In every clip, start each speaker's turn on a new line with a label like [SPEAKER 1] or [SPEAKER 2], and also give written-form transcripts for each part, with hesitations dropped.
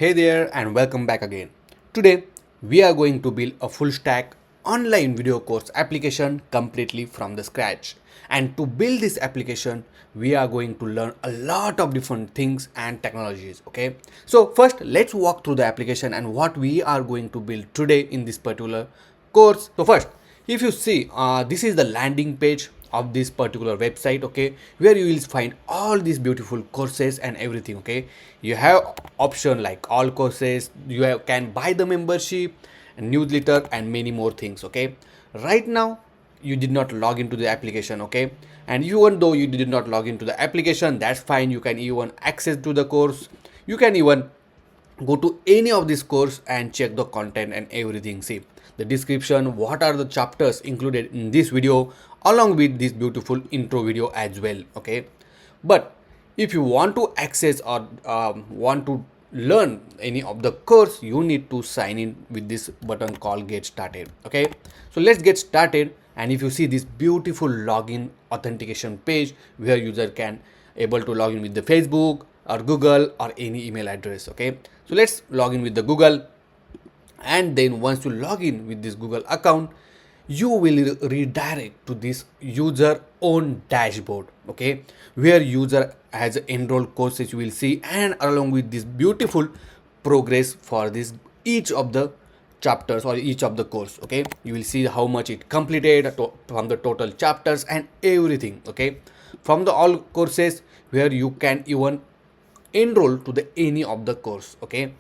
[SPEAKER 1] Hey there and welcome back again. Today we are going to build a full stack online video course application completely from the scratch. And to build this application, we are going to learn a lot of different things and technologies. Okay, so first let's walk through the application and what we are going to build today in this particular course. So first, if you see, this is the landing page of this particular website, okay, where you will find all these beautiful courses and everything. Okay, you have option like all courses, can buy the membership, newsletter, and many more things. Okay, right now you did not log into the application, okay, and even though you did not log into the application, that's fine. You can even access to the course. You can even go to any of this course and check the content and everything. See the description, what are the chapters included in this video, along with this beautiful intro video as well. Okay, but if you want to access or want to learn any of the course, you need to sign in with this button called get started. Okay, so let's get started. And if you see this beautiful login authentication page where user can able to log in with the Facebook or Google or any email address. Okay, so let's log in with the Google, and then once you log in with this Google account, you will redirect to this user own dashboard, okay, where user has enrolled courses you will see, and along with this beautiful progress for this each of the chapters or each of the course. Okay, you will see how much it completed from the total chapters and everything. Okay, from the all courses where you can even enroll to the any of the course. Okay,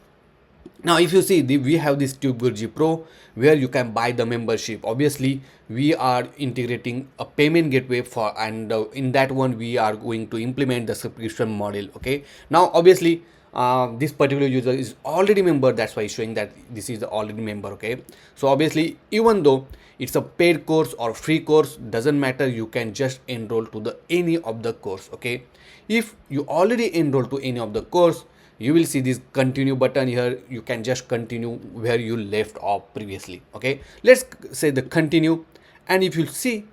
[SPEAKER 1] now if you see we have this TubeGurji Pro where you can buy the membership. Obviously we are integrating a payment gateway for, and in that one we are going to implement the subscription model. Okay, now obviously this particular user is already member, that's why it's showing that this is the already member. Okay, so obviously even though it's a paid course or free course, doesn't matter, you can just enroll to the any of the course. Okay, if you already enroll to any of the course, you will see this continue button here. You can just continue where you left off previously. Okay, let's say the continue, and if you see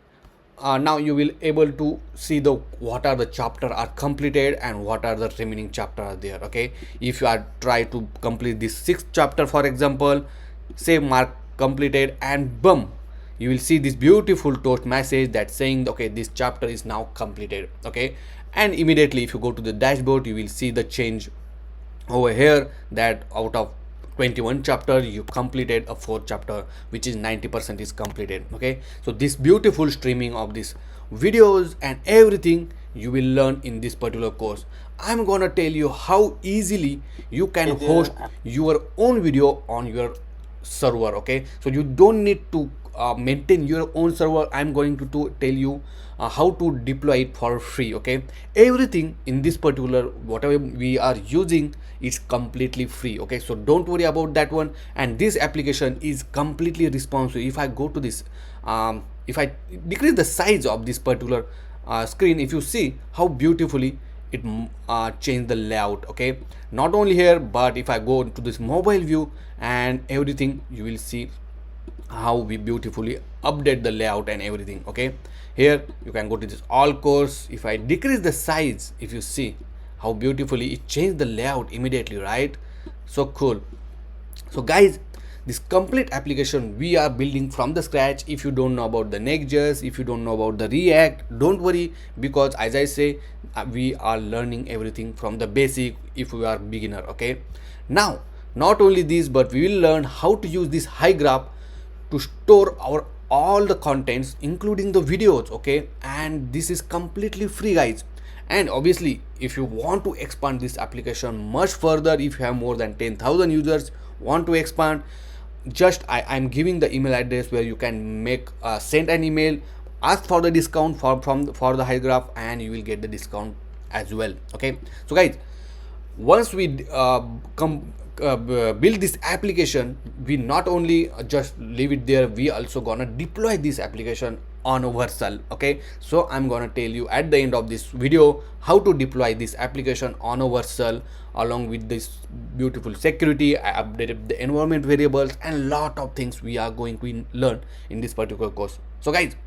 [SPEAKER 1] now you will able to see the what are the chapter are completed and what are the remaining chapter are there. Okay, if you are try to complete this 6th chapter, for example, say mark completed, and boom, you will see this beautiful toast message that saying okay, this chapter is now completed. Okay, and immediately if you go to the dashboard, you will see the change over here that out of 21 chapter you completed a 4th chapter, which is 90% is completed. Okay, so this beautiful streaming of these videos and everything you will learn in this particular course. I'm gonna tell you how easily you can host your own video on your server. Okay, so you don't need to maintain your own server. I'm going to tell you how to deploy it for free. Okay, everything in this particular whatever we are using is completely free. Okay, so don't worry about that one. And this application is completely responsive. If I go to this, if I decrease the size of this particular screen, if you see how beautifully it changed the layout. Okay, not only here, but if I go to this mobile view and everything, you will see how we beautifully update the layout and everything. Okay, here you can go to this all course. If I decrease the size, if you see how beautifully it changed the layout immediately, right? So cool. So guys, this complete application we are building from the scratch. If you don't know about the Next.js, if you don't know about the React, don't worry, because as I say, we are learning everything from the basic if we are beginner. Okay, now not only this, but we will learn how to use this Hygraph to store our all the contents including the videos. Okay, and this is completely free, guys. And obviously if you want to expand this application much further, if you have more than 10,000 users want to expand, just I'm giving the email address where you can make send an email, ask for the discount for the Hygraph, and you will get the discount as well. Okay, so guys, once we build this application, we not only just leave it there, we also gonna deploy this application on Vercel. Okay, so I'm gonna tell you at the end of this video how to deploy this application on Vercel, along with this beautiful security. I updated the environment variables and lot of things we are going to learn in this particular course. So guys,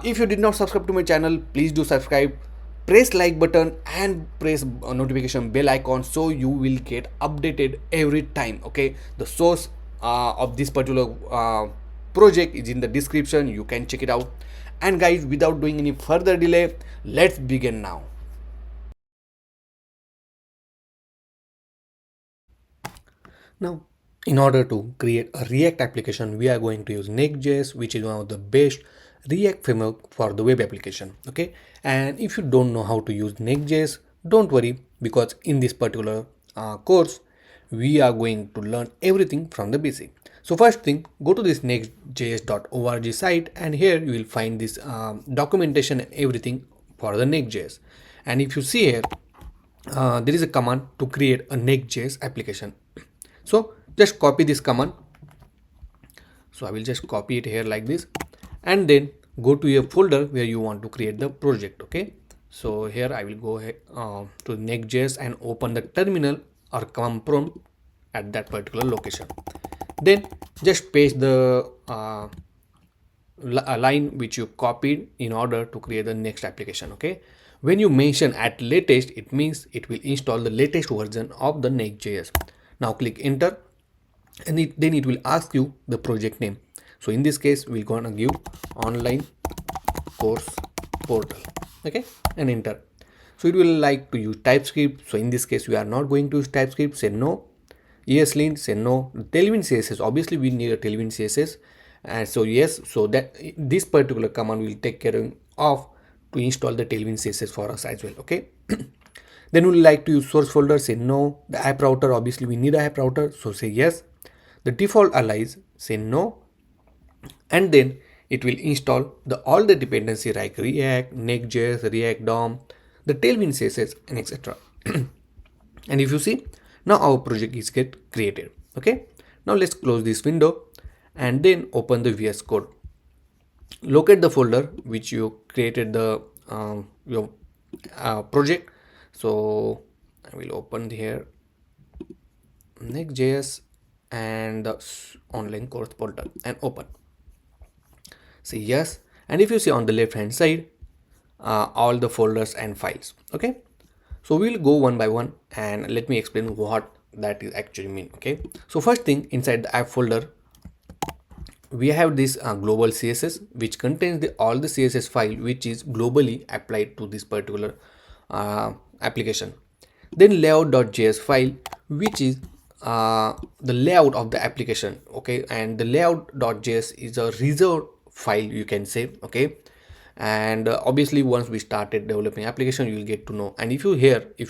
[SPEAKER 1] if you did not subscribe to my channel, please do subscribe. press like button and press notification bell icon so you will get updated every time. Okay, the source of this particular project is in the description, you can check it out. And guys, without doing any further delay, let's begin now. Now, in order to create a React application, we are going to use Next.js, which is one of the best React framework for the web application. Okay, and if you don't know how to use Next.js, don't worry, because in this particular course, we are going to learn everything from the basic. So first thing, go to this nextjs.org site, and here you will find this documentation and everything for the Next.js. And if you see here, there is a command to create a Next.js application. So just copy this command. So I will just copy it here like this, and then go to your folder where you want to create the project. Okay, so here I will go ahead to Next.js and open the terminal or command prompt at that particular location. Then just paste the line which you copied in order to create the next application. Okay, when you mention at latest, it means it will install the latest version of the Next.js. Now click enter, and then it will ask you the project name. So in this case, we're gonna give online course portal. Okay, and enter. So it will like to use TypeScript. So in this case, we are not going to use TypeScript. Say no. ESLint, say no. Tailwind CSS, obviously we need a Tailwind CSS, and so yes, so that this particular command will take care of to install the Tailwind CSS for us as well. Okay. Then we like to use source folder, say no. The app router, obviously we need a app router, so say yes. The default allies, say no. And then it will install all the dependency like React, Next.js, React DOM, the Tailwind CSS, and etc. And if you see, now our project is get created. Okay, now let's close this window and then open the VS Code. Locate the folder which you created the your project. So I will open here Next.js and the online course portal and open. Say yes, and if you see on the left hand side, all the folders and files. Okay, so we'll go one by one and let me explain what that is actually mean. Okay, so first thing, inside the app folder, we have this global CSS which contains all the CSS file which is globally applied to this particular application. Then layout.js file which is the layout of the application. Okay, and the layout.js is a reserved file, you can say. Okay, and obviously once we started developing application, you will get to know. And if you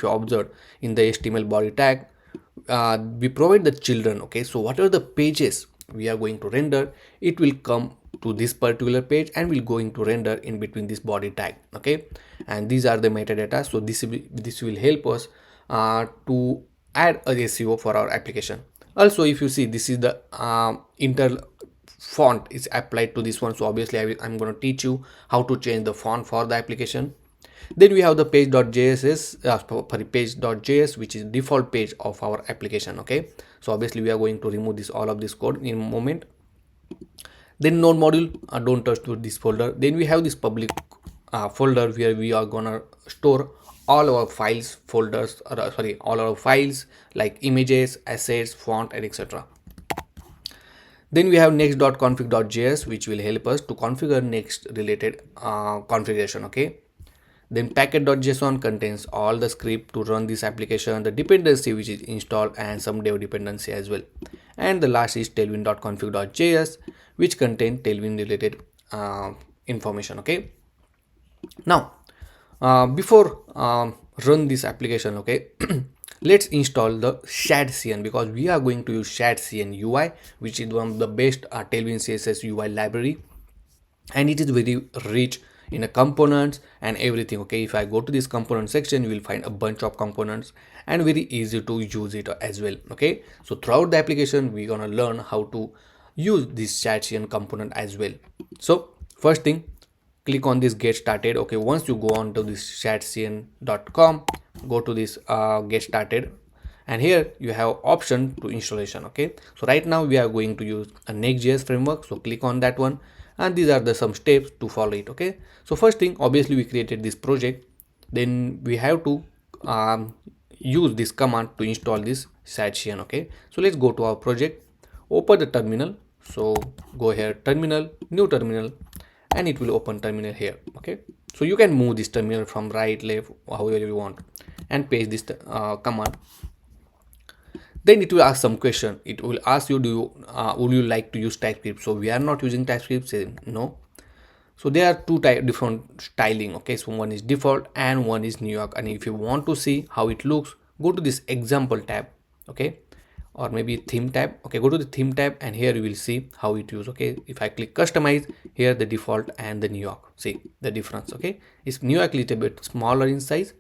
[SPEAKER 1] observe in the HTML body tag, we provide the children. Okay, so whatever the pages we are going to render, it will come to this particular page and will going to render in between this body tag. Okay, and these are the metadata. So this will help us to add a SEO for our application. Also, if you see, this is the inter font is applied to this one. So obviously I'm going to teach you how to change the font for the application. Then we have the page.js which is default page of our application. Okay, so obviously we are going to remove all of this code in a moment. Then node module, don't touch to this folder. Then we have this public folder where we are gonna store all our files, folders, all our files like images, assets, font, and etc. Then we have next.config.js which will help us to configure next related configuration. Okay, then packet.json contains all the script to run this application, the dependency which is installed, and some dev dependency as well. And the last is tailwind.config.js which contains tailwind related information. Okay, now before run this application, okay, let's install the shadcn, because we are going to use shadcn UI, which is one of the best Tailwind CSS UI library, and it is very rich in a components and everything. Okay, if I go to this component section, you will find a bunch of components and very easy to use it as well. Okay, so throughout the application, we're gonna learn how to use this shadcn component as well. So first thing, click on this get started. Okay, once you go on to this shadcn.com, go to this get started, and here you have option to installation. Okay, so right now we are going to use a Next.js framework, so click on that one, and these are the some steps to follow it. Okay, so first thing, obviously we created this project, then we have to use this command to install this site. Okay, so let's go to our project, open the terminal. So go here, terminal, new terminal, and it will open terminal here. Okay, so you can move this terminal from right, left, however you want, and paste this command. Then it will ask some question. It will ask you, would you like to use TypeScript? So we are not using TypeScript, say no. So there are two different styling. Okay, so one is default and one is New York. And if you want to see how it looks, go to this example tab. Okay, or maybe theme tab. Okay, go to the theme tab, and here you will see how it use. Okay, if I click customize, here the default and the New York, see the difference. Okay, it's New York little bit smaller in size,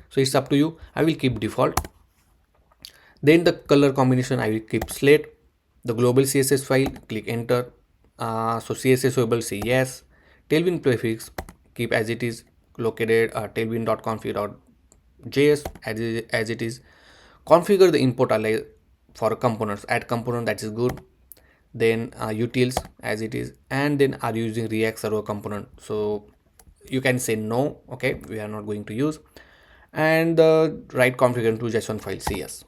[SPEAKER 1] so it's up to you. I will keep default. Then the color combination, I will keep slate. The global CSS file, click enter. So CSS variable, say yes. Tailwind prefix, keep as it is. Located tailwind.config.js as it is. Configure the import array for components. Add component, that is good. Then utils as it is. And then are you using React server component? So you can say no. Okay, we are not going to use. And the right configuration to JSON file, say yes.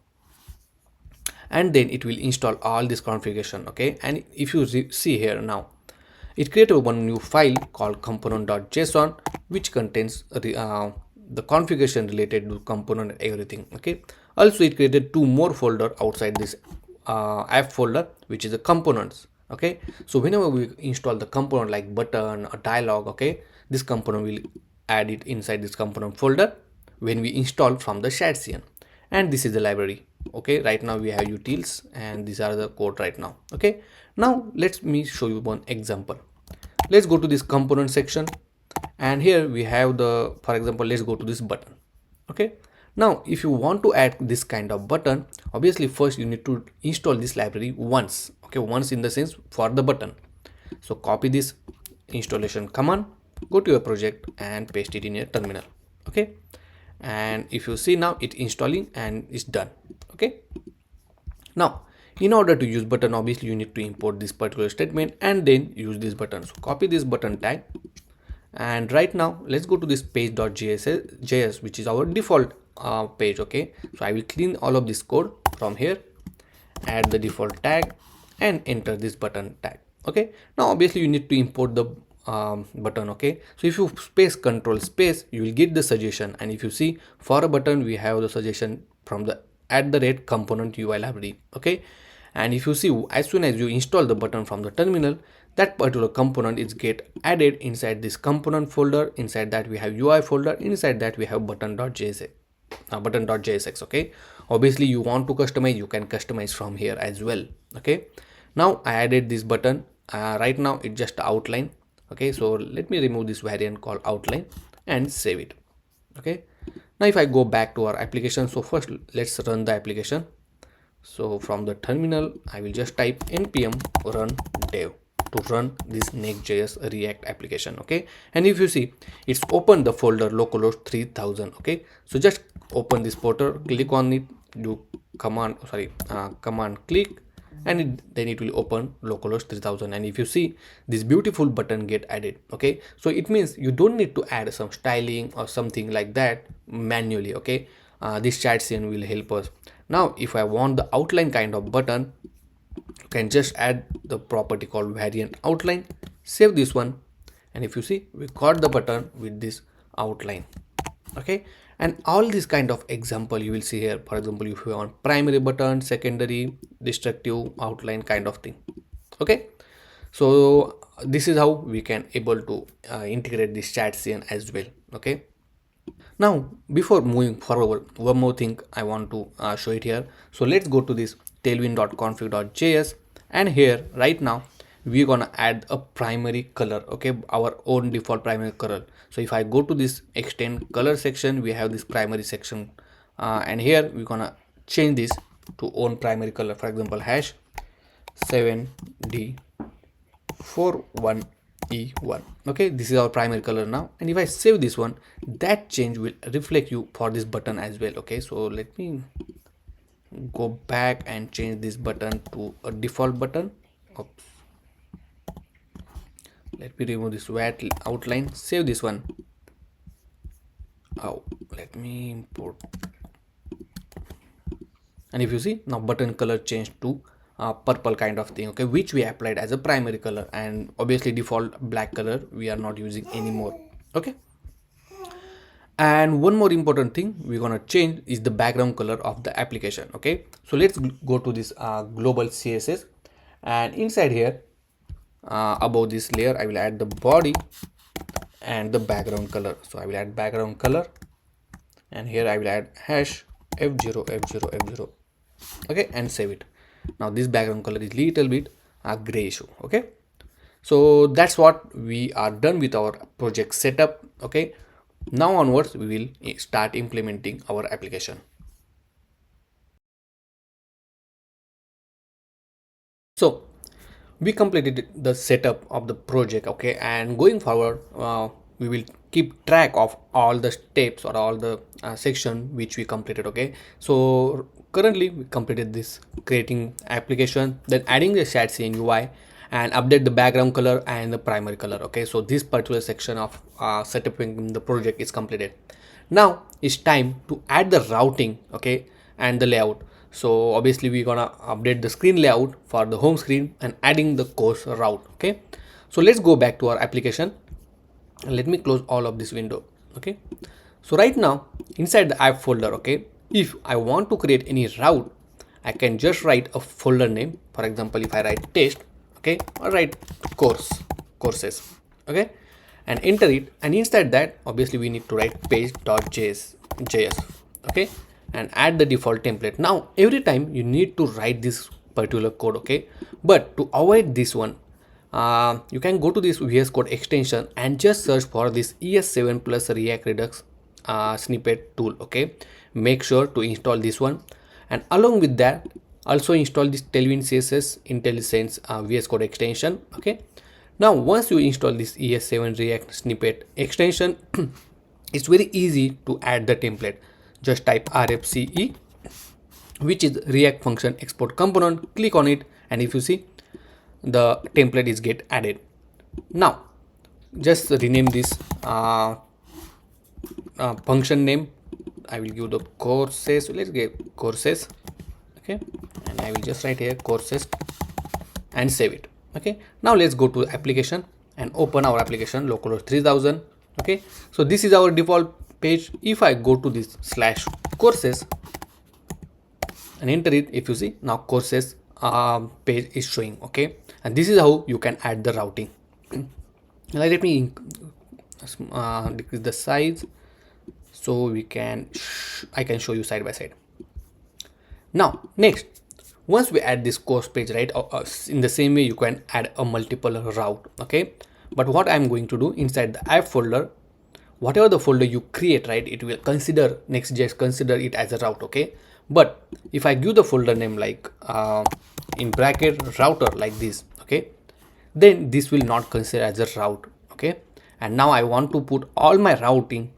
[SPEAKER 1] And then it will install all this configuration. Okay, and if you see here now, it created one new file called component.json, which contains the configuration related to component and everything. Okay, also it created two more folder outside this app folder, which is the components. Okay, so whenever we install the component like button or dialog, okay, this component will add it inside this component folder when we install from the ShadCN. And this is the library. Okay, right now we have utils, and these are the code right now. Okay, now let me show you one example. Let's go to this component section, and here we have the, for example, let's go to this button. Okay, now if you want to add this kind of button, obviously first you need to install this library once. Okay, once in the sense for the button. So copy this installation command, go to your project and paste it in your terminal. Okay, and if you see now, it installing and it's done. Okay, now in order to use button, obviously you need to import this particular statement and then use this button. So copy this button tag, and right now let's go to this page.js, which is our default page. Okay, so I will clean all of this code from here, add the default tag and enter this button tag. Okay, now obviously you need to import the button. Okay, so if you space control space, you will get the suggestion, and if you see for a button, we have the suggestion from the @component UI library. Okay, and if you see, as soon as you install the button from the terminal, that particular component is get added inside this component folder. Inside that we have UI folder, inside that we have button.jsx. Okay, obviously you want to customize, you can customize from here as well. Okay, now I added this button. Right now it's just outline. Okay, so let me remove this variant called outline and save it. Okay, now if I go back to our application, so first let's run the application. So from the terminal, I will just type npm run dev to run this Next.js React application. Okay, and if you see, it's open the folder localhost 3000. Okay, so just open this folder, click on it, do command click, and then it will open localhost 3000. And if you see, this beautiful button get added. Okay, so it means you don't need to add some styling or something like that manually. Okay, this ShadCN will help us. Now if I want the outline kind of button, you can just add the property called variant outline, save this one, and if you see, we got the button with this outline. Okay, and all this kind of example you will see here. For example, if you want primary button, secondary, destructive, outline kind of thing. Okay, so this is how we can able to integrate this ShadCN as well. Okay, now before moving forward, one more thing I want to show it here. So let's go to this tailwind.config.js, and here right now we're gonna add a primary color. Okay, our own default primary color. So if I go to this extend color section, we have this primary section, and here we're gonna change this to own primary color. For example, hash 7D41E1. Okay, this is our primary color now, and if I save this one, that change will reflect you for this button as well. Okay, so let me go back and change this button to a default button. Oops. Let me remove this wet outline, save this one. Oh, let me import, and if you see now button color changed to purple kind of thing, okay, which we applied as a primary color, and obviously default black color we are not using anymore. Okay, and one more important thing we're gonna change is the background color of the application. Okay, so let's go to this global CSS, and inside here above this layer I will add the body and the background color. So I will add background color, and here I will add hash f0 f0 f0. Okay, and save it. Now this background color is little bit gray issue. Okay, so that's what we are done with our project setup. Okay, now onwards we will start implementing our application. So we completed the setup of the project. Okay, and going forward we will keep track of all the steps or all the section which we completed. Okay, so currently we completed this creating application, then adding the chat scene UI, and update the background color and the primary color. Okay, so this particular section of setuping the project is completed. Now it's time to add the routing, okay, and the layout. So obviously we're gonna update the screen layout for the home screen and adding the course route. Okay, so let's go back to our application and let me close all of this window. Okay, so right now inside the app folder, okay, if I want to create any route, I can just write a folder name. For example, if I write test, okay, or write courses, okay, and enter it, and inside that obviously we need to write page.js, okay, and add the default template. Now every time you need to write this particular code, okay, but to avoid this one, you can go to this VS Code extension and just search for this ES7 plus React Redux snippet tool. Okay, make sure to install this one, and along with that also install this Tailwind CSS IntelliSense VS Code extension. Okay, now once you install this ES7 React snippet extension, it's very easy to add the template. Just type RFCE, which is React function export component, click on it, and if you see, the template is get added. Now just rename this function name. I will give the courses, let's get courses, okay, and I will just write here courses and save it. Okay, now let's go to application and open our application localhost 3000. Okay, so this is our default page. If I go to this slash courses and enter it, if you see now courses page is showing. Okay, and this is how you can add the routing. Let me decrease the size so we can I can show you side by side. Now next, once we add this course page, right, in the same way you can add a multiple route. Okay, but what I'm going to do inside the app folder, whatever the folder you create, right, it will consider Next.js consider it as a route. Okay, but if I give the folder name like in bracket router like this, okay, then this will not consider as a route. Okay, and now I want to put all my routing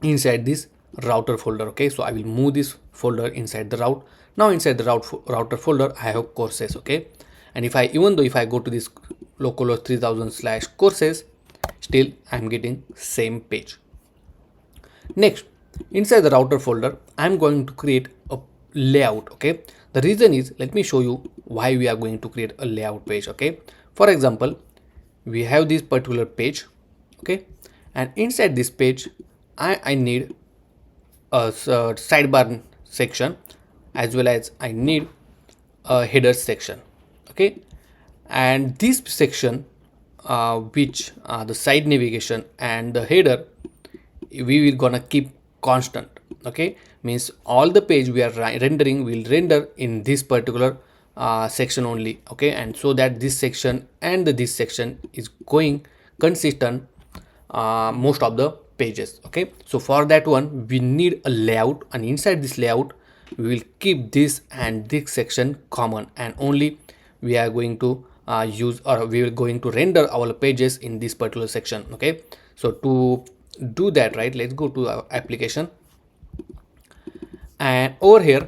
[SPEAKER 1] inside this router folder. Okay, so I will move this folder inside the route. Now inside the router folder I have courses. Okay, and if I go to this localhost 3000 slash courses, still I'm getting same page. Next, inside the router folder I'm going to create a layout. Okay, the reason is, let me show you why we are going to create a layout page. Okay, for example, we have this particular page. Okay, and inside this page I need a sidebar section, as well as I need a header section. Okay, and this section which the side navigation and the header we will gonna keep constant. Okay, means all the page we are rendering will render in this particular section only. Okay, and so that this section and this section is going consistent most of the pages. Okay, so for that one we need a layout, and inside this layout we will keep this and this section common, and only we are going to use, or we are going to render our pages in this particular section. Okay, so to do that, right, let's go to our application, and over here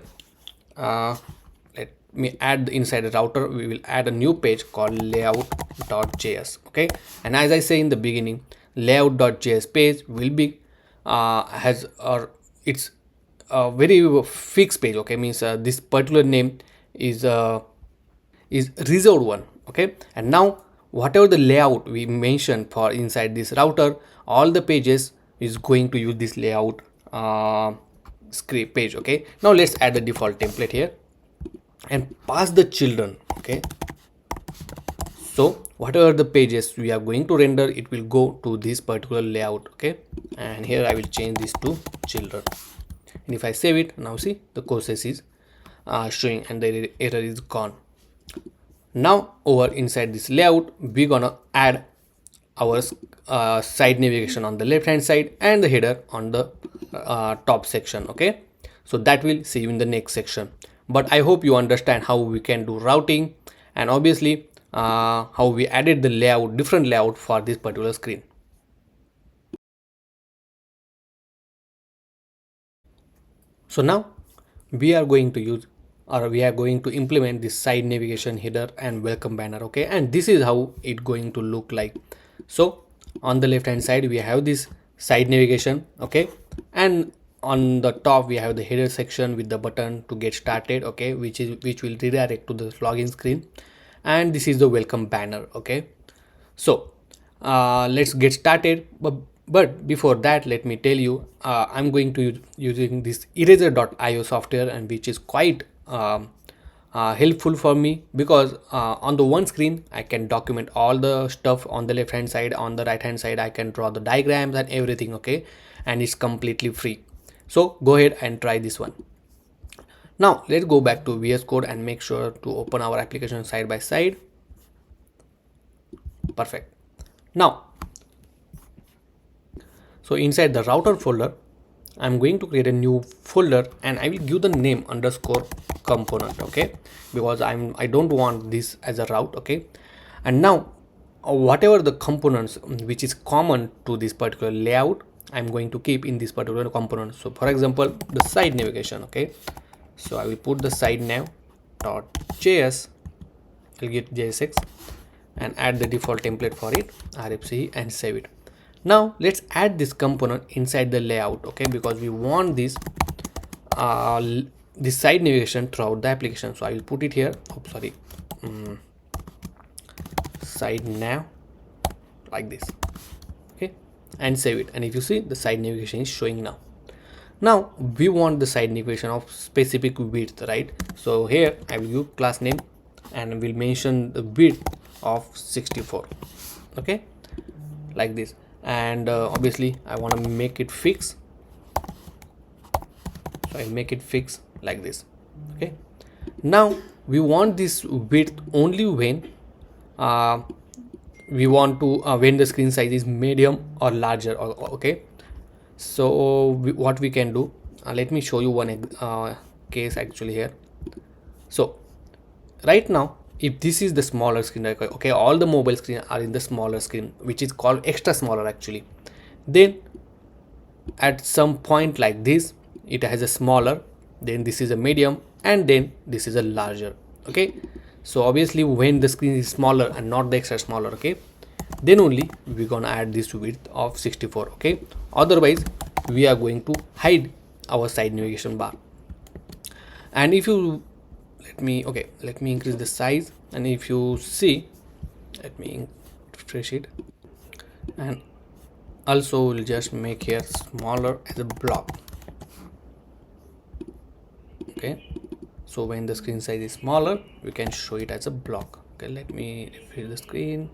[SPEAKER 1] let me add the inside the router we will add a new page called layout.js. Okay, and as I say in the beginning, layout.js page will be has it's a very fixed page. Okay, means this particular name is reserved one. Okay, and now whatever the layout we mentioned for inside this router, all the pages is going to use this layout script page. Okay, now let's add the default template here and pass the children. Okay, so whatever the pages we are going to render, it will go to this particular layout. Okay, and here I will change this to children, and if I save it, now see the courses is showing and the error is gone. Now over inside this layout, we're gonna add our side navigation on the left hand side and the header on the top section. Okay, so that will see you in the next section, but I hope you understand how we can do routing and obviously how we added the layout, different layout for this particular screen. So now we are going to use, or we are going to implement this side navigation header and welcome banner. Okay, and this is how it going to look like. So on the left hand side we have this side navigation. Okay, and on the top we have the header section with the button to get started. Okay, which will redirect to the login screen, and this is the welcome banner. Okay, so let's get started, but before that let me tell you, I'm going to using this eraser.io software, and which is quite helpful for me, because on the one screen I can document all the stuff on the left hand side, on the right hand side I can draw the diagrams and everything. Okay, and it's completely free, so go ahead and try this one. Now let's go back to VS Code and make sure to open our application side by side. Perfect. Now, so inside the router folder, I'm going to create a new folder and I will give the name underscore component. Okay, because I don't want this as a route. Okay, and now whatever the components which is common to this particular layout, I'm going to keep in this particular component. So for example, the side navigation. Okay, so I will put the SideNav.js, I'll get JSX and add the default template for it, RFC, and save it. Now let's add this component inside the layout. Okay, because we want this this side navigation throughout the application. So I will put it here. Oh, sorry, side nav like this. Okay, and save it, and if you see, the side navigation is showing now. Now we want the side navigation of specific width, right? So here I will give class name and will mention the width of 64. Okay, like this, and obviously I want to make it fixed, so I'll make it fixed like this. Okay, now we want this width only when we want to when the screen size is medium or larger. Okay, so what we can do, let me show you one case actually here. So right now, if this is the smaller screen, okay, all the mobile screen are in the smaller screen, which is called extra smaller actually, then at some point like this it has a smaller, then this is a medium, and then this is a larger. Okay, so obviously when the screen is smaller and not the extra smaller, okay, then only we're gonna add this width of 64. Okay, otherwise we are going to hide our side navigation bar. And if you let me increase the size, and if you see, let me refresh it, and also we'll just make here smaller as a block. Okay, so when the screen size is smaller, we can show it as a block. Okay, let me refresh the screen.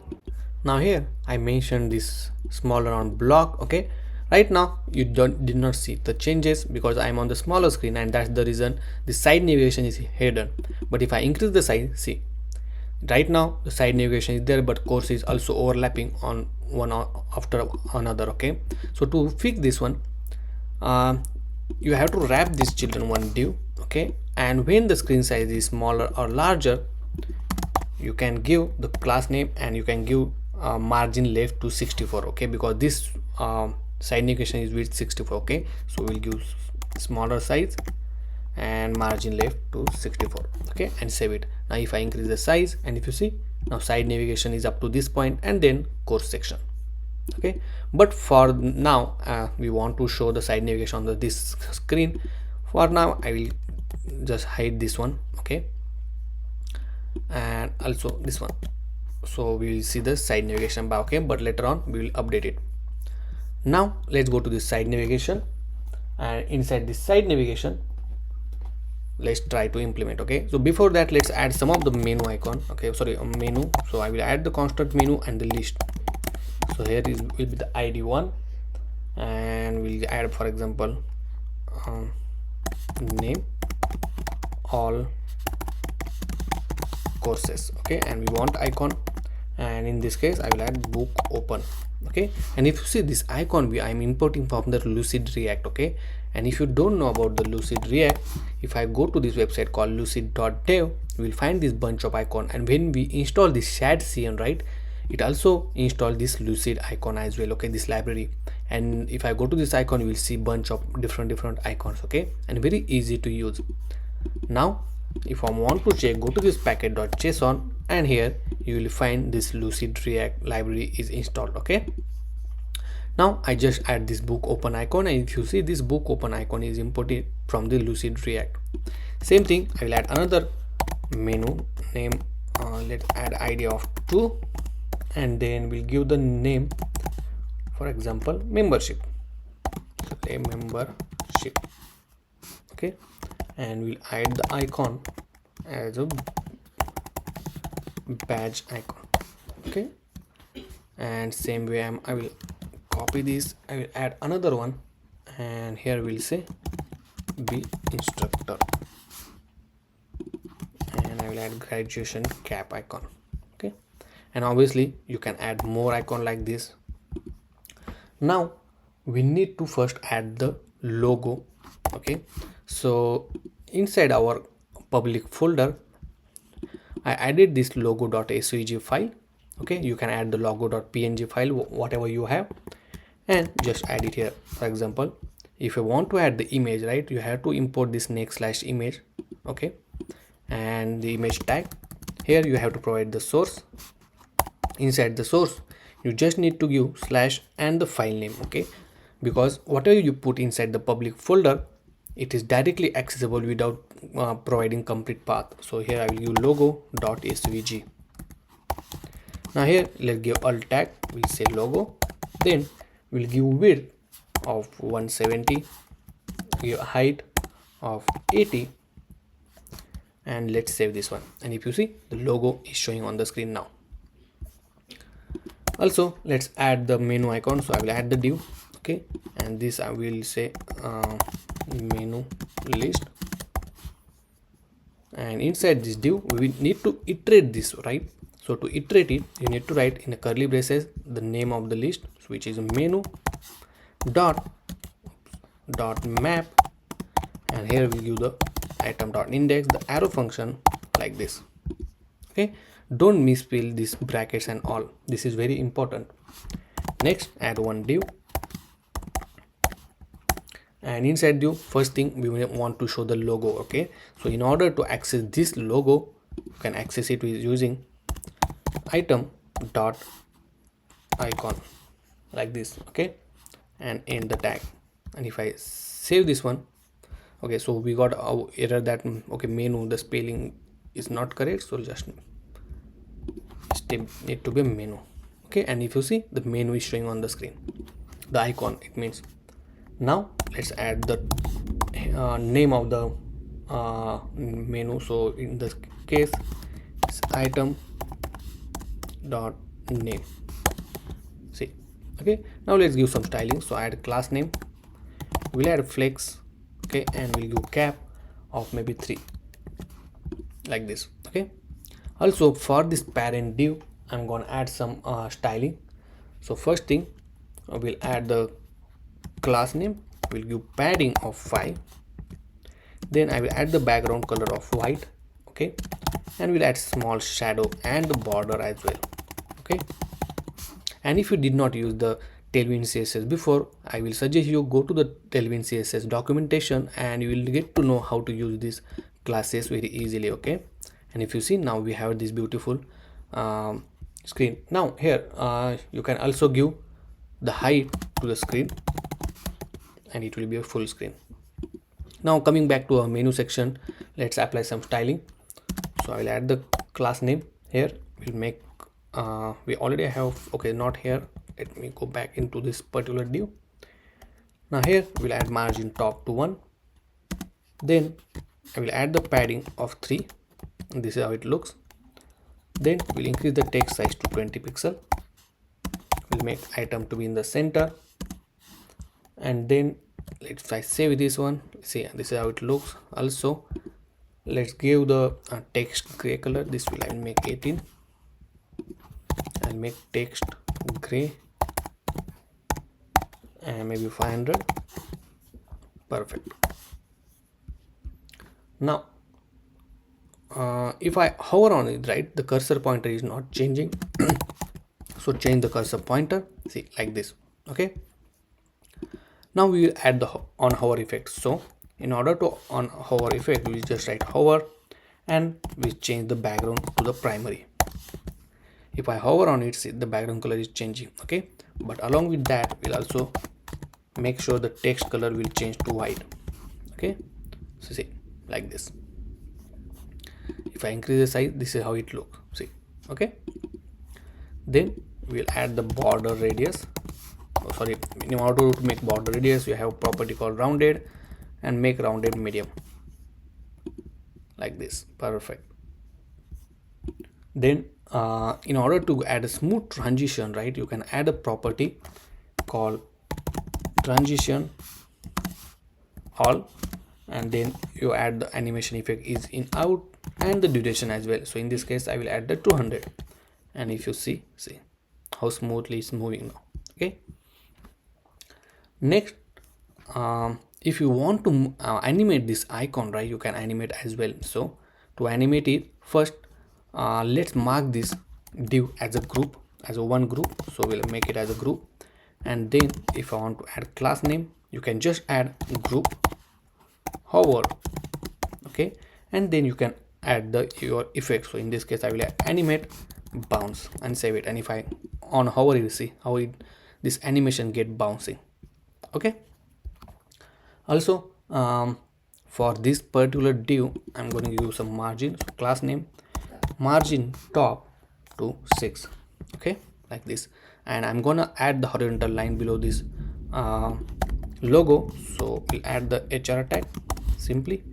[SPEAKER 1] Now here I mentioned this smaller on block. Okay, right now you did not see the changes because I'm on the smaller screen, and that's the reason the side navigation is hidden. But if I increase the size, see, right now the side navigation is there, but course is also overlapping on one after another. Okay, so to fix this one, you have to wrap this children one div. Okay, and when the screen size is smaller or larger, you can give the class name and you can give margin left to 64. Okay, because this side navigation is with 64. Okay, so we'll give smaller size and margin left to 64. Okay, and save it. Now if I increase the size, and if you see, now side navigation is up to this point, and then course section. okay. But for now we want to show the side navigation on this screen. For now I will just hide this one, okay, and also this one, so we will see the side navigation bar, okay, but later on we will update it. Now let's go to this side navigation, and inside this side navigation let's try to implement, okay. So before that, let's add some of the menu icon, okay, sorry, menu. So I will add the constant menu and the list. So here is will be the id one, and we'll add, for example, name all courses, okay, and we want icon, and in this case I will add book open, okay. And if you see this icon, I'm importing from the Lucid React, okay. And if you don't know about the Lucid React, if I go to this website called lucid.dev, we will find this bunch of icon, and when we install this shared CN, right, it also install this Lucid icon as well, okay, this library. And if I go to this icon, you will see bunch of different icons, okay, and very easy to use. Now if I want to check, go to this packet.json, and here you will find this Lucid React library is installed, okay. Now I just add this book open icon, and if you see, this book open icon is imported from the Lucid React. Same thing, I will add another menu name, let's add id of 2, and then we'll give the name, for example, membership, so a membership, okay. And we'll add the icon as a badge icon, okay. And same way I will copy this, I will add another one, and here we'll say be instructor, and I will add graduation cap icon, okay. And obviously you can add more icon like this. Now we need to first add the logo, okay. So inside our public folder, I added this logo.svg file, okay. You can add the logo.png file, whatever you have, and just add it here. For example, if you want to add the image, right, you have to import this next/image, okay, and the image tag. Here you have to provide the source. Inside the source, you just need to give slash and the file name, okay, because whatever you put inside the public folder, it is directly accessible without providing complete path. So here I will give logo.svg. Now here let's give alt tag, we'll say logo, then we'll give width of 170, give height of 80, and let's save this one. And if you see, the logo is showing on the screen now. Also let's add the menu icon, so I will add the div, okay, and this I will say menu list, and inside this div we will need to iterate this, right. So to iterate it, you need to write in a curly braces the name of the list, which is menu dot map, and here we give the item dot index, the arrow function, like this, okay. Don't misspell these brackets and all, this is very important. Next, add one div, and inside div, first thing we want to show the logo, okay. So in order to access this logo, you can access it with using item dot icon, like this, okay, and end the tag. And if I save this one, okay, so we got our error that, okay, menu, the spelling is not correct, so just need to be menu, okay. And if you see, the menu is showing on the screen, the icon, it means. Now let's add the name of the menu, so in this case it's item dot name, see, okay. Now let's give some styling, so add class name, we'll add flex, okay, and we'll give cap of maybe 3, like this, okay. Also for this parent div, I'm gonna add some styling. So first thing, we'll add the class name, we'll give padding of 5, then I will add the background color of white, okay, and we'll add small shadow and the border as well, okay. And if you did not use the Tailwind CSS before, I will suggest you go to the Tailwind CSS documentation, and you will get to know how to use these classes very easily, okay. And if you see, now we have this beautiful screen. Now here you can also give the height to the screen, and it will be a full screen. Now coming back to our menu section, let's apply some styling. So I will add the class name here. We'll make we already have, okay, not here. Let me go back into this particular div. Now here we'll add margin top to 1. Then I will add the padding of 3. This is how it looks. Then we'll increase the text size to 20 pixel. We'll make item to be in the center, and then let's I save this one. See, this is how it looks. Also, let's give the text gray color. This will I will make 18. I'll make text gray and maybe 500. Perfect. Now if I hover on it, right, the cursor pointer is not changing. So change the cursor pointer, see, like this. Okay, now we will add the on hover effect. So in order to on hover effect, we just write hover and we change the background to the primary. If I hover on it, see, the background color is changing. Okay, but along with that, we'll also make sure the text color will change to white. Okay, so see, like this. If I increase the size, this is how it looks. See, okay. Then we'll add the border radius. Oh, sorry, in order to make border radius, we have a property called rounded, and make rounded medium, like this. Perfect. Then in order to add a smooth transition, right, you can add a property called transition all, and then you add the animation effect is in out and the duration as well. So in this case I will add the 200, and if you see how smoothly it's moving now. Okay, next if you want to animate this icon, right, you can animate as well. So to animate it, first let's mark this div as a group, as a one group. So we'll make it as a group, and then if I want to add class name, you can just add group hover. Okay, and then you can add the your effect. So in this case I will animate bounce and save it, and if I on hover, you see how it this animation get bouncing. Okay, also for this particular div I'm going to give some margin. So class name margin top to 6. Okay, like this, and I'm gonna add the horizontal line below this logo. So we'll add the HR tag simply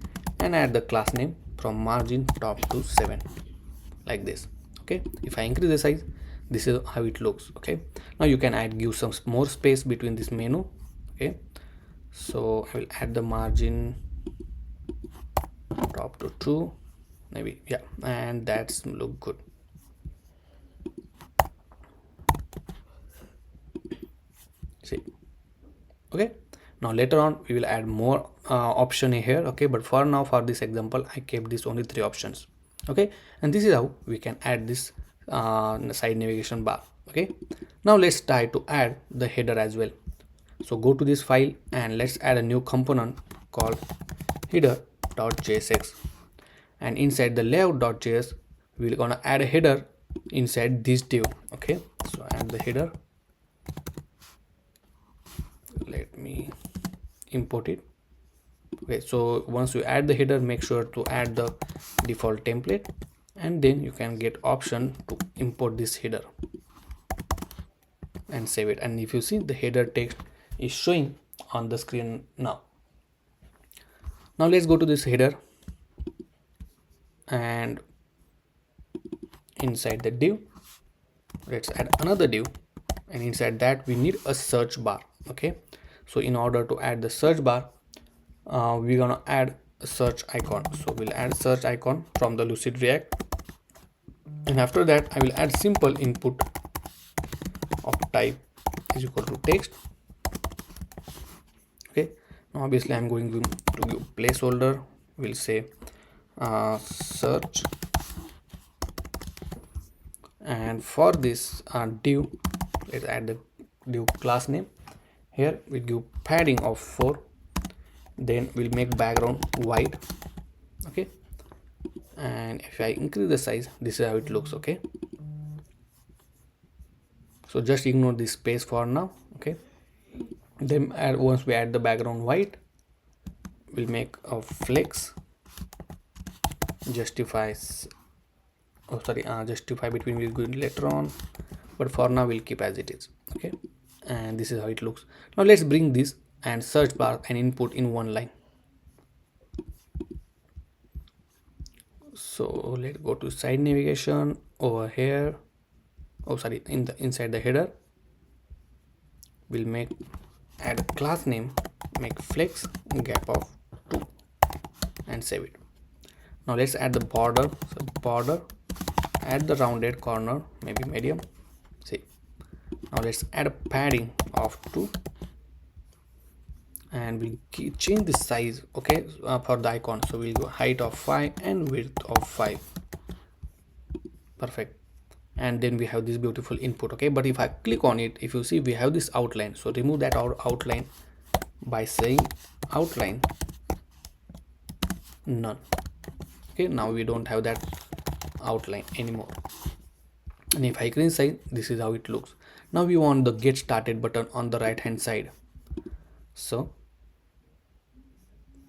[SPEAKER 1] and add the class name from margin top to 7, like this. Okay, if I increase the size, this is how it looks. Okay, now you can give some more space between this menu. Okay, so I will add the margin top to 2, maybe, yeah, and that's look good. See, okay, now later on we will add more option here. Okay, but for now, for this example, I kept this only 3 options. Okay, and this is how we can add this side navigation bar. Okay, now let's try to add the header as well. So go to this file and let's add a new component called header.jsx, and inside the layout.js we're gonna add a header inside this div. Okay, so add the header. Let me import it. Okay, so once you add the header, make sure to add the default template, and then you can get option to import this header and save it. And if you see, the header text is showing on the screen now. Now let's go to this header, and inside the div let's add another div, and inside that we need a search bar. Okay, so in order to add the search bar, we're gonna add a search icon. So we'll add search icon from the Lucid React, and after that I will add simple input of type is equal to text. Okay, now obviously I'm going to give placeholder. We'll say search, and for this div, let's add the div class name. Here we give padding of 4, then we'll make background white. Okay, and if I increase the size, this is how it looks. Okay, So just ignore this space for now. Okay, then once we add the background white, we'll make a flex justifies, justify between will go later on, but for now we'll keep as it is. Okay, and this is how it looks. Now let's bring this and search bar and input in one line. So let's go to side navigation over here. Inside the header, we'll add a class name, make flex gap of 2 and save it. Now let's add the border. So border, add the rounded corner, maybe medium. See, now let's add a padding of 2 and we'll change the size. Okay, for the icon, so we'll go height of 5 and width of 5. Perfect. And then we have this beautiful input. Okay, but if I click on it, if you see, we have this outline. So remove that outline by saying outline none. Okay, now we don't have that outline anymore. And if I increase size, this is how it looks. Now we want the get started button on the right hand side. So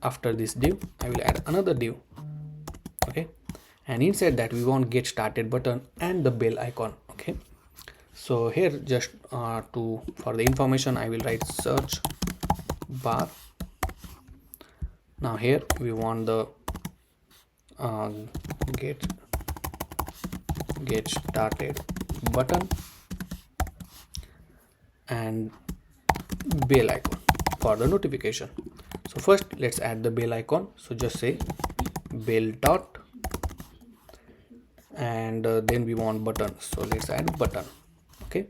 [SPEAKER 1] after this div, I will add another div. Okay, and inside that we want get started button and the bell icon. Okay, so here just for the information, I will write search bar. Now here we want the get started button and bell icon for the notification. So first let's add the bell icon. So just say bell dot, and then we want button, so let's add button. Okay,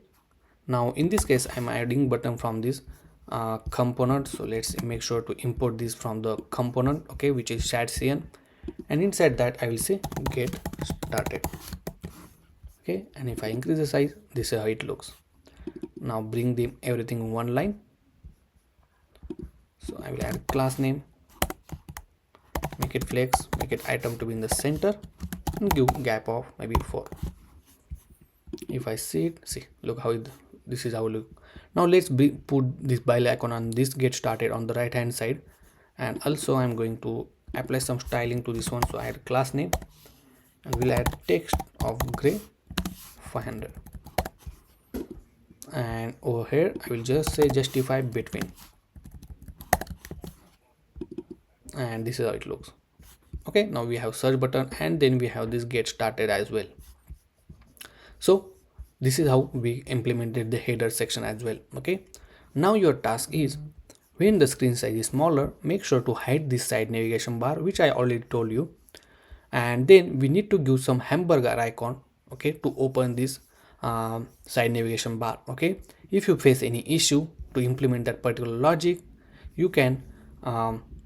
[SPEAKER 1] now in this case I'm adding button from this component, so let's make sure to import this from the component, okay, which is chat.cn, and inside that I will say get started. Okay, and if I increase the size, this is how it looks. Now bring them everything in one line. So I will add class name, make it flex, make it item to be in the center, and give gap of maybe 4. If I see it, see, look how this is how it look. Now let's put this bell icon on this get started on the right hand side, and also I'm going to apply some styling to this one. So I add class name and we'll add text of gray 500, and over here I will just say justify between, and this is how it looks. Okay, now we have search button and then we have this get started as well. So this is how we implemented the header section as well. Okay, now your task is, when the screen size is smaller, make sure to hide this side navigation bar, which I already told you, and then we need to give some hamburger icon, okay, to open this side navigation bar. Okay, if you face any issue to implement that particular logic, you can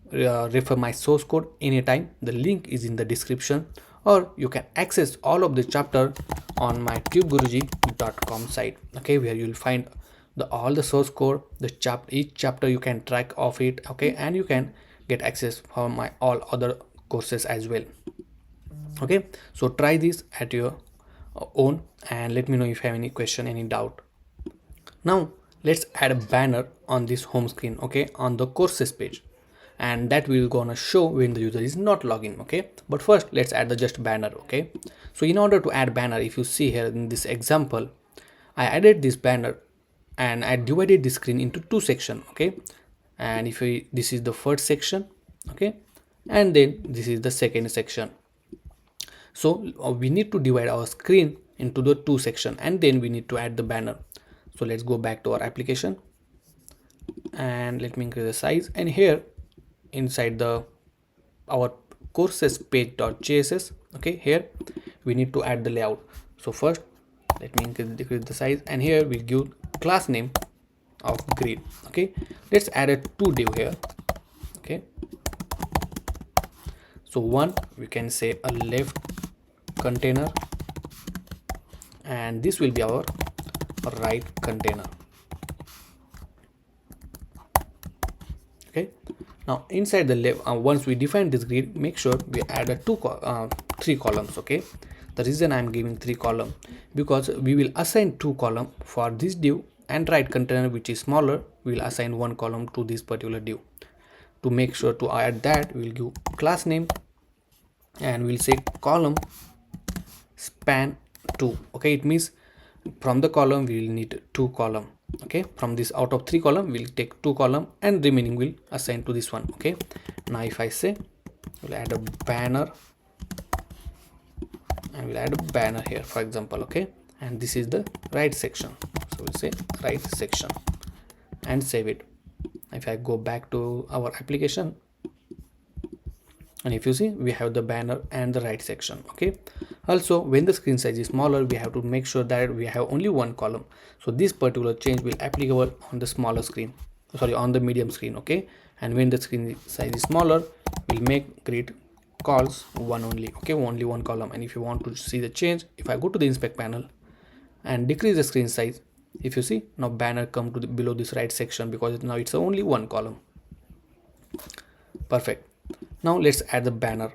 [SPEAKER 1] refer my source code anytime. The link is in the description, or you can access all of the chapter on my tubeguruji.com site, okay, where you will find all the source code, each chapter you can track of it, okay, and you can get access for my all other courses as well. Okay, so try this at your own and let me know if you have any question, any doubt. Now let's add a banner on this home screen, okay, on the courses page, and that will gonna show when the user is not logging. Okay, but first let's add the just banner. Okay, so in order to add banner, if you see here in this example, I added this banner and I divided the screen into 2 sections. Okay, and if this is the first section, okay, and then this is the second section. So we need to divide our screen into the 2 sections, and then we need to add the banner. So let's go back to our application and let me increase the size, and here inside our courses page.js, okay, here we need to add the layout. So first let me decrease the size, and here we give class name of grid. Okay, let's add a 2 div here. Okay, so one we can say a left container, and this will be our right container. Okay, now inside the left, once we define this grid, make sure we add a 3 columns. Okay, The reason I'm giving 3 column, because we will assign 2 column for this div, and right container which is smaller, we'll assign 1 column to this particular div. To make sure to add that, we'll give class name and we'll say column span 2. Okay, it means from the column we will need 2 column. Okay, from this out of 3 column we'll take 2 column and remaining will assign to this one. Okay, now if I say we'll add a banner, and we'll add a banner here for example. Okay, and this is the right section, so we'll say right section and save it. If I go back to our application, and if you see, we have the banner and the right section. Okay, also when the screen size is smaller, we have to make sure that we have only 1 column, so this particular change will applicable on the smaller screen, sorry, on the medium screen. Okay, and when the screen size is smaller, we'll make grid calls 1 only. Okay, only 1 column. And if you want to see the change, if I go to the inspect panel and decrease the screen size, if you see, now banner come to the below this right section, because now it's only 1 column. Perfect. Now let's add the banner.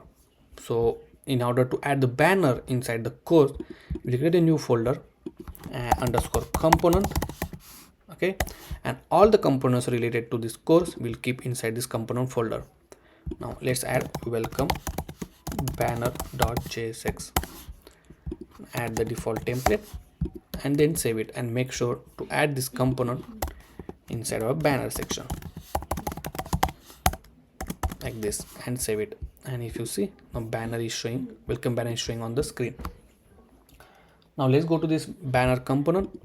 [SPEAKER 1] So in order to add the banner inside the course, we'll create a new folder underscore component. Okay, and all the components related to this course will keep inside this component folder. Now let's add welcome banner.jsx, add the default template and then save it, and make sure to add this component inside our banner section like this and save it. And if you see, now banner is showing, welcome banner is showing on the screen. Now let's go to this banner component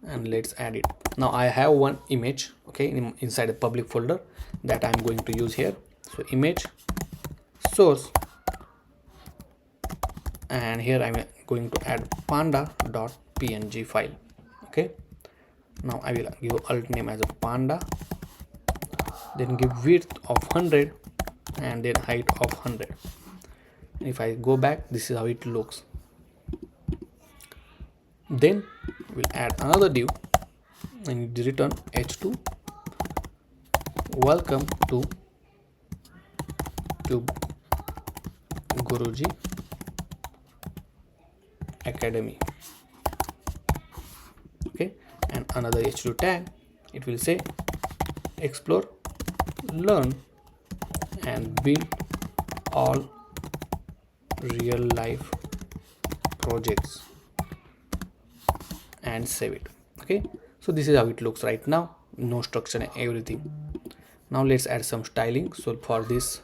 [SPEAKER 1] and let's add it. Now I have one image, okay, inside a public folder that I'm going to use here. So image source, and here I'm going to add panda.png file. Okay, now I will give alt name as a panda, then give width of 100 and then height of 100. And if I go back, this is how it looks. Then we'll add another div and return h2 welcome to Guruji Academy. Okay, and another h2 tag, it will say explore, learn and build all real life projects and save it. Okay, so this is how it looks right now, no structure and everything. Now let's add some styling. So for this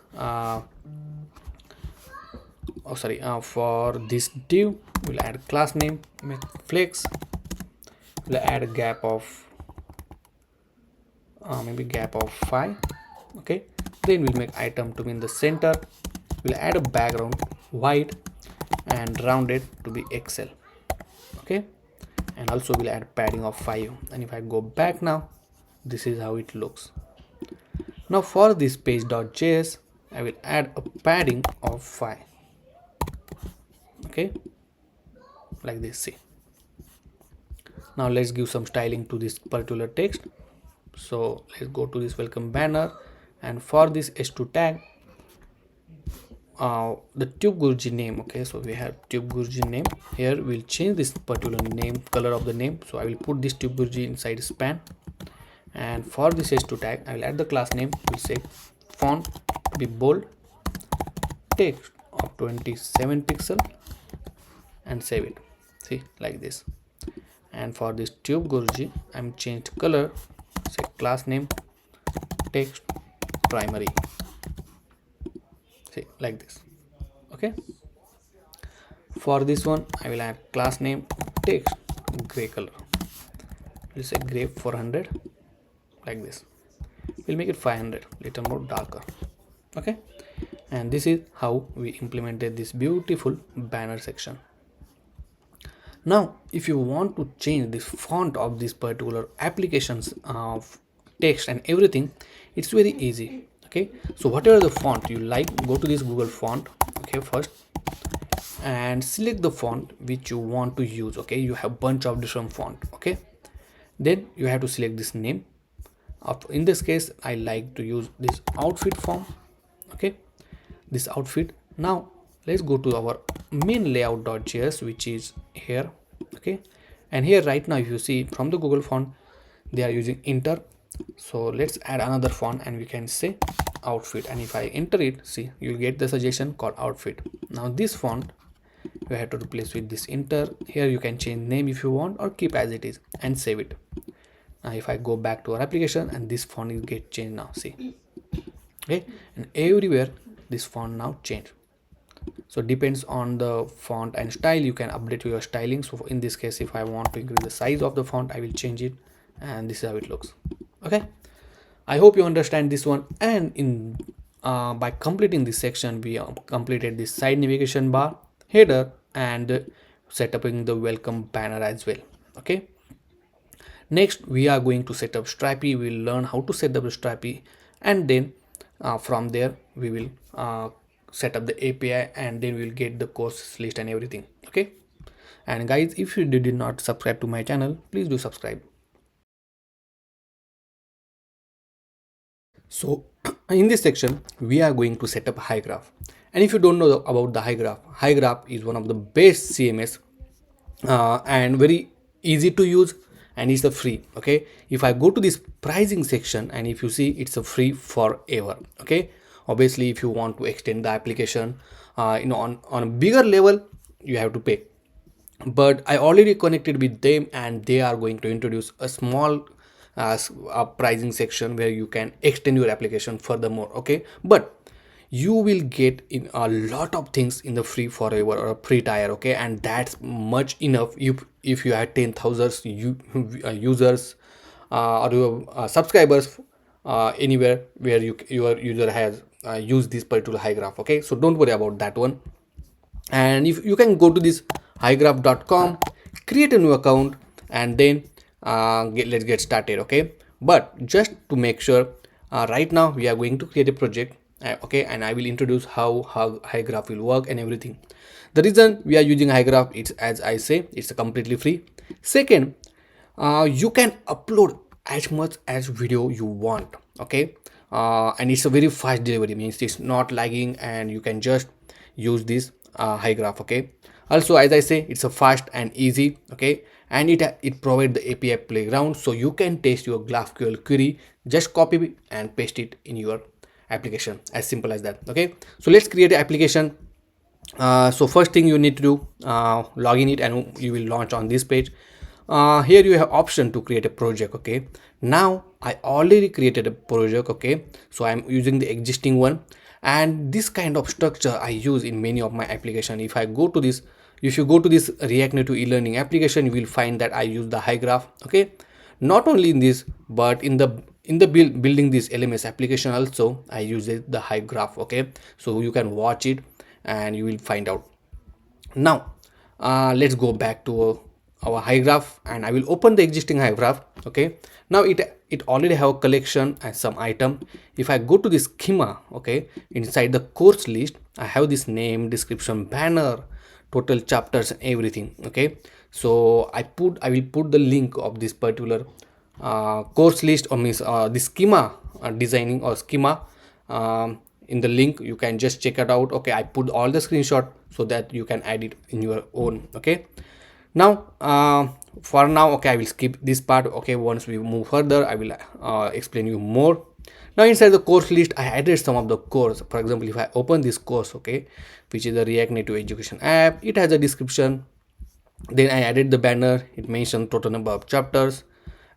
[SPEAKER 1] for this div, we'll add class name, make flex, we'll add a gap of maybe gap of 5. Okay, then we'll make item to be in the center, we'll add a background white and round it to be XL. Okay, and also we'll add padding of 5. And if I go back now, this is how it looks. Now for this page.js, I will add a padding of 5. Okay, like this. See, now let's give some styling to this particular text. So let's go to this welcome banner, and for this h2 tag, the tube Guruji name. Okay, so we have tube Guruji name. Here we'll change this particular name, color of the name. So I will put this tube Guruji inside span, and for this h2 tag, I will add the class name. We'll say font to be bold, text of 27 pixel and save it. See, like this. And for this tube Guruji, I'm changed color, say class name text primary. See, like this. Okay, for this one I will add class name text gray color, we'll say gray 400, like this. We'll make it 500, little more darker. Okay, and this is how we implemented this beautiful banner section. Now if you want to change the font of this particular applications of text and everything, it's very easy. Okay, so whatever the font you like, go to this Google font. Okay, first, and select the font which you want to use. Okay, you have bunch of different font. Okay, then you have to select this name. In this case, I like to use this outfit form. Okay, this outfit. Now let's go to our main layout.js, which is here. Okay, and here right now, if you see from the Google font, they are using Inter. So let's add another font and we can say outfit, and if I enter it, see, you'll get the suggestion called outfit. Now this font you have to replace with this Inter. Here you can change name if you want or keep as it is and save it. Now if I go back to our application, and this font will get changed now, see. Okay, and everywhere this font now change. So depends on the font and style, you can update your styling. So in this case, if I want to increase the size of the font, I will change it, and this is how it looks. Okay, I hope you understand this one. And in by completing this section, we completed this side navigation bar, header, and setting the welcome banner as well. Okay, next we are going to set up Strapi. We'll learn how to set up the Strapi, and then from there we will set up the API, and then we'll get the course list and everything. Okay, and guys, if you did not subscribe to my channel, please do subscribe. So in this section, we are going to set up Hygraph. And if you don't know about the Hygraph is one of the best CMS and very easy to use, and it's a free. Okay, if I go to this pricing section, and if you see, it's a free forever. Okay, obviously if you want to extend the application on a bigger level, you have to pay, but I already connected with them, and they are going to introduce a small pricing section where you can extend your application furthermore. Okay, but you will get in a lot of things in the free forever or a free tier. Okay, and that's much enough if you have 10,000 users or your subscribers anywhere where your user has used this particular Hygraph. Okay, so don't worry about that one. And if you can go to this hygraph.com, create a new account, and then let's get started. Okay, but just to make sure, right now we are going to create a project. Okay, and I will introduce how Hygraph will work and everything. The reason we are using Hygraph, it's, as I say, it's completely free. Second, you can upload as much as video you want. Okay, and it's a very fast delivery, means it's not lagging, and you can just use this Hygraph. Okay, also, as I say, it's a fast and easy. Okay, and it provides the API playground, so you can test your GraphQl query, just copy and paste it in your application, as simple as that. Okay, so let's create an application. So first thing you need to do, log in it, and you will launch on this page. Here you have option to create a project. Okay, now I already created a project. Okay, so I'm using the existing one, and this kind of structure I use in many of my application. If you go to this React Native e-learning application, you will find that I use the Hygraph. Okay, not only in this, but in the building this LMS application also I use the Hygraph. Okay, so you can watch it and you will find out. Now let's go back to our Hygraph, and I will open the existing Hygraph. Okay, now it already have a collection and some item. If I go to the schema, okay, inside the course list, I have this name, description, banner, total chapters, and everything. Okay, so I will put the link of this particular course list, or means the schema designing or schema in the link. You can just check it out. Okay, I put all the screenshot so that you can add it in your own. Okay, now for now, okay, I will skip this part. Okay, once we move further, I will explain you more. Now inside the course list, I added some of the course. For example, if I open this course, okay, which is the React Native Education app, it has a description. Then I added the banner. It mentions total number of chapters,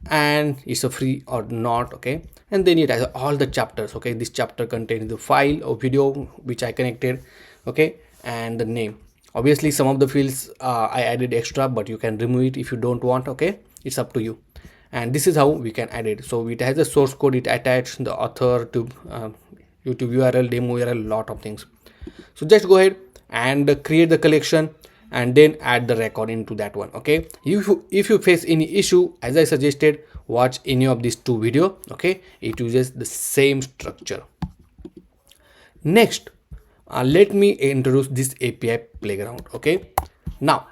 [SPEAKER 1] and it's a free or not. Okay, and then it has all the chapters. Okay, this chapter contains the file or video which I connected. Okay, and the name. Obviously some of the fields I added extra, but you can remove it if you don't want. Okay, it's up to you. And this is how we can add it. So it has a source code, it attached the author to YouTube URL, demo URL, lot of things. So just go ahead and create the collection, and then add the record into that one. Okay, if you face any issue, as I suggested, watch any of these two video. Okay, it uses the same structure. Next, let me introduce this API playground. Okay, now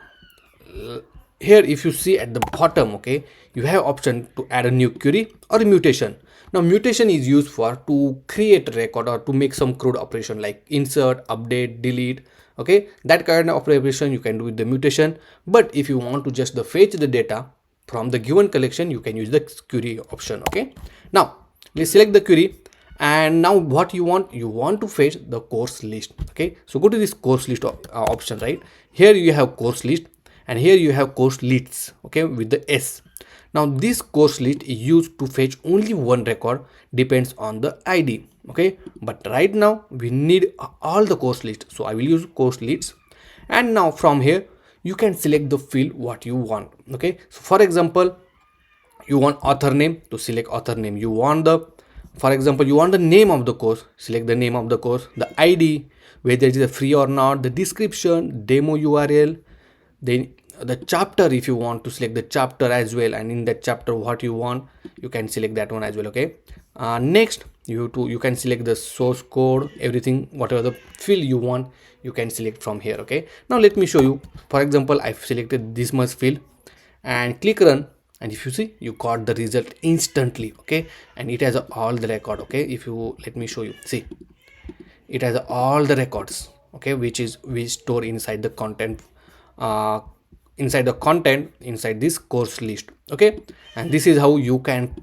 [SPEAKER 1] here if you see at the bottom, okay, you have option to add a new query or a mutation. Now mutation is used for to create a record or to make some CRUD operation like insert, update, delete, Okay, that kind of operation you can do with the mutation. But if you want to just the fetch the data from the given collection, you can use the query option. Okay, now let's select the query. And now what you want to fetch the course list. Okay, so go to this course list option. Right here you have course list, and here you have course lists, okay, with the S. Now this course list is used to fetch only one record, depends on the ID. Okay, but right now we need all the course list, so I will use course lists. And now from here you can select the field what you want. Okay, so for example, you want author name, to select author name. You want the, for example, you want the name of the course, select the name of the course, the ID, whether it is a free or not, the description, demo URL, then the chapter, if you want to select the chapter as well, and in that chapter what you want, you can select that one as well. Okay, next you can select the source code, everything, whatever the field you want, you can select from here. Okay, now let me show you. For example, I've selected this much field and click run, and if you see, you got the result instantly. Okay, and it has all the record. Okay, if you, let me show you, see, it has all the records, okay, which store inside the content, inside this course list. Okay, and this is how you can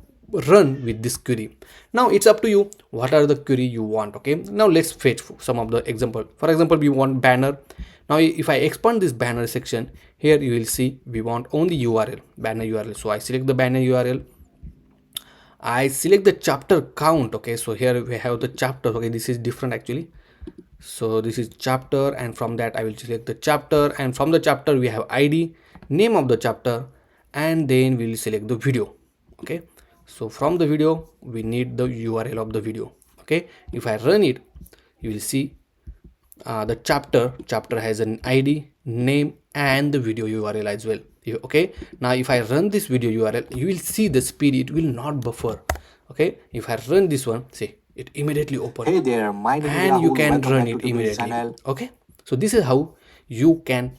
[SPEAKER 1] run with this query. Now it's up to you what are the query you want. Okay, now let's fetch some of the example. For example, we want banner. Now if I expand this banner section, here you will see we want only URL, banner URL. So I select the banner URL, I select the chapter count. Okay, so here we have the chapter. Okay, this is different actually. So this is chapter, and from that I will select the chapter, and from the chapter we have ID, name of the chapter, and then we will select the video. Okay, so from the video we need the URL of the video. Okay, if I run it, you will see the chapter has an ID, name, and the video URL as well. Okay, now if I run this video URL, you will see the speed, it will not buffer. Okay, if I run this one, see, it immediately opens.
[SPEAKER 2] Hey there, my name is
[SPEAKER 1] And you
[SPEAKER 2] Rahul.
[SPEAKER 1] can
[SPEAKER 2] Welcome
[SPEAKER 1] run
[SPEAKER 2] back
[SPEAKER 1] it
[SPEAKER 2] to today's
[SPEAKER 1] immediately.
[SPEAKER 2] channel.
[SPEAKER 1] Okay, so this is how you can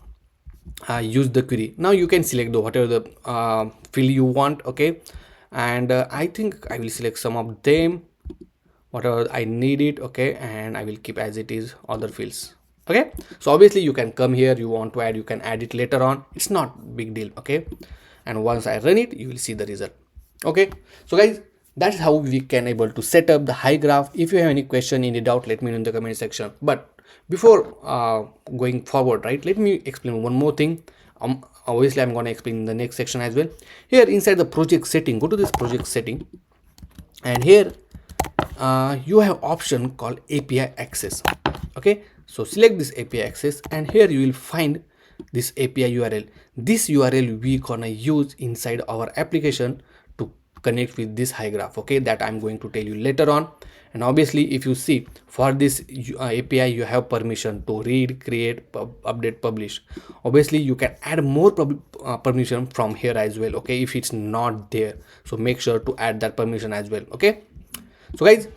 [SPEAKER 1] use the query. Now you can select the whatever the field you want. Okay, and I think I will select some of them, whatever I need it. Okay, and I will keep as it is other fields. Okay, so obviously you can come here, you want to add, you can add it later on, it's not big deal. Okay, and once I run it, you will see the result. Okay, so guys, that's how we can able to set up the Hygraph. If you have any question, any doubt, let me know in the comment section. But before going forward, right, let me explain one more thing. Obviously I'm going to explain in the next section as well. Here inside the project setting, go to this project setting, and here you have option called API access. Okay, so select this API access, and here you will find this API URL. This URL we gonna use inside our application to connect with this Hygraph. Okay, that I'm going to tell you later on. And obviously if you see, for this API you have permission to read, create, update, publish. Obviously you can add more permission from here as well. Okay, if it's not there, so make sure to add that permission as well. Okay, so guys,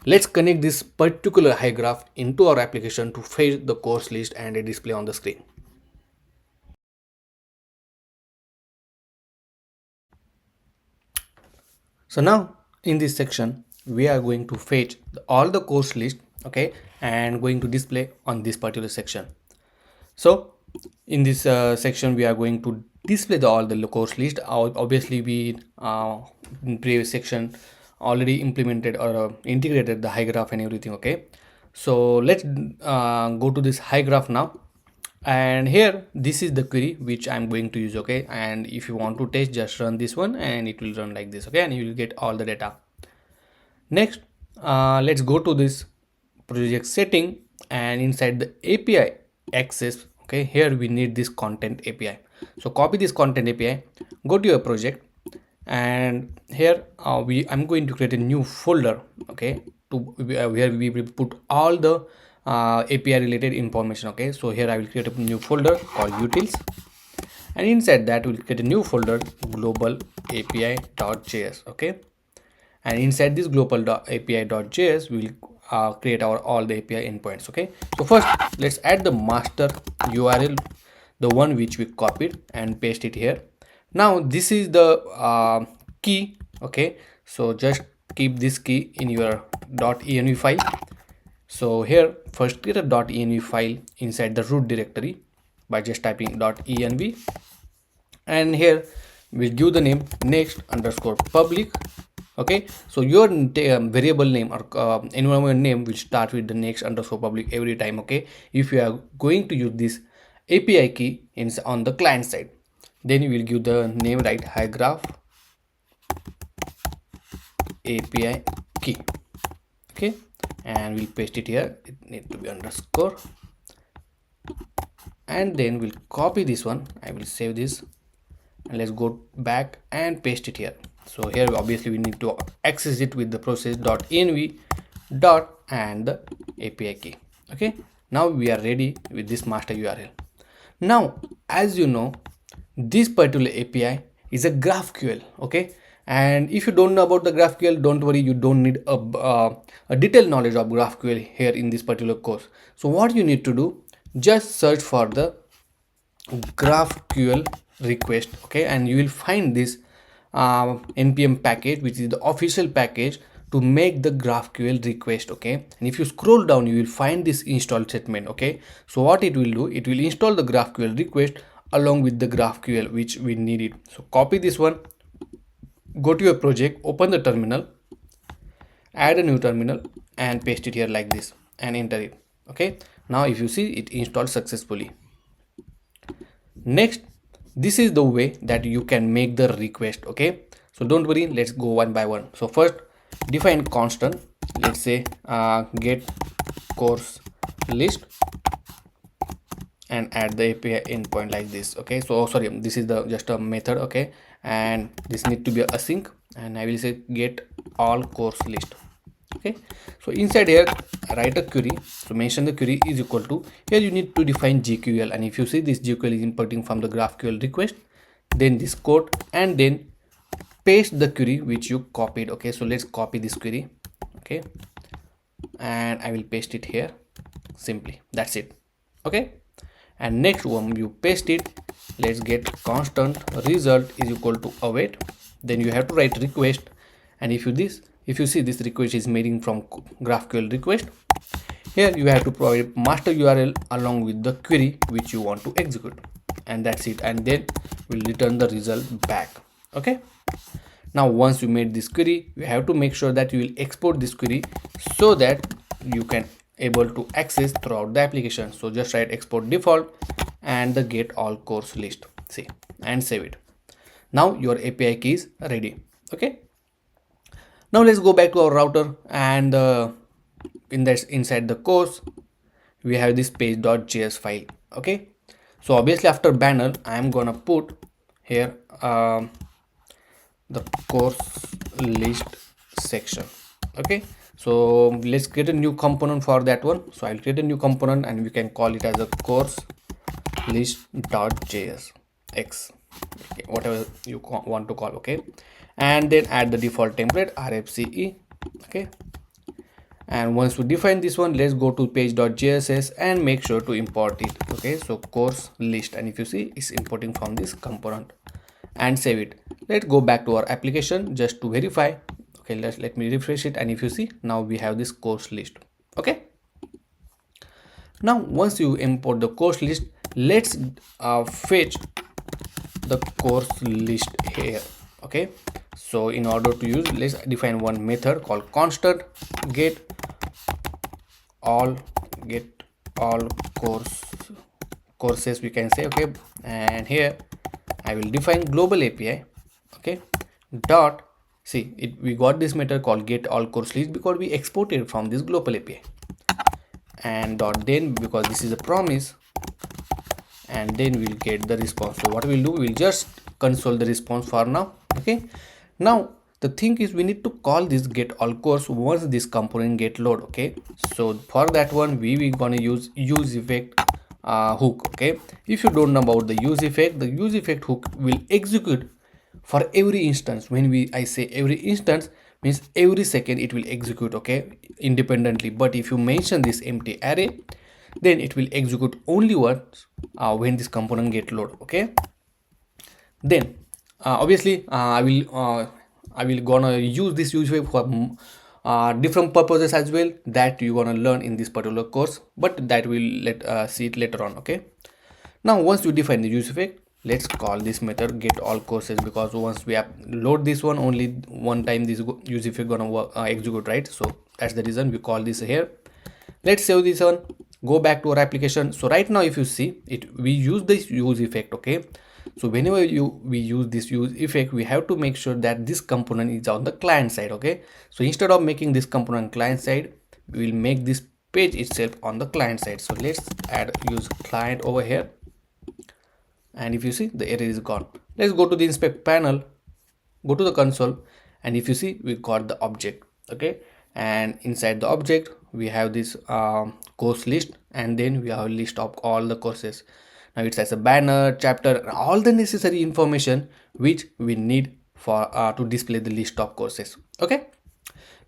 [SPEAKER 1] let's connect this particular Hygraph into our application to fetch the course list and a display on the screen. So now in this section we are going to fetch all the course list, okay, and going to display on this particular section. So in this section we are going to display all the course list. Obviously we in previous section already implemented or integrated the Hygraph and everything. Okay, so let's go to this Hygraph now, and here this is the query which I'm going to use. Okay, and if you want to test, just run this one and it will run like this. Okay, and you will get all the data. Next, let's go to this project setting, and inside the API access, okay, here we need this content API. So copy this content API, go to your project, and here I'm going to create a new folder. Okay, to where we will put all the API related information. Okay, so here I will create a new folder called utils, and inside that we'll create a new folder global api.js. Okay, and inside this global api.js we will create our all the API endpoints. Okay, so first let's add the master URL, the one which we copied, and paste it here. Now this is the key. Okay, so just keep this key in your .env file. So here first create a .env file inside the root directory by just typing .env, and here we'll give the name next_public. Okay, so your variable name or environment name will start with the next_public every time. Okay, if you are going to use this API key on the client side, then you will give the name, right, Hygraph API key. Okay, and we'll paste it here. It need to be underscore, and then we'll copy this one. I will save this, and let's go back and paste it here. So here obviously we need to access it with the process .env dot and the API key. Okay, now we are ready with this master URL. Now, as you know, this particular API is a GraphQL. Okay, and if you don't know about the GraphQL, don't worry, you don't need a detailed knowledge of GraphQL here in this particular course. So what you need to do, just search for the GraphQL request. Okay, and you will find this npm package, which is the official package to make the GraphQL request. Okay, and if you scroll down, you will find this install statement. Okay, so what it will do, it will install the GraphQL request along with the GraphQL which we needed. So copy this one, go to your project, open the terminal, add a new terminal, and paste it here like this and enter it. Okay, now if you see, it installed successfully. Next, this is the way that you can make the request. Okay, so don't worry, let's go one by one. So first, define constant. Let's say get course list, and add the API endpoint like this. Okay, so sorry, this is the just a method. Okay, and this need to be async, and I will say get all course list. Okay, so inside here write a query. So mention the query is equal to, here you need to define GQL, and if you see, this GQL is importing from the GraphQL request, then this code, and then paste the query which you copied. Okay, so let's copy this query. Okay, and I will paste it here simply. That's it. Okay, and next one you paste it, let's get constant result is equal to await. Then you have to write request, and if you see, this request is made from GraphQL request. Here you have to provide master URL along with the query which you want to execute, and that's it. And then we'll return the result back. Okay, now once you made this query, you have to make sure that you will export this query so that you can able to access throughout the application. So just write export default and the get all course list, see, and save it. Now your API key is ready. Okay, now let's go back to our router, and inside the course we have this page.js file. Okay, so obviously after banner I am gonna put here the course list section. Okay, so let's create a new component for that one. So I'll create a new component, and we can call it as a course list.js x, okay, whatever you want to call. Okay, and then add the default template rfce. Okay, and once we define this one, let's go to page.js and make sure to import it. Okay, so course list, and if you see, it's importing from this component, and save it. Let's go back to our application just to verify. Okay, let me refresh it, and if you see, now we have this course list. Okay, now once you import the course list, let's fetch the course list here. Okay, so in order to use, let's define one method called constant get all courses, we can say. Okay, and here I will define global API. Okay, dot, see it, we got this method called get all course list because we exported from this global API, and dot then, because this is a promise, and then we'll get the response. So what we'll do, we'll just console the response for now. Okay, now the thing is, we need to call this get all course once this component get load. Okay, so for that one we gonna use effect hook. Okay, if you don't know about the use effect hook will execute for every instance. When I say every instance, means every second it will execute, okay, independently. But if you mention this empty array, then it will execute only once when this component get load. Okay, then obviously I will gonna use this use for different purposes as well that you want to learn in this particular course, but that we'll see it later on. Okay, now once you define the use effect, let's call this method get all courses, because once we load this one, only one time this use effect gonna work, execute, right? So that's the reason we call this here. Let's save this one, go back to our application. So right now if you see it, we use this use effect. Okay, so whenever we use this use effect, we have to make sure that this component is on the client side. Okay, so instead of making this component client side, we will make this page itself on the client side. So let's add use client over here, and if you see, the error is gone. Let's go to the inspect panel, go to the console, and if you see, we got the object. Okay, and inside the object we have this course list, and then we have a list of all the courses. Now it has a banner, chapter, and all the necessary information which we need for to display the list of courses. Okay,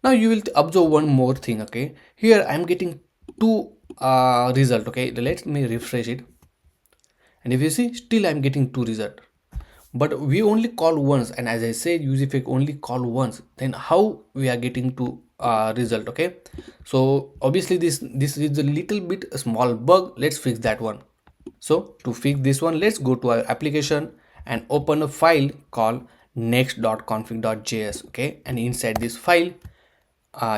[SPEAKER 1] now you will observe one more thing. Okay, here I'm getting two result. Okay, let me refresh it, and if you see, still I'm getting two result, but we only call once, and as I said, use effect only call once, then how we are getting two result? Okay, so obviously this is a little bit a small bug. Let's fix that one. So to fix this one, let's go to our application and open a file called next.config.js. Okay, and inside this file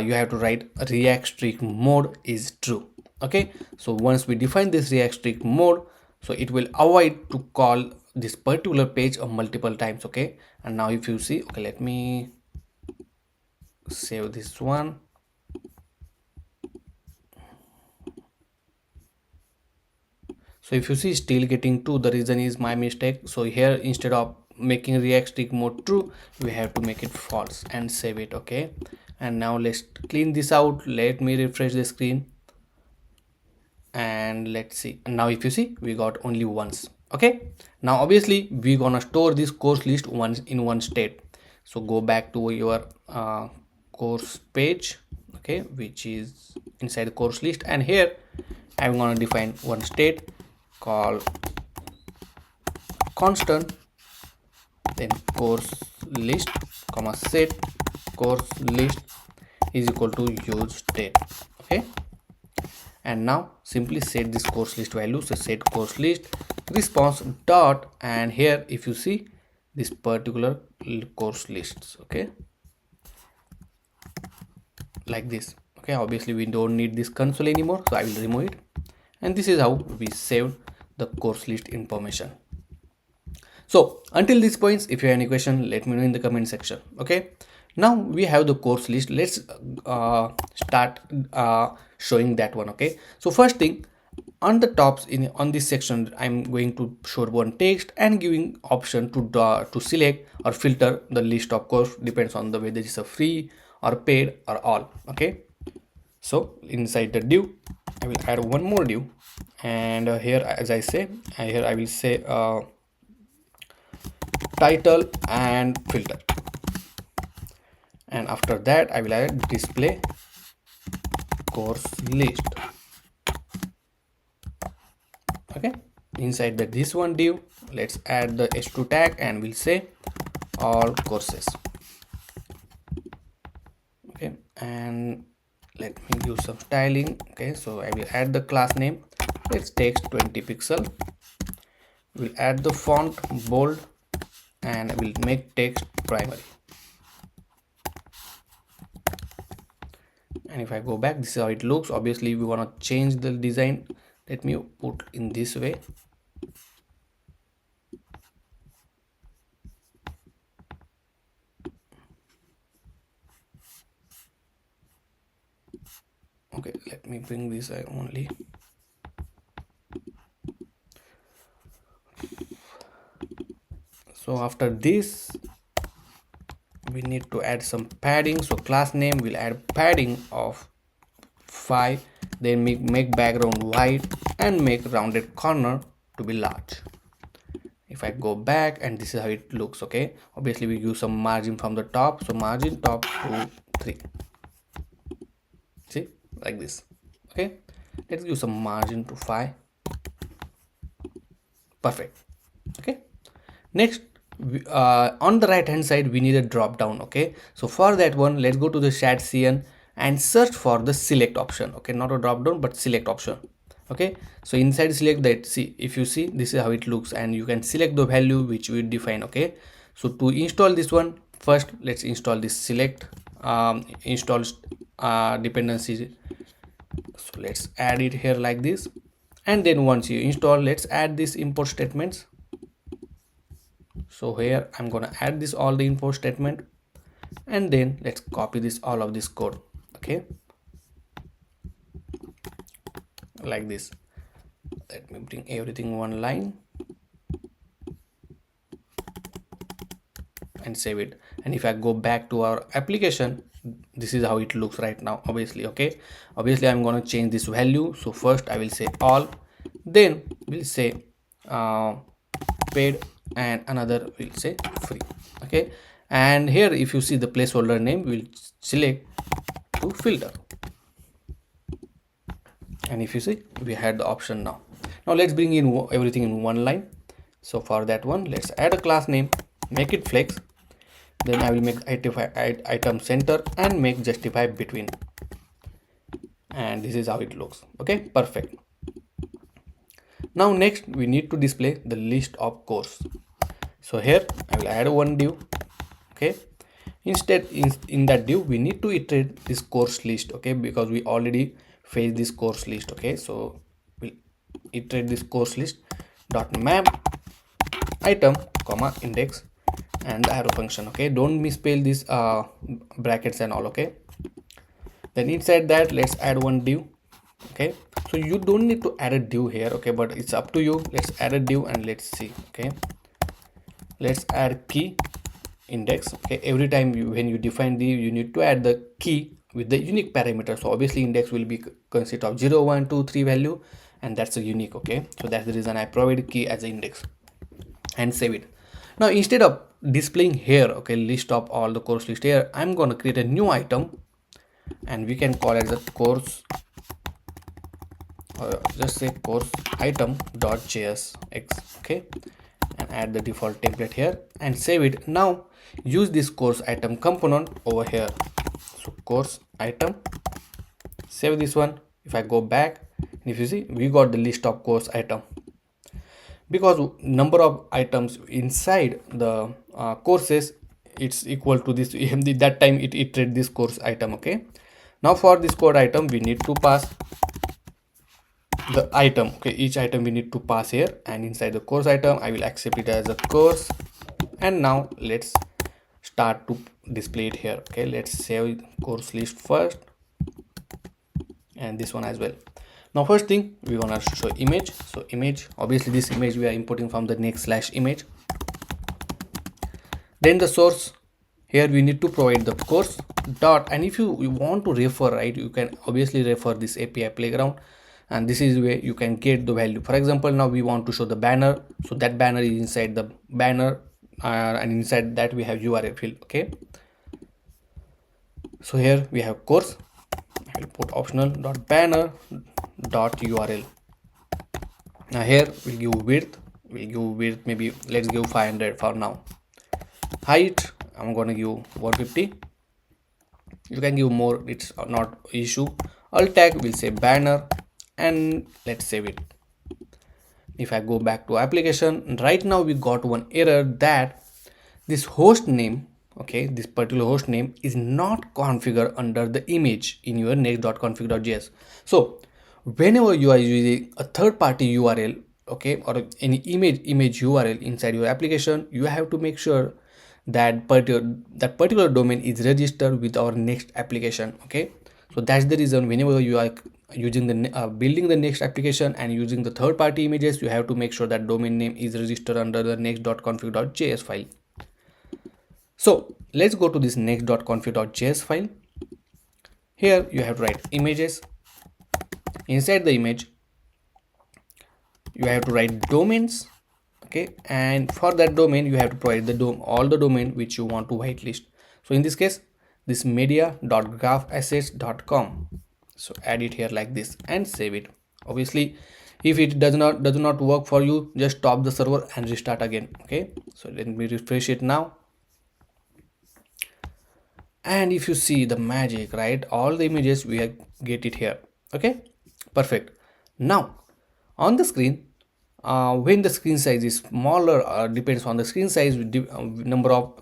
[SPEAKER 1] you have to write React strict mode is true. Okay, so once we define this React strict mode, so it will avoid to call this particular page multiple times. Okay, and now if you see, okay, let me save this one. So if you see, still getting 2, the reason is my mistake. So here, instead of making React strict mode true, we have to make it false and save it. Okay, and now let's clean this out. Let me refresh the screen, and let's see. And now if you see, we got only once. Okay, now obviously we're gonna store this course list once in one state. So go back to your course page, okay, which is inside the course list, and here I'm gonna define one state called constant, then course list comma set course list is equal to use state. Okay, and now simply set this course list value. So set course list response dot, and here if you see this particular course lists, okay, like this. Okay, obviously we don't need this console anymore, so I will remove it, and this is how we saved the course list information. So until this points, if you have any question, let me know in the comment section. Okay, now we have the course list. Let's start showing that one. Okay, so first thing, on the tops on this section, I'm going to show one text and giving option to select or filter the list of course, depends on the whether it's a free or paid or all. Okay, so inside the div, I will add one more div, and here, as I say, here I will say title and filter, and after that I will add display course list. Okay, inside this one div, let's add the h2 tag and we'll say all courses. Okay, and let me use some styling. Okay, so I will add the class name, let's text 20 pixel. We'll add the font bold, and I will make text primary. And if I go back, this is how it looks. Obviously we want to change the design. Let me put in this way. Okay, let me bring this only. So after this, we need to add some padding. So class name will add padding of 5, then make background white and make rounded corner to be large. If I go back, and this is how it looks. Okay, obviously we use some margin from the top, so margin top to 3, see, like this. Okay, let's give some margin to 5. Perfect. Okay, next on the right hand side we need a drop down. Okay, so for that one, let's go to the chat cn and search for the select option. Okay, not a drop down but select option. Okay, so inside select that, see, if you see, this is how it looks, and you can select the value which we define. Okay, so to install this one, first let's install this select install dependency. So let's add it here like this, and then once you install, let's add this import statements. So here I'm gonna add this all the import statement, and then let's copy this all of this code. Okay, like this. Let me bring everything one line and save it. And if I go back to our application, this is how it looks right now, obviously. Okay, obviously I'm going to change this value. So first I will say all, then we'll say paid, and another will say free. Okay, and here if you see the placeholder name, we'll select to filter, and if you see, we had the option. Now let's bring in everything in one line. So for that one, let's add a class name, make it flex, then I will make item center and make justify between, and this is how it looks. Okay, perfect. Now next we need to display the list of course. So here I will add one div. Okay, instead in that div we need to iterate this course list. Okay, because we already faced this course list. Okay, so we'll iterate this course list dot map item comma index and the arrow function. Okay, don't misspell this brackets and all. Okay, then inside that let's add one div. Okay, so you don't need to add a div here. Okay, but it's up to you. Let's add a div and let's see. Okay, let's add key index. Okay, every time when you define div, you need to add the key with the unique parameter. So obviously index will be consist of 0 1 2 3 value, and that's a unique. Okay, so that's the reason I provide key as an index, and save it. Now instead of displaying here, okay, list of all the course list here, I'm going to create a new item, and we can call it the course, just say course item dot js x. Okay, and add the default template here and save it. Now use this course item component over here. So course item, save this one. If I go back, and if you see, we got the list of course item, because number of items inside the courses, it's equal to this. That time it iterate this course item. Okay, now for this code item we need to pass the item. Okay, each item we need to pass here, and inside the course item I will accept it as a course. And now let's start to display it here. Okay, let's save course list first, and this one as well. Now first thing we're gonna show image. So image, obviously this image we are importing from the next/image. Then the source, here we need to provide the course dot, and if you want to refer, right, you can obviously refer this API playground, and this is where you can get the value. For example, now we want to show the banner, so that banner is inside the banner, and inside that we have URL field. Okay, so here we have course. I will put optional dot banner dot URL. Now here we'll give width, maybe let's give 500 for now. Height, I'm gonna give 150. You can give more, it's not issue. Alt tag will say banner, and let's save it. If I go back to application, right now we got one error that this host name, okay, this particular host name is not configured under the image in your next.config.js. So whenever you are using a third-party URL, okay, or any image URL inside your application, you have to make sure that particular domain is registered with our next application. Okay, so that's the reason whenever you are using the building the next application and using the third-party images, you have to make sure that domain name is registered under the next.config.js file. So let's go to this next.config.js file. Here you have to write images. Inside the image you have to write domains. Okay, and for that domain you have to provide the all the domain which you want to whitelist. So in this case, this media.graphassets.com. so add it here like this and save it. Obviously If it does not work for you, just stop the server and restart again. Okay, so let me refresh it now. And if you see the magic, right, all the images we get it here. Okay, perfect. Now on the screen, when the screen size is smaller, depends on the screen size, number of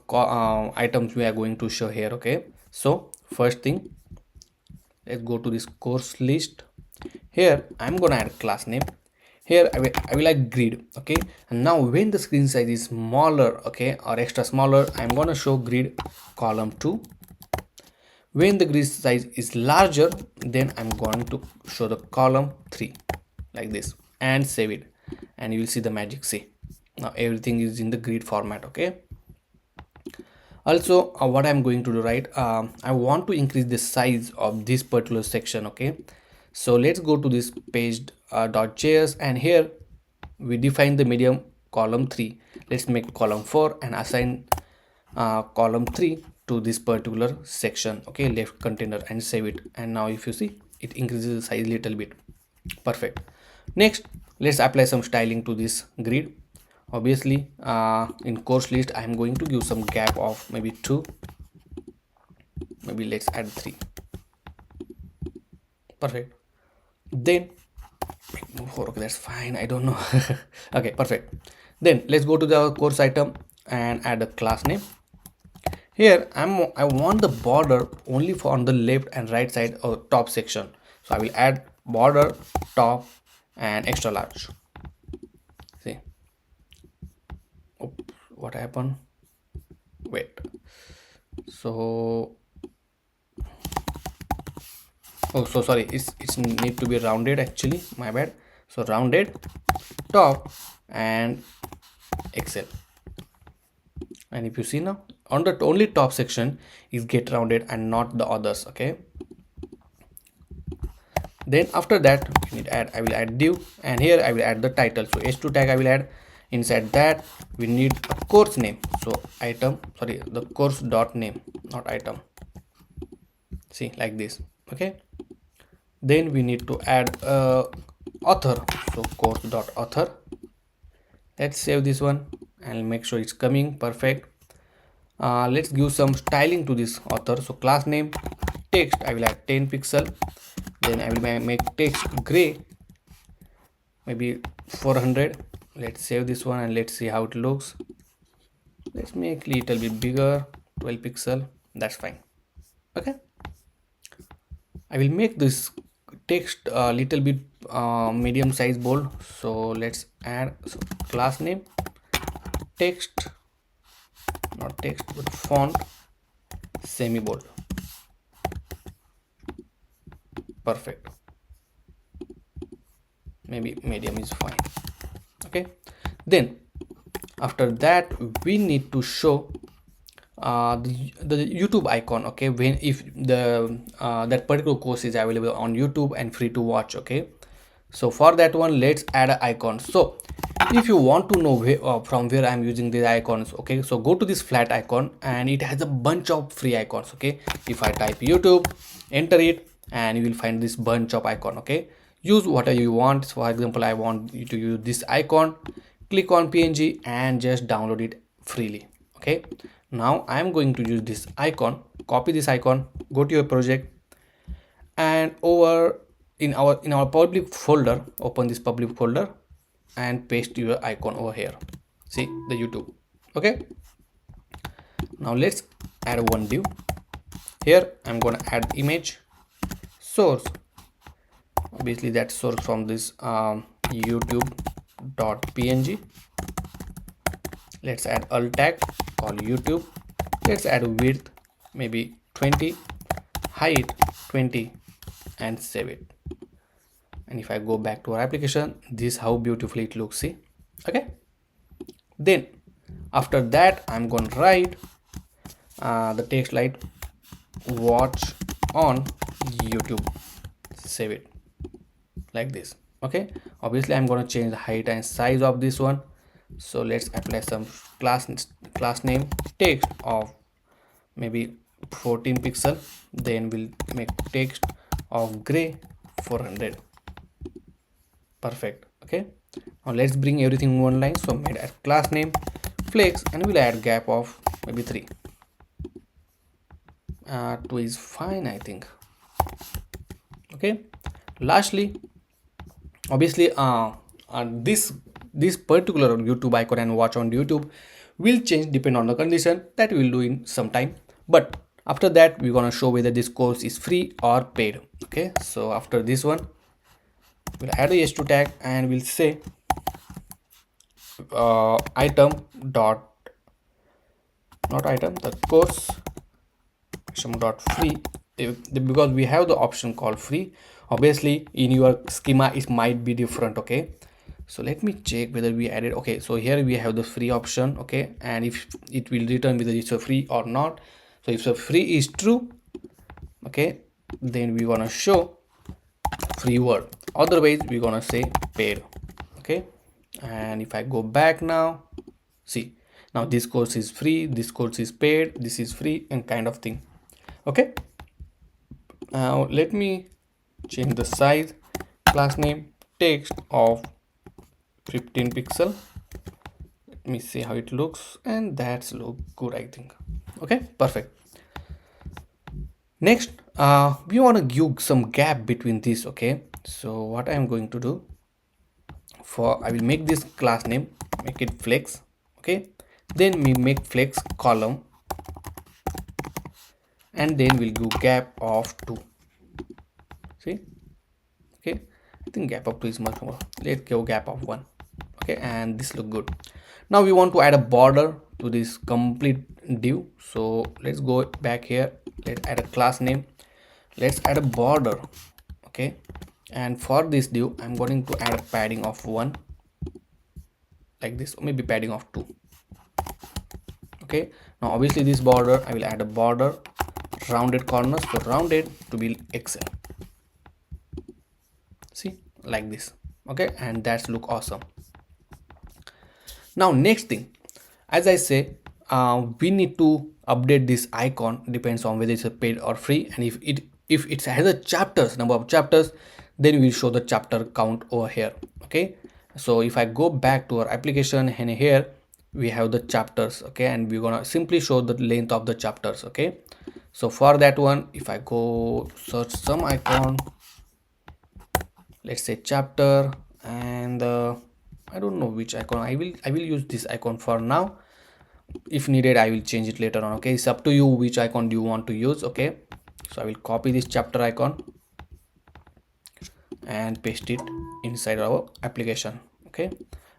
[SPEAKER 1] items we are going to show here. Okay, so first thing, let's go to this course list. Here I'm gonna add class name. Here I will add grid. Okay, and now when the screen size is smaller, okay, or extra smaller, I'm gonna show grid column 2. When the grid size is larger, then I'm going to show the column 3 like this and save it, and you will see the magic. See, now everything is in the grid format. Okay, also what I'm going to do, right, I want to increase the size of this particular section. Okay, so let's go to this page.js, and here we define the medium column 3. Let's make column 4 and assign column 3 to this particular section. Okay, left container, and save it. And now if you see, it increases the size a little bit. Perfect. Next, let's apply some styling to this grid. Obviously, in course list, I'm going to give some gap of maybe 2. Maybe let's add 3. Perfect. Then 4. Okay, that's fine. I don't know. Okay, perfect. Then let's go to the course item and add a class name. Here I want the border only for on the left and right side of top section, so I will add border top and extra large. See, oh, what happened? Wait, so oh, so sorry, it's need to be rounded actually, my bad. So rounded top and excel, and if you see now, on the only top section is get rounded and not the others. Okay, then after that we need add, I will add div, and here I will add the title. So h2 tag I will add. Inside that we need a course name, so item, sorry, the course dot name, not item. See, like this. Okay, then we need to add author, so course dot author. Let's save this one and make sure it's coming. Perfect. Let's give some styling to this author. So class name text, I will add 10 pixel. Then I will make text gray, maybe 400. Let's save this one and let's see how it looks. Let's make little bit bigger, 12 pixel. That's fine. Okay, I will make this text a little bit medium size bold. So let's add class name text, not text but font semi bold. Perfect. Maybe medium is fine. Okay, then after that we need to show the YouTube icon. Okay, when if the that particular course is available on YouTube and free to watch. Okay, so for that one, let's add an icon. So if you want to know from where I'm using these icons, okay, so go to this flat icon and it has a bunch of free icons. Okay, if I type YouTube, enter it, and you will find this bunch of icon. Okay, use whatever you want. So for example, I want you to use this icon. Click on PNG and just download it freely. Okay, now I'm going to use this icon. Copy this icon, go to your project, and over in our public folder, open this public folder and paste your icon over here. See the YouTube. Okay, now let's add one div. Here I'm gonna add image source. Obviously that source from this youtube.png. Let's add alt tag called YouTube. Let's add width maybe 20, height 20, and save it. And if I go back to our application, this is how beautifully it looks. See, okay. Then after that I'm going to write the text like watch on YouTube. Save it like this. Okay, obviously I'm going to change the height and size of this one. So let's apply some class name text of maybe 14 pixel. Then we'll make text of gray 400. Perfect. Okay, now let's bring everything in one line. So made a class name flex, and we'll add gap of maybe 3. 2 is fine, I think. Okay, lastly, obviously this particular YouTube icon and watch on YouTube will change depend on the condition that we will do in some time, but after that we're gonna show whether this course is free or paid. Okay, so after this one we'll add a h2 tag and we'll say item dot not item the course dot free, because we have the option called free. Obviously in your schema it might be different. Okay, so let me check whether we added. Okay, so here we have the free option. Okay, and if it will return whether it's a free or not. So if the free is true, okay, then we're gonna show free word, otherwise we're gonna say paid. Okay, and if I go back now, see, now this course is free, this course is paid, this is free, and kind of thing. Okay, now let me change the size, class name text of 15 pixel. Let me see how it looks, and that's look good, I think. Okay, perfect. Next we want to give some gap between this. Okay, so what I'm going to do, I will make this class name, make it flex. Okay, then we make flex column, and then we'll give gap of 2. See, okay, I think gap of 2 is much more. Let's give gap of 1. Okay, and this look good. Now we want to add a border to this complete div, so let's go back here, let's add a class name, let's add a border. Okay, and for this div I'm going to add a padding of 1 like this, or maybe padding of 2. Okay, now obviously this border I will add a border rounded corners, so rounded to be excel. See, like this. Okay, and that's look awesome. Now next thing, as I say, we need to update this icon, depends on whether it's a paid or free, and if it has a chapters, number of chapters, then we'll show the chapter count over here. Okay, so if I go back to our application, and here we have the chapters. Okay, and we're gonna simply show the length of the chapters. Okay, so for that one, if I go search some icon, let's say chapter, and I don't know which icon I will use this icon for now. If needed I will change it later on. Okay, it's up to you which icon do you want to use. Okay, so I will copy this chapter icon and paste it inside our application. Okay,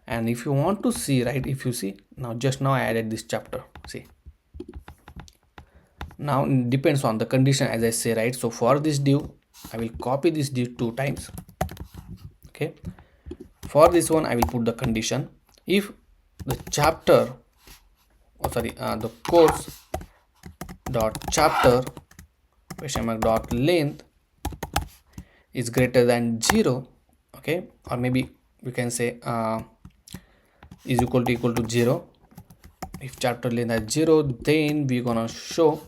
[SPEAKER 1] and if you want to see, right, if you see now, just now I added this chapter. See, now it depends on the condition, as I say, right. So for this div I will copy this div 2 times. Okay, for this one I will put the condition, if the chapter, the course dot chapter dot length is greater than 0. Okay, or maybe we can say is equal to 0. If chapter length is 0, then we're gonna show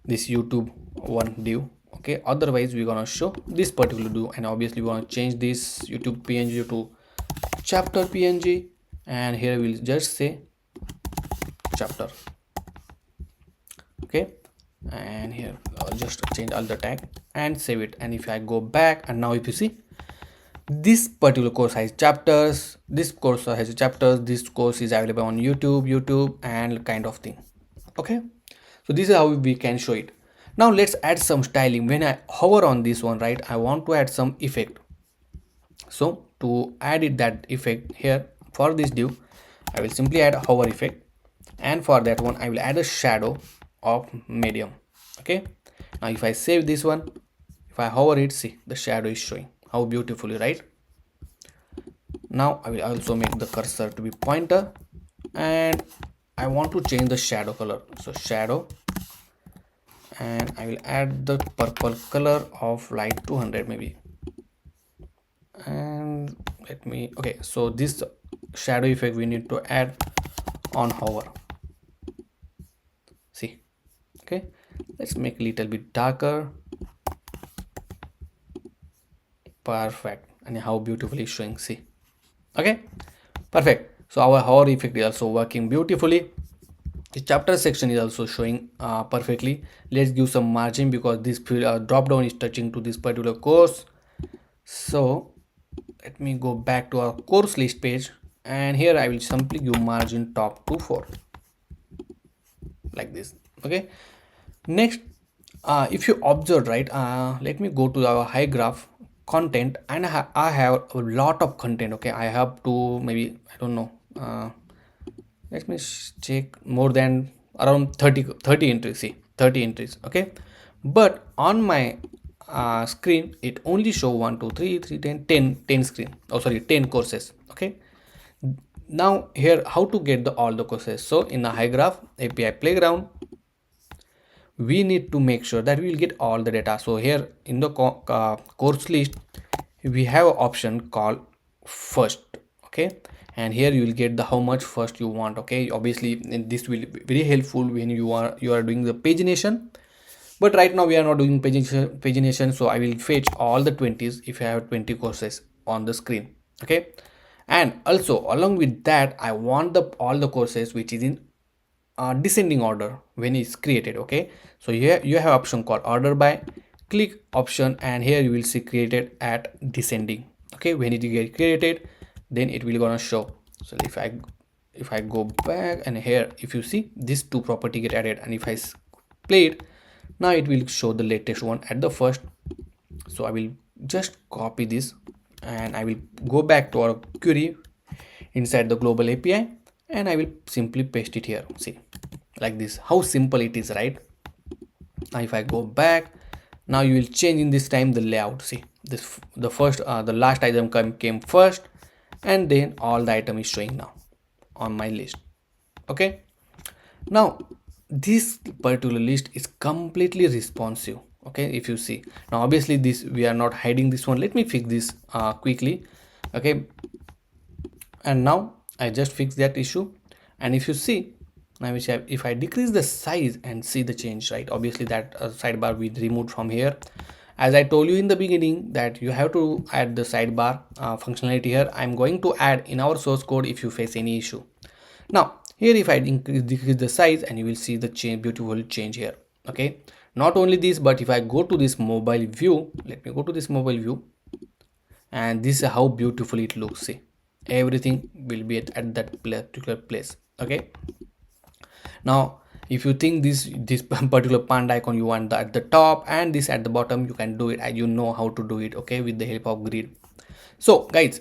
[SPEAKER 1] this YouTube one div. Okay, otherwise we're gonna show this particular div, and obviously we want to change this YouTube PNG to chapter PNG, and here we'll just say chapter. Okay, and here I'll just change all the tag and save it. And if I go back, and now if you see, this particular course has chapters, this course has chapters, this course is available on YouTube and kind of thing. Okay, so this is how we can show it. Now let's add some styling. When I hover on this one, right, I want to add some effect. So to add that effect here, for this div I will simply add a hover effect, and for that one I will add a shadow of medium. Okay, now if I save this one, if I hover it, see the shadow is showing. How beautifully, right? Now I will also make the cursor to be pointer, and I want to change the shadow color. So shadow, and I will add the purple color of like 200 maybe. And let me, okay, so this shadow effect we need to add on hover. See, okay, let's make a little bit darker. Perfect, and how beautifully showing. See, Okay, perfect. So our hover effect is also working beautifully. The chapter section is also showing perfectly. Let's give some margin because this drop down is touching to this particular course. So let me go back to our course list page, and here I will simply give margin top to 4 like this. Okay, next, if you observe, right, let me go to our Hygraph content, and I have a lot of content. Okay, I have to, maybe, I don't know, let me check, more than around 30 entries. See, 30 entries. Okay, but on my screen it only show 1 2 3 3 10 screen, oh sorry, 10 courses. Okay, now here how to get the all the courses. So in the Hygraph API playground, we need to make sure that we will get all the data. So here in the course list, we have an option called first. Okay, and here you will get the how much first you want. Okay, obviously this will be very helpful when you are doing the pagination, but right now we are not doing pagination, so I will fetch all the 20s if I have 20 courses on the screen. Okay, and also along with that I want the all the courses which is in descending order when it's created. Okay, so here you have option called order by, click option, and here you will see created at descending. Okay, when it get created, then it will gonna show. So if I go back, and here if you see these two property get added, and if I play it, now it will show the latest one at the first. So I will just copy this, and I will go back to our query inside the global API, and I will simply paste it here. See, like this, how simple it is, right? Now if I go back, now you will change in this time the layout. See, this the first the last item came first, and then all the item is showing now on my list. Okay, now this particular list is completely responsive. Okay, if you see, now obviously this we are not hiding this one. Let me fix this quickly. Okay, and now I just fixed that issue, and if you see now, if I decrease the size and see the change, right, obviously that sidebar we removed from here. As I told you in the beginning that you have to add the sidebar functionality here. I'm going to add in our source code if you face any issue. Now here if I decrease the size, and you will see the beautiful change here. Okay, not only this, but if I go to this mobile view, let me go to this mobile view, and this is how beautiful it looks. See, everything will be at that particular place. Okay, now if you think this particular panda icon you want at the top and this at the bottom, you can do it, and you know how to do it. Okay, with the help of grid. So guys,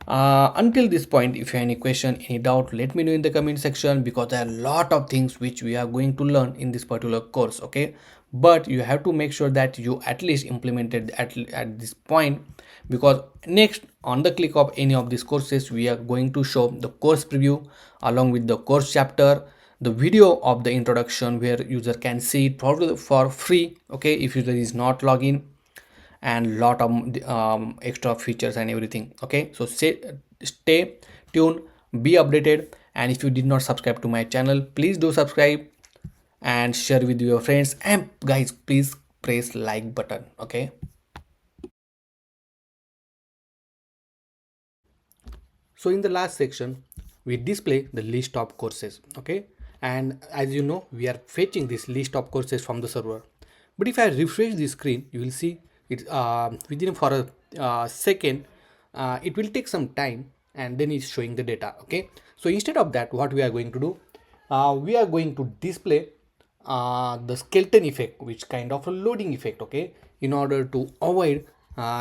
[SPEAKER 1] until this point, if you have any question, any doubt, let me know in the comment section, because there are a lot of things which we are going to learn in this particular course. Okay, but you have to make sure that you at least implemented at this point, because next on the click of any of these courses, we are going to show the course preview along with the course chapter, the video of the introduction where user can see it probably for free. Okay, if user is not login, and lot of extra features and everything. Okay, so stay tuned, be updated, and if you did not subscribe to my channel, please do subscribe and share with your friends, and guys, please press like button. Okay, so in the last section we display the list of courses. Okay, and as you know, we are fetching this list of courses from the server, but if I refresh the screen, you will see it within for a second. It will take some time, and then it's showing the data. Okay, so instead of that, what we are going to do, we are going to display the Skelton effect, which kind of a loading effect. Okay, in order to avoid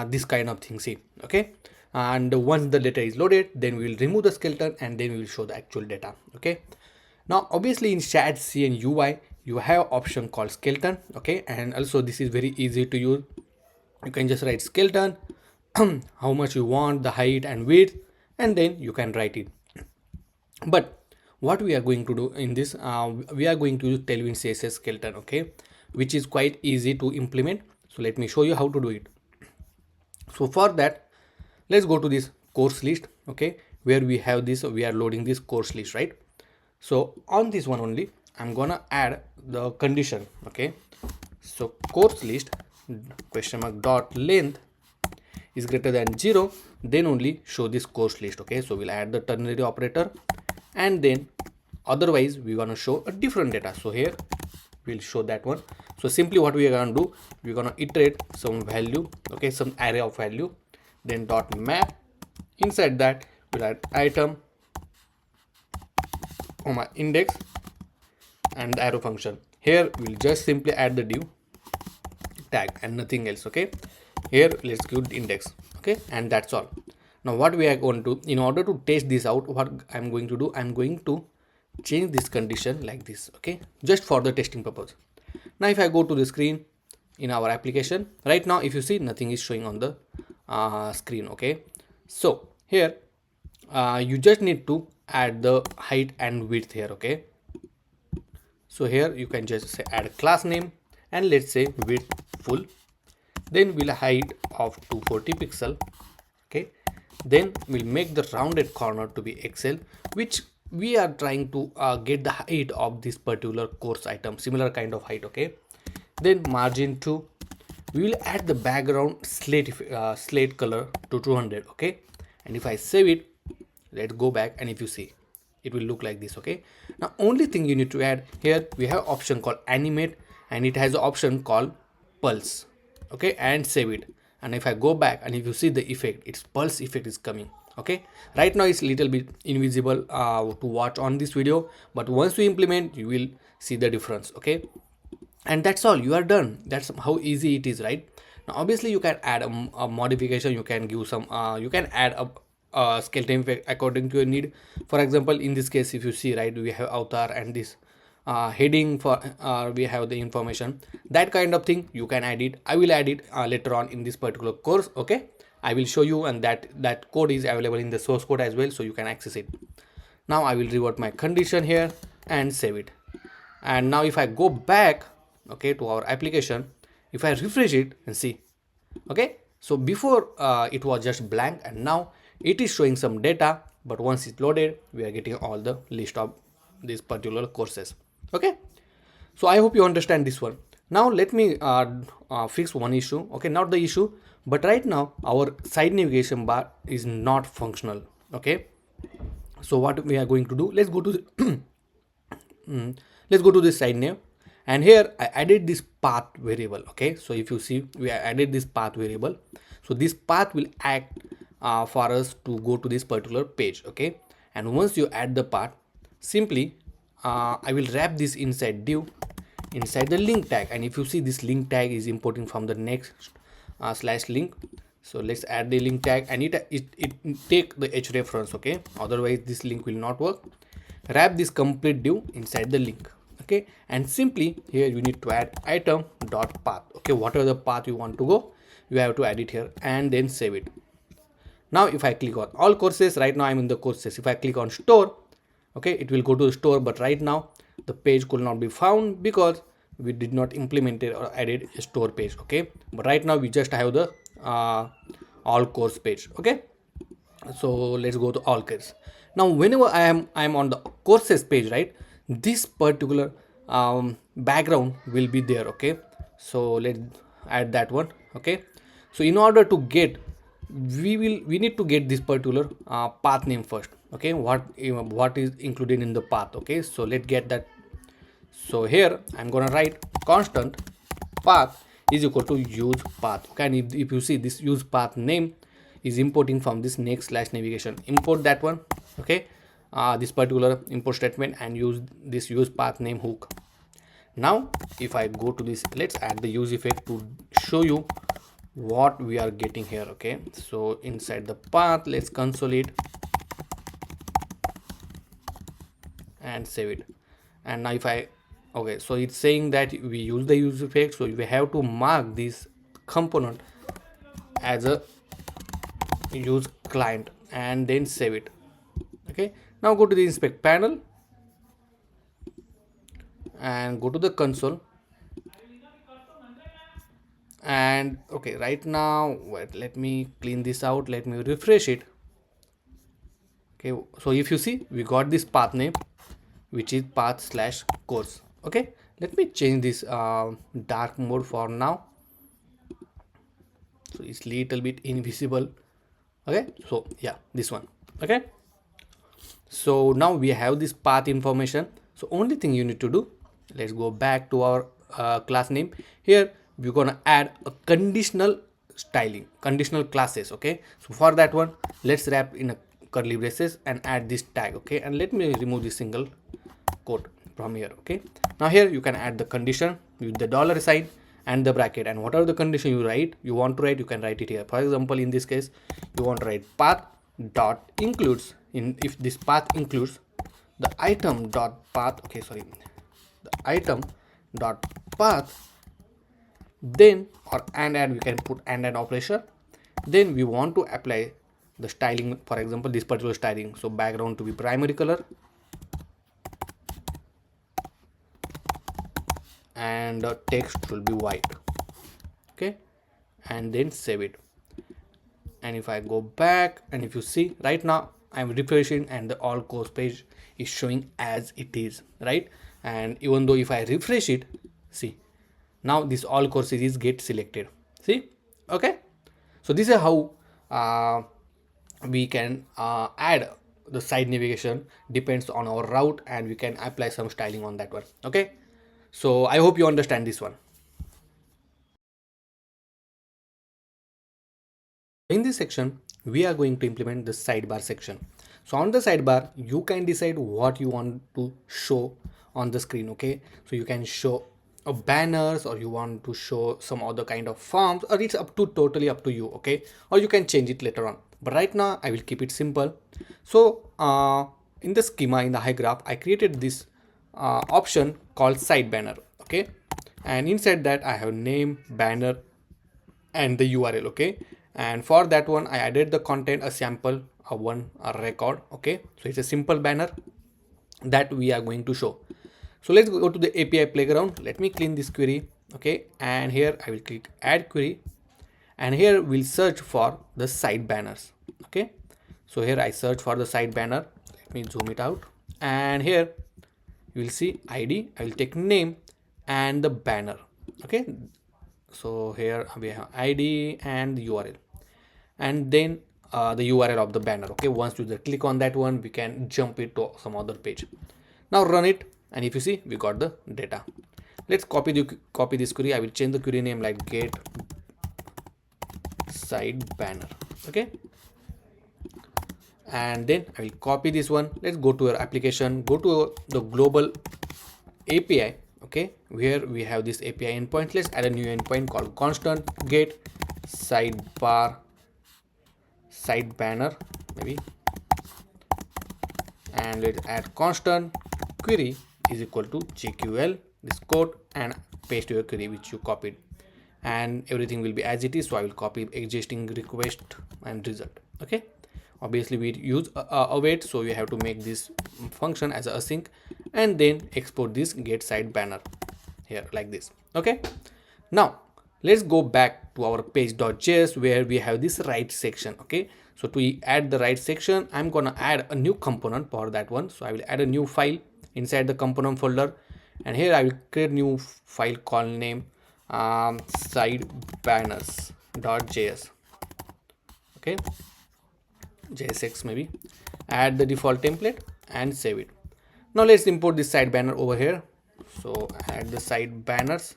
[SPEAKER 1] this kind of thing. See, okay, and once the data is loaded, then we will remove the skeleton, and then we will show the actual data. Okay, now obviously in chat C and UI you have option called skeleton. Okay, and also this is very easy to use. You can just write skeleton how much you want the height and width, and then you can write it. But what we are going to do in this, we are going to use Tailwind CSS skeleton. Okay, which is quite easy to implement. So let me show you how to do it. So for that, let's go to this course list. Okay, where we have this, we are loading this course list, right? So on this one only, I'm gonna add the condition. Okay, so course list question mark dot length is greater than 0, then only show this course list. Okay, so we'll add the ternary operator, and then otherwise we're gonna show a different data. So here we'll show that one. So simply what we are gonna do, we're gonna iterate some value, okay, some array of value, then dot map. Inside that we'll add item, comma index, and the arrow function. Here we'll just simply add the div tag and nothing else. Okay, here let's give index. Okay, and that's all. Now what we are going to, in order to test this out, what I'm going to do, I'm going to change this condition like this. Okay, just for the testing purpose. Now if I go to the screen in our application right now, if you see, nothing is showing on the screen. Okay, so here you just need to add the height and width here. Okay, so here you can just say add a class name, and let's say width full, then we'll height of 240 pixel. Okay, then we'll make the rounded corner to be XL, which we are trying to get the height of this particular course item, similar kind of height. Okay, then margin 2, we will add the background slate color to 200. Okay, and if I save it, let's go back, and if you see, it will look like this. Okay, now only thing you need to add here, we have option called animate, and it has an option called pulse. Okay, and save it, and if I go back, and if you see the effect, its pulse effect is coming. Okay, right now it's little bit invisible to watch on this video, but once we implement, you will see the difference. Okay, and that's all, you are done. That's how easy it is, right? Now obviously you can add a modification, you can give some you can add a skeleton effect according to your need. For example, in this case, if you see, right, we have avatar and this heading for we have the information, that kind of thing you can add it. I will add it later on in this particular course. Okay, I will show you, and that code is available in the source code as well, so you can access it. Now I will revert my condition here and save it. And now if I go back, okay, to our application, if I refresh it and see, okay, so before it was just blank, and now it is showing some data, but once it's loaded, we are getting all the list of these particular courses. Okay, so I hope you understand this one. Now let me fix one issue. Okay, not the issue, but right now our side navigation bar is not functional. Okay, so what we are going to do, let's go to the let's go to this side nav, and here I added this path variable. Okay, so if you see, we added this path variable, so this path will act for us to go to this particular page. Okay, and once you add the path, simply I will wrap this inside div, inside the link tag, and if you see, this link tag is importing from the next slash link. So let's add the link tag, and it take the h reference. Okay, otherwise this link will not work. Wrap this complete div inside the link. Okay, and simply here you need to add item dot path. Okay, whatever the path you want to go, you have to add it here, and then save it. Now if I click on all courses, right now I'm in the courses, if I click on store, okay, it will go to the store, but right now the page could not be found because we did not implement it or added a store page. Okay, but right now we just have the all course page. Okay, so let's go to all course. Now whenever I am on the courses page, right, this particular background will be there. Okay, so let's add that one. Okay, so in order to get, we need to get this particular path name first. Okay, what is included in the path. Okay, so let's get that. So here I'm gonna write constant path is equal to use path. Okay, and if you see, this use path name is importing from this next slash navigation, import that one. Okay, this particular import statement, and use this use path name hook. Now if I go to this, let's add the use effect to show you what we are getting here. Okay, so inside the path, let's console it and save it. And now if I, okay, so it's saying that we use the use effect, so we have to mark this component as a use client and then save it. Okay, now go to the inspect panel and go to the console, and okay, right now wait, let me clean this out, let me refresh it. Okay, so if you see, we got this path name, which is path slash course. Okay, let me change this dark mode for now. so it's little bit invisible. Okay, so yeah, this one. Okay, so now we have this path information. So only thing you need to do, let's go back to our class name. Here we're gonna add a conditional styling, conditional classes. Okay, so for that one, let's wrap in a curly braces and add this tag. Okay, and let me remove this single quote from here. Okay, now here you can add the condition with the dollar sign and the bracket, and whatever the condition you want to write, you can write it here. For example, in this case, you want to write path dot includes, in if this path includes the item dot path, okay, sorry, the item dot path, then, or and we can put and operation. Then we want to apply the styling, for example this particular styling, so background to be primary color and the text will be white. Okay, and then save it. And if I go back, and if you see right now I'm refreshing and the all course page is showing as it is, right? And even though if I refresh it, see, now this all courses is get selected, see. Okay, so this is how we can add the side navigation, depends on our route, and we can apply some styling on that one. Okay, so I hope you understand this one. In this section, we are going to implement the sidebar section. So on the sidebar, you can decide what you want to show on the screen. Okay, so you can show banners, or you want to show some other kind of forms, or it's totally up to you. Okay, or you can change it later on, but right now I will keep it simple. So in the schema, in the Hygraph, I created this option called side banner. Okay, and inside that I have name, banner, and the URL. Okay, and for that one I added the content, a sample, a record. Okay, so it's a simple banner that we are going to show. So let's go to the API playground. Let me clean this query. Okay, and here I will click add query, and here we'll search for the side banners. Okay, so here I search for the side banner. Let me zoom it out, and here you will see ID. I will take name and the banner. Okay, so here we have ID and the URL, and then the URL of the banner. Okay, once you click on that one, we can jump it to some other page. Now run it, and if you see, we got the data. Let's copy this query. I will change the query name like get side banner. Okay, and then I will copy this one. Let's go to our application, go to the global API. Okay, where we have this API endpoint. Let's add a new endpoint called constant get sidebar side banner maybe, and let's add constant query is equal to GQL, this code, and paste your query which you copied, and everything will be as it is. So I will copy existing request and result. Okay, obviously we use await, so you have to make this function as a async, and then export this get side banner here like this. Okay, now let's go back to our page.js where we have this right section. Okay, so to add the right section, I'm gonna add a new component for that one. So I will add a new file inside the component folder, and here I will create new file called name sidebanners.js. okay, JSX maybe, add the default template and save it. Now let's import this side banner over here. So add the side banners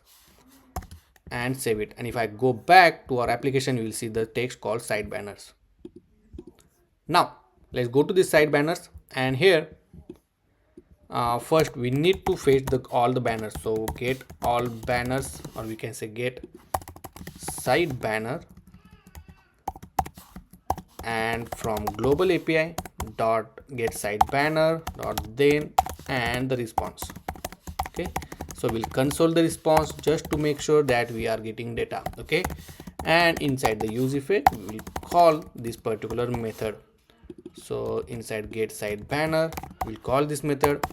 [SPEAKER 1] and save it, and if I go back to our application, you will see the text called side banners. Now let's go to the side banners, and here first we need to fetch all the banners. So get all banners, or we can say get side banner, and from global API dot get side banner dot then and the response. Okay, so we'll console the response just to make sure that we are getting data. Okay, and inside the use effect we will call this particular method. So inside get side banner we'll call this method,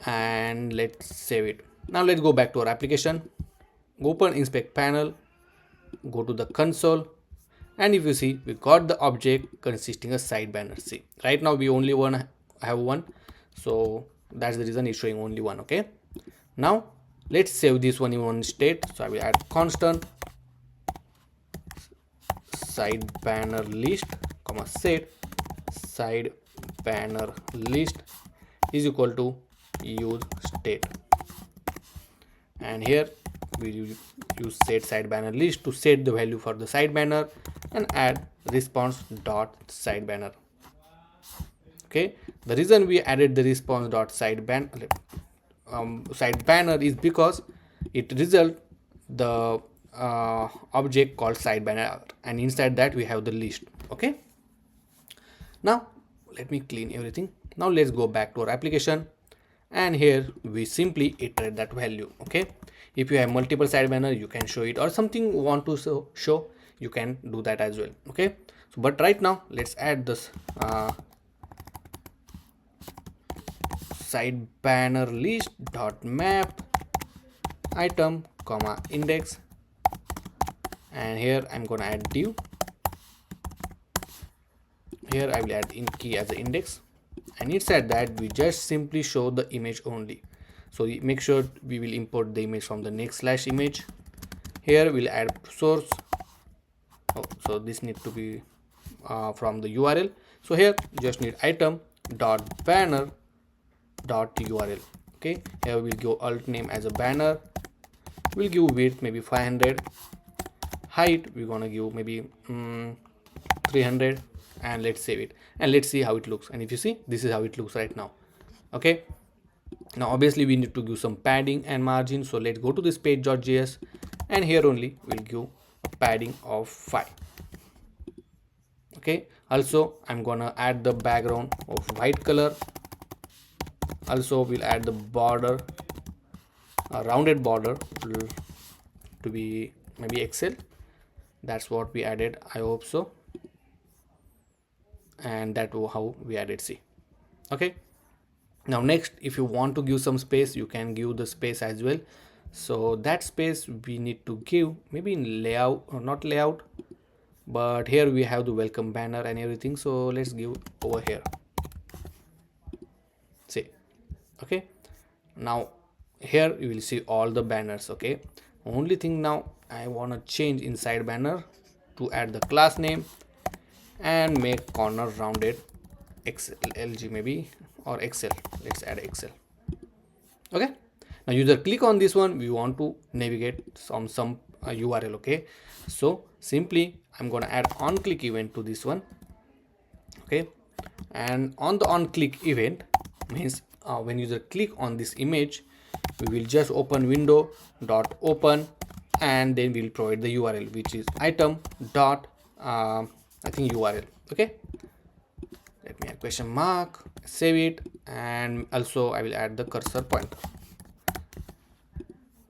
[SPEAKER 1] and let's save it. Now let's go back to our application, open inspect panel, go to the console, and if you see, we got the object consisting of side banner. See, right now we only have one, so that's the reason it's showing only one. Okay, now let's save this one in one state. So I will add constant side banner list comma set side banner list is equal to use state, and here we use set side banner list to set the value for the side banner and add response dot side banner. Okay, the reason we added the response dot side banner is because it result the object called side banner, and inside that we have the list. Okay, now let me clean everything. Now let's go back to our application, and here we simply iterate that value. Okay, if you have multiple side banner, you can show it, or something you want to show, you can do that as well. Okay, so but right now let's add this side banner list dot map item comma index, and here I'm gonna add div. Here I will add in key as an index, and inside that we just simply show the image only. So make sure we will import the image from the next/image. Here we'll add source. So this need to be from the URL. So here just need item dot banner dot URL. Okay, here we'll give alt name as a banner. We'll give width maybe 500. Height we're gonna give maybe 300, and let's save it and let's see how it looks. And if you see, this is how it looks right now. Okay, now obviously we need to give some padding and margin, so let's go to this page.js, and here only we'll give a padding of 5. Okay, also I'm gonna add the background of white color. Also we'll add the border, a rounded border to be maybe Excel. That's what we added, I hope so, and that was how we added C. Okay, now next, if you want to give some space, you can give the space as well. So that space we need to give maybe in layout, or not layout, but here we have the welcome banner and everything, so let's give over here. See, okay, now here you will see all the banners. Okay, only thing now I want to change inside banner to add the class name and make corner rounded LG maybe, or Excel. Let's add Excel. Okay, now user click on this one, we want to navigate some URL. Okay, so simply I'm gonna add on click event to this one. Okay, and on the on click event means when user click on this image, we will just open window dot open, and then we'll provide the URL, which is item dot I think URL. Okay, let me add question mark, save it, and also I will add the cursor pointer.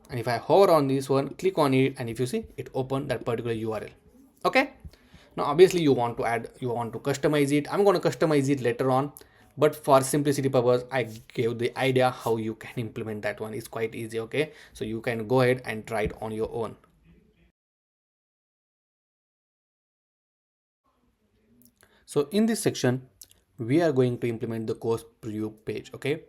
[SPEAKER 1] And if I hover on this one, click on it, and if you see, it opened that particular URL. Okay, now obviously you want to customize it. I'm going to customize it later on, but for simplicity purpose, I gave the idea how you can implement that one. It's quite easy. Okay, so you can go ahead and try it on your own. So in this section, we are going to implement the course preview page. Okay,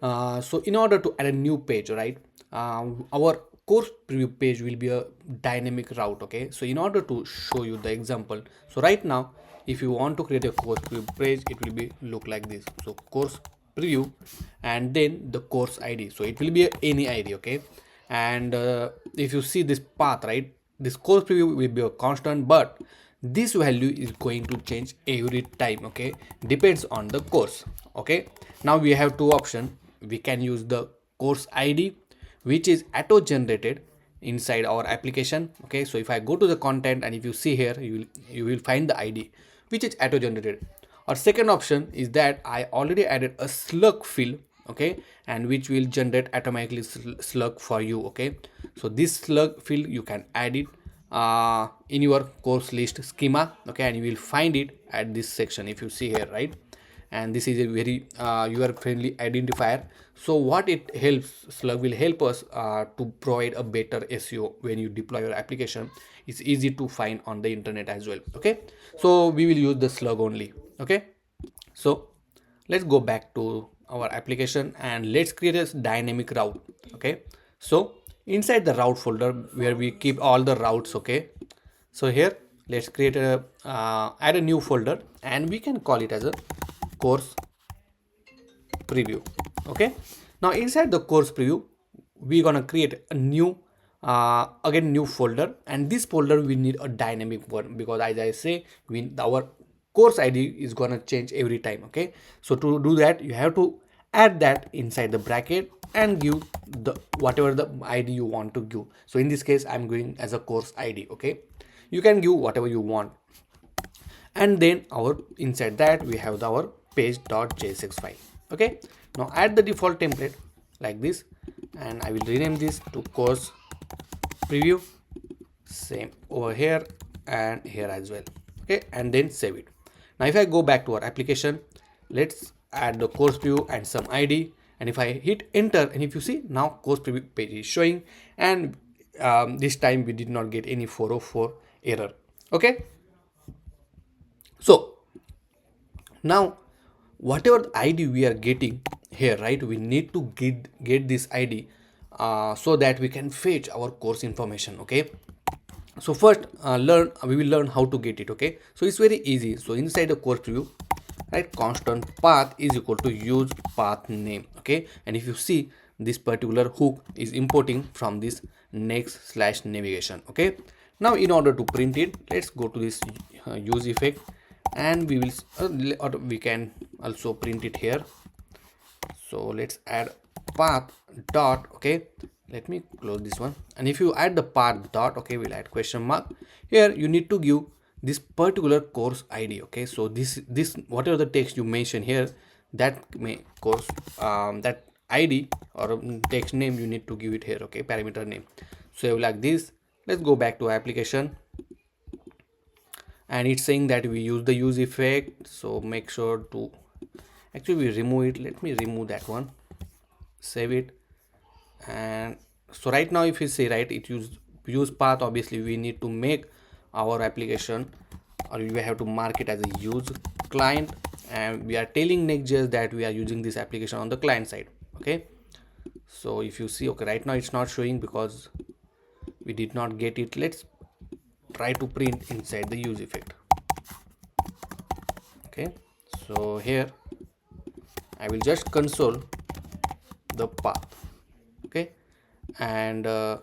[SPEAKER 1] so in order to add a new page, right, our course preview page will be a dynamic route. Okay, so in order to show you the example, so right now if you want to create a course preview page, it will be look like this. So course preview, and then the course ID, so it will be any ID. Okay, and if you see this path, right, this course preview will be a constant, but this value is going to change every time. Okay, depends on the course. Okay, now we have two options. We can use the course ID, which is auto generated inside our application. Okay, so if I go to the content, and if you see here, you will find the ID which is auto generated. Or second option is that I already added a slug field. Okay, and which will generate automatically slug for you. Okay, so this slug field you can add it in your course list schema. Okay, and you will find it at this section if you see here, right? And this is a very user friendly identifier. So what it helps, slug will help us to provide a better SEO when you deploy your application. It's easy to find on the internet as well. Okay, so we will use the slug only. Okay, so let's go back to our application and let's create a dynamic route. Okay, so inside the route folder where we keep all the routes. Okay, so here let's create a add a new folder, and we can call it as a course preview. Okay, now inside the course preview we're gonna create a new again new folder, and this folder we need a dynamic one, because as I say, our course id is gonna change every time. Okay, so to do that you have to add that inside the bracket and give the whatever the id you want to give. So in this case I'm going as a course id. Okay, you can give whatever you want, and then our inside that we have our page.jsx file. Okay, now add the default template like this, and I will rename this to course preview, same over here and here as well. Okay, and then save it. Now if I go back to our application, let's add the course preview and some id, and if I hit enter, and if you see now course preview page is showing, and this time we did not get any 404 error. Okay, so now whatever the id we are getting here, right, we need to get this id so that we can fetch our course information. Okay, so first we will learn how to get it. Okay, so it's very easy. So inside the course preview, right, constant path is equal to use path name. Okay, and if you see, this particular hook is importing from this next/navigation. Okay, now in order to print it, let's go to this use effect, and we will or we can also print it here. So let's add path dot. Okay, let me close this one, and if you add the path dot, okay, we'll add question mark. Here you need to give this particular course id. Okay, so this whatever the text you mention here, that may course that id or text name you need to give it here. Okay, parameter name. So like this, let's go back to application, and it's saying that we use the use effect. So make sure to actually we remove it. Let me remove that one, save it. And so right now if you say, right, it use path, obviously we need to make our application, or we have to mark it as a use client, and we are telling Next.js that we are using this application on the client side. Okay, so if you see, okay, right now it's not showing because we did not get it. Let's try to print inside the use effect. Okay, so here I will just console the path. Okay, and oh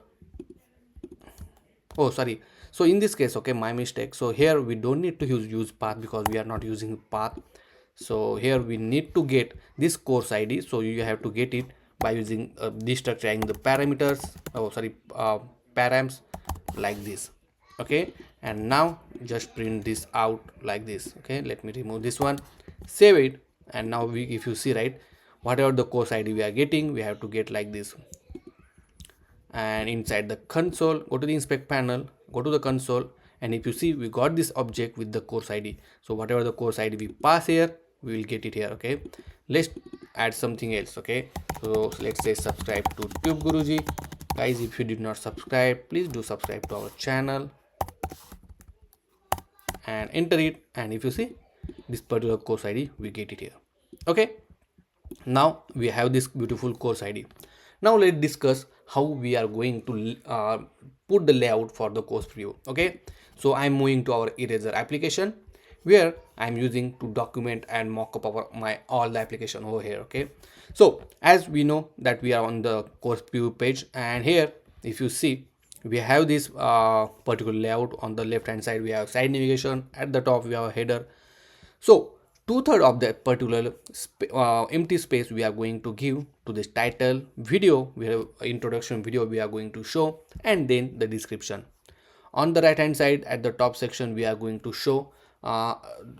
[SPEAKER 1] sorry, so in this case, okay, my mistake. So here we don't need to use path because we are not using path. So here we need to get this course id. So you have to get it by using destructuring the parameters, oh sorry, params like this. Okay, and now just print this out like this. Okay, let me remove this one, save it, and now we, if you see, right, whatever the course id we are getting, we have to get like this. And inside the console, go to the inspect panel, go to the console, and if you see, we got this object with the course id. So whatever the course id we pass here, we will get it here. Okay, let's add something else. Okay, so let's say subscribe to Tube Guruji. Guys, if you did not subscribe, please do subscribe to our channel and enter it, and if you see, this particular course id we get it here. Okay, now we have this beautiful course id. Now let's discuss how we are going to put the layout for the course preview. Okay, so I'm moving to our eraser application, where I'm using to document and mock up our all the application over here. Okay, so as we know that we are on the course preview page, and here if you see, we have this particular layout. On the left hand side we have side navigation, at the top we have a header. So 2/3 of that particular empty space we are going to give to this title video. We have introduction video we are going to show, and then the description. On the right hand side at the top section, we are going to show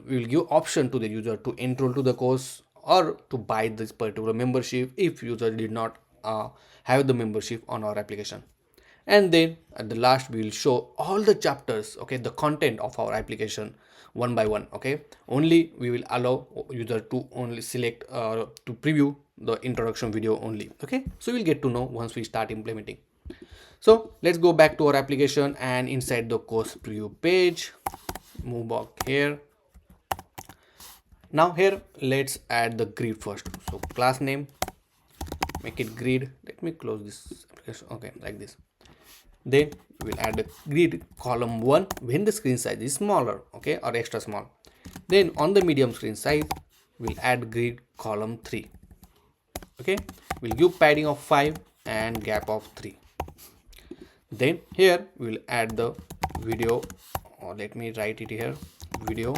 [SPEAKER 1] we will give option to the user to enroll to the course or to buy this particular membership if user did not have the membership on our application. And then at the last we will show all the chapters, okay, the content of our application one by one. Okay, only we will allow user to only select to preview the introduction video only. Okay, so we'll get to know once we start implementing. So let's go back to our application, and inside the course preview page, move back here. Now here let's add the grid first. So class name, make it grid. Let me close this application. Okay, like this. Then we'll add a grid column 1 when the screen size is smaller, okay, or extra small. Then on the medium screen size, we'll add grid column 3. Okay, we'll give padding of 5 and gap of 3. Then here we'll add the video, or let me write it here, video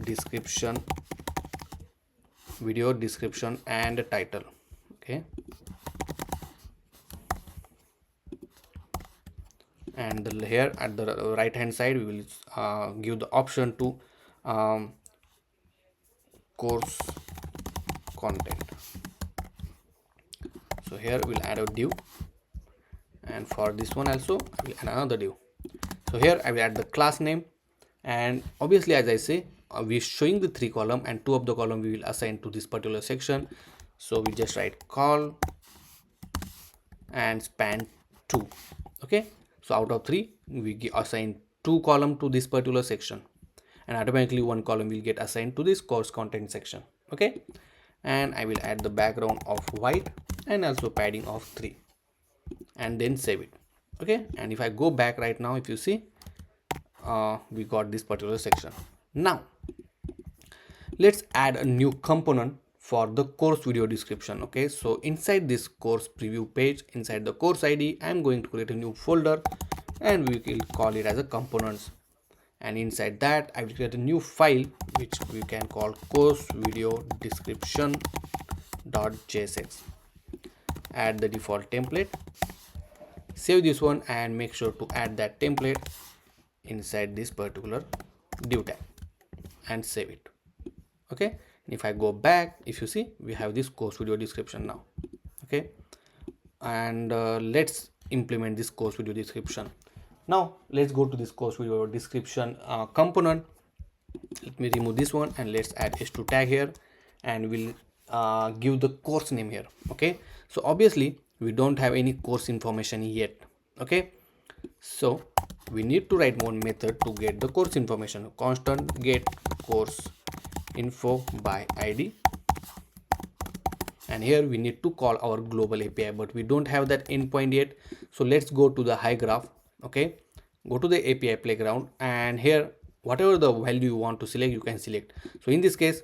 [SPEAKER 1] description and the title. Okay, and here at the right hand side we will give the option to course content. So here we'll add a div, and for this one also I will add another div. So here I will add the class name, and obviously as I say we're showing the 3 column and 2 of the column we will assign to this particular section. So we just write call and span 2. Okay, so out of 3 we assign 2 column to this particular section, and automatically 1 column will get assigned to this course content section. Okay, and I will add the background of white and also padding of 3, and then save it. Okay, and if I go back right now, if you see we got this particular section. Now let's add a new component for the course video description. Okay, so inside this course preview page, inside the course ID, I'm going to create a new folder and we will call it as a components, and inside that I will create a new file which we can call course video description.jsx. Add the default template, save this one, and make sure to add that template inside this particular div tag and save it. Okay, and if I go back, if you see we have this course video description now. Okay, and let's implement this course video description. Now let's go to this course video description component. Let me remove this one and let's add h2 tag here, and we'll give the course name here. Okay, so obviously we don't have any course information yet. Okay, so we need to write one method to get the course information. Constant get course info by id, and here we need to call our global API, but we don't have that endpoint yet. So let's go to the Hygraph. Okay, go to the API playground, and here whatever the value you want to select, you can select. So in this case,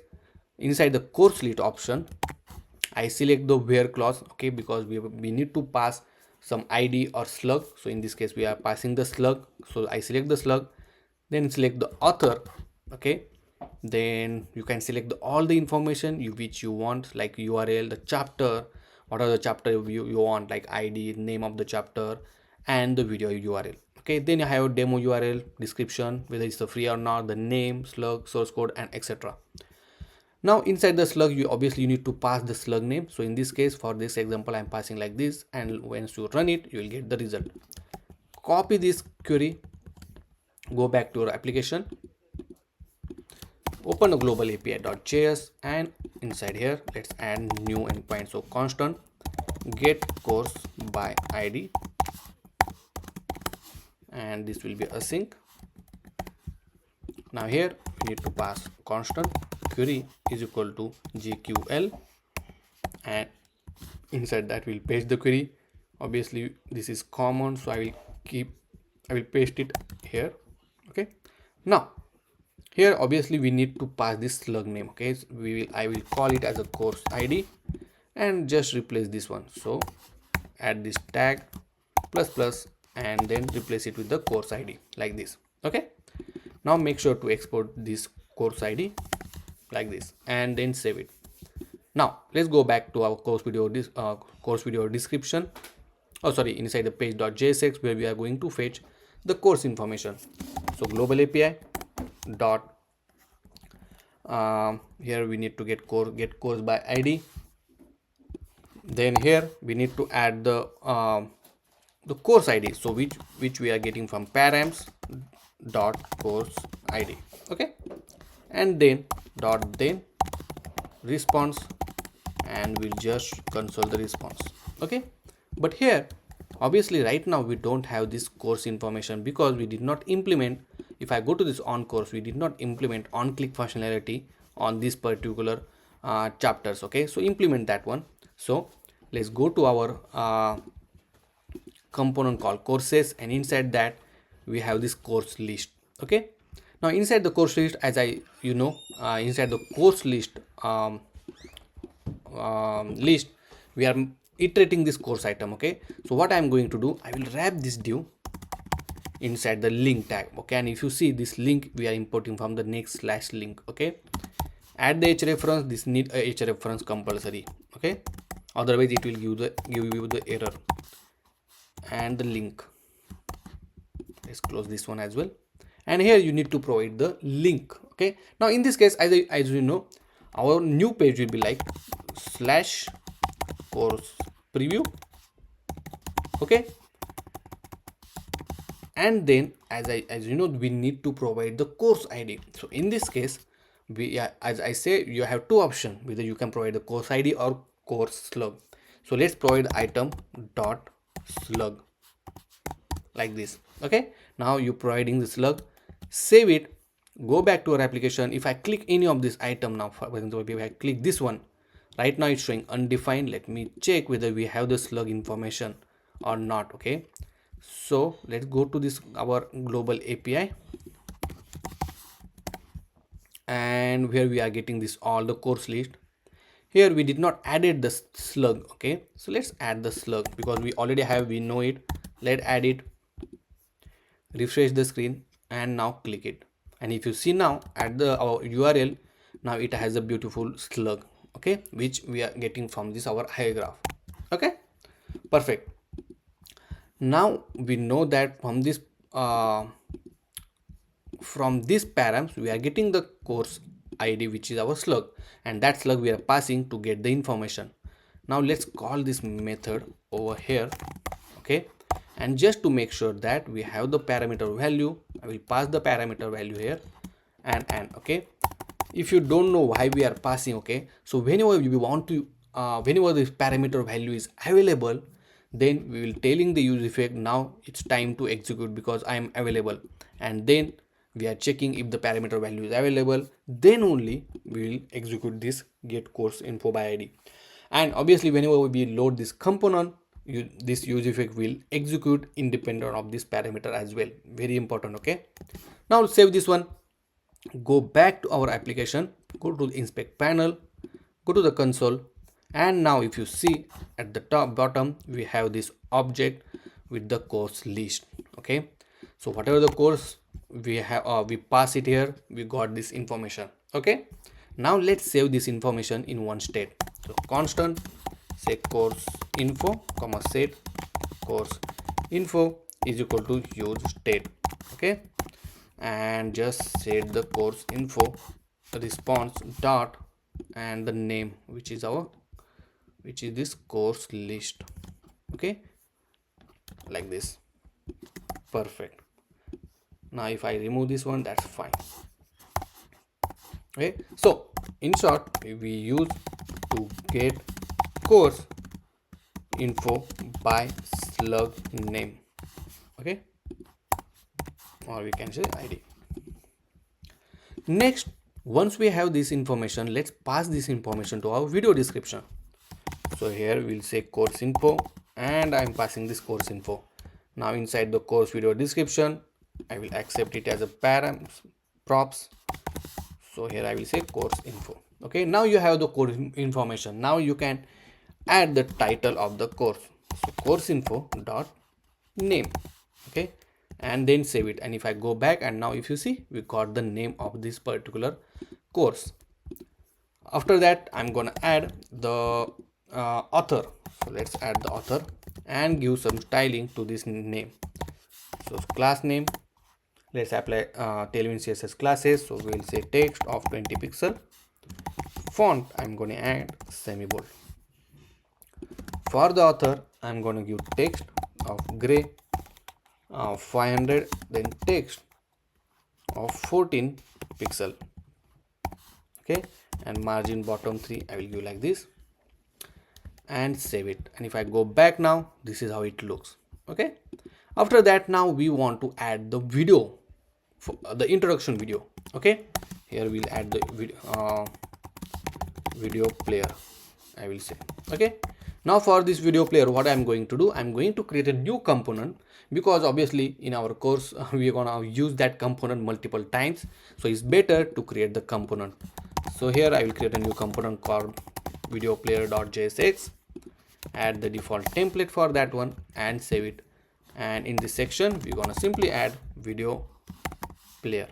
[SPEAKER 1] inside the course list option, I select the where clause. Okay, because we need to pass some ID or slug. So in this case we are passing the slug, so I select the slug, then select the author. Okay, then you can select all the information which you want, like URL, the chapter, what are the chapter you want, like ID, name of the chapter, and the video URL. Okay, then you have a demo URL, description, whether it's the free or not, the name, slug, source code, and etc. Now inside the slug, you need to pass the slug name. So in this case, for this example, I'm passing like this, and once you run it, you will get the result. Copy this query, go back to your application, open a global API.js, and inside here let's add new endpoint. So constant get course by id, and this will be async. Now here we need to pass constant query is equal to GQL, and inside that we'll paste the query. Obviously this is common, so I will paste it here. Okay, now here obviously we need to pass this slug name. Okay, so I will call it as a course ID and just replace this one. So add this tag plus and then replace it with the course ID like this. Okay, now make sure to export this course ID like this and then save it. Now let's go back to our course video description. Oh sorry, inside the page.jsx, where we are going to fetch the course information. So global API dot here we need to get course by id. Then here we need to add the course id, so which we are getting from params dot course id. Okay, and then then response, and we'll just console the response. Okay, but here obviously right now we don't have this course information because we did not implement. If I go to this on course, we did not implement on click functionality on this particular chapters. Okay, so implement that one. So let's go to our component called courses, and inside that we have this course list. Okay, now inside the course list, as inside the course list list, we are iterating this course item. Okay, so what I am going to do, I will wrap this div inside the link tag. Okay, and if you see this link, we are importing from the next/link. Okay, add the h-reference. This need a h-reference compulsory. Okay, otherwise it will give you the error. And the link, let's close this one as well, and here you need to provide the link. Okay, now in this case, as you know, our new page will be like /course preview. Okay, and then as you know, we need to provide the course ID. So in this case, as I say, you have two options, whether you can provide the course ID or course slug. So let's provide item dot slug like this. Okay, now you providing the slug, save it, go back to our application. If I click any of this item now, for example, if I click this one, right now it's showing undefined. Let me check whether we have the slug information or not. Okay, so let's go to this our global API, and where we are getting this all the course list. Here we did not added the slug. Okay, so let's add the slug because we already have, we know it. Let's add it, refresh the screen, and now click it, and if you see now at our URL, now it has a beautiful slug. Okay, which we are getting from this our Hygraph. Okay, perfect. Now we know that from this params we are getting the course ID, which is our slug, and that slug we are passing to get the information. Now let's call this method over here. Okay, and just to make sure that we have the parameter value, I will pass the parameter value here and okay. If you don't know why we are passing, okay, so whenever we want to whenever this parameter value is available, then we will telling the use effect now it's time to execute because I am available, and then we are checking if the parameter value is available, then only we will execute this get course info by ID. And obviously whenever we load this component, this use effect will execute independent of this parameter as well. Very important. Okay, now save this one, go back to our application, go to the inspect panel, go to the console, and now if you see at the bottom we have this object with the course list. Okay, so whatever the course we have, we pass it here, we got this information. Okay, now let's save this information in one state. So constant say course info comma set course info is equal to use state. Okay, and just set the course info response dot and the name, which is this course list. Okay, like this. Perfect. Now if I remove this one, that's fine. Okay, so in short, we use to get course info by slug name. Okay, or we can say ID. Next, once we have this information, let's pass this information to our video description. So here we'll say course info, and I'm passing this course info. Now inside the course video description, I will accept it as a params props. So here I will say course info. Okay, now you have the course information. Now you can add the title of the course. So course info dot name. Okay, and then save it. And if I go back, and now if you see, we got the name of this particular course. After that, I'm gonna add the author. So let's add the author and give some styling to this name. So class name, let's apply Tailwind CSS classes. So we'll say text of 20 pixel. Font, I'm going to add semi-bold. For the author, I'm going to give text of gray 500, then text of 14 pixel. Okay, and margin bottom 3 I will give like this, and save it. And if I go back now, this is how it looks. Okay, after that, now we want to add the video, for the introduction video. Okay, here we'll add the video player, I will say. Okay, Now for this video player, what I'm going to do, I'm going to create a new component, because obviously in our course we are gonna use that component multiple times, so it's better to create the component. So here I will create a new component called video player.jsx, add the default template for that one and save it. And in this section we're gonna simply add video player.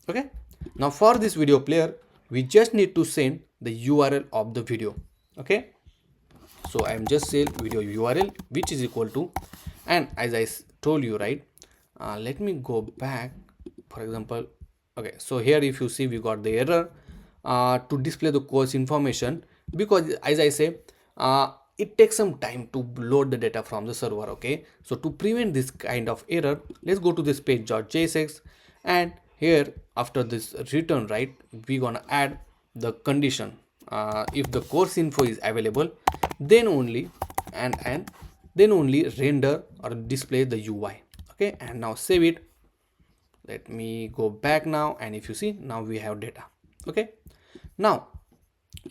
[SPEAKER 1] Okay, now for this video player we just need to send the URL of the video. Okay, so I'm just saying video URL, which is equal to, and as I told you, right, let me go back, for example. Okay, so here if you see we got the error to display the course information, because as I say, it takes some time to load the data from the server. Okay, so to prevent this kind of error, let's go to this page.jsx, and here after this return, right, we're gonna add the condition. If the course info is available, then only and then only render or display the UI. Okay, and now save it. Let me go back now, and if you see, now we have data. Okay, now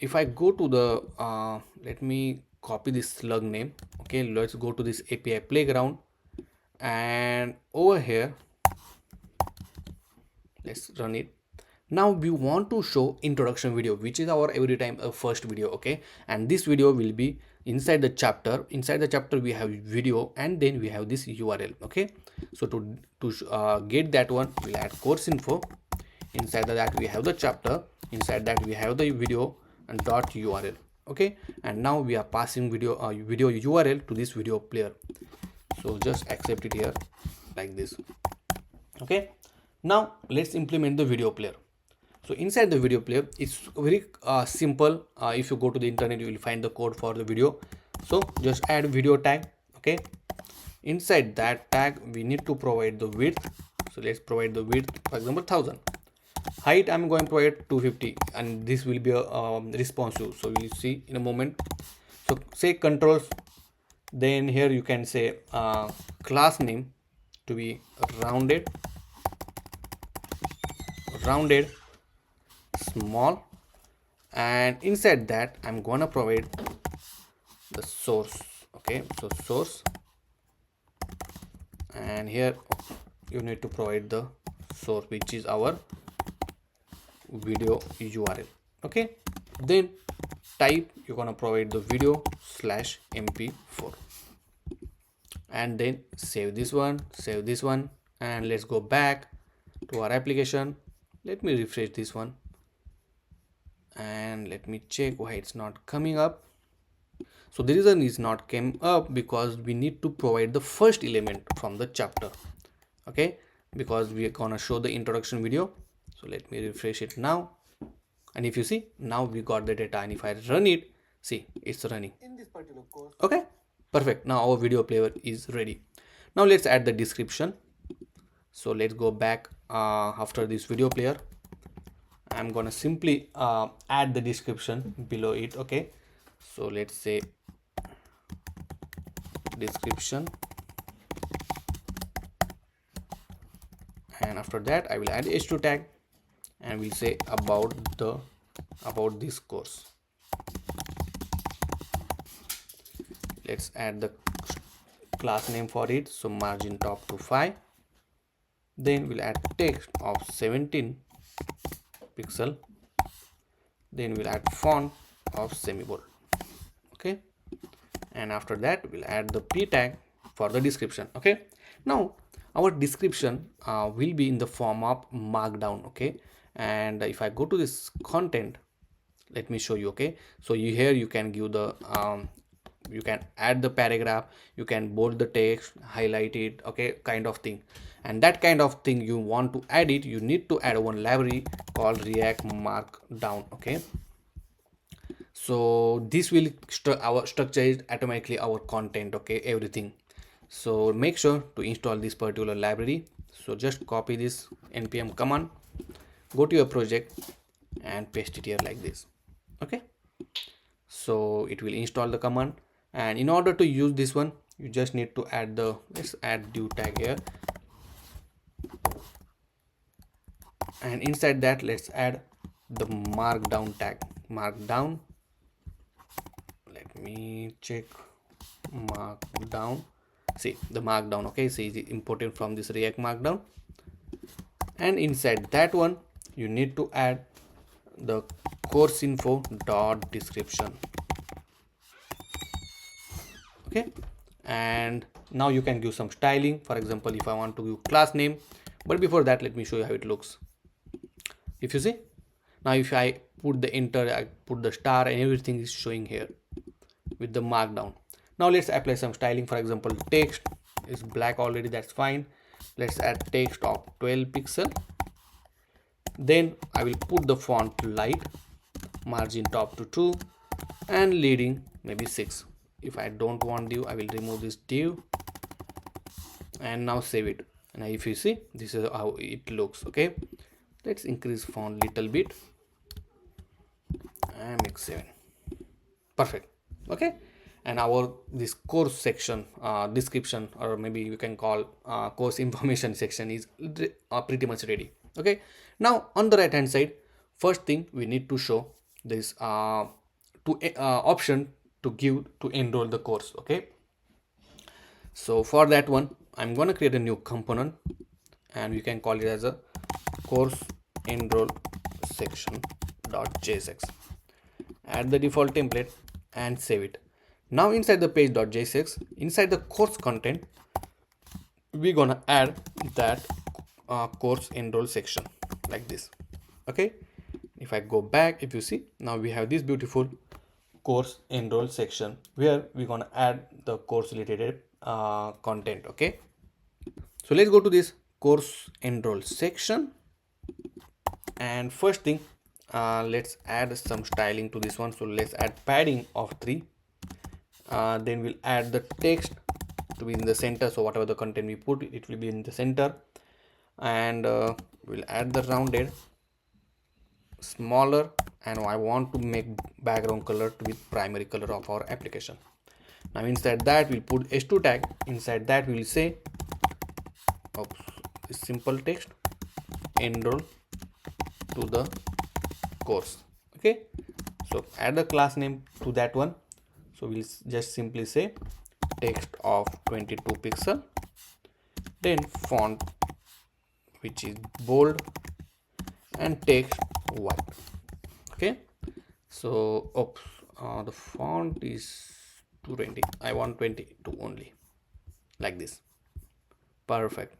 [SPEAKER 1] if I go to the let me copy this slug name. Okay, let's go to this API playground, and over here let's run it. Now we want to show introduction video, which is our every time a first video. Okay, and this video will be inside the chapter. Inside the chapter we have video, and then we have this URL. Okay, so to get that one, we'll add course info. Inside that we have the chapter, inside that we have the video and dot URL. Okay, and now we are passing video video URL to this video player, so just accept it here like this. Okay, now let's implement the video player. So inside the video player, it's very simple. If you go to the internet, you will find the code for the video. So just add video tag. Okay, inside that tag we need to provide the width. So let's provide the width, for example 1000. Height I'm going to provide 250, and this will be a responsive, so we'll see in a moment. So say controls, then here you can say class name to be rounded small, and inside that I'm gonna provide the source. Okay, so source, and here you need to provide the source, which is our video URL. Okay, then type, you're gonna provide the video /mp4, and then save this one, and let's go back to our application. Let me refresh this one, and let me check why it's not coming up. So the reason is not came up because we need to provide the first element from the chapter. Okay, because we are gonna show the introduction video. So let me refresh it now, and if you see, now we got the data, and if I run it, see, it's running in this particular course. Okay, perfect. Now our video player is ready. Now let's add the description. So let's go back after this video player. I'm gonna simply add the description below it. Okay, so let's say description, and after that I will add h2 tag, and we'll say about this course. Let's add the class name for it, so margin top to 5. Then we'll add text of 17 pixel. Then we'll add font of semi-bold. Okay, and after that we'll add the p tag for the description. Okay, now our description will be in the form of markdown. Okay, and if I go to this content, let me show you. Okay, so here you can give the you can add the paragraph, you can bold the text, highlight it, okay, kind of thing. And that kind of thing you want to add it, you need to add one library called React Markdown. Okay, so this will structure it automatically our content. Okay, everything. So make sure to install this particular library. So just copy this npm command, go to your project and paste it here like this. Okay, so it will install the command, and in order to use this one, you just need to add the, let's add div tag here, and inside that let's add the markdown tag, markdown let me check markdown. See the markdown, okay, see it's imported from this React markdown, and inside that one you need to add the course info dot description. Okay, and now you can give some styling. For example, if I want to give class name, but before that let me show you how it looks. If you see, now if I put the enter, I put the star, and everything is showing here with the markdown. Now let's apply some styling. For example, text is black already, that's fine. Let's add text of 12 pixel. Then I will put the font light, margin top to 2, and leading maybe 6. If I don't want div, I will remove this div, and now save it. And if you see, this is how it looks. Okay, let's increase font little bit and make 7. Perfect. Okay, and our this course section description, or maybe you can call course information section, is pretty much ready. Okay, now on the right hand side, first thing we need to show this option to give to enroll the course. Okay, so for that one I'm gonna create a new component, and we can call it as a course enroll section .jsx. Add the default template and save it. Now inside the page.jsx, inside the course content, we're gonna add that course enroll section like this. Okay, if I go back, if you see, now we have this beautiful course enroll section where we're gonna add the course related content. Okay, so let's go to this course enroll section, and first thing, let's add some styling to this one. So let's add padding of 3. Then we'll add the text to be in the center, so whatever the content we put, it will be in the center. And we'll add the rounded smaller, and I want to make background color to be primary color of our application. Now inside that we'll put h2 tag. Inside that we will say simple text enroll to the course. Okay, so add the class name to that one. So we'll just simply say text of 22 pixel, then font which is bold, and text white. Okay, so the font is 220, I want 22 only, like this. Perfect.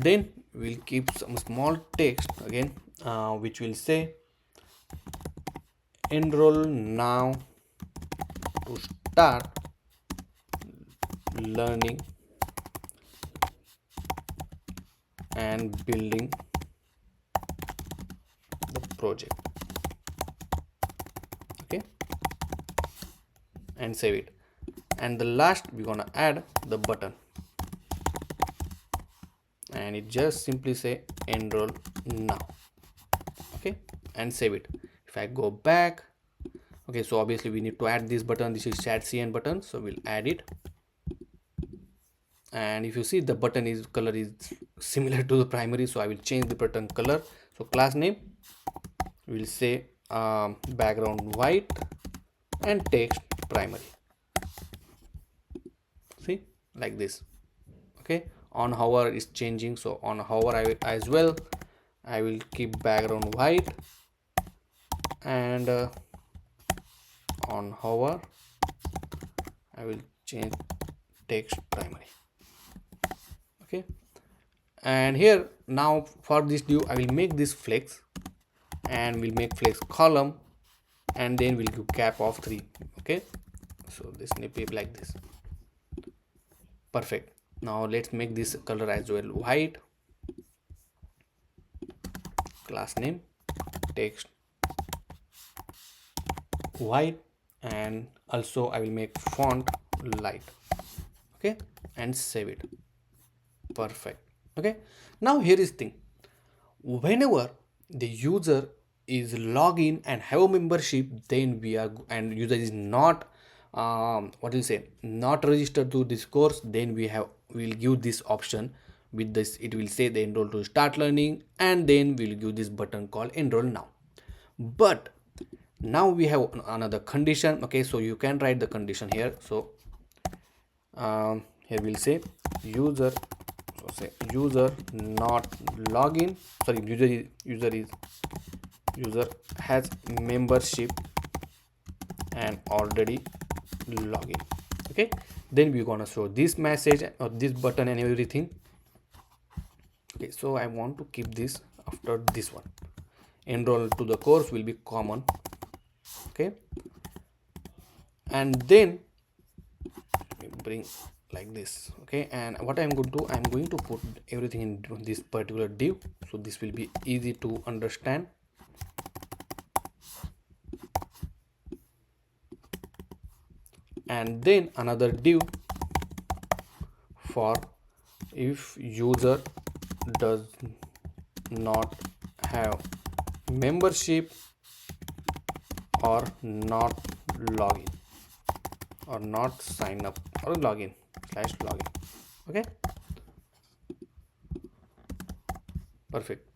[SPEAKER 1] Then we'll keep some small text again, which will say enroll now to start learning and building the project. Okay, and save it. And the last we're gonna add the button, and it just simply say enroll now. Okay, and save it. If I go back, okay, so obviously we need to add this button. This is chat cn button, so we'll add it. And if you see, the button is color is similar to the primary, so I will change the button color. So class name will say background white and text primary. See, like this. Okay, on hover is changing, so on hover I will as well, I will keep background white, and on hover I will change text primary. Okay, and here now for this div I will make this flex, and we'll make flex column, and then we'll give cap of 3. Okay, so this may be like this. Perfect. Now let's make this color as well white. Class name text white, and also I will make font light. Okay, and save it. Perfect. Okay, now here is thing, whenever the user is login and have a membership, then we are, and user is not what do you say, not registered to this course, then we'll give this option. With this it will say the enroll to start learning, and then we'll give this button called enroll now. But Now we have another condition. Okay, so you can write the condition here. So here we'll say user, so say user not login, sorry, user has membership and already login. Okay, then we're gonna show this message or this button and everything. Okay, so I want to keep this after this one. Enroll to the course will be common. Okay, and then bring like this. Okay, and what I'm going to do, I'm going to put everything in this particular div, so this will be easy to understand. And then another div for if user does not have membership or not login or not sign up or login /login. Okay, perfect.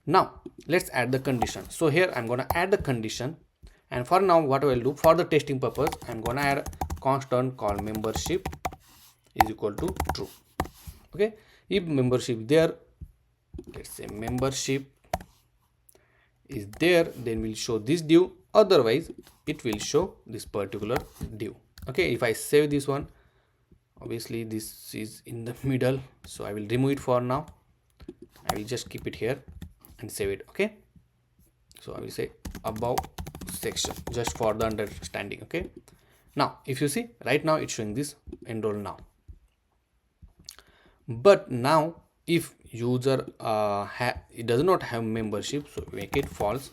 [SPEAKER 1] Now let's add the condition. So here I'm gonna add the condition, and for now what I will do for the testing purpose, I'm gonna add constant call membership is equal to true. Okay, if membership there, let's say membership is there, then we'll show this div, otherwise it will show this particular div. Okay, if I save this one, obviously this is in the middle, so I will remove it for now. I will just keep it here and save it. Okay, so I will say above section just for the understanding. Okay, now if you see right now it's showing this enroll now, but now if user it does not have membership, so make it false,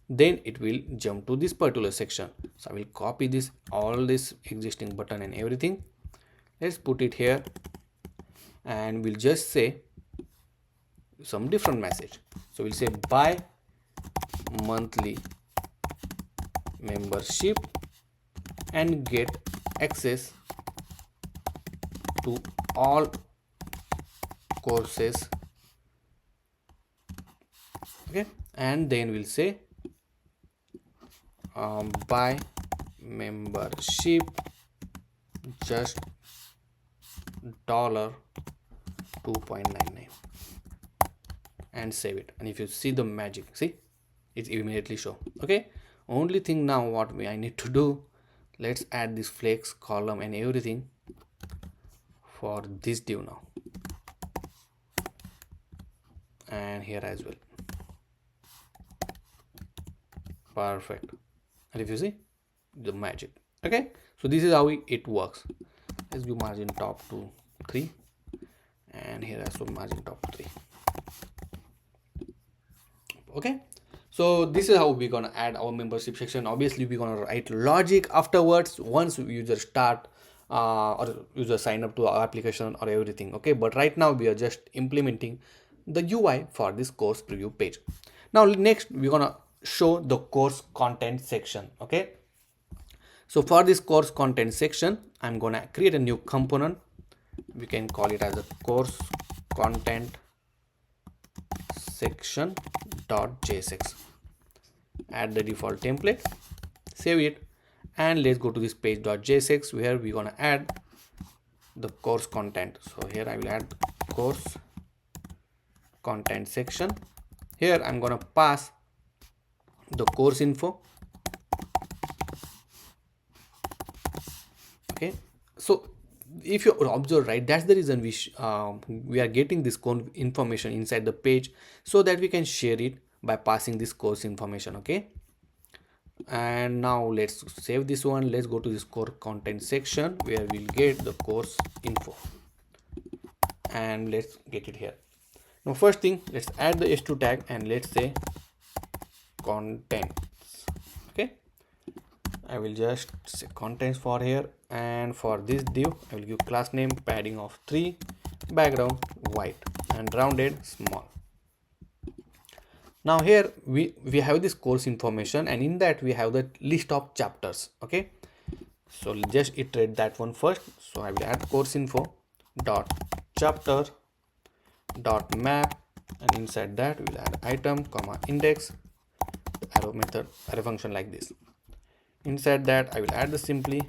[SPEAKER 1] then it will jump to this particular section. So I will copy this, all this existing button and everything, let's put it here, and we'll just say some different message. So we'll say buy monthly membership and get access to all courses. Okay, and then we'll say buy membership just $2.99 and save it. And if you see the magic, see it immediately show. Okay, only thing now what I need to do, let's add this flex column and everything for this div now, and here as well. Perfect. And if you see the magic. Okay, so this is how it works. Let's give margin top to 3, and here also margin top 3. Okay, so this is how we're gonna add our membership section. Obviously we're gonna write logic afterwards once user start or user sign up to our application or everything. Okay, but right now we are just implementing the UI for this course preview page. Now next we're gonna show the course content section. Okay, so for this course content section, I'm gonna create a new component. We can call it as a course content section.jsx. Add the default template, save it, and let's go to this page.jsx where we're gonna add the course content. So here I will add course content section. Here I'm gonna pass the course info. Okay, so if you observe, right, that's the reason we are getting this information inside the page, so that we can share it by passing this course information. Okay, and now let's save this one. Let's go to this course content section where we'll get the course info, and let's get it here. Now first thing, let's add the h2 tag and let's say contents. Okay, I will just say contents for here, and for this div I will give class name padding of 3, background white, and rounded small. Now here we have this course information, and in that we have the list of chapters. Okay, so just iterate that one first. So I will add course info dot chapter dot map, and inside that we'll add item comma index arrow method, arrow function like this. Inside that I will add the simply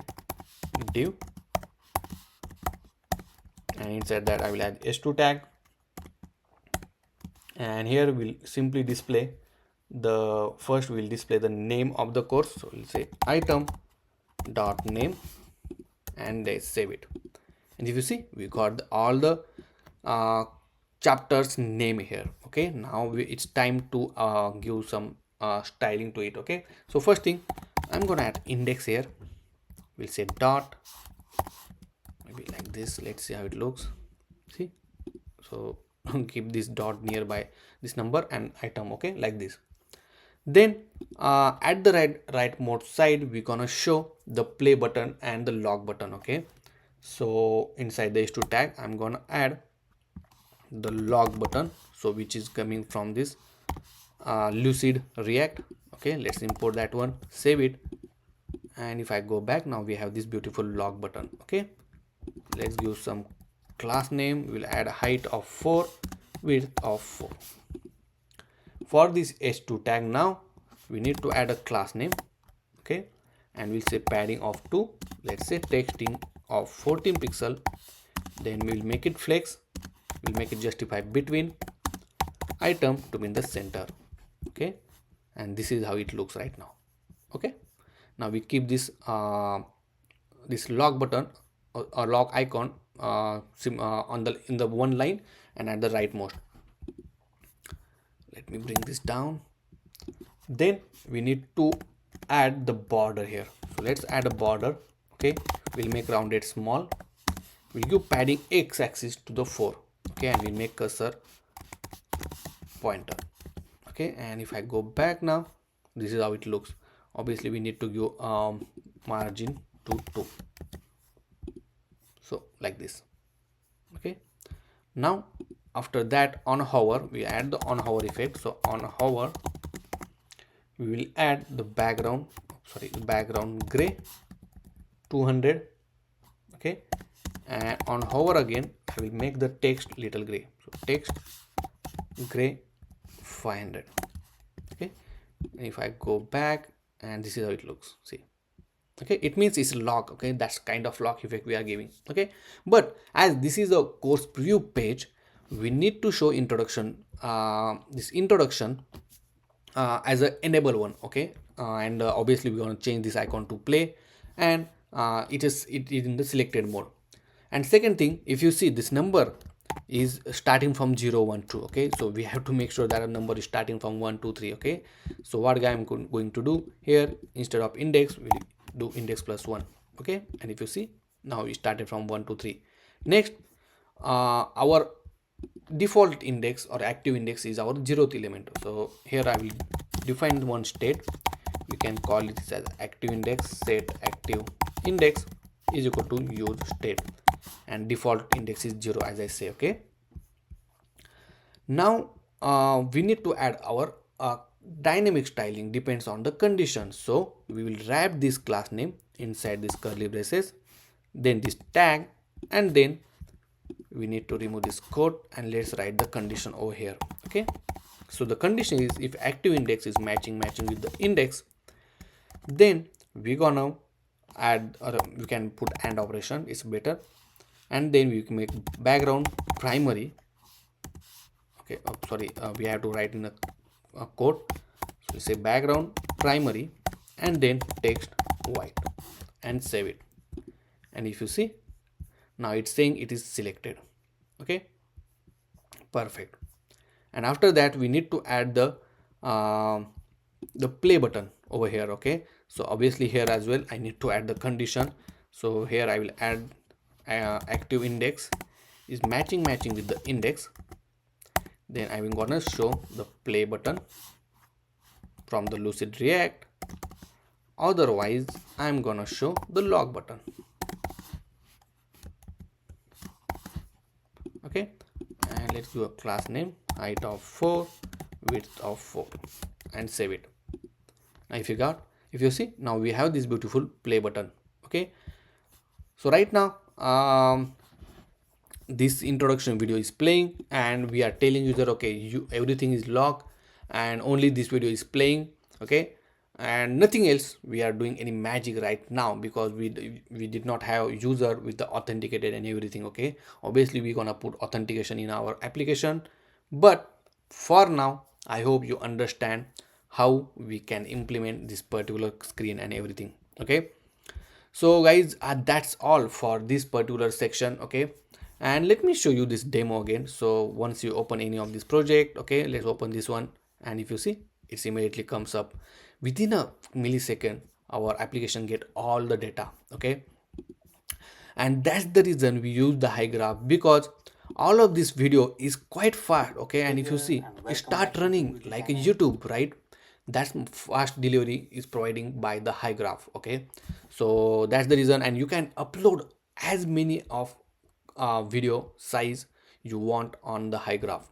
[SPEAKER 1] div, and inside that I will add h2 tag, and here we'll simply display the first we'll display the name of the course. So we'll say item dot name and they save it. And if you see, we got all the chapters name here. Okay, now it's time to give some styling to it. Okay, so first thing, I'm gonna add index here. We'll say dot, maybe like this. Let's see how it looks. See, so keep this dot nearby this number and item. Okay, like this. Then at the rightmost side, we're gonna show the play button and the log button. Okay, so inside the h2 tag, I'm gonna add the log button, so which is coming from this Lucid React. Okay, let's import that one, save it, and if I go back, now we have this beautiful log button. Okay, let's give some class name. We'll add height of 4, width of 4. For this h2 tag, now we need to add a class name. Okay, and we'll say padding of 2, let's say texting of 14 pixel. Then we'll make it flex, we'll make it justify between, item to be in the center. Okay, and this is how it looks right now. Okay, now we keep this this log button or log icon in the one line and at the rightmost. Let me bring this down. Then we need to add the border here, so let's add a border. Okay, we'll make rounded small, we'll give padding x-axis to the 4. Okay, and we'll make cursor pointer. Okay, and if I go back now, this is how it looks. Obviously we need to give margin to 2, so like this. Okay, now after that, on hover, we add the on hover effect. So on hover, we will add the background gray 200. Okay, and on hover again, I will make the text little gray, so text gray 500. Okay, and if I go back, and this is how it looks. See, okay, it means it's log. Okay, that's kind of log effect we are giving. Okay, but as this is a course preview page, we need to show introduction, this introduction as a enable one. Okay, and obviously we're going to change this icon to play, and it is in the selected mode. And second thing, if you see, this number is starting from 0 1 2. Okay, so we have to make sure that a number is starting from 1 2 3. Okay, so what I'm going to do here, instead of index, we'll do index plus 1. Okay, and if you see, now we started from 1 2 3. Next, our default index or active index is our 0th element. So here I will define one state. We can call it as active index, set active index is equal to use state, and default index is 0, as I say. Okay, now we need to add our dynamic styling, depends on the condition. So we will wrap this class name inside this curly braces, then this tag, and then we need to remove this code, and let's write the condition over here. Okay, so the condition is if active index is matching with the index, then we're gonna add, or we can put AND operation, it's better, and then we can make background primary. Okay, we have to write in a code. So we say background primary and then text white and save it. And if you see, now it's saying it is selected. Okay, perfect. And after that, we need to add the play button over here. Okay, so obviously here as well I need to add the condition. So here I will add active index is matching with the index. Then I'm gonna show the play button from the Lucid React. Otherwise, I'm gonna show the log button. Okay, and let's give a class name, height of 4, width of 4, and save it. Now if you see, now we have this beautiful play button. Okay, so right now this introduction video is playing, and we are telling user, okay, everything is logged and only this video is playing. okay, and nothing else. We are doing any magic right now because we did not have user with the authenticated and everything. Okay, obviously we're gonna put authentication in our application, but for now I hope you understand how we can implement this particular screen and everything. Okay, so guys, that's all for this particular section. Okay, and let me show you this demo again. So once you open any of this project, okay, let's open this one, and if you see, it immediately comes up within a millisecond. Our application get all the data. Okay, and that's the reason we use the Hygraph, because all of this video is quite fast. Okay, and if you see, it start running like a YouTube, right? That's fast delivery is providing by the Hygraph. Okay, so that's the reason, and you can upload as many of video size you want on the Hygraph.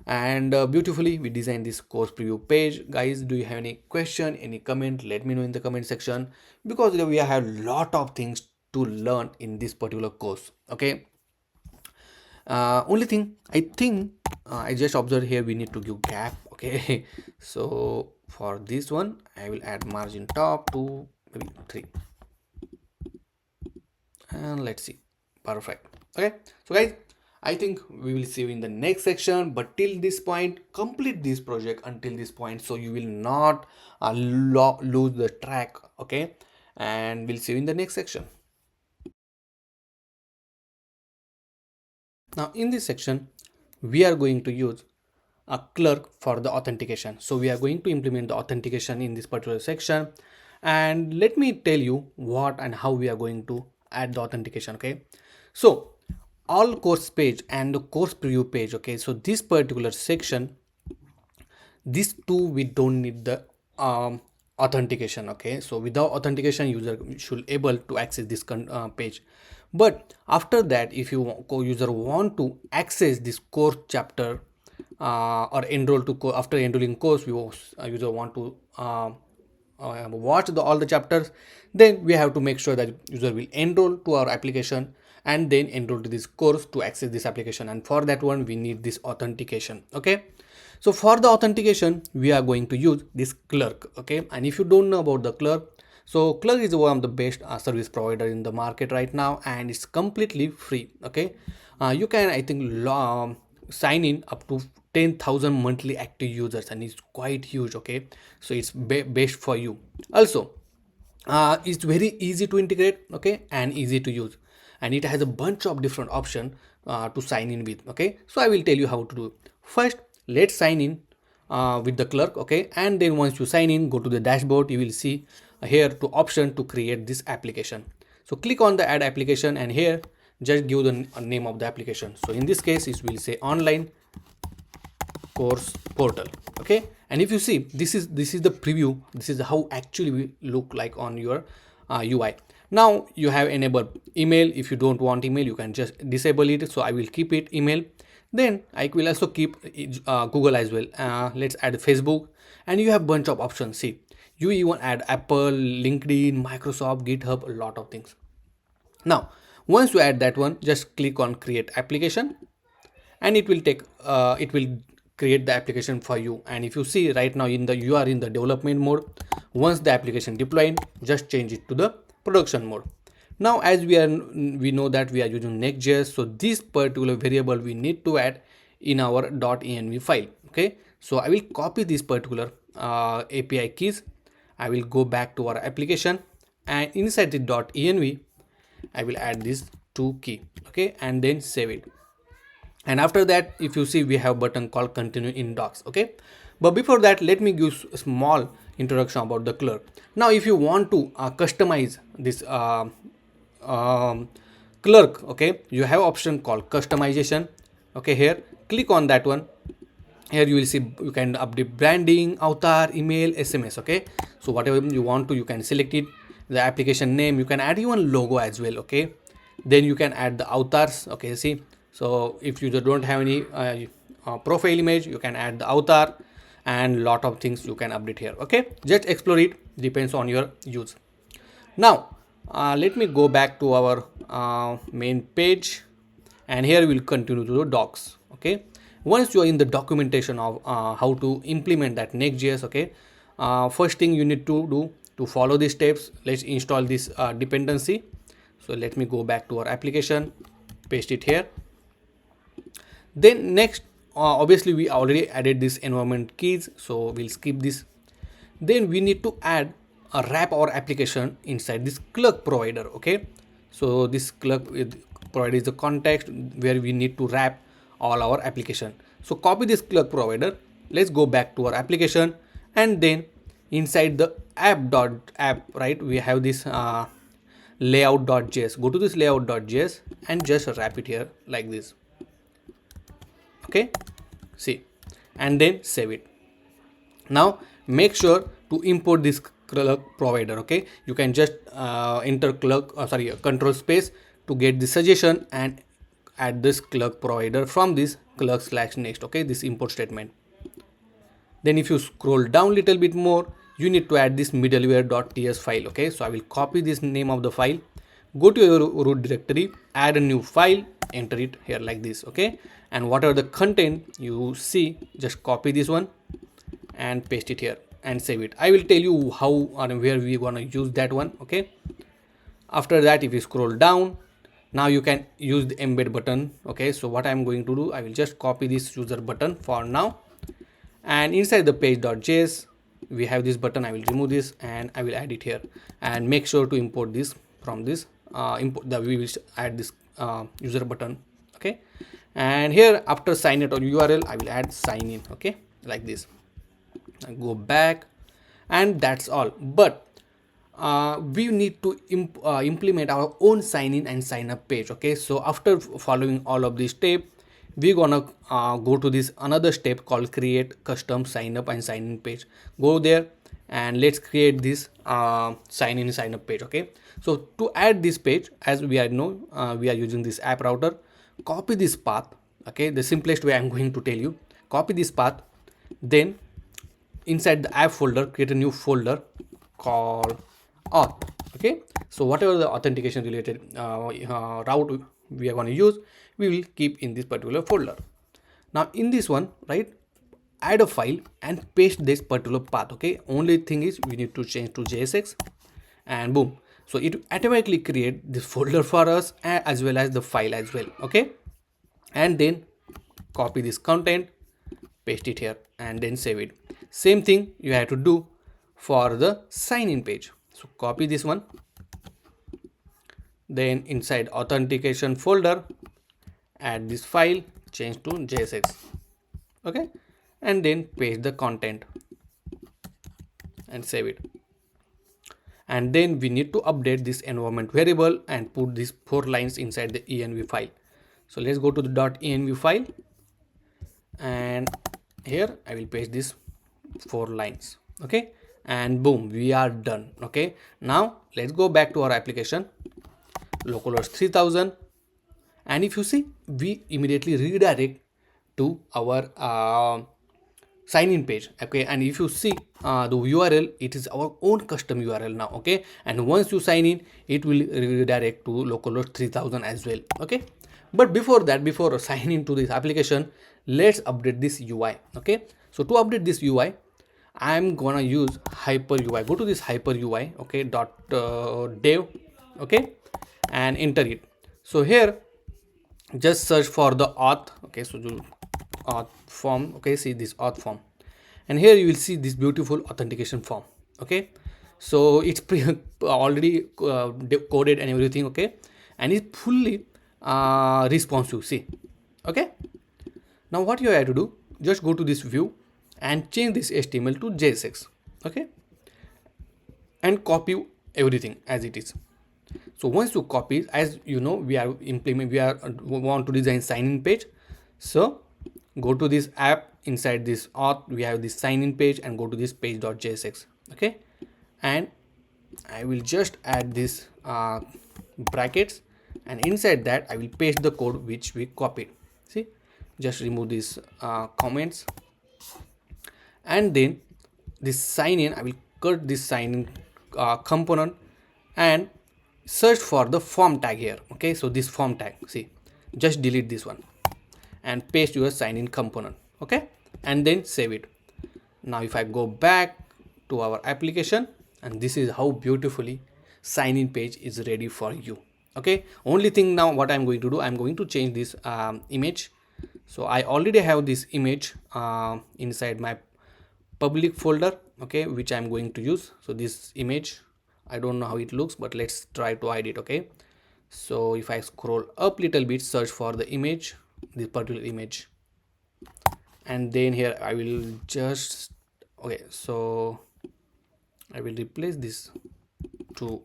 [SPEAKER 1] And beautifully we designed this course preview page. Guys, do you have any question, any comment? Let me know in the comment section, because we have a lot of things to learn in this particular course. Okay, only thing I think I just observed here, we need to give gap. Okay, so for this one I will add margin top to maybe 3, and let's see. Perfect. Okay, so guys, I think we will see you in the next section, but till this point, complete this project until this point, so you will not lose the track. Okay, and we'll see you in the next section. Now in this section we are going to use a clerk for the authentication. So we are going to implement the authentication in this particular section, and let me tell you what and how we are going to add the authentication. Okay, so all course page and the course preview page. Okay, so this particular section, these two we don't need the authentication. Okay, so without authentication user should able to access this page. But after that, if you user want to access this course chapter or enroll to after enrolling course, user want to watch all the chapters, then we have to make sure that user will enroll to our application and then enroll to this course to access this application, and for that one we need this authentication. Okay, so for the authentication we are going to use this clerk. Okay, and if you don't know about the clerk, so clerk is one of the best service provider in the market right now, and it's completely free. Okay, you can, I think, sign in up to 10,000 monthly active users, and it's quite huge. Okay, so it's best for you. Also, it's very easy to integrate, okay, and easy to use, and it has a bunch of different options to sign in with. Okay, so I will tell you how to do. First, let's sign in with the clerk. Okay, and then once you sign in, go to the dashboard. You will see here to option to create this application. So click on the add application, and here just give the name of the application. So in this case it will say online course portal. Okay, and if you see, this is the preview. This is how actually we look like on your UI. Now you have enabled email. If you don't want email, you can just disable it. So I will keep it email. Then I will also keep Google as well. Let's add Facebook, and you have bunch of options. See, you even add Apple, LinkedIn, Microsoft, GitHub, a lot of things. Now once you add that one, just click on create application, and it will take it will create the application for you. And if you see right now, you are in the development mode. Once the application deployed, just change it to the production mode. Now as we know that we are using Next.js, so this particular variable we need to add in our .env file. Okay, so I will copy this particular API keys. I will go back to our application, and inside the .env I will add this to key. Okay, and then save it. And after that, if you see, we have button called continue in docs. Okay, but before that, let me give a small introduction about the clerk. Now if you want to customize this clerk, okay, you have option called customization. Okay, here click on that one. Here you will see you can update branding, avatar, email, SMS. Okay, so whatever you want to, you can select it. The application name, you can add even logo as well. Okay, then you can add the avatars. Okay, see, so if you don't have any profile image, you can add the avatar, and lot of things you can update here. Okay, just explore it, depends on your use. Now let me go back to our main page, and here we'll continue to the docs. Okay, once you are in the documentation of how to implement that Next.js, okay, first thing you need to do to follow these steps, let's install this dependency. So let me go back to our application, paste it here. Then next, obviously we already added this environment keys, so we'll skip this. Then we need to add a wrap our application inside this clerk provider. Okay, so this clerk provider is the context where we need to wrap all our application. So copy this clerk provider. Let's go back to our application, and then inside the app, right, we have this layout.js. Go to this layout.js and just wrap it here like this. Okay, see, and then save it. Now make sure to import this clerk provider. Okay, you can just enter control space to get the suggestion and add this clerk provider from this clerk/next. Okay, this import statement. Then if you scroll down little bit more, you need to add this middleware.ts file. Okay, so I will copy this name of the file, go to your root directory, add a new file, enter it here like this. Okay, and whatever the content you see, just copy this one and paste it here and save it. I will tell you how or where we gonna use that one. Okay, after that, if you scroll down, now you can use the embed button. Okay, so what I'm going to do, I will just copy this user button for now, and inside the page.js we have this button. I will remove this and I will add it here, and make sure to import this from this we will add this user button. Okay, and here after sign it or URL, I will add sign in. Okay, like this. I go back, and that's all. But we need to implement our own sign in and sign up page. Okay, so after following all of this step, we're gonna go to this another step called create custom sign up and sign in page. Go there and let's create this sign in sign up page. Okay, so to add this page, as we are we are using this app router, copy this path. Okay, the simplest way I'm going to tell you, copy this path, then inside the app folder create a new folder called auth. Okay, so whatever the authentication related route we are going to use, we will keep in this particular folder. Now in this one, right, add a file and paste this particular path. Okay, only thing is we need to change to JSX, and boom, so it automatically create this folder for us as well as the file as well. Okay, and then copy this content, paste it here, and then save it. Same thing you have to do for the sign in page. So copy this one, then inside authentication folder, add this file, change to JSX. Okay, and then paste the content and save it. And then we need to update this environment variable and put these 4 lines inside the env file. So let's go to the .env file, and here I will paste this 4 lines. Okay, and boom, we are done. Okay, now let's go back to our application, localhost 3000, and if you see, we immediately redirect to our sign in page. Okay, and if you see the URL, it is our own custom URL now. Okay, and once you sign in, it will redirect to localhost 3000 as well. Okay, but before that, before signing to this application, let's update this UI. Okay, so to update this UI, I'm gonna use hyper UI. Go to this hyper UI. Okay, dev. Okay, and enter it. So here just search for the auth. Okay, so do auth form. Okay, see this auth form, and here you will see this beautiful authentication form. Okay, so it's already coded and everything. Okay, and it's fully responsive. See, okay, now what you have to do, just go to this view and change this HTML to JSX. Okay, and copy everything as it is. So once you copy, as you know, we want to design sign in page. So go to this app, inside this auth we have this sign in page, and go to this page.jsx. Okay, and I will just add this brackets, and inside that I will paste the code which we copied. See, just remove these comments, and then this sign in, I will cut this sign in component and search for the form tag here. Okay, so this form tag, see, just delete this one and paste your sign in component. Okay, and then save it. Now if I go back to our application, and this is how beautifully sign in page is ready for you. Okay, only thing now what I'm going to do, I'm going to change this image. So I already have this image inside my public folder, okay, which I'm going to use. So this image, I don't know how it looks, but let's try to hide it. Okay, so if I scroll up little bit, search for the image, this particular image, and then here I will just, okay, so I will replace this to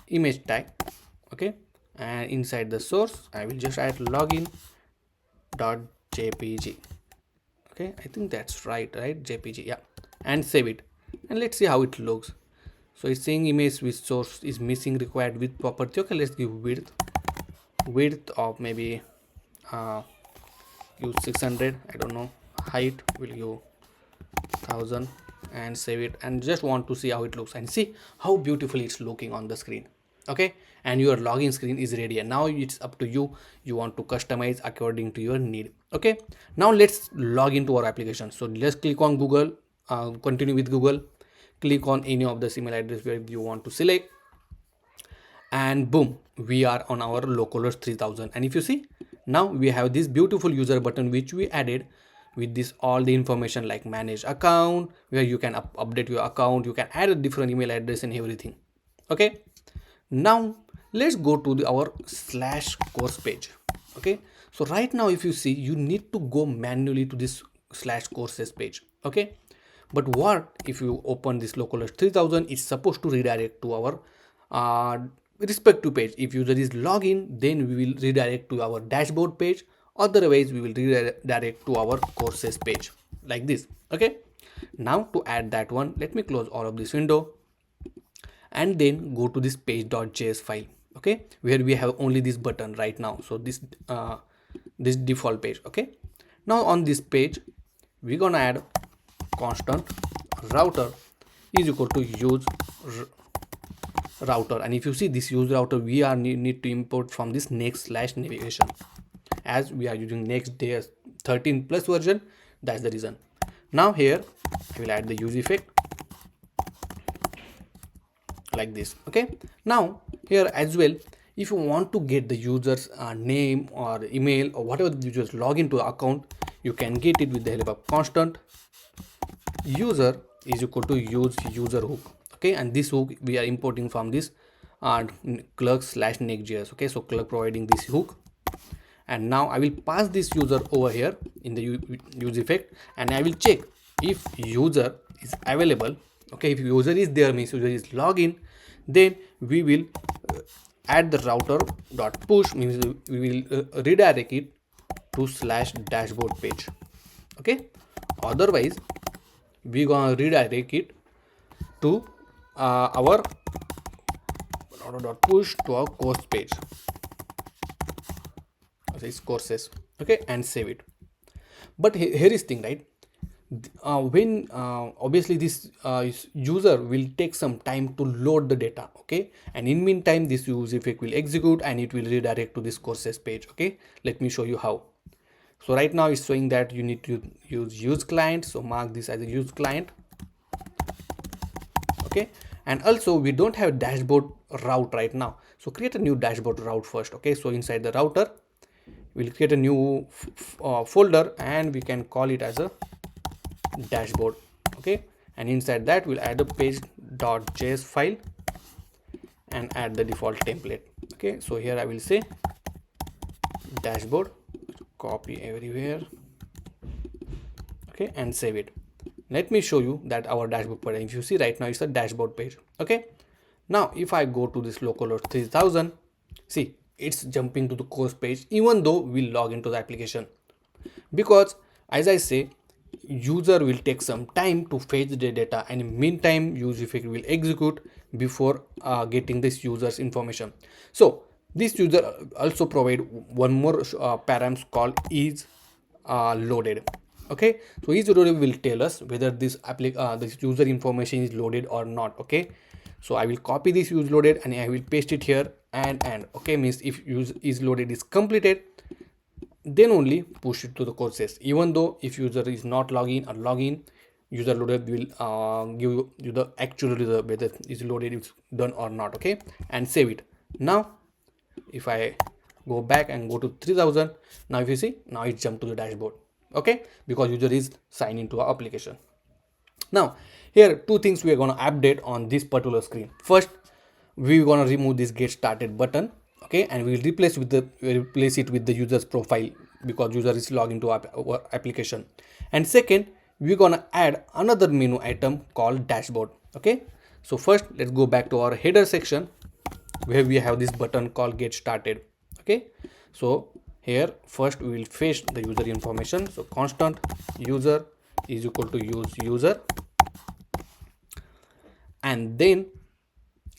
[SPEAKER 1] image tag. Okay, and inside the source I will just add login.jpg. okay, I think that's right, jpg, yeah, and save it, and let's see how it looks. So it's saying image with source is missing, required width property. Okay, let's give width of maybe use 600, I don't know. Height will give 1000, and save it, and just want to see how it looks, and see how beautifully it's looking on the screen. Okay, and your login screen is ready, and now it's up to you, you want to customize according to your need. Okay, now let's log into our application. So let's click on Google, continue with Google, click on any of the email address where you want to select, and boom, we are on our localhost 3000. And if you see, now we have this beautiful user button which we added with this all the information like manage account, where you can update your account, you can add a different email address and everything. Okay, now let's go to our /course page. Okay, so right now if you see, you need to go manually to this /courses page. Okay, but what if you open this localhost 3000, it's supposed to redirect to our respective page. If user is login, then we will redirect to our dashboard page, otherwise we will redirect to our courses page like this. Okay, now to add that one, let me close all of this window and then go to this page.js file. Okay, where we have only this button right now. So this default page. Okay, now on this page we're gonna add constant router is equal to use router, and if you see this use router, we are need to import from this next/navigation, as we are using Next.js 13 plus version. That's the reason. Now here I will add the use effect like this. Okay, now here as well, if you want to get the user's name or email or whatever the users log into the account, you can get it with the help of constant user is equal to use user hook. Okay, and this hook we are importing from this clerk/Next.js. okay, so clerk providing this hook, and now I will pass this user over here in the use effect, and I will check if user is available. Okay, if user is there, means user is login, then we will add the router dot push, means we will redirect it to /dashboard page. Okay, otherwise we gonna redirect it to our router dot push to our course page. It's courses. Okay, and save it. But here is thing, right? When obviously this user will take some time to load the data. Okay, and in meantime this use effect will execute and it will redirect to this courses page. Okay, let me show you how. So right now it's showing that you need to use client, so mark this as a use client. Okay, and also we don't have dashboard route right now, so create a new dashboard route first. Okay, so inside the router we'll create a new folder and we can call it as a dashboard. Okay, and inside that we'll add a page.js file and add the default template. Okay, so here I will say dashboard, copy everywhere. Okay, and save it. Let me show you that our dashboard page. If you see right now, it's a dashboard page. Okay, now if I go to this localhost 3000, see it's jumping to the course page even though we log into the application, because as I say, user will take some time to fetch the data, and in meantime use effect will execute before getting this user's information. So this user also provide one more params called is loaded. Okay, so is loaded will tell us whether this this user information is loaded or not. Okay, so I will copy this use loaded and I will paste it here, and okay, means if use is loaded is completed, then only push it to the courses. Even though if user is not login or login, user loaded will give you the actual result, whether it's loaded, it's done or not. Okay, and save it. Now if I go back and go to 3000, now if you see, now it jumped to the dashboard. Okay, because user is signed into our application. Now here two things we are going to update on this particular screen. First, we're going to remove this get started button. Okay, and we'll replace it with the user's profile, because user is logged into our application. And second, we're going to add another menu item called dashboard. Okay, so first let's go back to our header section where we have this button called get started. Okay, so here first we will fetch the user information. So constant user is equal to use user, and then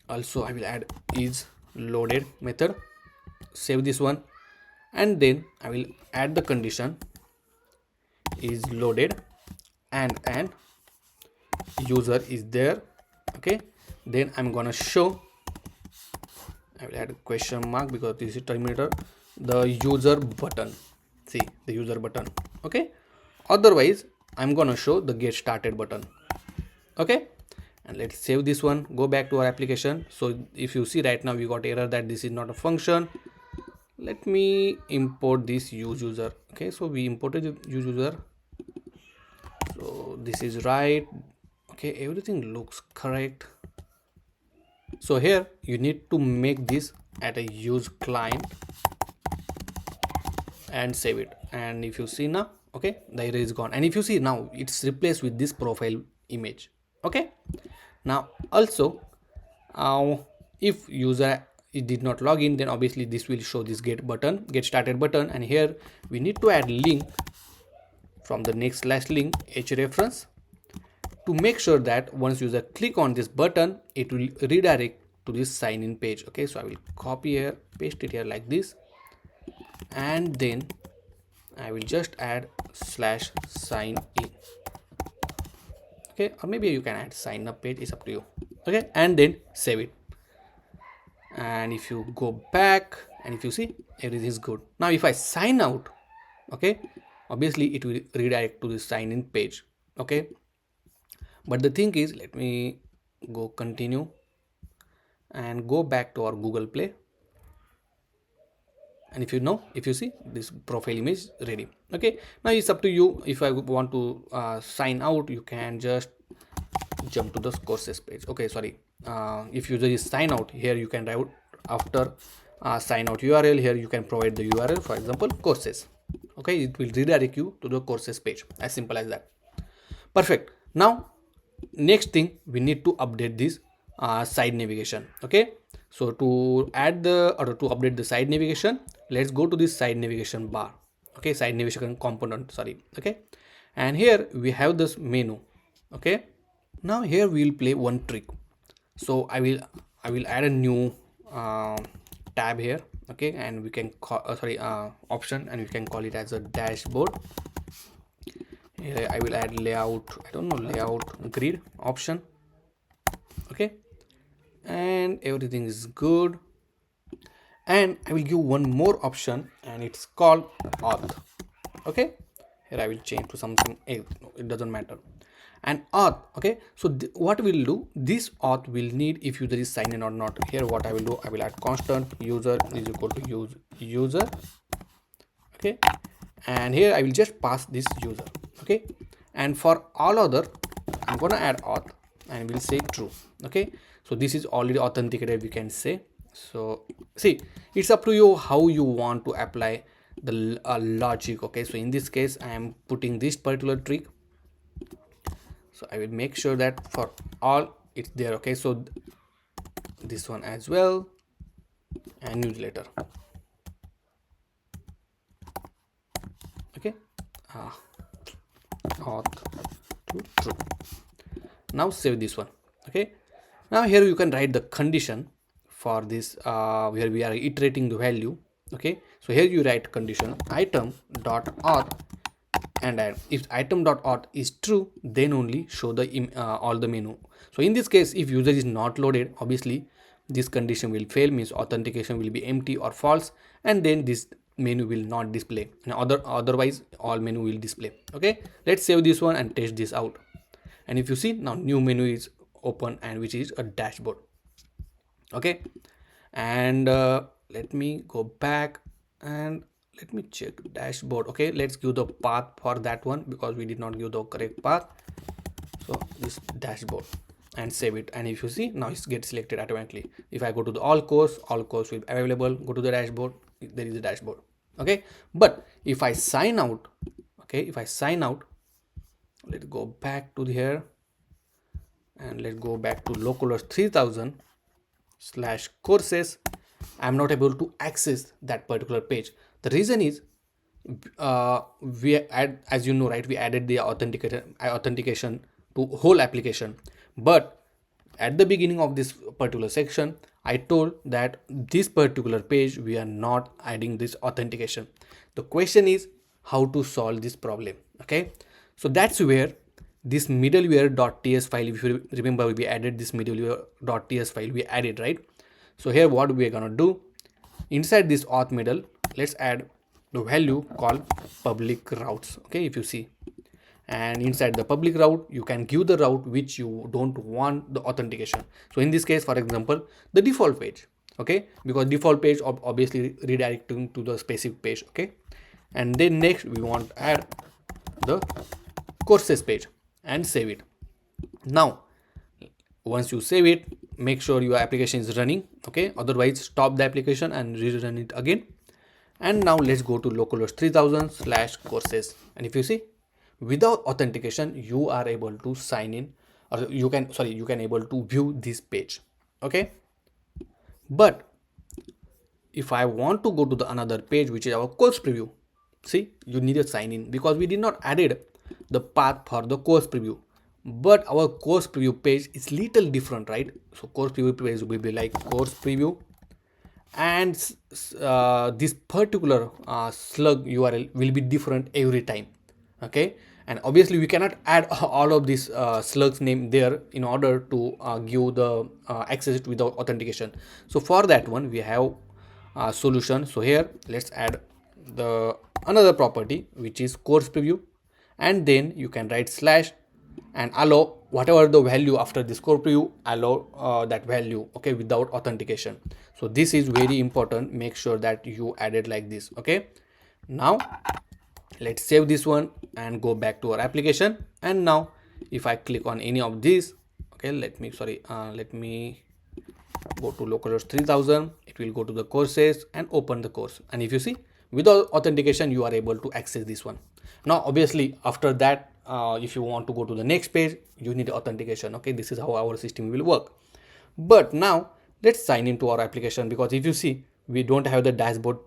[SPEAKER 1] also I will add is loaded method. Save this one, and then I will add the condition is loaded and user is there. Okay, then I'm gonna show, I will add a question mark because this is terminator, the user button. See the user button. Okay, otherwise I'm gonna show the get started button. Okay, and let's save this one, go back to our application. So if you see right now we got error that this is not a function. Let me import this use user. Okay, so we imported use user, so this is right. Okay, everything looks correct. So here you need to make this at a use client and save it. And if you see now, okay, the error is gone. And if you see now, it's replaced with this profile image. Okay, now also if user did not log in, then obviously this will show this get started button. And here we need to add link from the next/link hrefs to make sure that once user click on this button, it will redirect to this sign in page. Okay, so I will copy here, paste it here like this, and then I will just add /sign in. Okay, or maybe you can add sign up page, it's up to you. Okay, and then save it. And if you go back and if you see, everything is good. Now if I sign out, okay, obviously it will redirect to the sign in page. Okay, but the thing is, let me go continue and go back to our Google Play. And if you see, this profile image ready. Okay, now it's up to you. If I want to sign out, you can just jump to the courses page. Okay, sorry, if user is sign out, here you can write after sign out URL, here you can provide the URL, for example courses. Okay, it will redirect you to the courses page, as simple as that. Perfect. Now next thing, we need to update this side navigation. Okay, so to add the or to update the side navigation, let's go to this side navigation bar. Okay, side navigation component, sorry. Okay, and here we have this menu. Okay, now here we will play one trick. So I will add a new tab here. Okay, and we can call option, and we can call it as a dashboard. Here I will add layout, layout grid option. Okay, and everything is good. And I will give one more option, and it's called auth. Okay, here I will change to something, it doesn't matter. And auth. Okay, so what we'll do, this auth will need if user is signed in or not. Here what I will do, I will add constant user is equal to use user. Okay, and here I will just pass this user. Okay, and for all other, I'm gonna add auth and we'll say true. Okay, so this is already authenticated, we can say. So see, it's up to you how you want to apply the logic. Okay, so in this case I am putting this particular trick, so I will make sure that for all it's there. Okay, so this one as well, and newsletter. Okay, auth to true. Now save this one. Okay, now here you can write the condition for this where we are iterating the value. Okay, so here you write condition item dot auth, and if item dot auth is true, then only show the all the menu. So in this case, if user is not loaded, obviously this condition will fail, means authentication will be empty or false, and then this menu will not display, and otherwise all menu will display. Okay, let's save this one and test this out. And if you see now, new menu is open, and which is a dashboard. Okay, and let me go back and let me check dashboard. Okay, let's give the path for that one because we did not give the correct path. So this dashboard, and save it. And if you see now, it gets selected automatically. If I go to the all course will be available. Go to the dashboard, there is a dashboard. Okay, but if I sign out, okay, if I sign out, let's go back to here and let's go back to localhost 3000/courses. I'm not able to access that particular page. The reason is as you know, right, we added the authentication to whole application, but at the beginning of this particular section I told that this particular page we are not adding this authentication. The question is how to solve this problem. Okay, so that's where this middleware.ts file, if you remember, we added this middleware.ts file, we added, right? So here what we are gonna do, inside this auth middle, let's add the value called public routes. Okay, if you see, and inside the public route you can give the route which you don't want the authentication. So in this case, for example, the default page. Okay, because default page obviously redirecting to the specific page. Okay, and then next we want to add the courses page and save it. Now once you save it, make sure your application is running. Okay, otherwise stop the application and rerun it again. And now let's go to localhost 3000/courses, and if you see, without authentication you are able to sign in, or you can able to view this page. Okay, but if I want to go to the another page, which is our course preview, see, you need a sign in because we did not added the path for the course preview, but our course preview page is little different, right? So course preview page will be like course preview, and this particular slug URL will be different every time. Okay, and obviously we cannot add all of these slugs name there in order to give the access without authentication. So for that one we have a solution. So here let's add the another property which is course preview, and then you can write slash and allow whatever the value after this course preview, allow that value. Okay, without authentication. So this is very important, make sure that you add it like this. Okay, now let's save this one and go back to our application. And now if I click on any of these, okay, let me go to localhost 3000, it will go to the courses and open the course. And if you see, without authentication you are able to access this one. Now obviously after that, if you want to go to the next page, you need authentication. Okay, this is how our system will work. But now let's sign into our application, because if you see, we don't have the dashboard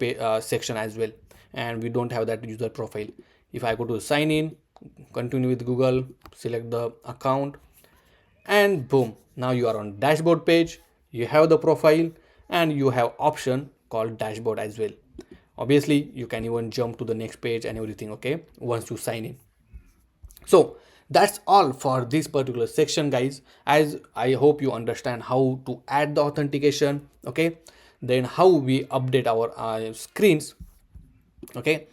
[SPEAKER 1] section as well, and we don't have that user profile. If I go to sign in, continue with Google, select the account, and boom, now you are on dashboard page. You have the profile and you have option called dashboard as well. Obviously you can even jump to the next page and everything. Okay, once you sign in. So that's all for this particular section, guys. As I hope you understand how to add the authentication. Okay, then how we update our screens. Okay,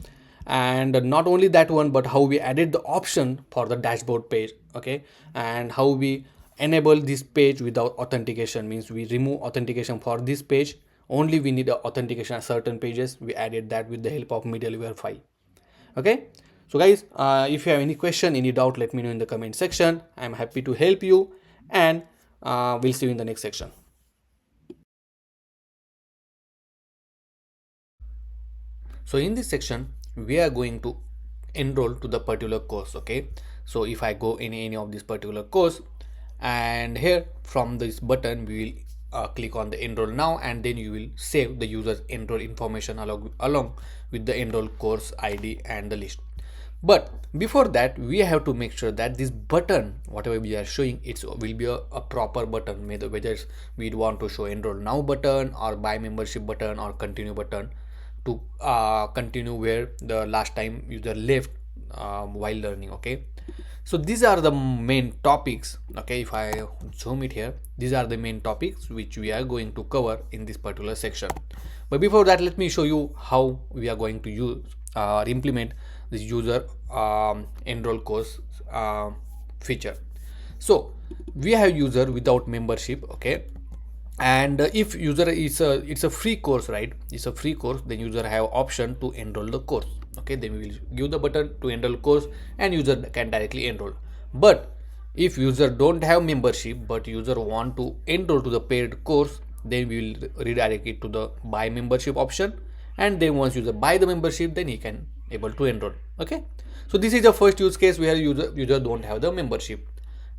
[SPEAKER 1] and not only that one, but how we added the option for the dashboard page. Okay, and how we enable this page without authentication, means we remove authentication for this page. Only we need authentication at certain pages. We added that with the help of middleware file. Okay, so guys, if you have any question, any doubt, let me know in the comment section. I'm happy to help you, and we'll see you in the next section. So in this section we are going to enroll to the particular course. Okay, so if I go in any of this particular course, and here from this button we will click on the enroll now, and then you will save the user's enroll information along with the enroll course ID and the list. But before that, we have to make sure that this button, whatever we are showing, it will be a proper button, whether we want to show enroll now button or buy membership button or continue button, to continue where the last time user left while learning. Okay, so these are the main topics. Okay, if I zoom it here, these are the main topics which we are going to cover in this particular section. But before that, let me show you how we are going to use implement this user enroll course feature. So we have user without membership, okay, and if user is it's a free course, right, it's a free course, then user have option to enroll the course, okay, then we will give the button to enroll course and user can directly enroll. But if user don't have membership but user want to enroll to the paid course, then we will redirect it to the buy membership option, and then once user buy the membership, then he can able to enroll. Okay, so this is the first use case where user don't have the membership.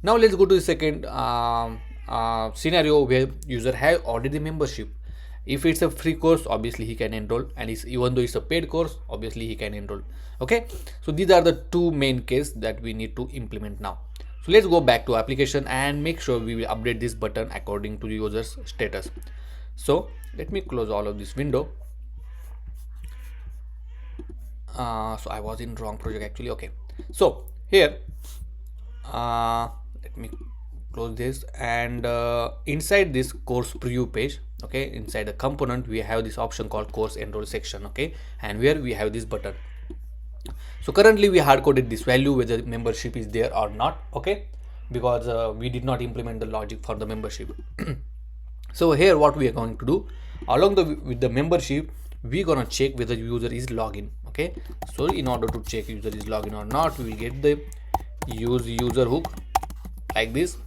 [SPEAKER 1] Now let's go to the second scenario where user have already membership. If it's a free course, obviously he can enroll, and even though it's a paid course, obviously he can enroll. Okay, so these are the two main cases that we need to implement now. So let's go back to application and make sure we will update this button according to the user's status. So let me close all of this window. So I was in wrong project actually. Okay, so here let me close this, and inside this course preview page, okay, inside the component we have this option called course enroll section, okay, and where we have this button. So currently we hard coded this value whether membership is there or not, okay, because we did not implement the logic for the membership. So here what we are going to do, along with the membership, we're gonna check whether user is login, okay. So in order to check user is login or not, we will get the use user hook like this,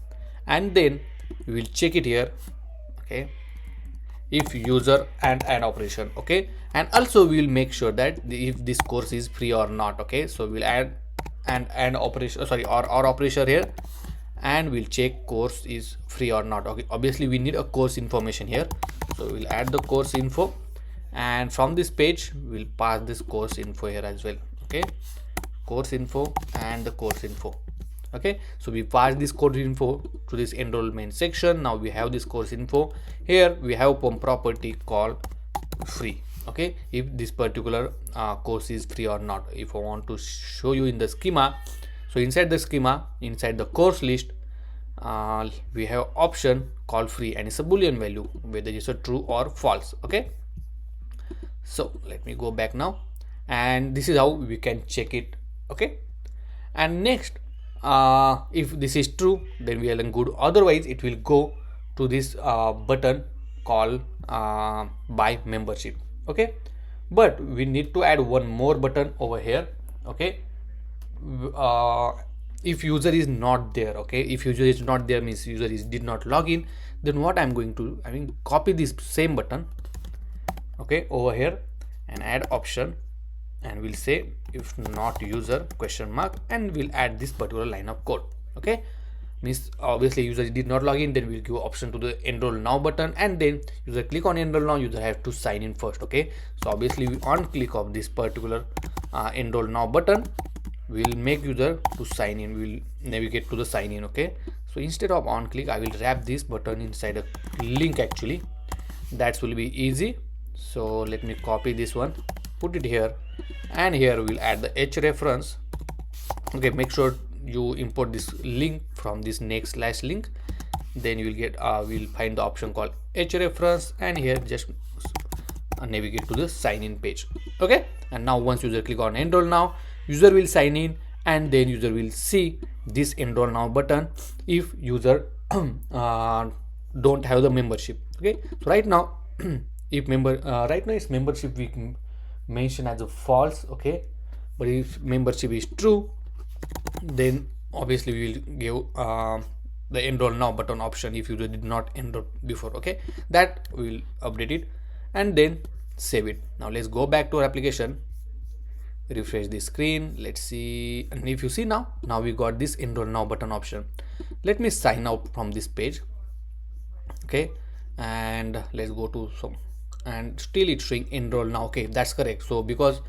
[SPEAKER 1] and then we will check it here, okay, if user and add operation, okay, and also we will make sure that if this course is free or not, okay. So we'll add and operation, or operation here, and we'll check course is free or not, okay. Obviously we need a course information here, so we'll add the course info, and from this page we'll pass this course info here as well, okay, course info and the course info. Okay, so we pass this course info to this enrollment section. Now we have this course info here. We have one property called free, okay, if this particular course is free or not. If I want to show you in the schema, so inside the schema, inside the course list, we have option called free, and it's a boolean value whether it's a true or false, okay. So let me go back now, and this is how we can check it, okay. And next, if this is true, then we are good, otherwise it will go to this button called buy membership, okay. But we need to add one more button over here, okay. If user is not there, okay, if user is not there means user did not log in, then what I'm going to do, I mean copy this same button, okay, over here, and add option, and we'll say if not user question mark, and we'll add this particular line of code, okay. Means obviously user did not log in, then we'll give option to the enroll now button, and then user click on enroll now, user have to sign in first, okay. So obviously we on click of this particular enroll now button, we'll make user to sign in, we'll navigate to the sign in, okay. So instead of on click, I will wrap this button inside a link actually, that will be easy. So let me copy this one, put it here, and here we'll add the h reference, okay. Make sure you import this link from this next/link, then you will get we'll find the option called h reference, and here just navigate to the sign in page, okay. And now once user click on enroll now, user will sign in, and then user will see this enroll now button if user don't have the membership, okay. So right now if right now its membership we can mention as a false, okay, but if membership is true, then obviously we will give the enroll now button option if user did not enroll before, okay. That we will update it and then save it. Now let's go back to our application, refresh the screen, let's see, and if you see now we got this enroll now button option. Let me sign out from this page, okay, and let's go to some, and still it's showing enroll now, okay, that's correct. So because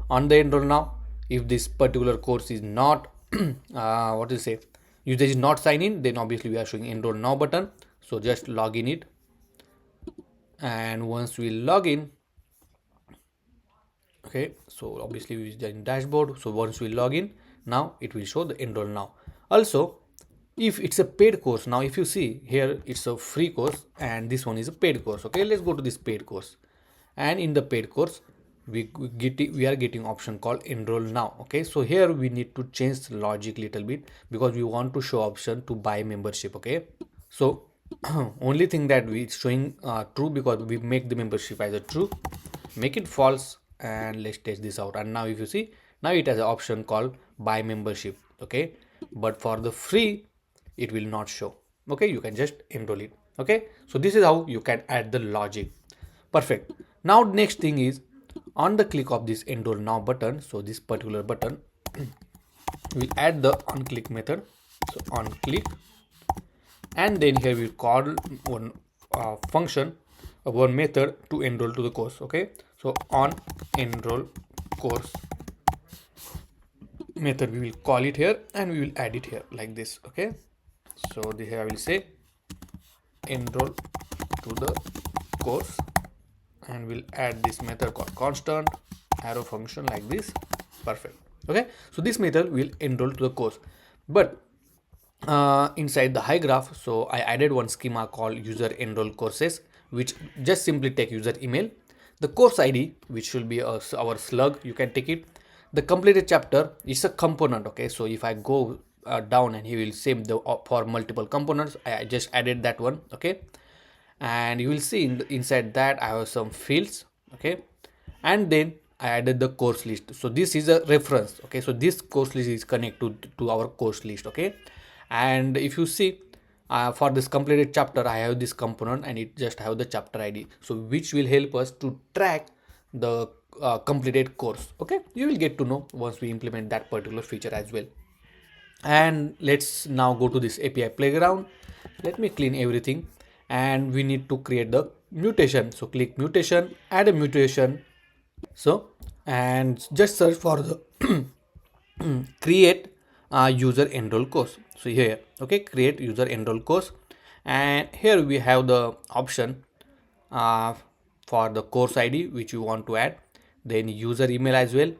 [SPEAKER 1] on the enroll now, if this particular course is not what to say, user is not sign in, then obviously we are showing enroll now button. So just log in it, and once we log in, okay, so obviously we are in dashboard, so once we log in, now it will show the enroll now. Also if it's a paid course, now if you see here it's a free course and this one is a paid course, okay. Let's go to this paid course, and in the paid course we are getting option called enroll now. Okay, so here we need to change the logic little bit because we want to show option to buy membership. Okay, so only thing that we showing true because we make the membership as a true, make it false, and let's test this out. And now if you see, now it has an option called buy membership. Okay, but for the free it will not show. Okay, you can just enroll it. Okay, so this is how you can add the logic. Perfect. Now next thing is on the click of this enroll now button, so this particular button we'll add the on click method. So on click, and then here we'll call one function, one method to enroll to the course. Okay, so on enroll course method we will call it here, and we will add it here like this. Okay, so here I will say enroll to the course, and we'll add this method called constant arrow function like this. Perfect. Okay, so this method will enroll to the course, but inside the Hygraph, so I added one schema called user enroll courses, which just simply take user email, the course ID, which should be our slug, you can take it, the completed chapter is a component. Okay, so if I go down, and he will save the for multiple components, I just added that one. Okay, and you will see inside that I have some fields. Okay, and then I added the course list. So this is a reference. Okay, so this course list is connected to our course list. Okay, and if you see for this completed chapter, I have this component, and it just have the chapter ID, so which will help us to track the completed course. Okay, you will get to know once we implement that particular feature as well. And let's now go to this API playground. Let me clean everything, and we need to create the mutation. So click mutation, add a mutation. So, and just search for the create user enroll course. So here, okay, create user enroll course, and here we have the option for the course ID which you want to add, then user email as well.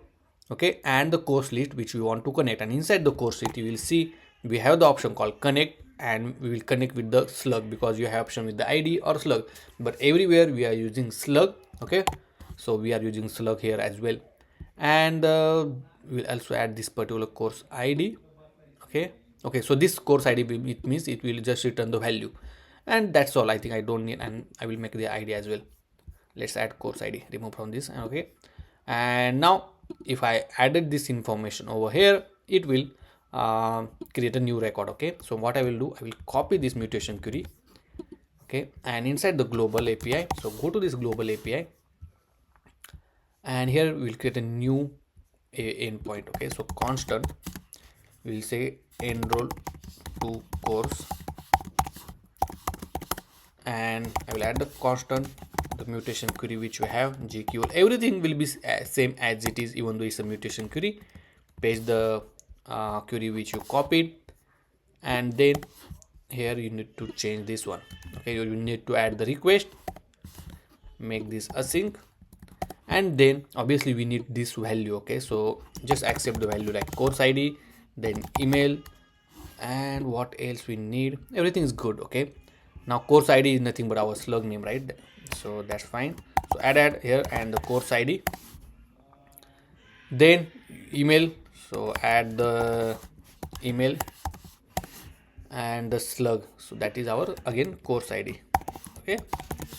[SPEAKER 1] Okay, and the course list which we want to connect, and inside the course list you will see we have the option called connect, and we will connect with the slug because you have option with the ID or slug, but everywhere we are using slug. Okay, so we are using slug here as well, and we will also add this particular course ID. Okay, so this course ID it means it will just return the value, and that's all. I think I don't need, and I will make the ID as well. Let's add course ID, remove from this. Okay, and now if I added this information over here, it will create a new record. Okay, so what I will do, I will copy this mutation query. Okay, and inside the global API, so go to this global API, and here we will create a new endpoint. Okay, so constant, we will say enroll to course, and I will add the constant, the mutation query which we have, GQL, everything will be same as it is, even though it's a mutation query. Paste the query which you copied, and then here you need to change this one. Okay, you need to add the request, make this async, and then obviously we need this value. Okay, so just accept the value like course ID, then email, and what else we need, everything is good. Okay, now course ID is nothing but our slug name, right? So that's fine. So add here, and the course ID, then email, so add the email and the slug, so that is our again course ID. Okay,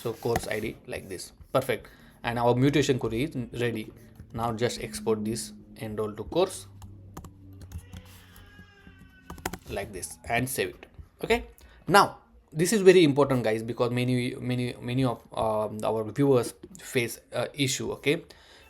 [SPEAKER 1] so course ID like this. Perfect, and our mutation query is ready. Now just export this enroll to course like this and save it. Okay, now this is very important, guys, because many of our viewers face issue. Okay,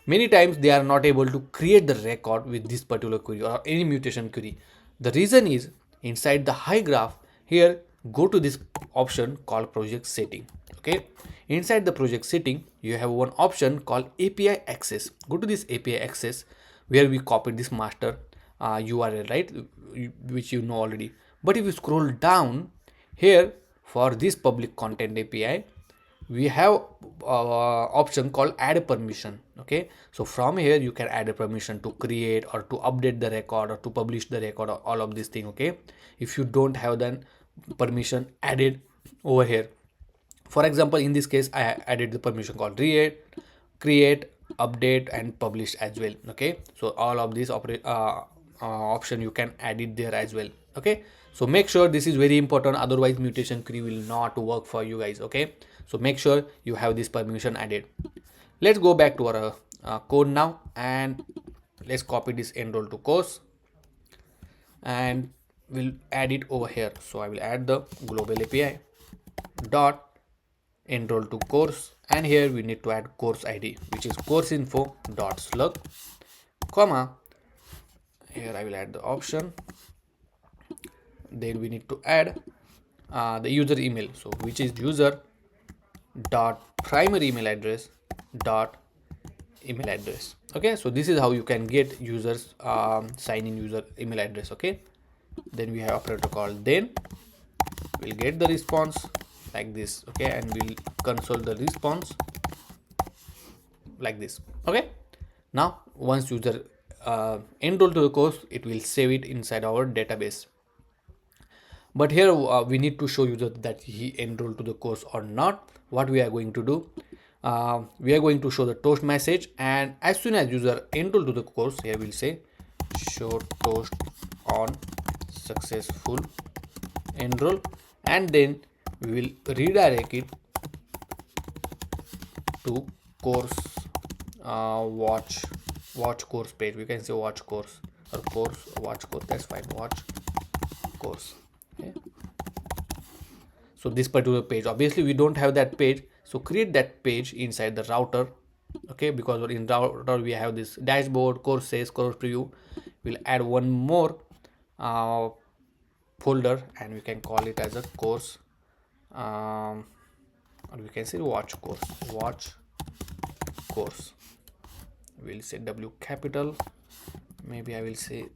[SPEAKER 1] many times they are not able to create the record with this particular query or any mutation query. The reason is inside the Hygraph, here go to this option called project setting. Okay, inside the project setting you have one option called API access. Go to this API access where we copied this master URL, right, which you know already. But if you scroll down here, for this public content API, we have option called add a permission. Okay, so from here you can add a permission to create or to update the record or to publish the record or all of these things. Okay, if you don't have then permission added over here, for example in this case I added the permission called create, update and publish as well. Okay, so all of these option you can add it there as well. Okay, so make sure this is very important, otherwise mutation query will not work for you guys. Okay, so make sure you have this permission added. Let's go back to our code now, and let's copy this enroll to course and we'll add it over here. So I will add the global API dot enroll to course, and here we need to add course ID, which is course info dot slug, comma, here I will add the option, then we need to add the user email, so which is user dot primary email address dot email address. Okay, so this is how you can get users sign in user email address. Okay, then we have operator called then, we'll get the response like this. Okay, and we'll console the response like this. Okay, now once user enroll to the course, it will save it inside our database. But here we need to show user that he enrolled to the course or not. What we are going to do, we are going to show the toast message, and as soon as user enroll to the course, here we'll say show toast on successful enroll, and then we will redirect it to course watch course page. We can say watch course or course watch course, that's fine, watch course. Okay, so this particular page, obviously we don't have that page, so create that page inside the router. Okay, because in router we have this dashboard, courses, course preview. We'll add one more folder, and we can call it as a course, or we can say watch course. We'll say W capital, maybe I will say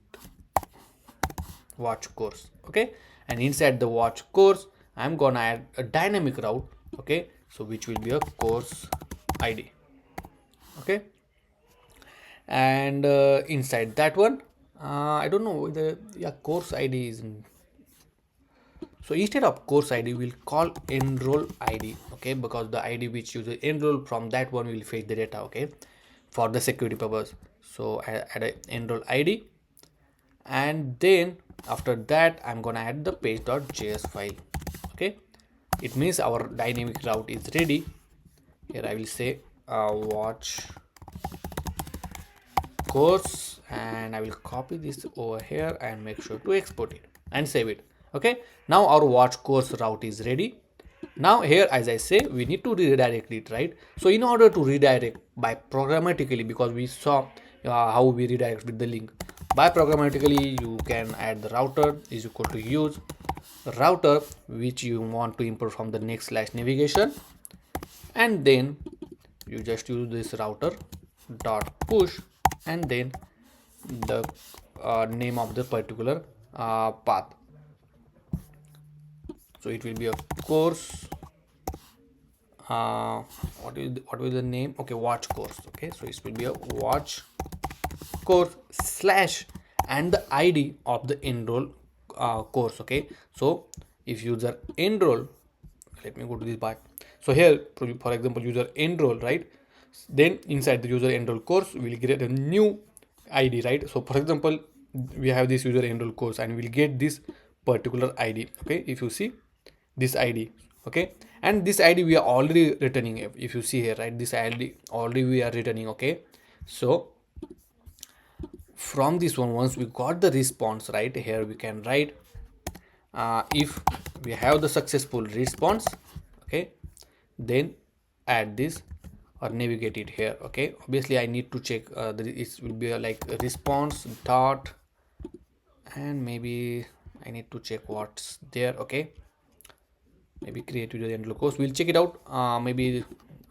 [SPEAKER 1] watch course. Okay, and inside the watch course I'm gonna add a dynamic route. Okay, so which will be a course ID. Okay, and inside that one I don't know the course ID is so instead of course ID we'll call enroll ID. Okay, because the ID which user enroll, from that one will fetch the data. Okay, for the security purpose, so I add a enroll ID, and then after that I'm gonna add the page.js file. Okay, it means our dynamic route is ready. Here I will say watch course, and I will copy this over here and make sure to export it and save it. Okay, now our watch course route is ready. Now here, as I say, we need to redirect it, right? So in order to redirect by programmatically, because we saw how we redirect with the link, by programmatically you can add the router is equal to use router which you want to import from the next/navigation, and then you just use this router dot push, and then the name of the particular path. So it will be a course, what is the name? Okay, watch course. Okay, so it will be a watch course slash and the ID of the enroll course. Okay, so if user enroll, let me go to this part. So here for example user enroll, right, then inside the user enroll course we'll get a new ID, right? So for example we have this user enroll course and we'll get this particular ID. Okay, if you see this ID. Okay, and this ID we are already returning. If you see here, right, this ID already we are returning. Okay, so from this one, once we got the response, right, here we can write if we have the successful response. Okay, then add this or navigate it here. Okay, obviously I need to check it will be like a response dot, and maybe I need to check what's there. Okay, maybe create user enroll course, we'll check it out. Maybe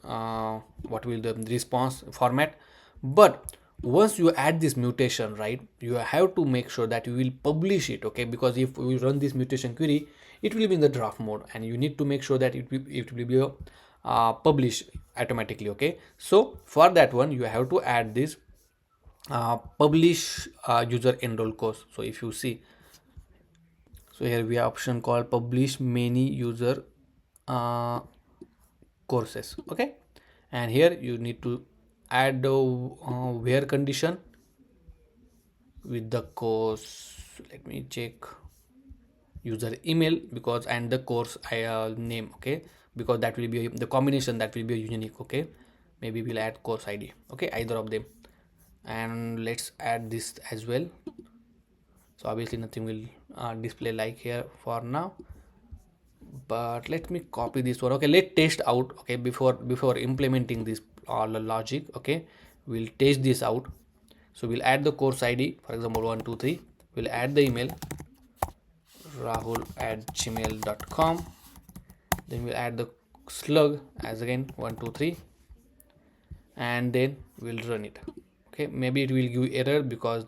[SPEAKER 1] what will the response format. But once you add this mutation, right, you have to make sure that you will publish it. Okay, because if we run this mutation query, it will be in the draft mode, and you need to make sure that it will be published automatically. Okay, so for that one you have to add this publish user enroll course. So if you see, so here we have option called publish many user courses. Okay, and here you need to add where condition with the course. Let me check user email, because and the course name, okay, because that will be the combination, that will be unique. Okay, maybe we'll add course id, okay, either of them. And let's add this as well. So obviously nothing will display like here for now, but let me copy this one. Okay, let's test out. Okay, before implementing this all the logic, okay, we'll test this out. So we'll add the course id, for example 123. We'll add the email rahul@gmail.com. Then we'll add the slug as again 123, and then we'll run it. Okay, maybe it will give error because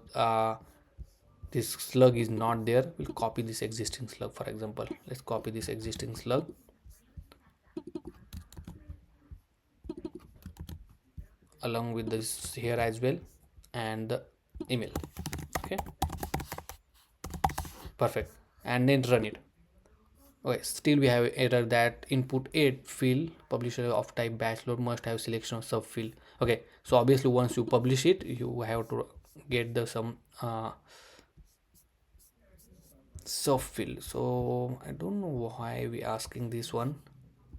[SPEAKER 1] this slug is not there. We'll copy this existing slug. For example, let's copy this existing slug along with this here as well, and the email. Okay, perfect, and then run it. Okay, still we have error that input 8 field publisher of type bachelor must have selection of subfield. Okay, so obviously once you publish it, you have to get the some subfield. So I don't know why we asking this one.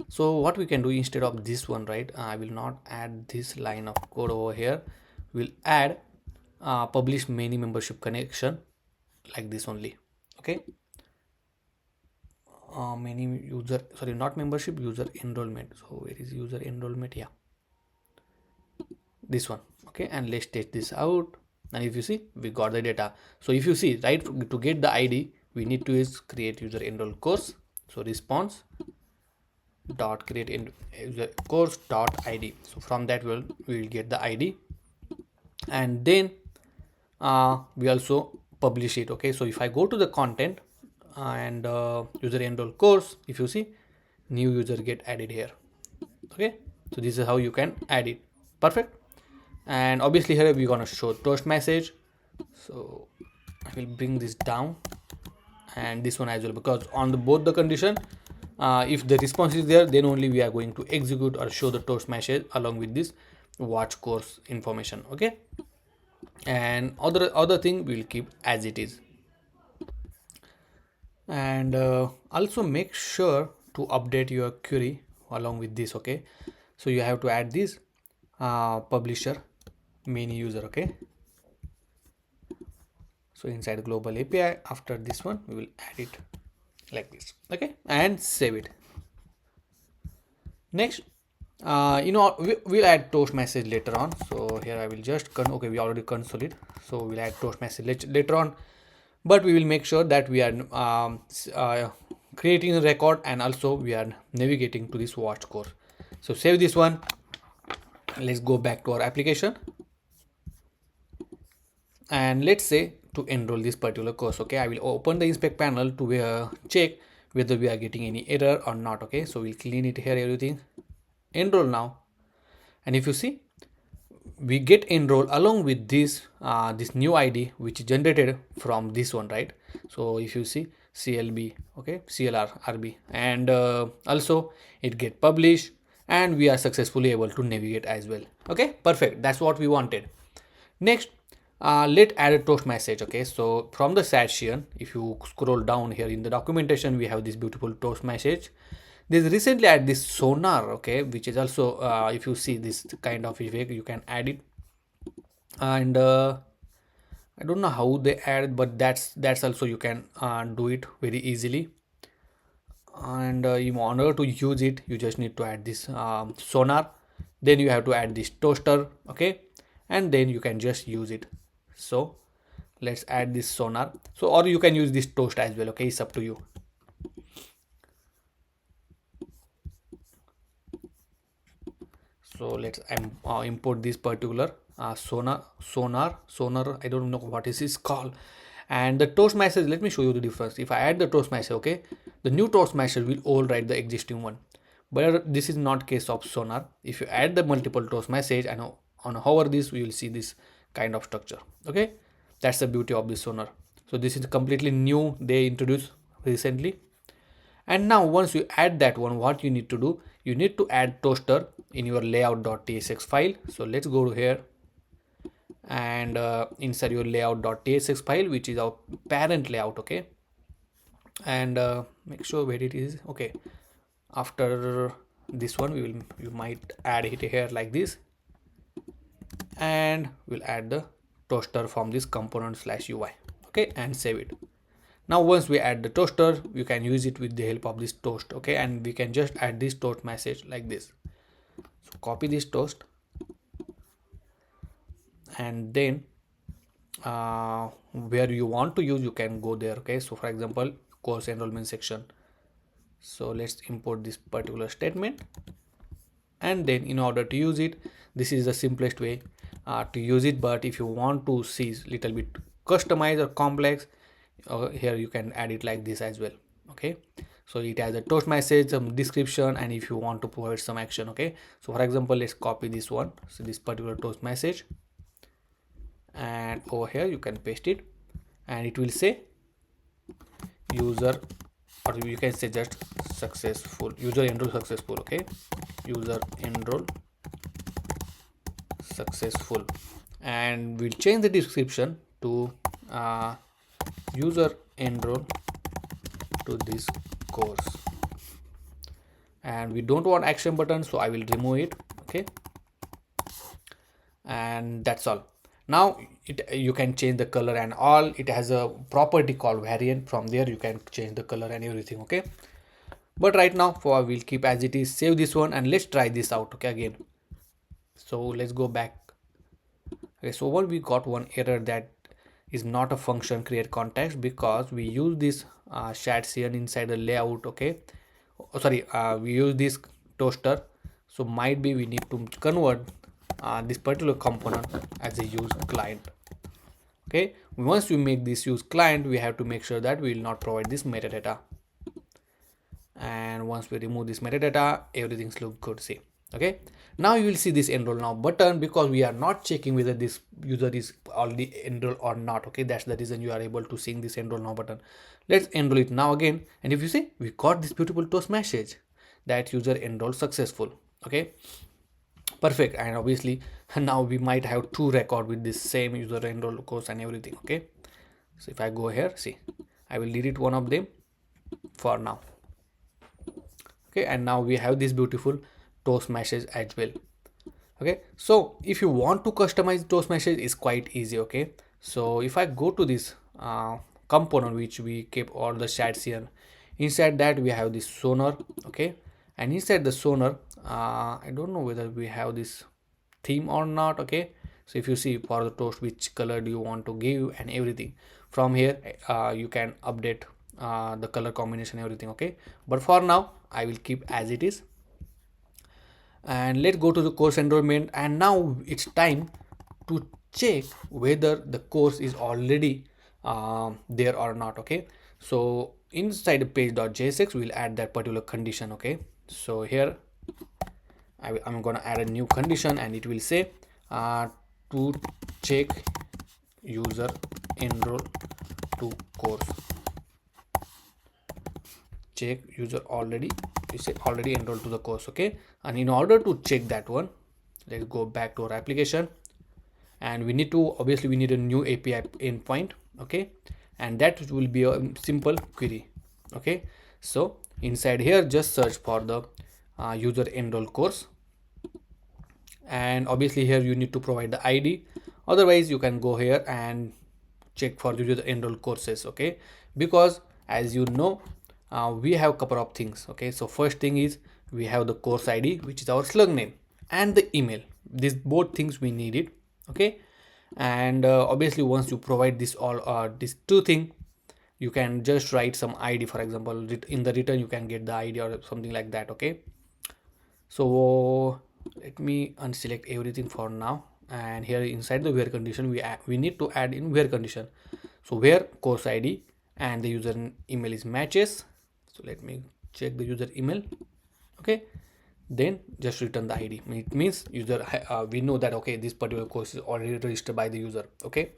[SPEAKER 1] So what we can do instead of this one, right, I will not add this line of code over here. We'll add publish many membership connection like this only. Okay, many user, sorry, not membership, user enrollment. So where is user enrollment? Yeah, this one. Okay, and let's test this out. And if you see, we got the data. So if you see, right, to get the id, we need to is create user enroll course. So response dot create in user course dot id. So from that we will get the id, and then we also publish it. Okay, so if I go to the content and user enroll course, if you see, new user get added here. Okay, so this is how you can add it. Perfect. And obviously here we're gonna show toast message. So I will bring this down, and this one as well, because on the both the condition, if the response is there, then only we are going to execute or show the toast message along with this watch course information. Okay, and other thing we'll keep as it is. And also make sure to update your query along with this. Okay, so you have to add this publisher many user. Okay, so inside global api, after this one we will add it like this. Okay, and save it. Next, we'll add toast message later on. So here I will just okay, we already console it, so we'll add toast message later on, but we will make sure that we are creating a record, and also we are navigating to this watch course. So save this one. Let's go back to our application, and let's say to enroll this particular course. Okay, I will open the inspect panel to check whether we are getting any error or not. Okay, so we'll clean it here, everything, enroll now, and if you see, we get enroll along with this this new id which is generated from this one, right? So if you see clb, okay, clr rb, and also it get published, and we are successfully able to navigate as well. Okay, perfect, that's what we wanted. Next, let's add a toast message. Okay, so from the section, if you scroll down here in the documentation, we have this beautiful toast message. There's recently add this sonar, okay, which is also if you see this kind of effect, you can add it. And I don't know how they add, but that's also you can do it very easily. And in order to use it, you just need to add this sonar, then you have to add this toaster. Okay, and then you can just use it. So let's add this sonar. So, or you can use this toast as well. Okay, it's up to you. So let's import this particular sonar. I don't know what is this called. And the toast message, let me show you the difference. If I add the toast message, okay, the new toast message will override the existing one, but this is not case of sonar. If you add the multiple toast message and on hover this, we will see this kind of structure. Okay, that's the beauty of this sonar. So this is completely new, they introduced recently. And now once you add that one, what you need to do, you need to add toaster in your layout.tsx file. So let's go to here and inside your layout.tsx file, which is our parent layout. Okay, and make sure where it is. Okay, after this one you might add it here like this, and we'll add the toaster from this component/ui. Okay, and save it. Now once we add the toaster, you can use it with the help of this toast. Okay, and we can just add this toast message like this. So copy this toast, and then where you want to use, you can go there. Okay, so for example, course enrollment section. So let's import this particular statement, and then in order to use it, this is the simplest way to use it. But if you want to see little bit customized or complex, here you can add it like this as well. Okay, so it has a toast message, some description, and if you want to provide some action. Okay, so for example, let's copy this one, so this particular toast message, and over here you can paste it, and it will say user, or you can say just successful, user enroll successful. Okay, user enroll successful, and we'll change the description to user enroll to this course, and we don't want action button, so I will remove it. Okay, and that's all. Now you can change the color and all. It has a property called variant. From there you can change the color and everything. Okay, but right now we'll keep as it is. Save this one and let's try this out. Okay, again, so let's go back. Okay, so what we got one error that is not a function create context, because we use this shared CN inside the layout. Okay, sorry, we use this toaster, so might be we need to convert this particular component as a use client. Okay, once we make this use client, we have to make sure that we will not provide this metadata, and once we remove this metadata, everything's look good. See, okay, now you will see this enroll now button, because we are not checking whether this user is already enrolled or not. Okay, that's the reason you are able to see this enroll now button. Let's enroll it now again, and if you see, we got this beautiful toast message that user enrolled successful. Okay, perfect. And obviously now we might have two record with this same user enroll course and everything. Okay, so if I go here, see, I will delete one of them for now. Okay, and now we have this beautiful toast message as well. Okay, so if you want to customize toast message, is quite easy. Okay, so if I go to this component which we keep all the chats here, inside that we have this sonar. Okay, and inside the sonar, I don't know whether we have this theme or not. Okay, so if you see for the toast, which color do you want to give and everything, from here you can update the color combination, everything. Okay, but for now I will keep as it is, and let's go to the course enrollment. And now it's time to check whether the course is already there or not. Okay, so inside the page.jsx we'll add that particular condition. Okay, so here I'm gonna add a new condition, and it will say to check user enroll to course, check user already, you say already enrolled to the course. Okay, and in order to check that one, let's go back to our application, and we need to, obviously we need a new API endpoint. Okay, and that will be a simple query. Okay, so inside here just search for the user enroll course, and obviously here you need to provide the ID, otherwise you can go here and check for user enroll courses. Okay, because as you know, we have a couple of things. Okay, so first thing is we have the course ID, which is our slug name, and the email. These both things we need it. Okay, and obviously once you provide this all these two things, you can just write some ID. For example, in the return you can get the ID or something like that. Okay, so let me unselect everything for now, and here inside the where condition we need to add in where condition. So where course ID and the user email is matches, so let me check the user email. Okay, then just return the ID. It means user we know that okay, this particular course is already registered by the user. Okay,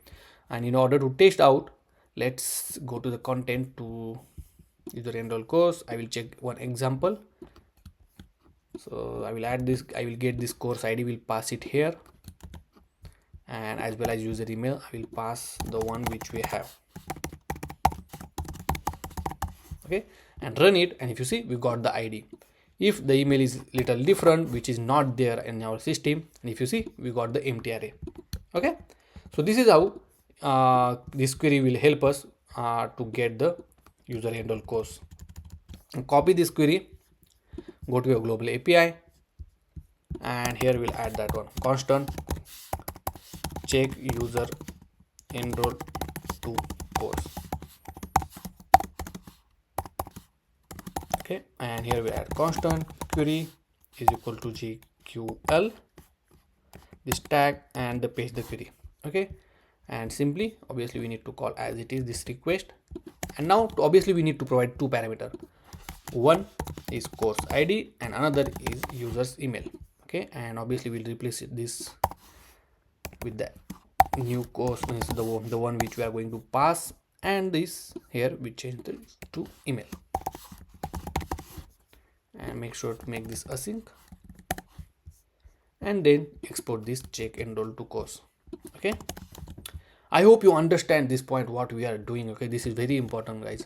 [SPEAKER 1] and in order to test out, let's go to the content to user enroll course. I will check one example. So I will add this, I will get this course ID, will pass it here, and as well as user email I will pass the one which we have. Okay, and run it, and if you see, we got the ID. If the email is little different, which is not there in our system, and if you see, we got the empty array. Okay, so this is how this query will help us to get the user enroll course. And copy this query, go to your global API, and here we'll add that one constant check user enroll to course. Okay, and here we add constant query is equal to GQL, this tag, and the paste the query. Okay, and simply obviously we need to call as it is this request, and now obviously we need to provide two parameters. One is course ID and another is user's email. Okay, and obviously we'll replace this with the new course, means the one which we are going to pass, and this here we change this to email, and make sure to make this async, and then export this check enroll to course. Okay, I hope you understand this point what we are doing. Okay, this is very important, guys.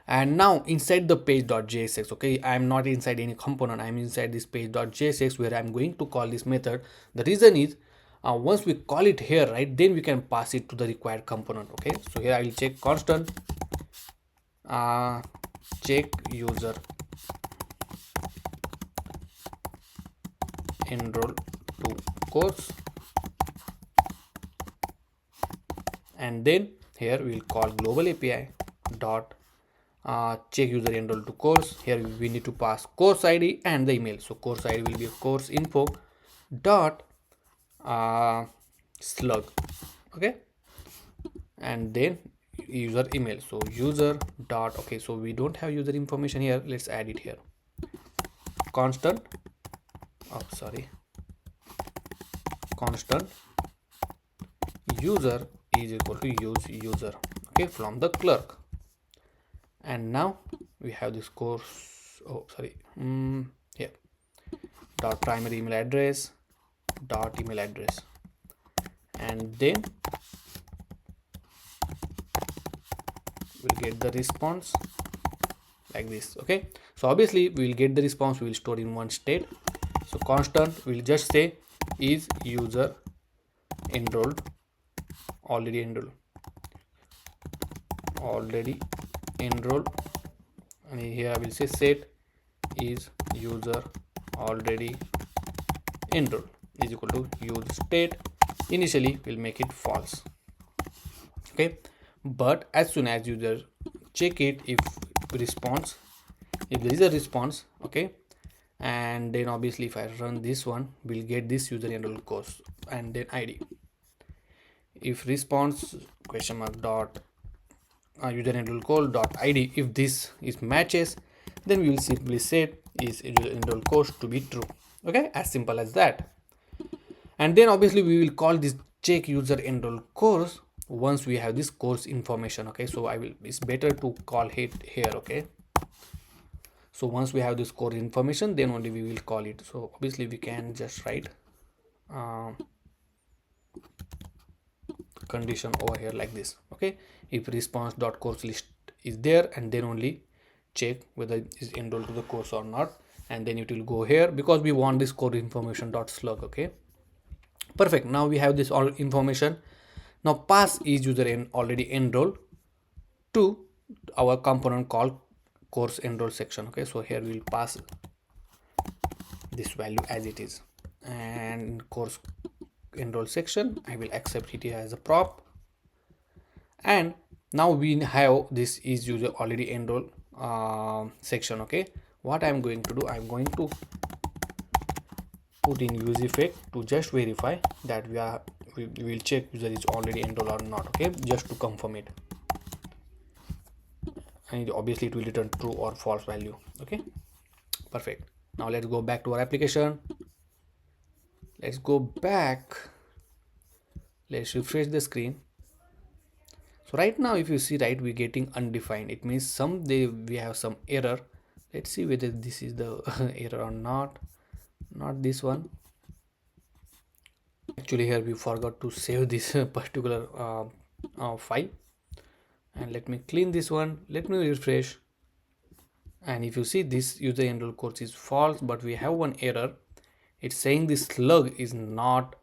[SPEAKER 1] And now inside the page.jsx, okay, I am not inside any component, I am inside this page.jsx where I am going to call this method. The reason is once we call it here, right, then we can pass it to the required component. Okay, so here I will check constant check user enroll to course, and then here we will call global API dot check user enroll to course. Here we need to pass course ID and the email. So course ID will be course info dot slug. Okay, and then user email, so user dot, okay, so we don't have user information here, let's add it here. Constant constant user is equal to use user, okay, from the clerk. And now we have this course, here dot primary email address dot email address, and then we'll get the response like this. Okay, so obviously we will get the response, we will store in one state. So constant will just say is user enrolled, already enrolled, and here I will say set is user already enrolled is equal to use state. Initially we'll make it false. Okay, but as soon as user check it, if there is a response, okay, and then obviously if I run this one, we'll get this user enroll course and then ID. If response question mark dot user enroll course dot ID, if this is matches, then we will simply set is user enroll course to be true. Okay, as simple as that. And then obviously we will call this check user enroll course once we have this course information. Okay, so it's better to call it here. Okay, so once we have this course information, then only we will call it. So obviously we can just write condition over here like this. Okay, if response dot course list is there, and then only check whether it is enrolled to the course or not, and then it will go here because we want this course information dot slug. Okay, perfect. Now we have this all information. Now pass is user already enrolled to our component called course enroll section. Okay, so here we will pass this value as it is, and course enroll section I will accept it as a prop. And now we have this is user already enrolled section. Okay, what I'm going to do, I'm going to put in use effect to just verify that we will check user is already enrolled or not. Okay, just to confirm it, and obviously it will return true or false value. Okay, perfect. Now let's go back to our application. Let's go back, let's refresh the screen. So right now if you see, right, we're getting undefined. It means someday we have some error. Let's see whether this is the error or not. Not this one. Actually here we forgot to save this particular file. And let me clean this one. Let me refresh. And if you see, this user enroll course is false, but we have one error. It's saying this slug is not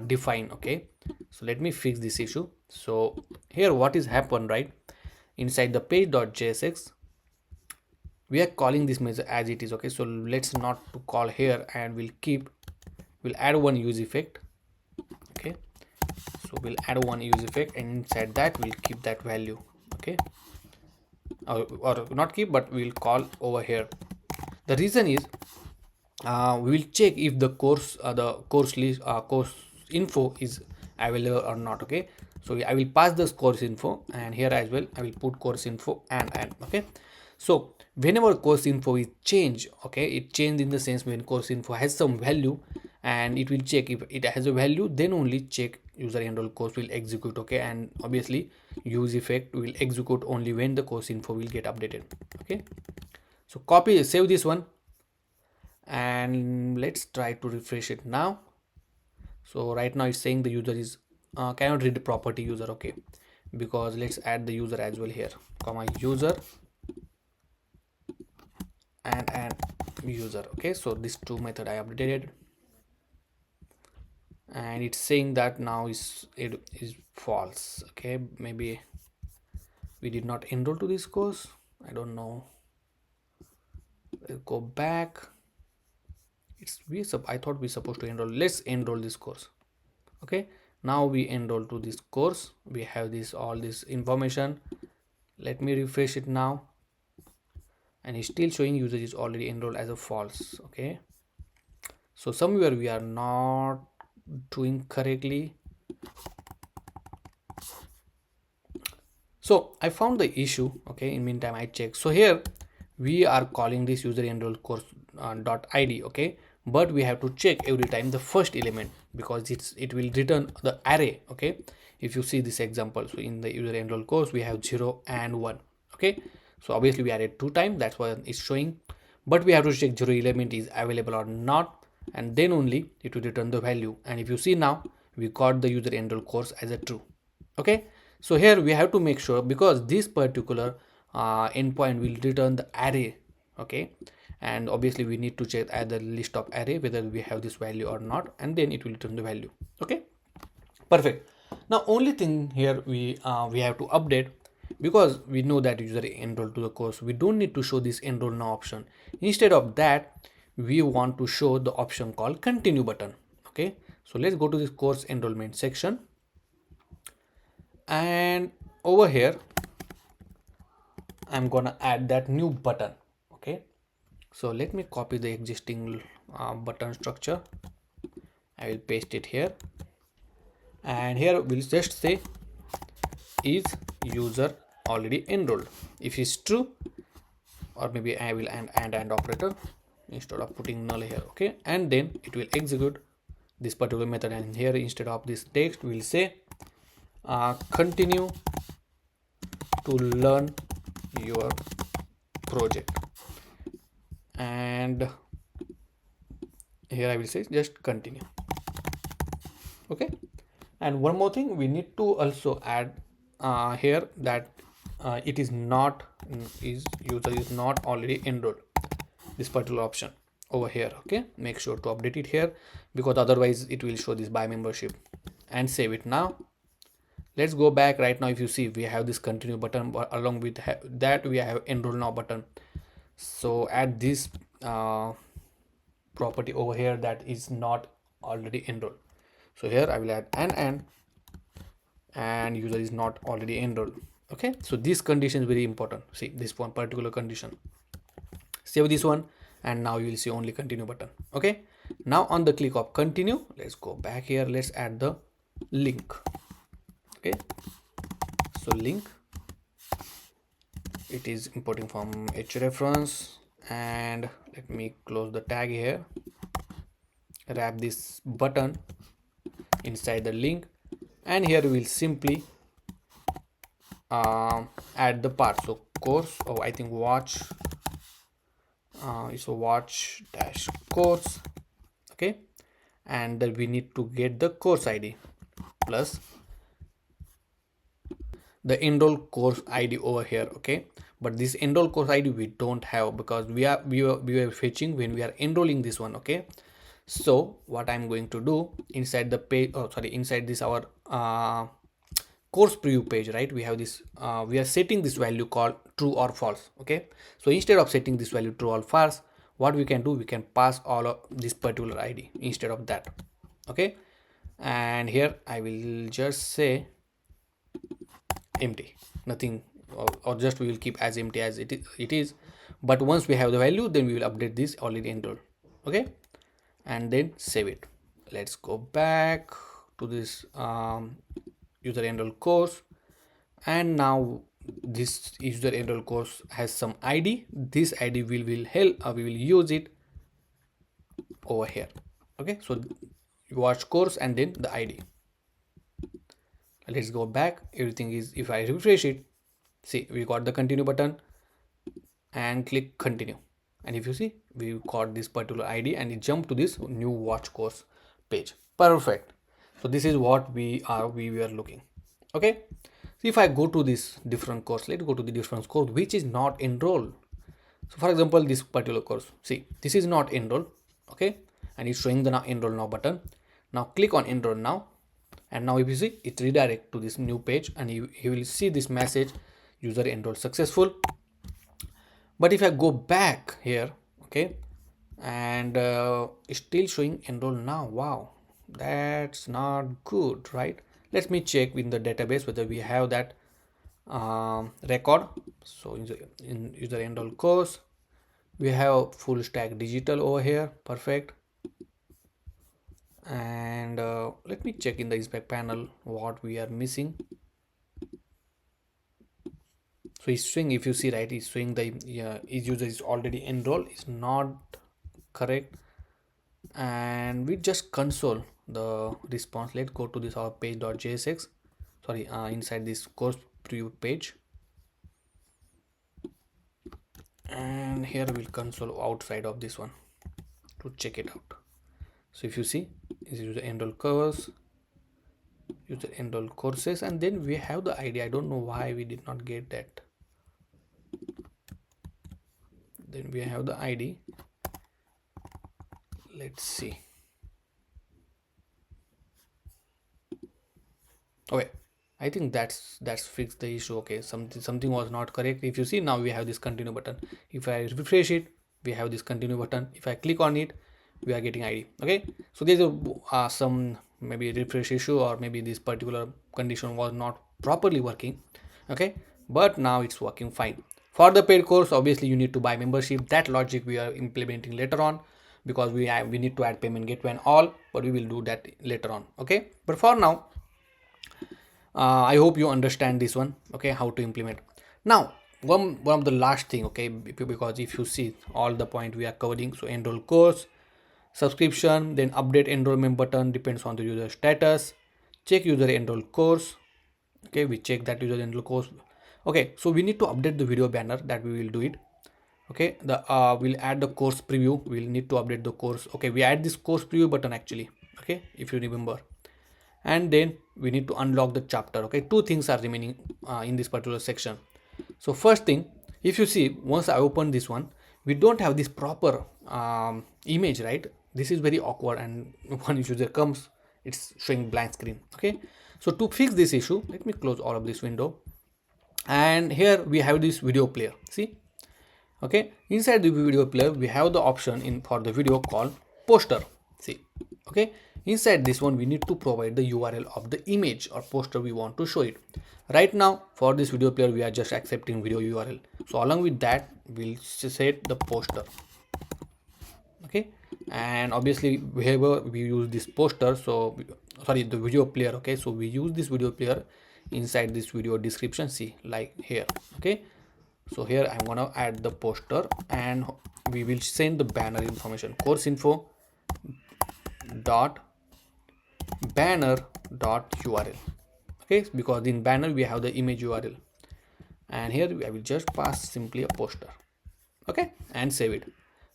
[SPEAKER 1] defined. Okay, so let me fix this issue. So here what is happened, right, inside the page.jsx we are calling this method as it is. Okay, so let's not to call here, and we'll add one use effect. Okay, so we'll add one use effect, and inside that we'll keep that value. Okay, or not keep, but we'll call over here. The reason is we will check if the course list course info is available or not. Okay, so I will pass this course info, and here as well I will put course info and okay. So whenever course info is changed, okay, it changed in the sense when course info has some value, and it will check if it has a value, then only check user enroll course will execute. Okay, and obviously use effect will execute only when the course info will get updated. Okay, so save this one, and let's try to refresh it now. So right now it's saying the user is cannot read the property user. Okay, because let's add the user as well here, comma user and user. Okay, so these two method I updated, and it's saying that now it is false. Okay, maybe we did not enroll to this course, I don't know. Let's go back. I thought we supposed to enroll. Let's enroll this course. Okay, now we enroll to this course. We have all this information. Let me refresh it now, and it's still showing user is already enrolled as a false. Okay, so somewhere we are not doing correctly. So I found the issue. Okay, in meantime I check. So here we are calling this user enroll course .id. Okay, but we have to check every time the first element, because it will return the array. Okay, if you see this example, so in the user enroll course we have 0 and 1. Okay, so obviously we added 2 times, that's why it's showing, but we have to check 0 element is available or not, and then only it will return the value. And if you see now, we got the user enroll course as a true. Okay, so here we have to make sure, because this particular endpoint will return the array. Okay, and obviously we need to check at the list of array whether we have this value or not, and then it will return the value. Okay, perfect. Now only thing here we have to update, because we know that user enrolled to the course, we don't need to show this enroll now option. Instead of that, we want to show the option called continue button. Okay, so let's go to this course enrollment section, and over here I'm gonna add that new button. Okay, so let me copy the existing button structure. I will paste it here, and here we'll just say is user already enrolled. If it's true, or maybe I will and operator instead of putting null here. Okay, and then it will execute this particular method, and here instead of this text we'll say continue to learn your project, and here I will say just continue. Okay, and one more thing we need to also add here, that it is not user is not already enrolled, this particular option over here. Okay, make sure to update it here, because otherwise it will show this by membership. And save it now. Let's go back. Right now if you see, we have this continue button, but along with that we have enroll now button. So add this property over here, that is not already enrolled. So here I will add and user is not already enrolled. Okay, so this condition is very important. See this one particular condition. Save this one, and now you will see only continue button. Okay, now on the click of continue, let's go back here, let's add the link. Okay, so link, it is importing from hrefs, and let me close the tag here, wrap this button inside the link, and here we will simply add the part. So course, oh, I think watch, so watch dash course. Okay, and then we need to get the course ID plus the enroll course ID over here. Okay, but this enroll course ID we don't have because we were fetching when we are enrolling this one. Okay, so what I'm going to do inside the page, oh sorry, inside this our course preview page, right? We have this we are setting this value called true or false. Okay, so instead of setting this value true or false, what we can do, we can pass all of this particular ID instead of that. Okay, and here I will just say empty, nothing, or just we will keep as empty as it is. But once we have the value, then we will update this already enrolled. Okay, and then save it. Let's go back to this user enroll course, and now this user enroll course has some ID. This ID will help, we will use it over here. Okay, so watch course and then the ID. Let's go back. Everything is, if I refresh it, see we got the continue button and click continue, and if you see we got this particular ID and it jumped to this new watch course page. Perfect. So this is what we were looking. Okay, so if I go to this different course, let's go to the different course which is not enrolled. So for example, this particular course, see this is not enrolled. Okay, and it's showing the now enroll now button. Now click on enroll now, and now if you see it redirect to this new page, and you will see this message user enrolled successful. But if I go back here, okay, and it's still showing enroll now. Wow, that's not good, right? Let me check in the database whether we have that record. So in user enroll course, we have full stack digital over here. Perfect. And let me check in the inspect panel what we are missing. So it's showing, if you see, right, it's showing the each user is already enrolled. It's not correct, and we just console the response. Let's go to this our page.jsx, sorry, inside this course preview page, and here we'll console outside of this one to check it out. So if you see, is user enroll course, user enroll courses, and then we have the ID. I don't know why we did not get that. Then we have the ID. Let's see. Okay, I think that's fixed the issue. Okay, something was not correct. If you see, now we have this continue button. If I refresh it, we have this continue button. If I click on it, we are getting ID. Okay, so there's a some maybe refresh issue, or maybe this particular condition was not properly working. Okay, but now it's working fine. For the paid course, obviously you need to buy membership. That logic we are implementing later on, because we need to add payment gateway and all, but we will do that later on. Okay, but for now, I hope you understand this one. Okay, how to implement. Now one of the last thing, okay, because if you see all the point we are covering, so enroll course, subscription, then update enrollment button depends on the user status, check user enroll course. Okay, we check that user enroll course. Okay, so we need to update the video banner, that we will do it. Okay, the we'll add the course preview. We'll need to update the course. Okay, we add this course preview button actually. Okay, if you remember, and then we need to unlock the chapter. Okay, two things are remaining in this particular section. So first thing, if you see, once I open this one, we don't have this proper image, right? This is very awkward, and when user comes, it's showing blank screen. Okay, so to fix this issue, let me close all of this window, and here we have this video player. See, okay, inside the video player we have the option in for the video called poster. See, okay, inside this one we need to provide the URL of the image or poster we want to show it. Right now for this video player we are just accepting video URL, so along with that we'll set the poster. Okay, and obviously wherever we use this poster, so sorry, the video player. Okay, so we use this video player inside this video description. See, like here. Okay, so here I'm gonna add the poster, and we will send the banner information, course info dot banner dot URL. Okay, because in banner we have the image URL. and here I will just pass simply a poster. Okay, and save it.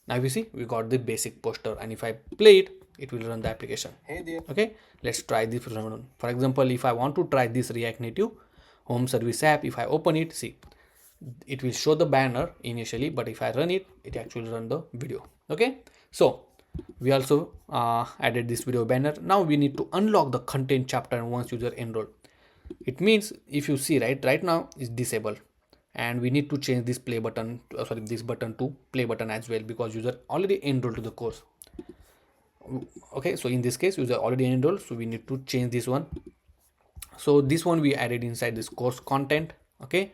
[SPEAKER 1] Now you see we got the basic poster, and if I play it, it will run the application. Hey there. Okay, let's try this run. For example, if I want to try this React Native home service app, if I open it, see, it will show the banner initially, but if I run it, it actually run the video. Okay, so we also added this video banner. Now we need to unlock the content chapter once user enroll. It means if you see right now it's disabled, and we need to change this play button this button to play button as well, because user already enrolled to the course. Okay, so in this case user already enrolled, so we need to change this one. So this one we added inside this course content. Okay,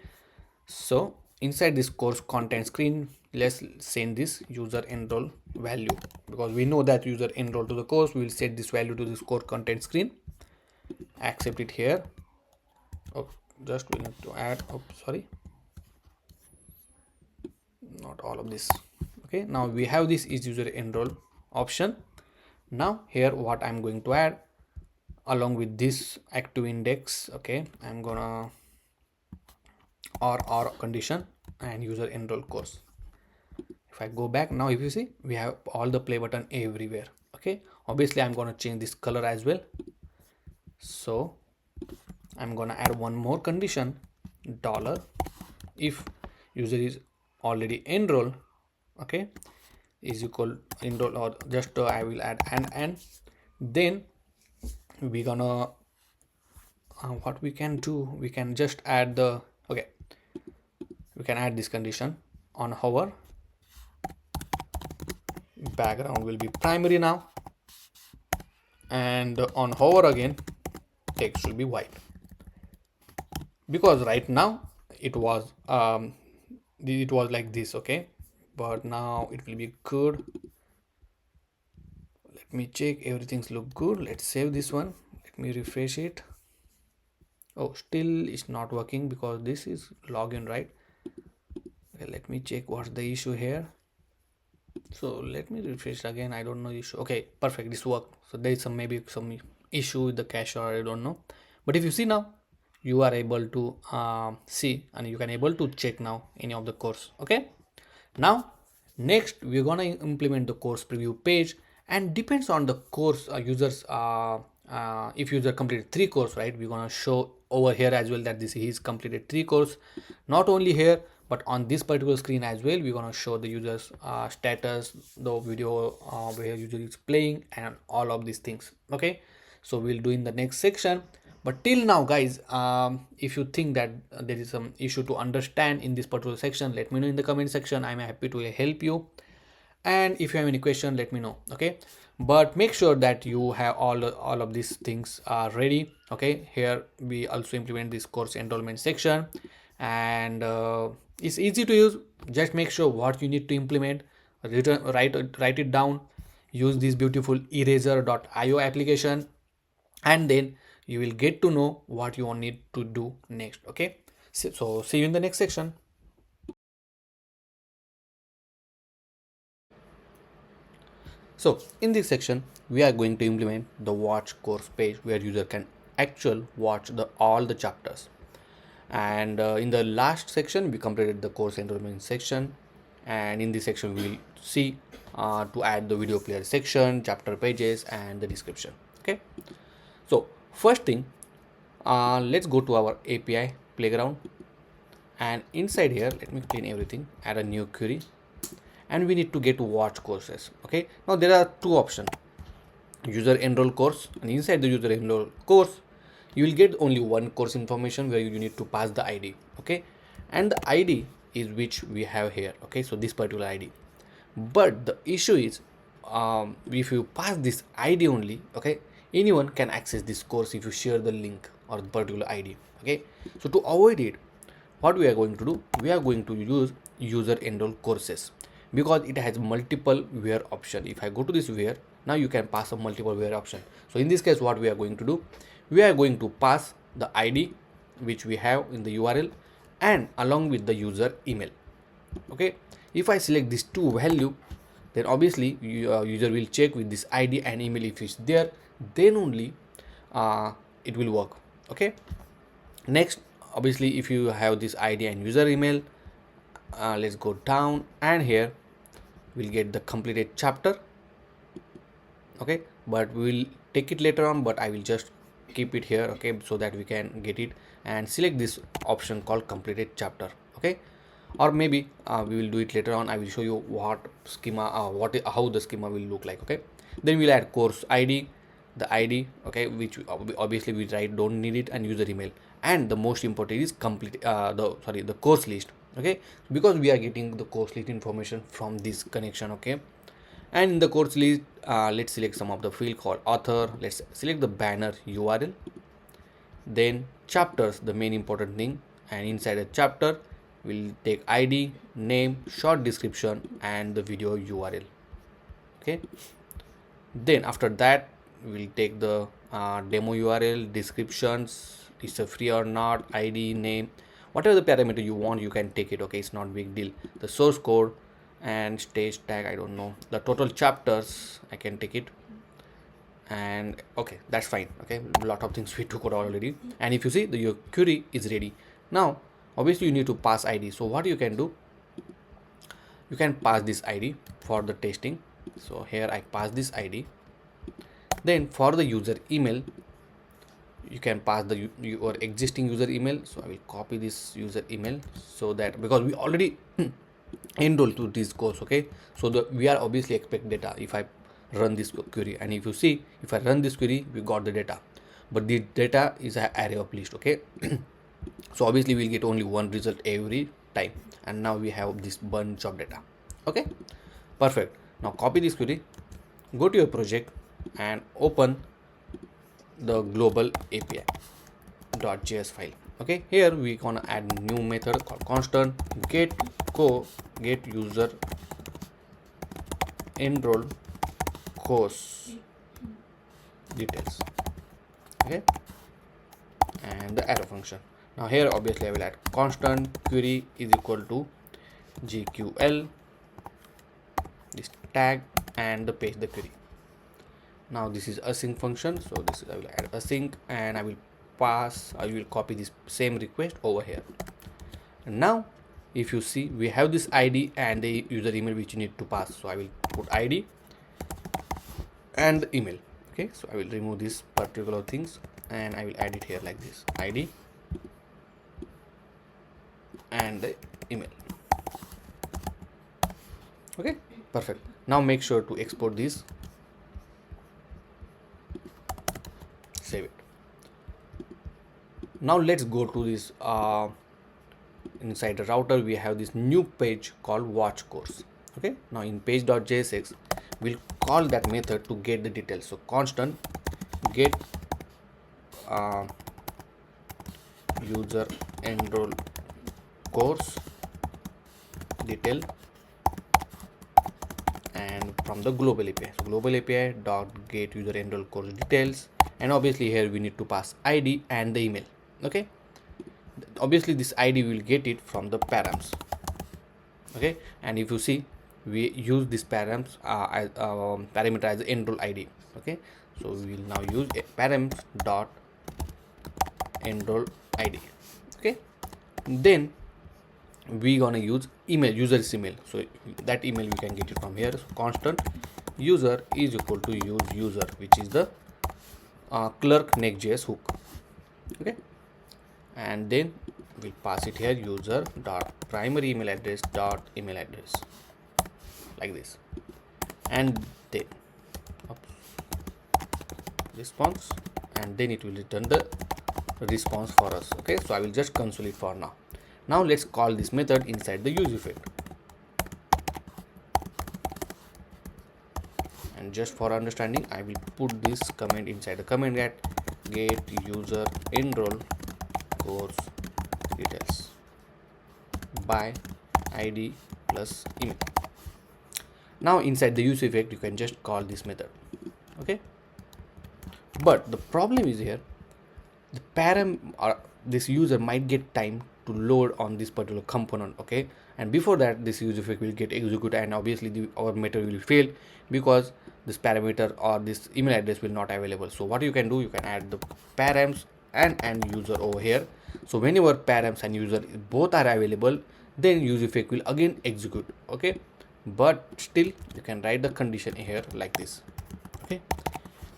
[SPEAKER 1] so inside this course content screen, let's send this user enroll value, because we know that user enrolled to the course. We will set this value to this course content screen, accept it here. Oh, just we need to add, oh sorry, not all of this. Okay, now we have this is user enroll option. Now here what I'm going to add along with this active index, okay, I'm gonna or condition and user enroll course. If I go back now, if you see we have all the play button everywhere. Okay, obviously I'm gonna change this color as well. So I'm gonna add one more condition, dollar if user is already enrolled, okay, is equal enroll, or just I will add and then we gonna what we can do, we can just add the, okay, we can add this condition on hover, background will be primary now, and on hover again text will be white, because right now it was like this. Okay, but now it will be good. Let me check everything's look good. Let's save this one. Let me refresh it. Oh, still it's not working because this is login, right? Okay, let me check what's the issue here. So let me refresh again. I don't know the issue. Okay, perfect, this worked. So there is maybe some issue with the cache, or I don't know. But if you see now, you are able to see, and you can able to check now any of the course. Okay, now next we're gonna implement the course preview page, and depends on the course users. If user completed 3 course, right, we're gonna show over here as well that this he's completed 3 course. Not only here, but on this particular screen as well, we're gonna show the user's status, the video where user is playing, and all of these things. Okay, so we'll do in the next section. But till now guys, if you think that there is some issue to understand in this particular section, let me know in the comment section. I'm happy to help you, and if you have any question, let me know. Okay, but make sure that you have all of these things are ready. Okay, here we also implement this course enrollment section, and it's easy to use. Just make sure what you need to implement, write it down, use this beautiful eraser.io application, and then you will get to know what you need to do next. Okay, so see you in the next section. So in this section, we are going to implement the watch course page, where user can actually watch all the chapters. And in the last section, we completed the course enrollment section, and in this section we will see to add the video player section, chapter pages, and the description. Okay, so first thing, let's go to our API playground, and inside here let me clean everything, add a new query, and we need to get watch courses. Okay, now there are 2 options, user enroll course, and inside the user enroll course you will get only one course information, where you need to pass the ID. Okay, and the ID is which we have here. Okay, so this particular ID, but the issue is if you pass this ID only, okay, anyone can access this course if you share the link or the particular ID. Okay, so to avoid it, what we are going to do, we are going to use user enroll courses, because it has multiple where option. If I go to this where, now you can pass a multiple where option. So in this case, what we are going to do, we are going to pass the ID which we have in the URL, and along with the user email. Okay, if I select these 2 value, then obviously user will check with this ID and email. If it's there, then only it will work. Okay, next obviously if you have this ID and user email, let's go down, and here we'll get the completed chapter. Okay, but we'll take it later on, but I will just keep it here, okay, so that we can get it, and select this option called completed chapter. Okay, or maybe we will do it later on. I will show you what schema, how the schema will look like. Okay, then we'll add course ID, the ID, okay, which obviously we don't need it, and user email, and the most important is complete the course list. Okay, because we are getting the course list information from this connection. Okay, and in the course list, let's select some of the field called author. Let's select the banner URL, then chapters, the main important thing, and inside a chapter we'll take ID, name, short description, and the video URL. Okay, then after that we'll take the demo URL, descriptions, is it free or not, ID, name, whatever the parameter you want, you can take it. Okay, it's not big deal. The source code and stage tag, I don't know. The total chapters, I can take it, and okay, that's fine. Okay, a lot of things we took out already, and if you see, your query is ready. Now obviously you need to pass ID. So what you can do, you can pass this ID for the testing. So here I pass this ID. Then for the user email, you can pass your existing user email. So I will copy this user email, so that because we already enroll to this course. Okay, so we are obviously expect data if I run this query, and if you see, if I run this query, we got the data, but the data is an array of list. Okay, so obviously we'll get only one result every time, and now we have this bunch of data. Okay, perfect. Now copy this query, go to your project and open the global API.js file. Okay, here we gonna add new method called constant get user enroll course details. Okay, and the arrow function. Now here obviously I will add constant query is equal to GQL, this tag, and the page the query. Now this is async function, so this is, I will add async, and I will copy this same request over here. And now if you see, we have this ID and the user email which you need to pass. So I will put ID and the email. Okay, so I will remove these particular things and I will add it here like this, ID and the email. Okay, perfect. Now make sure to export this, save it. Now let's go to this inside the router. We have this new page called watch course. Okay, now in page.jsx we'll call that method to get the details. So constant get user enroll course detail, and from the global API. So global API dot get user enroll course details, and obviously here we need to pass ID and the email. Okay, obviously this ID will get it from the params. Okay, and if you see, we use this params as parameter as enroll ID. Okay, so we will now use a params dot enroll ID. Okay, then we gonna use email, user's email. So that email we can get it from here. So constant user is equal to use user, which is the clerk Next.js hook. Okay, and then we'll pass it here, user dot primary email address dot email address, like this, and then response, and then it will return the response for us. Okay, so I will just console it for now. Now let's call this method inside the use effect, and just for understanding, I will put this comment inside the comment get user enroll course details by ID plus email. Now inside the use effect you can just call this method. Okay, but the problem is here, the param or this user might get time to load on this particular component. Okay, and before that this use effect will get executed, and obviously our method will fail because this parameter or this email address will not available. So what you can do, you can add the params and user over here, So whenever params and user both are available, then use effect will again execute. Okay, but still you can write the condition here like this. Okay,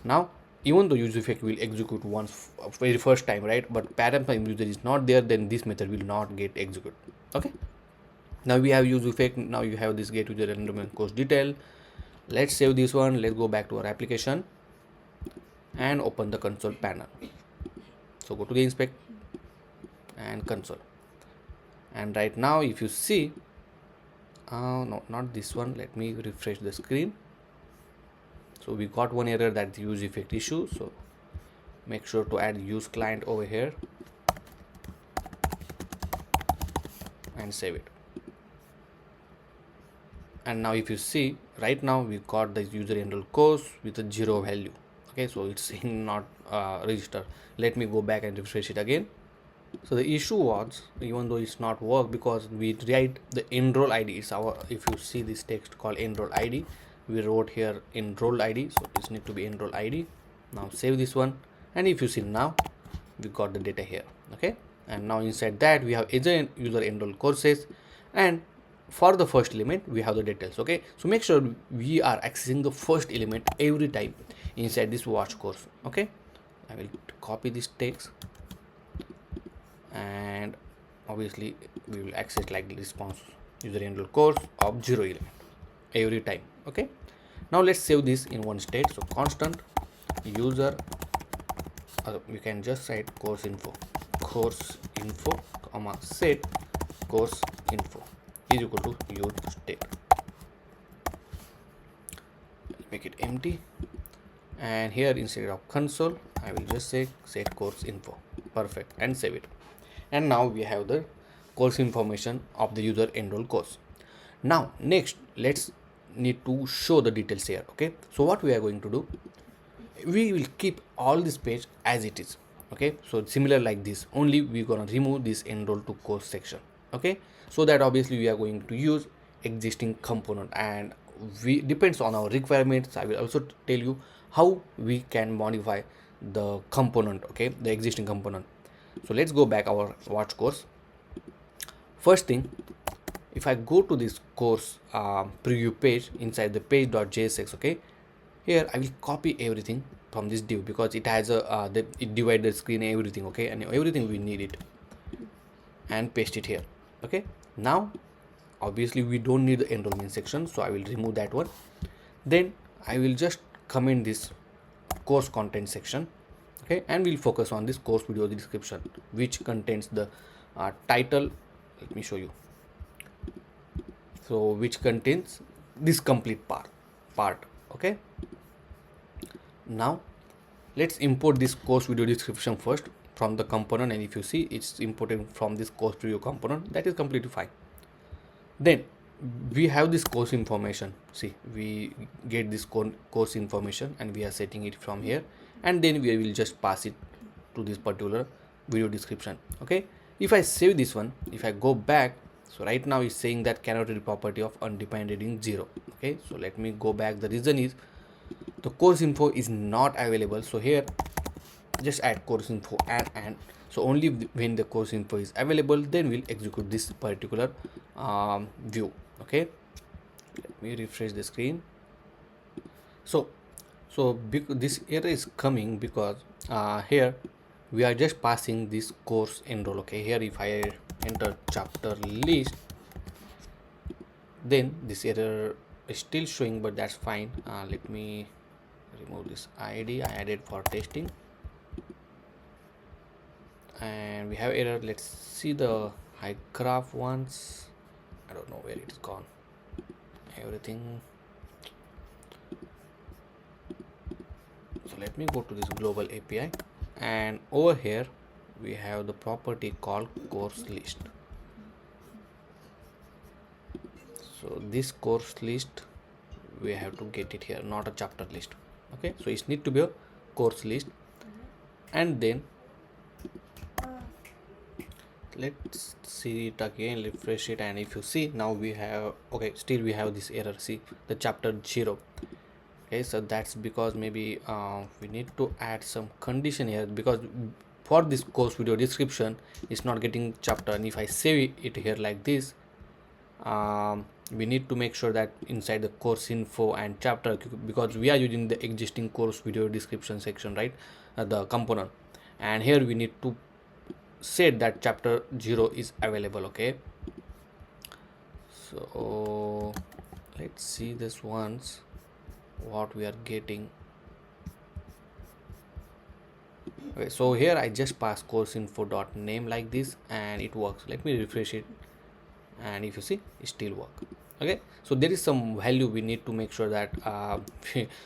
[SPEAKER 1] now even though use effect will execute once very first time, right, but param and user is not there, then this method will not get executed. Okay, now we have use effect. Now you have this get user enrollment course detail. Let's save this one. Let's go back to our application and open the console panel. So go to the inspect and console, and right now if you see, no, not this one, let me refresh the screen. So we got one error, that the use effect issue. So make sure to add use client over here and save it. And now if you see, right now we got the user enroll course with a 0 value. Okay, so it's not register. Let me go back and refresh it again. So the issue was, even though it's not work, because we write the enroll id. It's our, if you see this text called enroll id, we wrote here enroll id, so this need to be enroll id. Now save this one, and if you see, now we got the data here. Okay, and now inside that we have user enroll courses, and for the first element we have the details. Okay, so make sure we are accessing the first element every time inside this watch course. Okay, I will copy this text, and obviously we will access like the response user enroll course of 0 element every time. Okay, now let's save this in one state. So constant user, we can just write course info comma set course info is equal to use state. Make it empty, and here instead of console I will just say set course info. Perfect, and save it. And now we have the course information of the user enroll course. Now next, let's need to show the details here. Okay, so what we are going to do, we will keep all this page as it is. Okay, so similar like this, only we're gonna remove this enroll to course section. Okay, so that obviously we are going to use existing component, and we depends on our requirements. I will also tell you how we can modify the component. Okay, the existing component. So let's go back our watch course. First thing, if I go to this course preview page inside the page.jsx, okay, here I will copy everything from this div, because it has a it divide the screen, everything. Okay, and everything we need it, and paste it here. Okay, now obviously we don't need the enrollment section, so I will remove that one. Then I will just comment this course content section. Okay, and we'll focus on this course video description, which contains the title. Let me show you. So which contains this complete part. Okay, now let's import this course video description first from the component, and if you see, it's imported from this course preview component. That is completely fine. Then we have this course information. See, we get this course information, and we are setting it from here, and then we will just pass it to this particular video description. Okay, if I save this one, if I go back, so right now it's saying that cannot read property of undefined reading 0. Okay, so let me go back. The reason is the course info is not available. So here just add course info and so only when the course info is available, then we'll execute this particular view. Okay, let me refresh the screen. So this error is coming because here we are just passing this course enroll. Okay, here if I enter chapter list, then this error is still showing, but that's fine. Let me remove this id I added for testing, and we have error. Let's see the Hygraph ones. I don't know where it's gone, everything. So let me go to this global API, and over here we have the property called course list. So this course list, we have to get it here, not a chapter list. Okay, so it need to be a course list. And then let's see it again, refresh it, and if you see, now we have, okay, still we have this error. See the chapter 0. Okay, so that's because maybe we need to add some condition here, because for this course video description, it's not getting chapter, and if I save it here like this, we need to make sure that inside the course info and chapter, because we are using the existing course video description section, right, the component, and here we need to set that chapter 0 is available. Okay, so let's see this once what we are getting. Okay, so here I just pass course info dot name like this and it works. Let me refresh it, and if you see, it still work. Okay, so there is some value we need to make sure that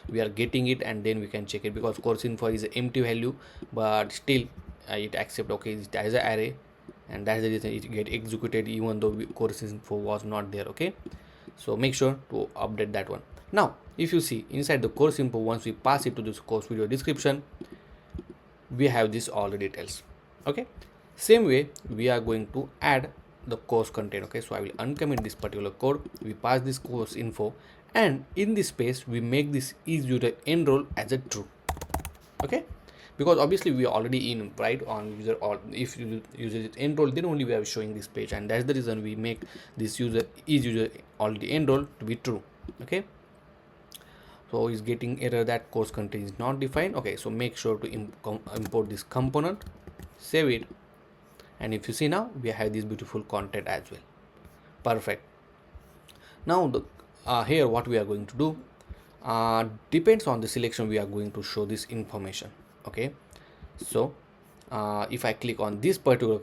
[SPEAKER 1] we are getting it, and then we can check it, because course info is an empty value, but still it accept, okay, it as an array, and that's the reason it get executed even though course info was not there. Okay, so make sure to update that one. Now if you see inside the course info, once we pass it to this course video description, we have this all the details. Okay, same way we are going to add the course content. Okay, so I will uncomment this particular code, we pass this course info, and in this space we make this is user enroll as a true. Okay, because obviously we are already in, right, on user, or if user is enrolled, then only we are showing this page, and that's the reason we make this user is user already enrolled to be true. Okay, so is getting error that course content is not defined. Okay, so make sure to import this component, save it, and if you see, now we have this beautiful content as well. Perfect. Now the here what we are going to do depends on the selection, we are going to show this information. Okay, so if I click on this particular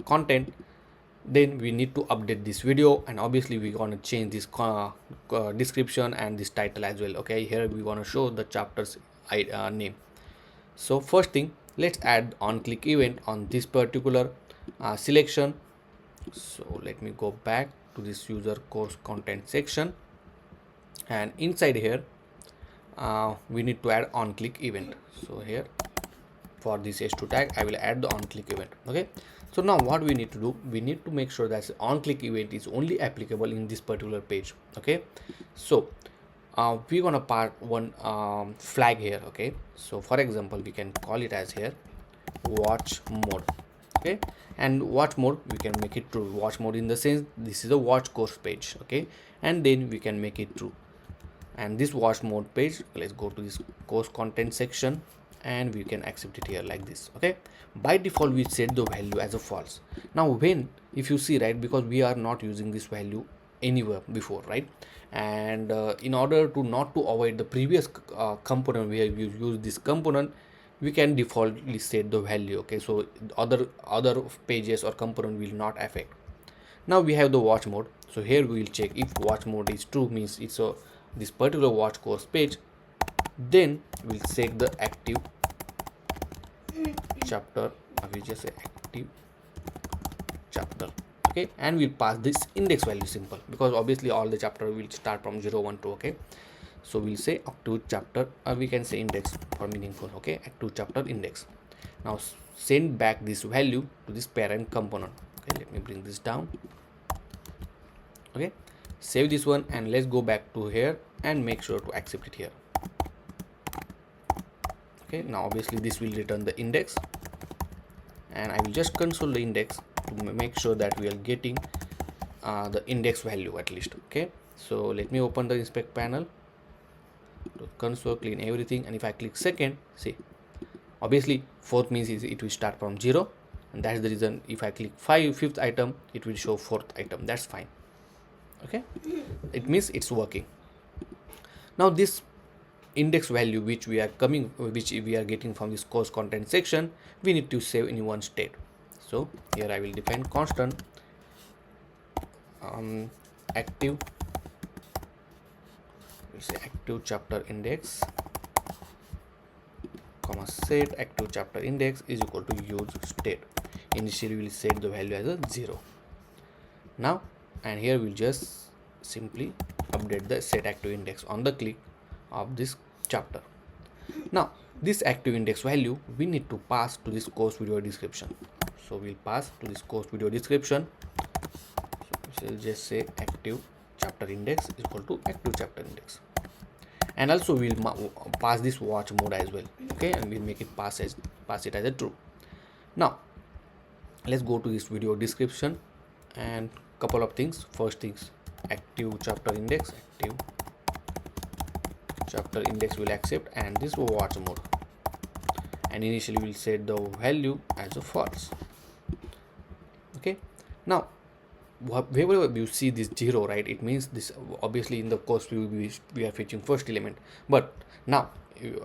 [SPEAKER 1] content, then we need to update this video, and obviously we're going to change this description and this title as well. Okay, here we want to show the chapter's name. So first thing, let's add on click event on this particular selection. So let me go back to this user course content section, and inside here we need to add on click event. So here for this h2 tag I will add the on click event. Okay, so now what we need to do, we need to make sure that on click event is only applicable in this particular page. Okay, so we're gonna part one flag here. Okay, so for example we can call it as here watch mode. Okay, and watch mode we can make it true. Watch mode in the sense this is a watch course page. Okay, and then we can make it true, and this watch mode page, let's go to this course content section, and we can accept it here like this. Okay, by default we set the value as a false. Now when, if you see, right, because we are not using this value anywhere before, right, and in order to not to avoid the previous component where we use this component, we can defaultly set the value. Okay, so other pages or component will not affect. Now we have the watch mode, so here we will check if watch mode is true, means it's a this particular watch course page, then we'll set the active chapter, we just say active chapter. Okay, and we'll pass this index value, simple, because obviously all the chapter will start from 0, 1, 2. Okay, so we'll say active chapter, we can say index for meaningful. Okay, active chapter index. Now send back this value to this parent component. Okay, let me bring this down. Okay, save this one, and let's go back to here and make sure to accept it here. Okay, now obviously this will return the index, and I will just console the index to make sure that we are getting the index value at least. Okay, so let me open the inspect panel to console, clean everything, and if I click second, see, obviously fourth means it will start from 0, and that's the reason if I click fifth item, it will show fourth item. That's fine. Okay, it means it's working. Now this index value which we are getting from this course content section, we need to save in one state. So here I will define constant active, we say active chapter index comma set active chapter index is equal to use state. Initially we will set the value as a 0. Now, and here we'll just simply update the set active index on the click of this chapter. Now this active index value we need to pass to this course video description. So we'll pass to this course video description. So we'll just say active chapter index is equal to active chapter index, and also we'll pass this watch mode as well. Okay, and we'll make it pass pass it as a true. Now let's go to this video description and couple of things. First things, active chapter index will accept, and this will watch mode, and initially we'll set the value as a false. Okay, now wherever you see this 0, right, it means this obviously in the course we are fetching first element, but now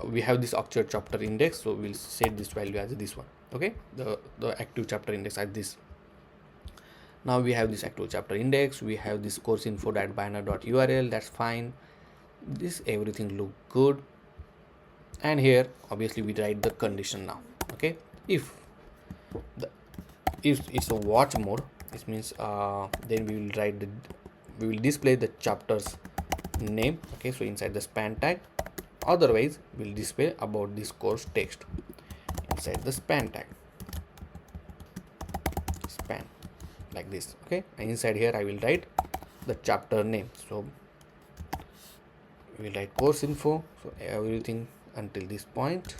[SPEAKER 1] we have this actual chapter index, so we'll set this value as this one. Okay, the active chapter index as this. Now we have this active chapter index, we have this course info.banner.url, that's fine, this everything look good. And here obviously we write the condition now. Okay, if it's a watch mode, this means then we will display the chapter's name. Okay, so inside the span tag, otherwise we'll display about this course text inside the span tag, span, like this. Okay, and inside here I will write the chapter name, so we'll write course info, so everything until this point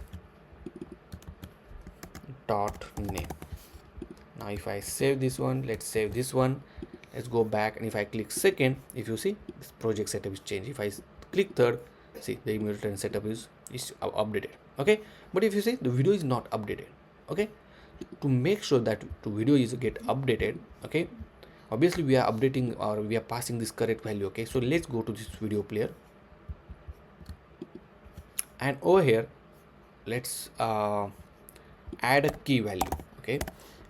[SPEAKER 1] dot name. Now if I save this one, let's save this one, let's go back, and if I click second, if you see this project setup is changed. If I click third, see the immutable setup is updated. Okay, but if you see the video is not updated. Okay, to make sure that the video is get updated, okay, obviously we are updating or we are passing this correct value. Okay, so let's go to this video player, and over here let's add a key value. Okay,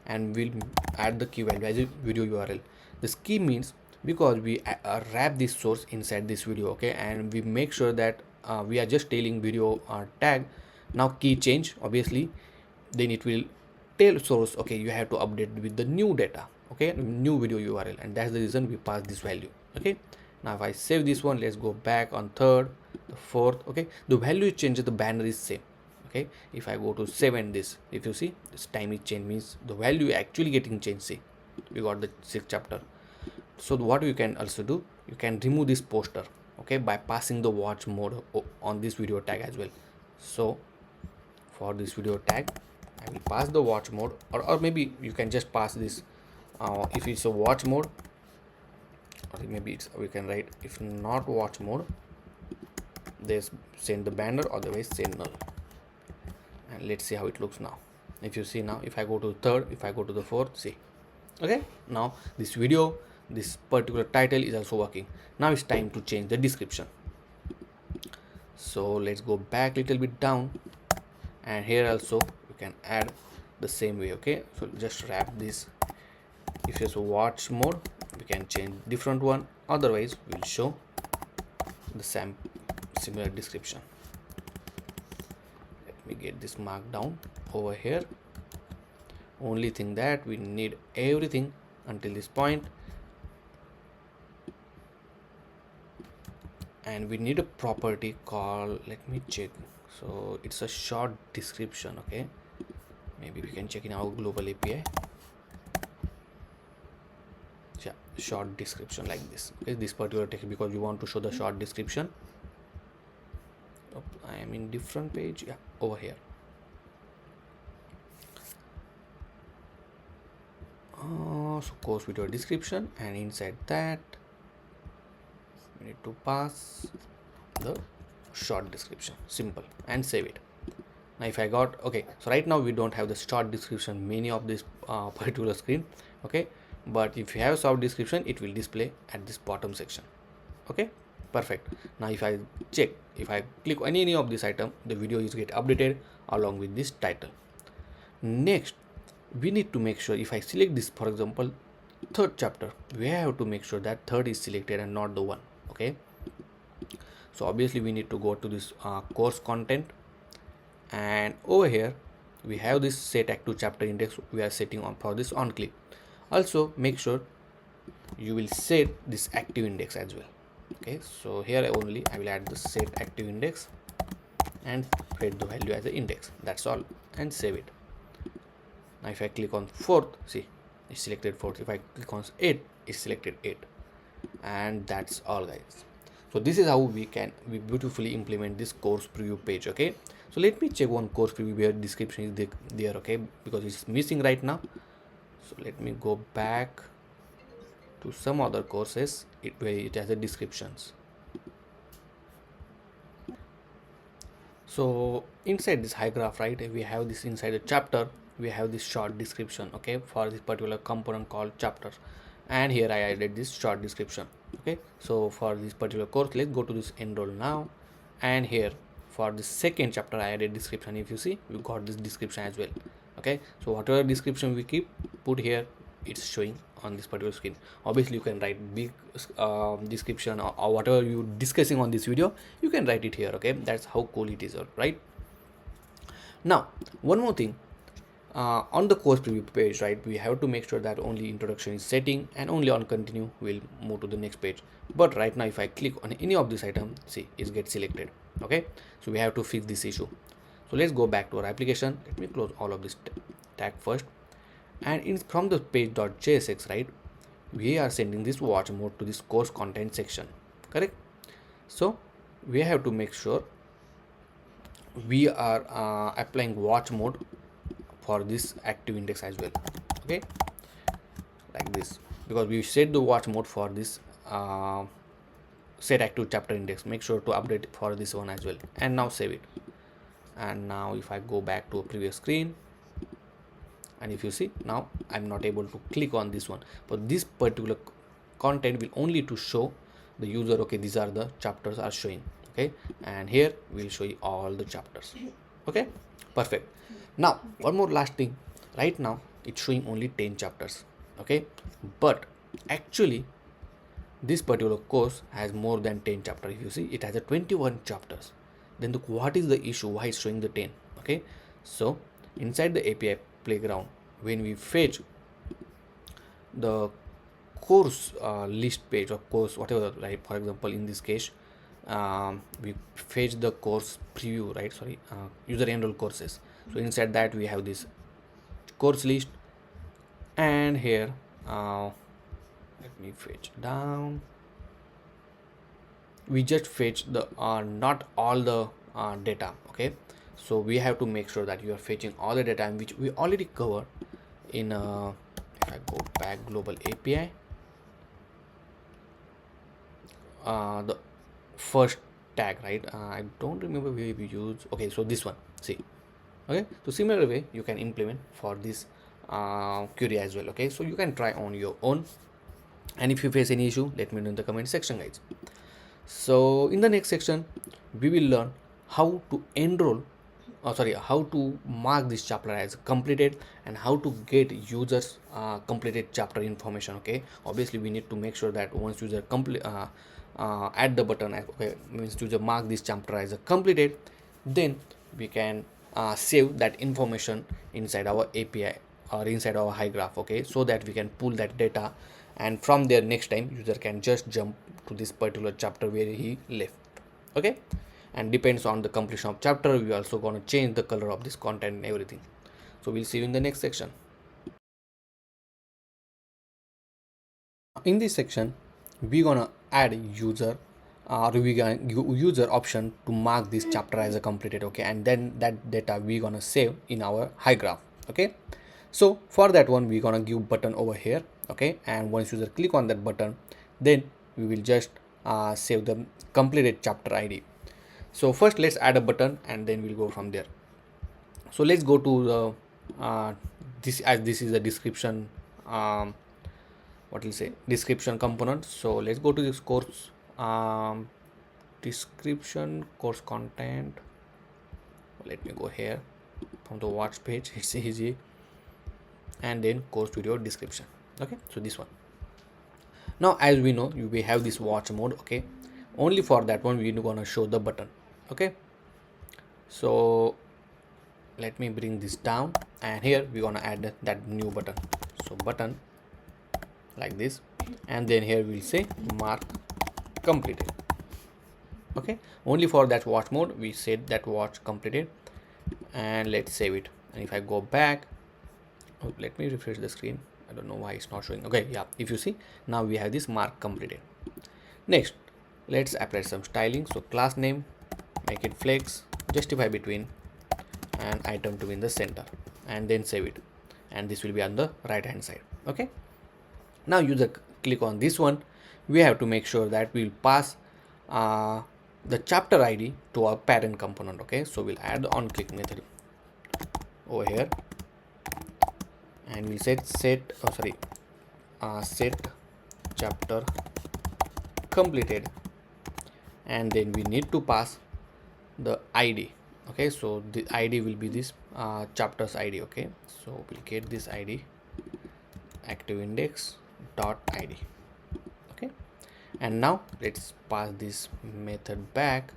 [SPEAKER 1] and we'll add the key value as a video URL. This key means because we wrap this source inside this video. Okay, and we make sure that we are just tailing video tag. Now key change, obviously then it will tell source, okay, you have to update with the new data, okay, new video URL, and that's the reason we pass this value. Okay, now if I save this one, let's go back on third, the fourth. Okay, the value changes, the banner is same. Okay, if I go to 7, this, if you see this time is changed, means the value actually getting changed. See, we got the 6th chapter. So what you can also do, you can remove this poster, okay, by passing the watch mode on this video tag as well. So for this video tag I will pass the watch mode, or maybe you can just pass this if it's a watch mode, or maybe it's, we can write if not watch mode, there's send the banner, otherwise send null. And let's see how it looks now. If you see now, if I go to third, if I go to the fourth, see. Okay, now this video, this particular title is also working. Now it's time to change the description. So let's go back a little bit down, and here also you can add the same way. Okay, so just wrap this. If it's a watch mode, we can change different one, otherwise we'll show the same similar description. Let me get this marked down over here. Only thing that we need everything until this point, and we need a property called, let me check, so it's a short description. Okay, maybe we can check in our global API. Yeah, short description like this. Okay, this particular text, because we want to show the short description. I am in different page. Yeah, over here. So course video description, and inside that we need to pass the short description, simple, and save it. Now if I got, okay, so right now we don't have the short description many of this particular screen. Okay, but if you have short description, it will display at this bottom section. Okay, perfect. Now if I check, if I click on any of this item, the video is get updated along with this title. Next, we need to make sure, if I select this, for example, third chapter, we have to make sure that third is selected and not the one. Okay, so obviously we need to go to this course content, and over here we have this set active chapter index. We are setting on for this on click. Also make sure you will set this active index as well. Okay, so here only I will add the set active index and create the value as an index. That's all, and save it. Now if I click on fourth, see, it's selected fourth. If I click on 8, it's selected 8, and that's all, guys. So this is how we beautifully implement this course preview page. Okay, So let me check one course preview where description is there, okay, because it's missing right now. So let me go back to some other courses where it has the descriptions. So inside this Hygraph, right, we have this inside the chapter, we have this short description, okay, for this particular component called chapter, and here I added this short description. Okay, so for this particular course, let's go to this enroll now, and here for the second chapter I added description. If you see, we got this description as well. Okay, so whatever description we put here, it's showing on this particular screen. Obviously you can write big description or whatever you discussing on this video, you can write it here. Okay, that's how cool it is, right? Now one more thing, on the course preview page, right, we have to make sure that only introduction is setting, and only on continue we'll move to the next page. But right now if I click on any of this item, see, it gets selected. Okay, so we have to fix this issue. So let's go back to our application. Let me close all of this tag first, and from the page.jsx, right, we are sending this watch mode to this course content section, correct? So we have to make sure we are applying watch mode for this active index as well. Okay, like this, because we set the watch mode for this set active chapter index. Make sure to update for this one as well, and now save it. And now if I go back to a previous screen, and if you see, now I'm not able to click on this one, but this particular content will only to show the user, okay, these are the chapters are showing. Okay, and here we'll show you all the chapters. Okay, perfect. Now one more last thing, right now it's showing only 10 chapters. Okay, but actually this particular course has more than 10 chapters. If you see, it has a 21 chapters. Then what is the issue, why it's showing the 10? Okay, so inside the API playground, when we fetch the course list page or course whatever, right, for example in this case we fetch the course preview, right, sorry, user enroll courses. So inside that we have this course list, and here let me fetch down. We just fetch the not all the data. Okay, so we have to make sure that you are fetching all the data, which we already covered in if I go back global API, the first tag, right, I don't remember where we use. Okay, so this one, see. Okay, so similar way you can implement for this query as well. Okay, so you can try on your own, and if you face any issue, let me know in the comment section, guys. So in the next section we will learn how to enroll, how to mark this chapter as completed, and how to get users completed chapter information. Okay, obviously we need to make sure that once user add the button, okay, means user mark this chapter as a completed, then we can save that information inside our API or inside our Hygraph. Okay, so that we can pull that data, and from there next time user can just jump to this particular chapter where he left. Okay, and depends on the completion of chapter, we also gonna change the color of this content and everything. So we'll see you in the next section. In this section we gonna add user user option to mark this chapter as a completed. Okay, and then that data we gonna save in our Hygraph. Okay, so for that one we gonna give button over here. Okay, and once user click on that button, then we will just save the completed chapter ID. So first let's add a button, and then we'll go from there. So let's go to the this is a description, what will say, description component. So let's go to this course description, course content. Let me go here from the watch page, it's easy, and then course video description. Okay, so this one. Now as we know, we have this watch mode. Okay, only for that one we're gonna show the button. Okay, so let me bring this down, and here we're gonna add that new button. So button like this, and then here we'll say mark completed. Okay, only for that watch mode we said that watch completed, and let's save it. And if I go back, let me refresh the screen, I don't know why it's not showing. Okay, yeah, if you see, now we have this mark completed. Next, let's apply some styling. So class name, make it flex, justify between and item to be in the center, and then save it, and this will be on the right hand side. Okay, now user click on this one. We have to make sure that we'll pass the chapter ID to our parent component. Okay, so we'll add the on click method over here, and we'll set set chapter completed, and then we need to pass the ID. Okay, so the ID will be this chapters ID. Okay, so we'll get this ID active index dot id. Okay, and now let's pass this method back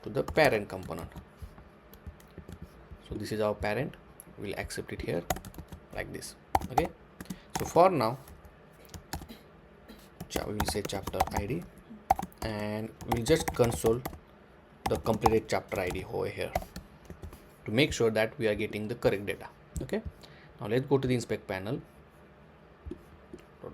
[SPEAKER 1] to the parent component. So this is our parent, we'll accept it here like this. Okay, so for now we will say chapter ID, and we'll just console the completed chapter ID over here to make sure that we are getting the correct data. Okay, now let's go to the inspect panel,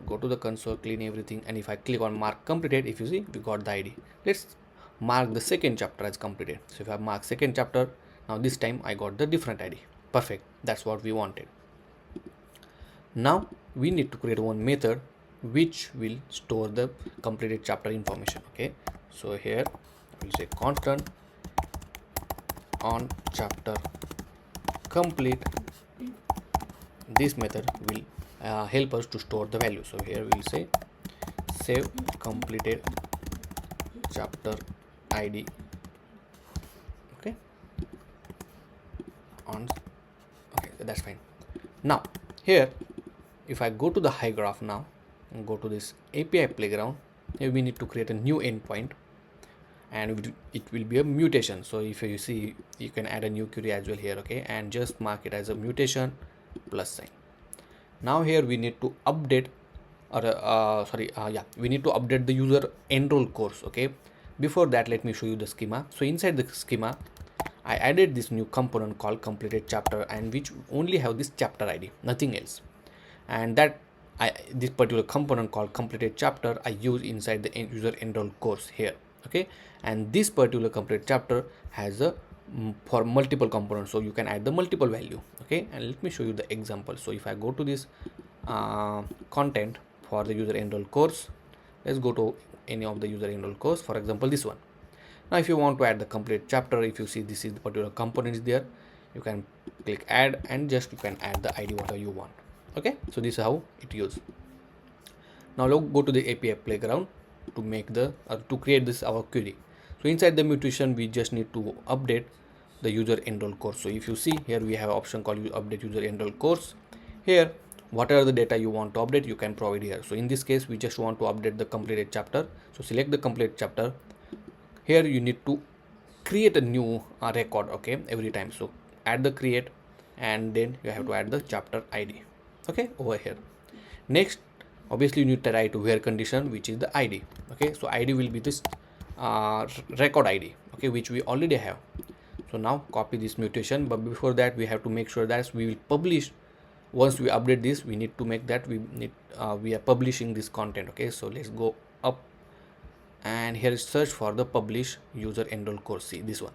[SPEAKER 1] go to the console, clean everything, and if I click on mark completed, if you see we got the ID. Let's mark the second chapter as completed. So if I mark second chapter, now this time I got the different ID. Perfect, that's what we wanted. Now we need to create one method which will store the completed chapter information. Okay, so here we'll say constant on chapter complete. This method will help us to store the value. So here we'll say save completed chapter ID. Okay, okay, that's fine. Now here if I go to the Hygraph now and go to this API playground, here we need to create a new endpoint, and it will be a mutation. So if you see, you can add a new query as well here. Okay, and just mark it as a mutation plus sign. Now here we need to update we need to update the user enroll course. Okay, before that let me show you the schema. So inside the schema I added this new component called completed chapter, and which only have this chapter ID, nothing else. And that this particular component called completed chapter I use inside the user enroll course here. Okay, and this particular completed chapter has a for multiple components, so you can add the multiple value. Okay, and let me show you the example. So if I go to this content for the user enroll course, let's go to any of the user enroll course, for example this one. Now if you want to add the complete chapter, if you see this is the particular component is there, you can click add, and just you can add the ID whatever you want. Okay, so this is how it used. Now let's go to the API playground to make the to create this our query. So inside the mutation we just need to update the user enroll course. So if you see here we have an option called update user enroll course. Here whatever the data you want to update you can provide here. So in this case we just want to update the completed chapter, so select the complete chapter. Here you need to create a new record. Okay, every time, so add the create, and then you have to add the chapter ID. Okay, over here. Next, obviously you need to write where condition, which is the ID. Okay, so ID will be this record ID, okay, which we already have. So now copy this mutation, but before that we have to make sure that we will publish. Once we update this, we need to make that we are publishing this content. Okay, so let's go up, and here is search for the publish user enroll course. See this one.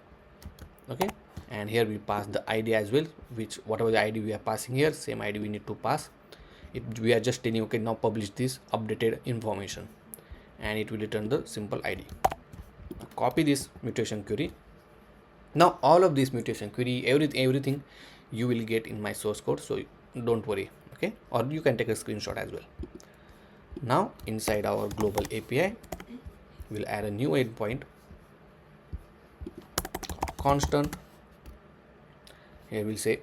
[SPEAKER 1] Okay, and here we pass the ID as well, which whatever the ID we are passing here, same ID we need to pass it. We are just telling okay, now publish this updated information, and it will return the simple ID. Now copy this mutation query. Now all of this mutation query, everything you will get in my source code, so don't worry. Okay, or you can take a screenshot as well. Now inside our global API we'll add a new endpoint constant. Here we'll say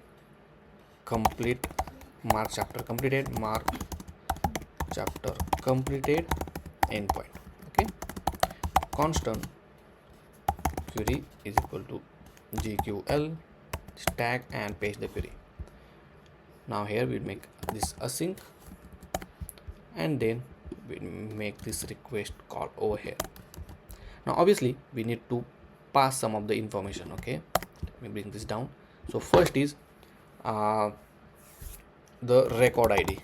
[SPEAKER 1] complete mark chapter completed, mark chapter completed endpoint. Okay, constant query is equal to GQL stack and paste the query. Now here we'll make this async, and then we'll make this request call over here. Now obviously we need to pass some of the information. Okay, let me bring this down. So first is the record ID.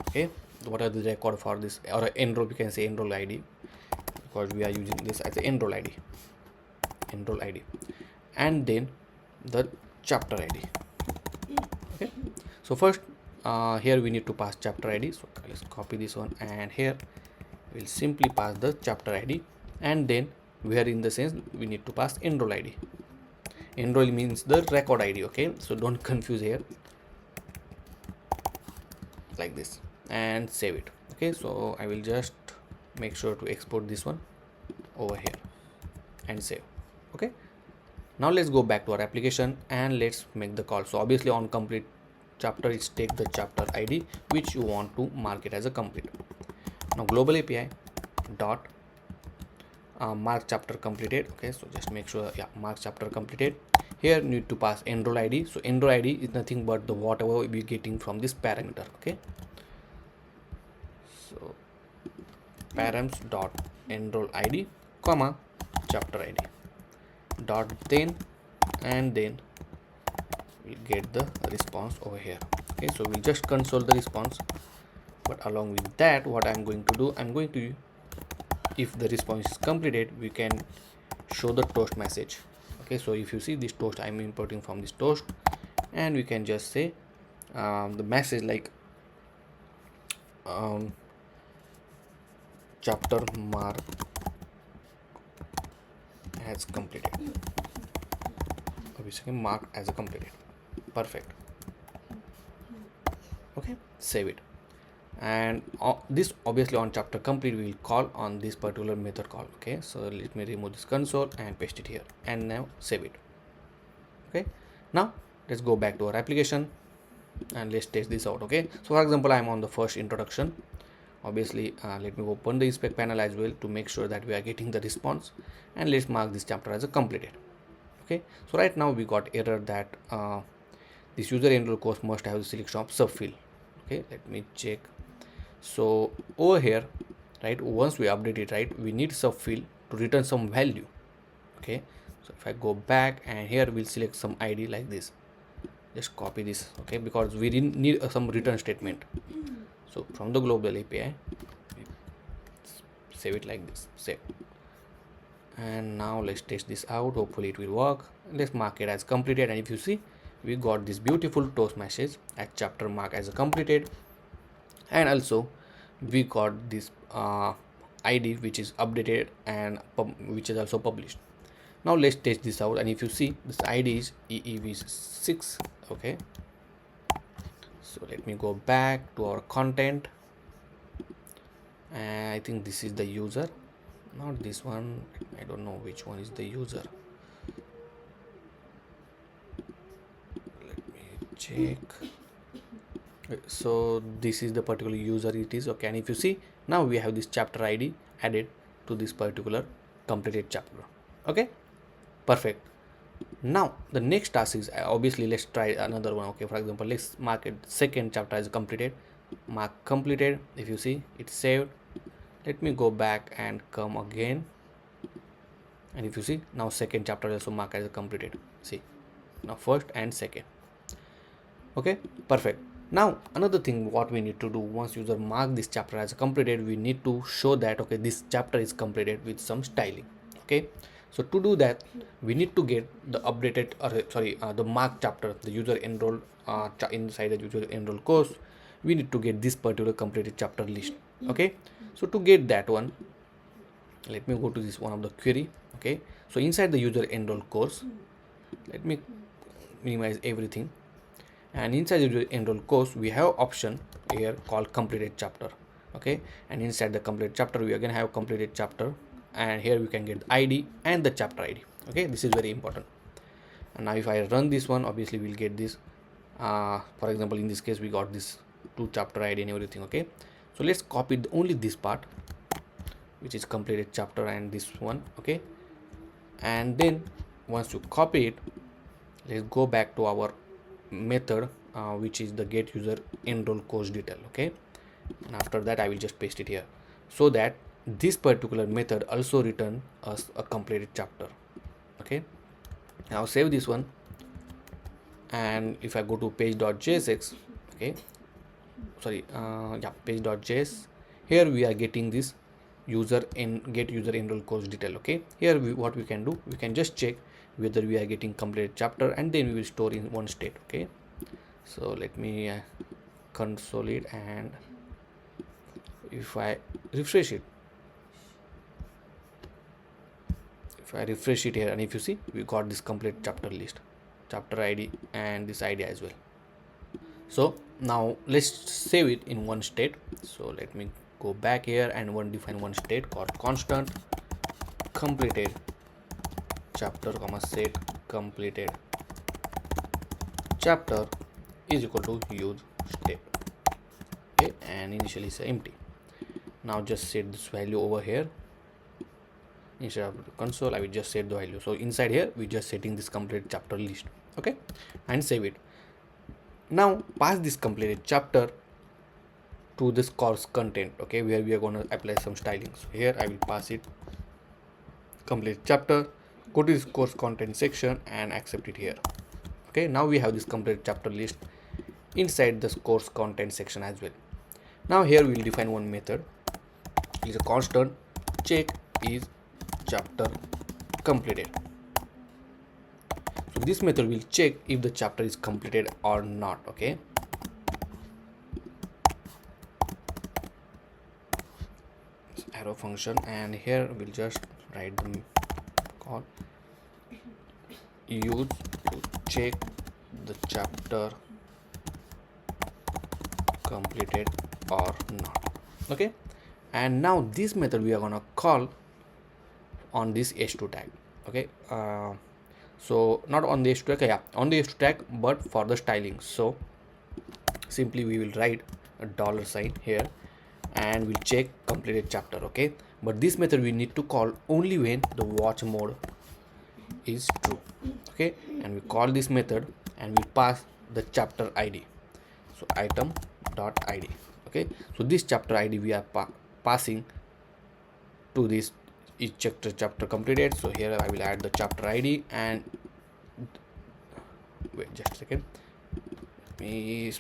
[SPEAKER 1] Okay, what are the record for this, or enroll, we can say enroll ID, because we are using this as an enroll ID. and then the chapter ID. Okay, so first here we need to pass chapter ID, so let's copy this one, and here we'll simply pass the chapter ID, and then where in the sense we need to pass enroll ID. Enroll means the record ID. Okay, so don't confuse here, like this, and save it. Okay, so I will just make sure to export this one over here and save. Okay, now let's go back to our application and let's make the call. So obviously on complete chapter, it's take the chapter ID which you want to mark it as a complete. Now global API dot mark chapter completed. Okay, so just make sure, yeah, mark chapter completed. Here need to pass enroll ID. So enroll ID is nothing but the whatever we getting from this parameter. Okay, so params dot enroll ID comma chapter ID dot then, and then we'll get the response over here. Okay, so we'll just console the response, but along with that, what I'm going to do, I'm going to, if the response is completed, we can show the toast message. Okay, so if you see this toast, I'm importing from this toast, and we can just say the message like chapter mark as completed. Obviously marked as a completed. Perfect. Okay, save it, and this obviously on chapter complete we will call on this particular method call. Okay, so let me remove this console and paste it here, and now save it. Okay, now let's go back to our application and let's test this out. Okay, so for example, I'm on the first introduction. Obviously let me open the inspect panel as well to make sure that we are getting the response, and let's mark this chapter as a completed. Okay, so right now we got error that this user enroll course must have the selection of subfield. Okay, let me check. So over here, right, once we update it, right, we need subfield to return some value. Okay, so if I go back, and here we'll select some ID like this, just copy this. Okay, because we didn't need some return statement. So from the global API, save it like this, save. And now let's test this out. Hopefully it will work. Let's mark it as completed, and if you see, we got this beautiful toast message at chapter mark as a completed, and also we got this ID which is updated and which is also published. Now let's test this out, and if you see, this ID is EEV6. Okay, so let me go back to our content, and I think this is the user, not this one. I don't know which one is the user. Let me check. So this is the particular user it is. Okay, and if you see, now we have this chapter ID added to this particular completed chapter. Okay, perfect. Now the next task is obviously let's try another one. Okay, for example, let's mark it second chapter as completed. Mark completed. If you see, it's saved. Let me go back and come again, and if you see, now second chapter also marked as completed. See, now first and second. Okay, perfect. Now another thing what we need to do, once user mark this chapter as completed, we need to show that okay, this chapter is completed with some styling. Okay, so to do that, we need to get the updated the mark chapter, the user enroll inside the user enroll course. We need to get this particular completed chapter list. Okay, so to get that one, let me go to this one of the query. Okay, so inside the user enroll course, let me minimize everything, and inside the user enroll course we have option here called completed chapter. Okay, and inside the completed chapter we again have completed chapter, and here we can get the ID and the chapter ID. Okay, this is very important. And now if I run this one, obviously we'll get this. For example, in this case we got this 2 chapter ID and everything. Okay, so let's copy only this part which is completed chapter and this one. Okay, and then once you copy it, let's go back to our method which is the get user enroll course detail. Okay, and after that I will just paste it here so that this particular method also return us a completed chapter. Okay, now save this one, and if I go to page.jsx, okay, page.js, here we are getting this get user enroll course detail. Okay, here what we can do, we can just check whether we are getting completed chapter, and then we will store in one state. Okay, so let me console it, and if I refresh it, here, and if you see, we got this complete chapter list, chapter ID, and this ID as well. So now let's save it in one state. So let me go back here and define one state called constant completed chapter comma set completed chapter is equal to use state. Okay, and initially it's empty. Now just set this value over here. Instead of console, I will just set the value. So inside here we just setting this complete chapter list. Okay, and save it. Now pass this completed chapter to this course content. Okay, where we are going to apply some styling. So here I will pass it complete chapter, go to this course content section and accept it here. Okay, now we have this complete chapter list inside this course content section as well. Now here we will define one method, is a constant check is chapter completed. So this method will check if the chapter is completed or not. Okay, arrow function, and here we'll just write the call use to check the chapter completed or not. Okay, and now this method we are gonna call on this h2 tag. Okay, so not on the h2 tag, yeah, on the h2 tag, but for the styling. So simply we will write a $sign here and we'll check completed chapter. Okay, but this method we need to call only when the watch mode is true. Okay, and we call this method and we pass the chapter ID, so item dot id. Okay, so this chapter ID we are passing to this each chapter completed. So here I will add the chapter ID, and wait just a second, let me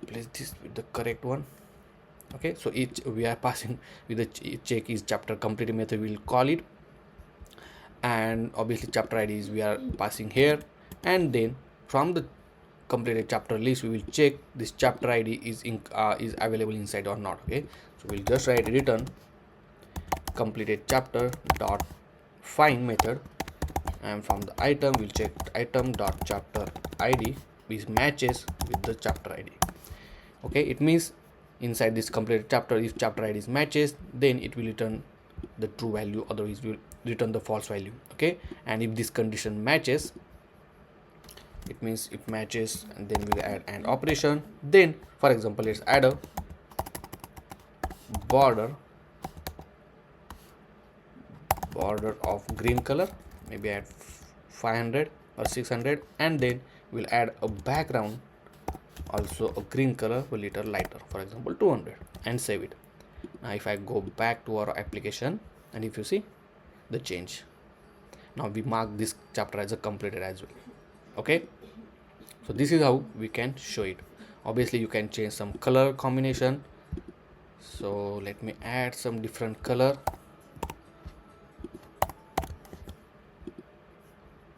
[SPEAKER 1] place this with the correct one. Okay, so each we are passing with the check is chapter completed method, we will call it, and obviously chapter ID is we are passing here, and then from the completed chapter list we will check this chapter ID is available inside or not. Okay, so we'll just write return completed chapter dot find method, and from the item we'll check item dot chapter ID which matches with the chapter ID. Okay, it means inside this completed chapter, if chapter ID is matches, then it will return the true value, otherwise we will return the false value. Okay, and if this condition matches, it means it matches, and then we'll add an operation. Then for example, let's add a border of green color, maybe add 500 or 600, and then we'll add a background also a green color, a little lighter, for example 200, and save it. Now if I go back to our application, and if you see the change, now we mark this chapter as a completed as well. Okay, so this is how we can show it. Obviously you can change some color combination, so let me add some different color.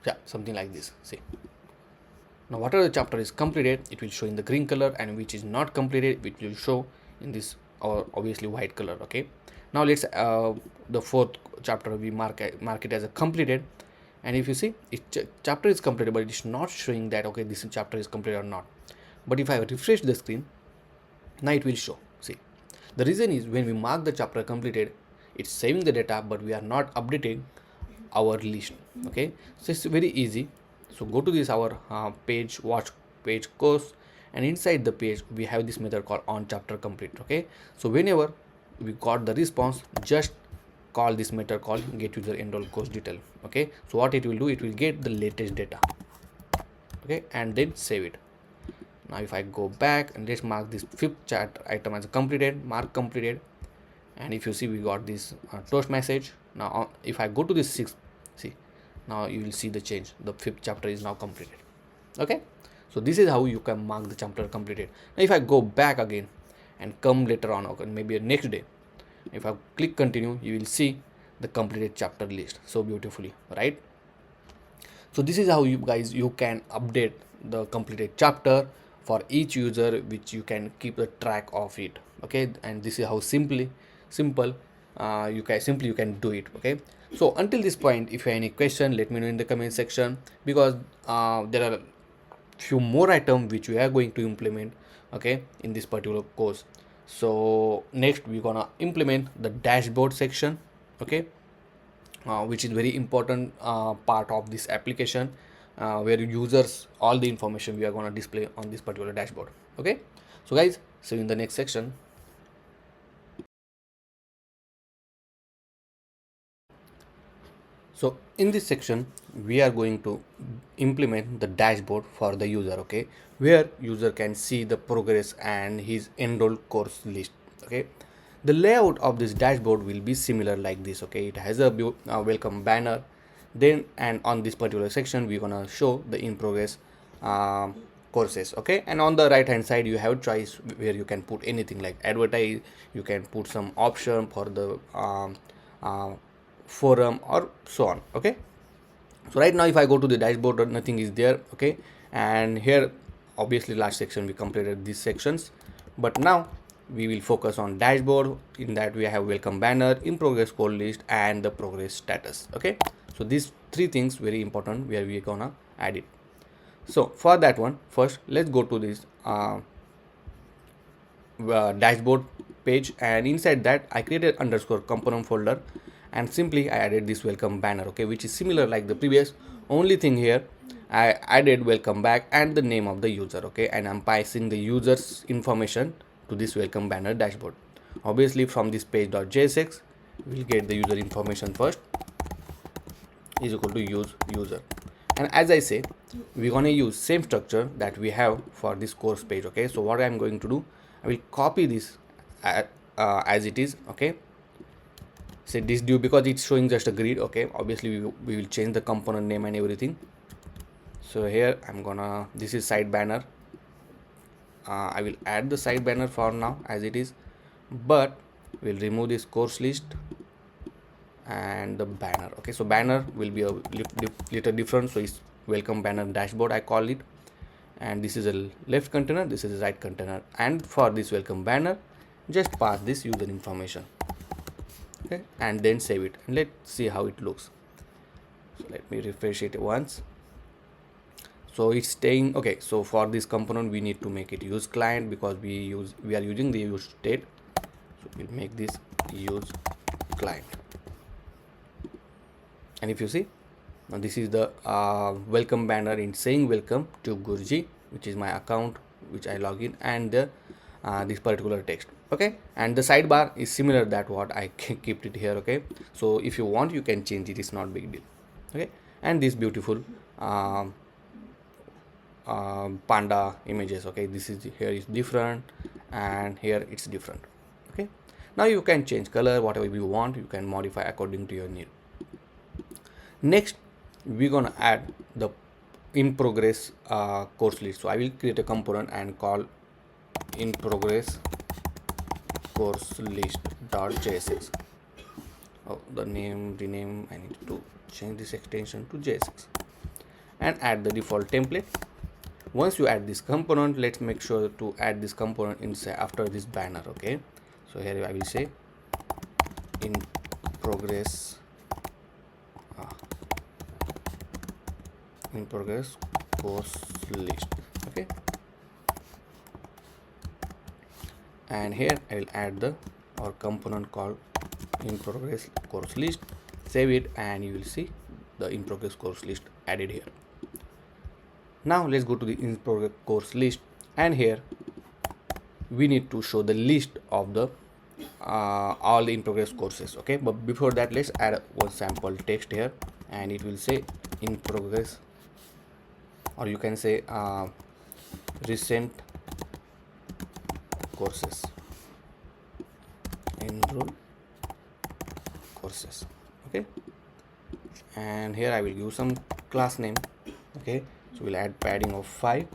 [SPEAKER 1] Yeah, something like this. See, now whatever the chapter is completed, it will show in the green color, and which is not completed, it will show in this or obviously white color. Okay, now let's the fourth chapter we mark it as a completed, and if you see chapter is completed, but it is not showing that okay this chapter is completed or not. But if I refresh the screen, now it will show. See, the reason is when we mark the chapter completed, it's saving the data, but we are not updating our list. Okay, so it's very easy. So go to this our page, watch page course, and inside the page we have this method called on chapter complete. Okay, so whenever we got the response, just call this method called get user enroll course detail. Okay, so what it will do, it will get the latest data. Okay, and then save it. Now if I go back and let's mark this fifth chat item as a completed, mark completed, and if you see we got this toast message. Now if I go to this sixth, see, now you will see the change, the fifth chapter is now completed. Okay, so this is how you can mark the chapter completed. Now if I go back again and come later on, okay, maybe next day, if I click continue, you will see the completed chapter list so beautifully, right? So this is how you can update the completed chapter for each user, which you can keep the track of it. Okay, and this is how simple you can do it. Okay, so until this point, if you have any question, let me know in the comment section, because there are few more items which we are going to implement, okay, in this particular course. So next we're gonna implement the dashboard section, okay, which is very important part of this application, where users all the information we are going to display on this particular dashboard. Okay, so guys, see you in the next section. So in this section we are going to implement the dashboard for the user, okay, where user can see the progress and his enrolled course list. Okay, the layout of this dashboard will be similar like this. Okay, it has a welcome banner, then and on this particular section we're gonna show the in progress courses. Okay, and on the right hand side you have choice where you can put anything like advertise, you can put some option for the forum or so on. Okay, so right now if I go to the dashboard, nothing is there. Okay, and here obviously last section we completed these sections, but now we will focus on dashboard. In that we have welcome banner, in progress code list, and the progress status. Okay, so these three things very important where we are gonna add it. So for that one, first let's go to this dashboard page, and inside that I created underscore component folder, and simply I added this welcome banner, okay, which is similar like the previous. Only thing here I added welcome back and the name of the user. Okay, and I'm passing the user's information to this welcome banner dashboard. Obviously from this page.jsx we'll get the user information first, is equal to user, and as I say, we're gonna use same structure that we have for this course page. Okay, so what I'm going to do, I will copy this as it is. Okay, say this div because it's showing just a grid. Okay, obviously we will change the component name and everything. So here I'm gonna, this is side banner. I will add the side banner for now as it is, but we'll remove this course list and the banner. Okay, so banner will be a little different, so it's welcome banner dashboard I call it, and this is a left container, this is a right container, and for this welcome banner just pass this user information. Okay, and then save it, and let's see how it looks. So let me refresh it once. So it's staying. Okay, so for this component we need to make it use client because we are using the use state, so we'll make this use client. And if you see, now this is the welcome banner in saying welcome to Gurji, which is my account which I log in, and the this particular text. Okay, and the sidebar is similar that what I kept it here. Okay, so if you want you can change it, it's not big deal. Okay, and this beautiful panda images. Okay, this is here is different and here it's different. Okay, now you can change color, whatever you want, you can modify according to your need. Next we're gonna add the in progress course list. So I will create a component and call in progress course list.jsx. Oh, the rename, I need to change this extension to JSX and add the default template. Once you add this component, let's make sure to add this component inside after this banner. Okay, so here I will say in progress course list. Okay, and here I will add our component called in progress course list, save it, and you will see the in progress course list added here. Now let's go to the in progress course list, and here we need to show the list of the all the in progress courses. Okay, but before that let's add one sample text here, and it will say in progress, or you can say recent courses, enroll courses. Okay, and here I will use some class name. Okay, so we'll add padding of 5,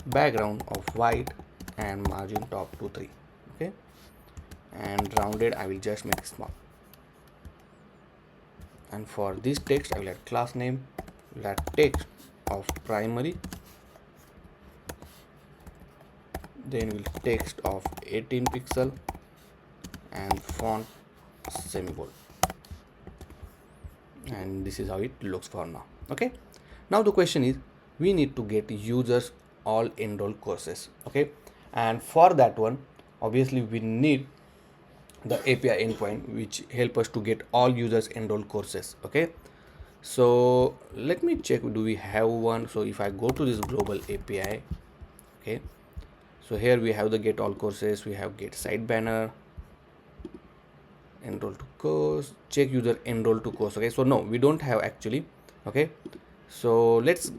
[SPEAKER 1] background of white, and margin top to 3. Okay, and rounded I will just make small. And for this text I will add class name, let text of primary, then will text of 18 pixel and font semibold, and this is how it looks for now. Okay, now the question is we need to get users all enrolled courses. Okay, and for that one obviously we need the API endpoint which help us to get all users enrolled courses. Okay, so let me check, do we have one? So if I go to this global API, okay, so here we have the get all courses, we have get site banner, enroll to course, check user enroll to course. Okay, so no, we don't have actually. Okay, so let's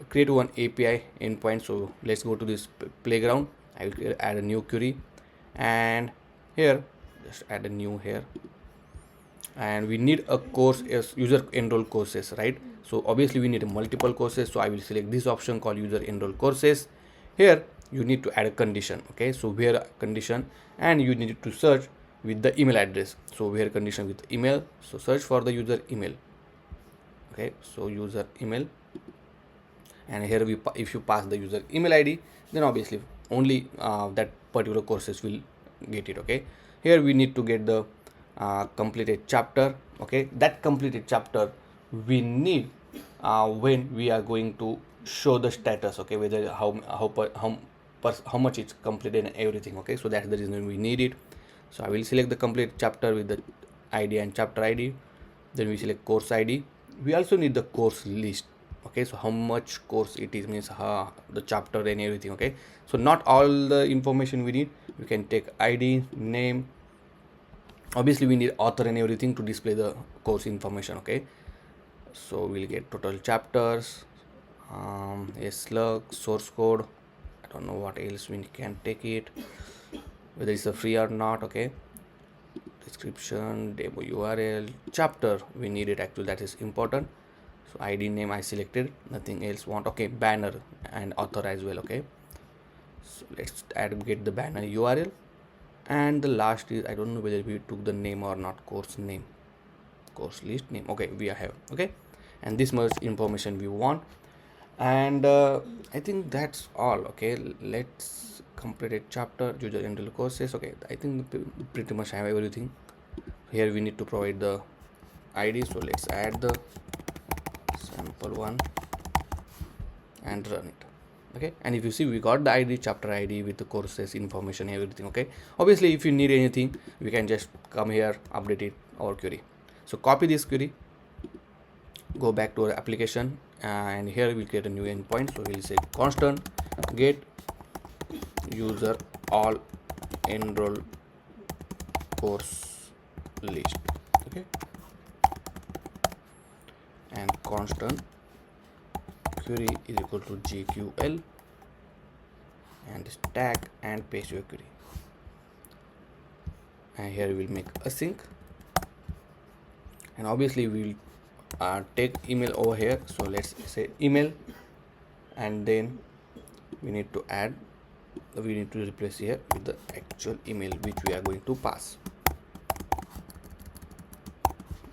[SPEAKER 1] create one API endpoint. So let's go to this playground. I will add a new query, and here just add a new here, and we need a course as user enroll courses, right? So obviously we need multiple courses, so I will select this option called user enroll courses. Here you need to add a condition. Okay, so where a condition, and you need to search with the email address. So where condition with email, so search for the user email. Okay, so user email, and here if you pass the user email ID, then obviously only that particular courses will get it. Okay, here we need to get the completed chapter. Okay, that completed chapter we need when we are going to show the status. Okay, whether how much it's completed and everything. Okay, so that's the reason we need it. So I will select the complete chapter with the ID and chapter ID, then we select course ID. We also need the course list. Okay, so how much course it is, means the chapter and everything. Okay, so not all the information we need, we can take ID, name. Obviously we need author and everything to display the course information. Okay, so we'll get total chapters, slug, source code, I don't know what else we can take it, whether it's a free or not. Okay, description, demo URL, chapter we need it actually, that is important. So ID, name I selected, nothing else want. Okay, banner and author as well. Okay, so let's get the banner URL, and the last is I don't know whether we took the name or not, course name, course list name. Okay, we have. Okay, and this much information we want, and I think that's all. Okay, let's complete a chapter, user enroll courses. Okay, I think pretty much have everything. Here we need to provide the ID, so let's add the sample one and run it. Okay, and if you see we got the ID, chapter ID with the courses information, everything. Okay, obviously if you need anything we can just come here, update it, our query. So copy this query, go back to our application, and here we'll create a new endpoint. So we'll say constant get user all enroll course list. Okay, and constant query is equal to GQL, and stack and paste your query, and here we'll make async, and obviously we'll take email over here. So let's say email, and then we need to replace here with the actual email which we are going to pass.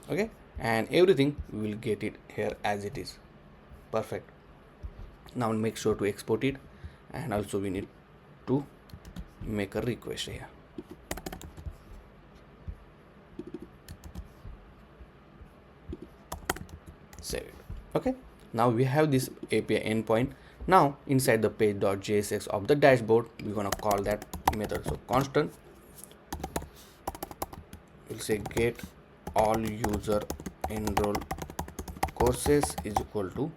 [SPEAKER 1] Okay, and everything we will get it here as it is. Perfect. Now make sure to export it, and also we need to make a request here. Save it. Okay, now we have this API endpoint. Now inside the page.jsx of the dashboard we're gonna call that method. So constant, we'll say get all user enroll courses is equal to,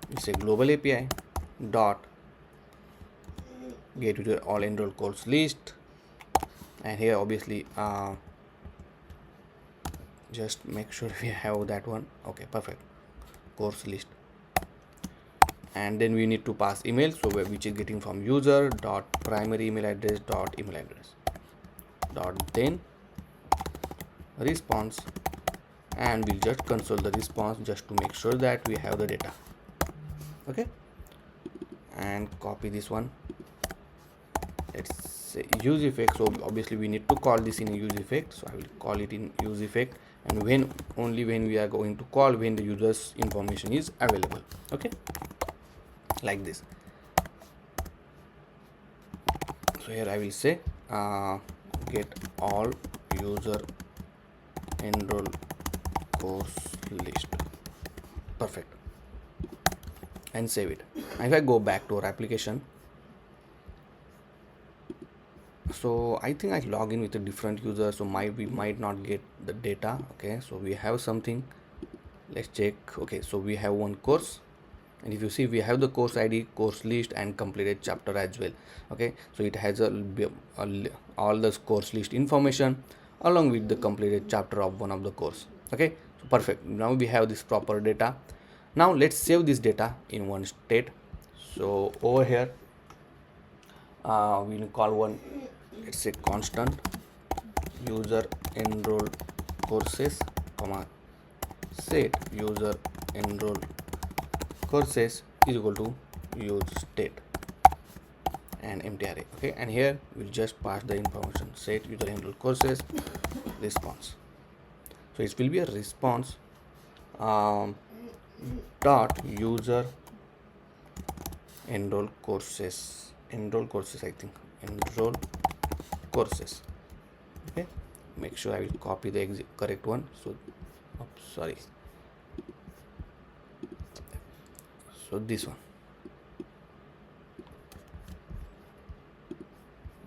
[SPEAKER 1] we say global API dot get user all enroll course list, and here obviously just make sure we have that one. Okay, perfect, course list, and then we need to pass email, so which is getting from user dot primary email address dot email address dot then response, and we'll just console the response just to make sure that we have the data. Okay, and copy this one, let's say use effect. So obviously we need to call this in use effect, so I will call it in use effect, and only when we are going to call when the user's information is available. Okay, like this. So here I will say get all user enroll course list. Perfect, and save it. If I go back to our application, so I think I log in with a different user, so we might not get the data. Okay, so we have something, let's check. Okay, so we have one course, and if you see, we have the course ID, course list, and completed chapter as well. Okay, so it has all the course list information along with the completed chapter of one of the course. Okay, so perfect. Now we have this proper data. Now let's save this data in one state. So over here we will call one, let's say constant user enroll courses, comma set user enroll courses is equal to use state and empty array. Okay, and here we'll just pass the information set user enroll courses response. So it will be a response dot user enroll courses, I think enroll courses. Okay, make sure I will copy the correct one. So sorry, so this one,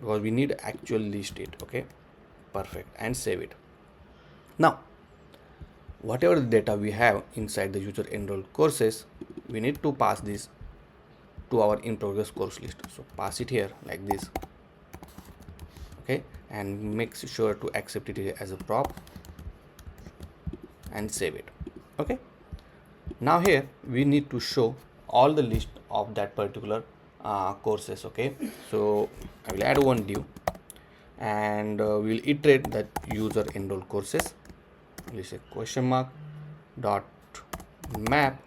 [SPEAKER 1] because we need actual list it. Okay, perfect, and save it. Now whatever the data we have inside the user enroll courses, we need to pass this to our in progress course list. So pass it here like this. Okay, and make sure to accept it as a prop and save it. Okay, now here we need to show all the list of that particular courses. Okay, so I will add one div, and we'll iterate that user enroll courses. We'll say question mark dot map,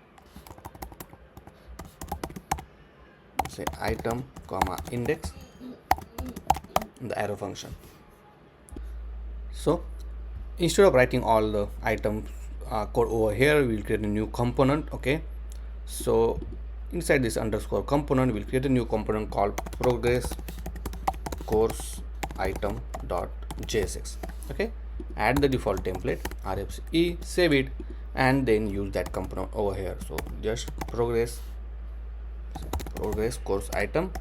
[SPEAKER 1] say item comma index, the arrow function. So instead of writing all the items code over here, we'll create a new component. Okay, so inside this underscore component, we'll create a new component called progress course item dot jsx. Okay, add the default template rfce, save it, and then use that component over here. So just progress course item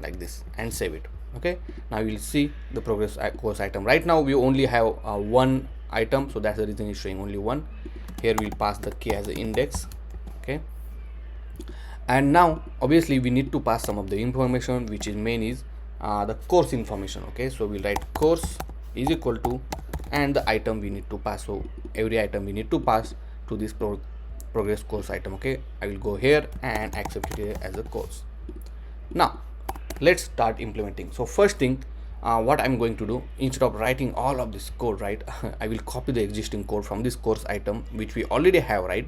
[SPEAKER 1] like this and save it. Okay, now you will see the progress course item. Right now we only have one item, so that's the reason it's showing only one. Here we'll pass the key as the index. Okay, and now obviously we need to pass some of the information, which is main is the course information. Okay, so we'll write course is equal to, and the item we need to pass. So every item we need to pass to this progress course item. Okay, I will go here and accept it as a course. Now let's start implementing. So first thing, what I'm going to do, instead of writing all of this code, right, I will copy the existing code from this course item which we already have, right?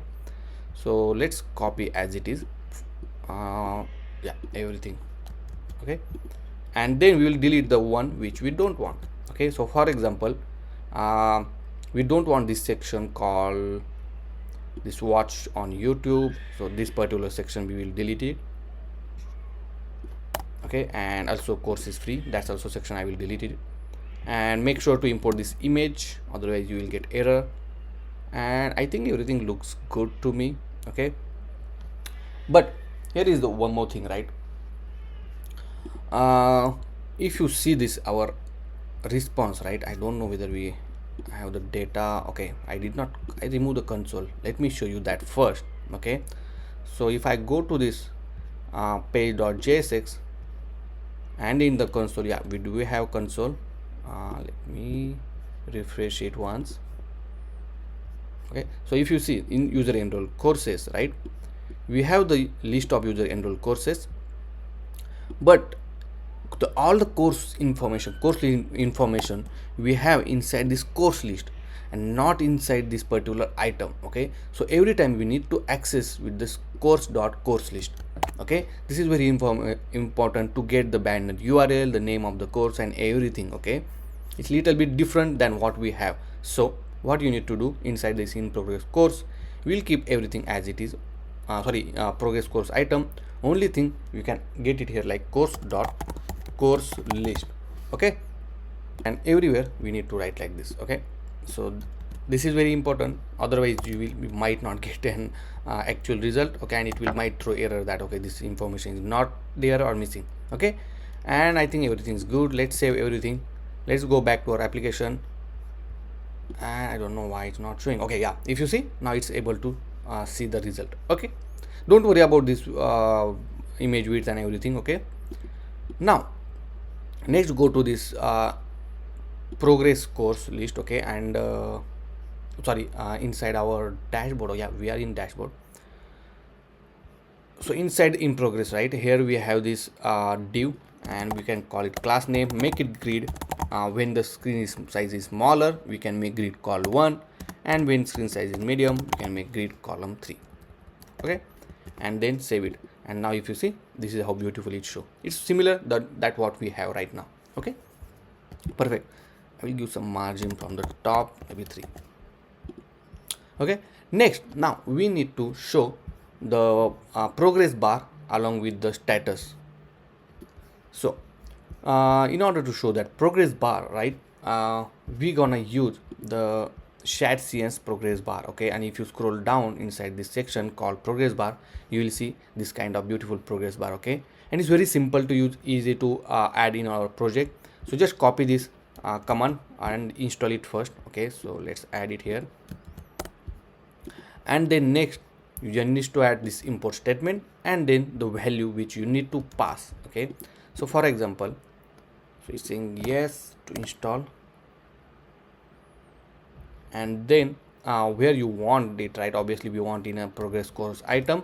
[SPEAKER 1] So let's copy as it is, yeah, everything. Okay, and then we will delete the one which we don't want. Okay, so for example, we don't want this section called this watch on YouTube, so this particular section we will delete it. Okay, and also course is free, that's also section I will delete it. And make sure to import this image, otherwise you will get error. And I think everything looks good to me. Okay, but here is the one more thing, right? If you see this, our response, right, I don't know whether we have the data. Okay, I removed the console. Let me show you that first. Okay, so if I go to this page.jsx, and in the console, yeah, we do have console. Let me refresh it once. Okay, so if you see in user enroll courses, right, we have the list of user enroll courses, but all the course information we have inside this course list and not inside this particular item. Okay, so every time we need to access with this course list. Okay, this is very important to get the banded URL, the name of the course, and everything. Okay, it's little bit different than what we have. So what you need to do inside this in progress course, we'll keep everything as it is. Progress course item, only thing you can get it here like course list. Okay, and everywhere we need to write like this. Okay, so this is very important, otherwise you might not get an actual result. Okay, and it will might throw error that okay, this information is not there or missing. Okay, and I think everything is good. Let's save everything. Let's go back to our application, and I don't know why it's not showing. Okay, yeah, if you see now it's able to see the result. Okay, don't worry about this image width and everything. Okay, now next go to this progress course list. Okay, and inside our dashboard. Oh yeah, we are in dashboard. So inside in progress, right here we have this div, and we can call it class name, make it grid. When the screen size is smaller, we can make grid col 1, and when screen size is medium, we can make grid column 3. Okay, and then save it. And now if you see, this is how beautifully it shows. It's similar that what we have right now. Okay, perfect. I will give some margin from the top, maybe 3. Okay, next, now we need to show the progress bar along with the status. So in order to show that progress bar, right, we're gonna use the shared CSS progress bar. Okay, and if you scroll down inside this section called progress bar, you will see this kind of beautiful progress bar. Okay, and it's very simple to use, easy to add in our project. So just copy this command and install it first. Okay, so let's add it here, and then next you just need to add this import statement and then the value which you need to pass. Okay, so for example, so it's saying yes to install, and then where you want it, right, obviously we want in a progress course item,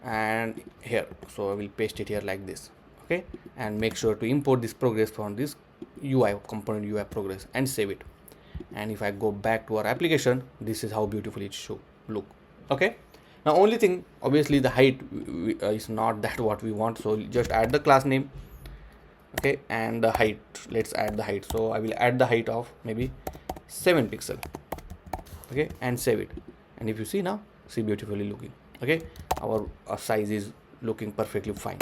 [SPEAKER 1] and here, so I will paste it here like this. Okay, and make sure to import this progress from this UI component UI progress and save it. And if I go back to our application, this is how beautifully it should look. Okay, now only thing, obviously the height is not that what we want, so just add the class name. Okay, and the height, let's add the height. So I will add the height of maybe 7 pixel. Okay, and save it. And if you see now, see beautifully looking. Okay, our size is looking perfectly fine.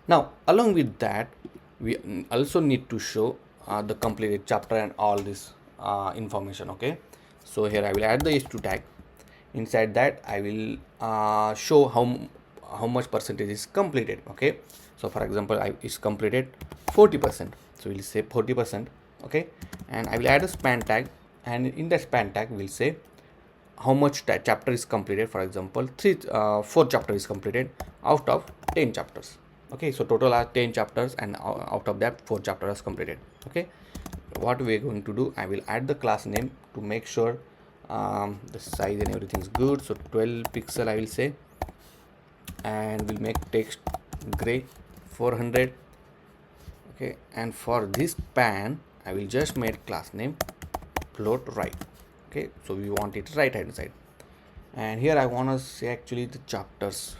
[SPEAKER 1] Now along with that, we also need to show the completed chapter and all this information. Okay, so here I will add the h2 tag. Inside that I will show how much percentage is completed. Okay, so for example, it's completed 40%, so we'll say 40%. Okay, and I will add a span tag, and in that span tag we'll say how much chapter is completed. For example, 4 chapter is completed out of 10 chapters. Okay, so total are 10 chapters, and out of that 4 chapters is completed. Okay, what we're going to do, I will add the class name to make sure the size and everything is good. So 12 pixel I will say, and we'll make text gray 400. Okay, and for this span I will just make class name float right. Okay, so we want it right hand side, and here I want to say actually the chapters.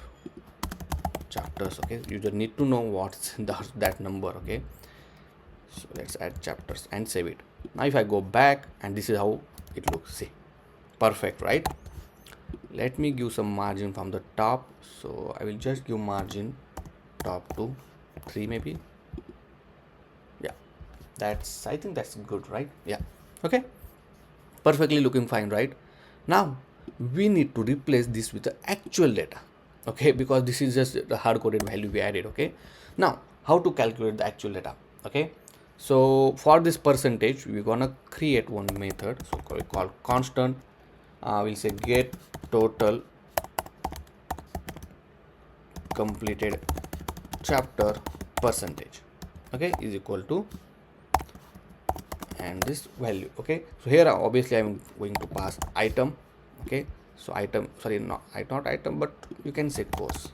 [SPEAKER 1] Okay, you just need to know what's that number. Okay, so let's add chapters and save it. Now if I go back, and this is how it looks, see, perfect, right? Let me give some margin from the top, so I will just give margin top to 3 maybe. Yeah, that's, I think that's good, right? Yeah, okay, perfectly looking fine, right? Now we need to replace this with the actual data. Okay, because this is just the hard-coded value we added. Okay, now how to calculate the actual data? Okay, so for this percentage we're gonna create one method, so called constant. We'll say get total completed chapter percentage, okay, is equal to, and this value. Okay, so here obviously I'm going to pass item. Okay, so item, sorry, not item, but you can say course.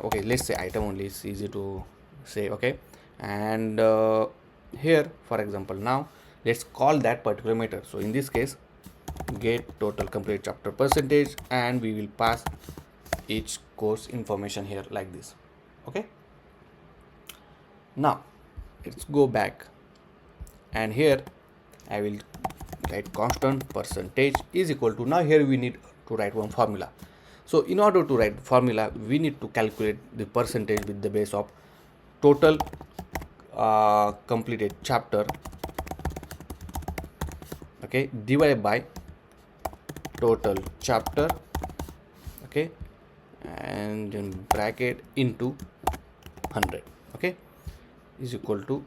[SPEAKER 1] Okay, let's say item only, it's easy to say. Okay, and here for example, now let's call that particular method. So in this case, get total complete chapter percentage, and we will pass each course information here like this. Okay, now let's go back and here I will write constant percentage is equal to, now here we need to write one formula. So in order to write formula, we need to calculate the percentage with the base of total completed chapter, okay, divided by total chapter, okay, and then bracket into 100, okay, is equal to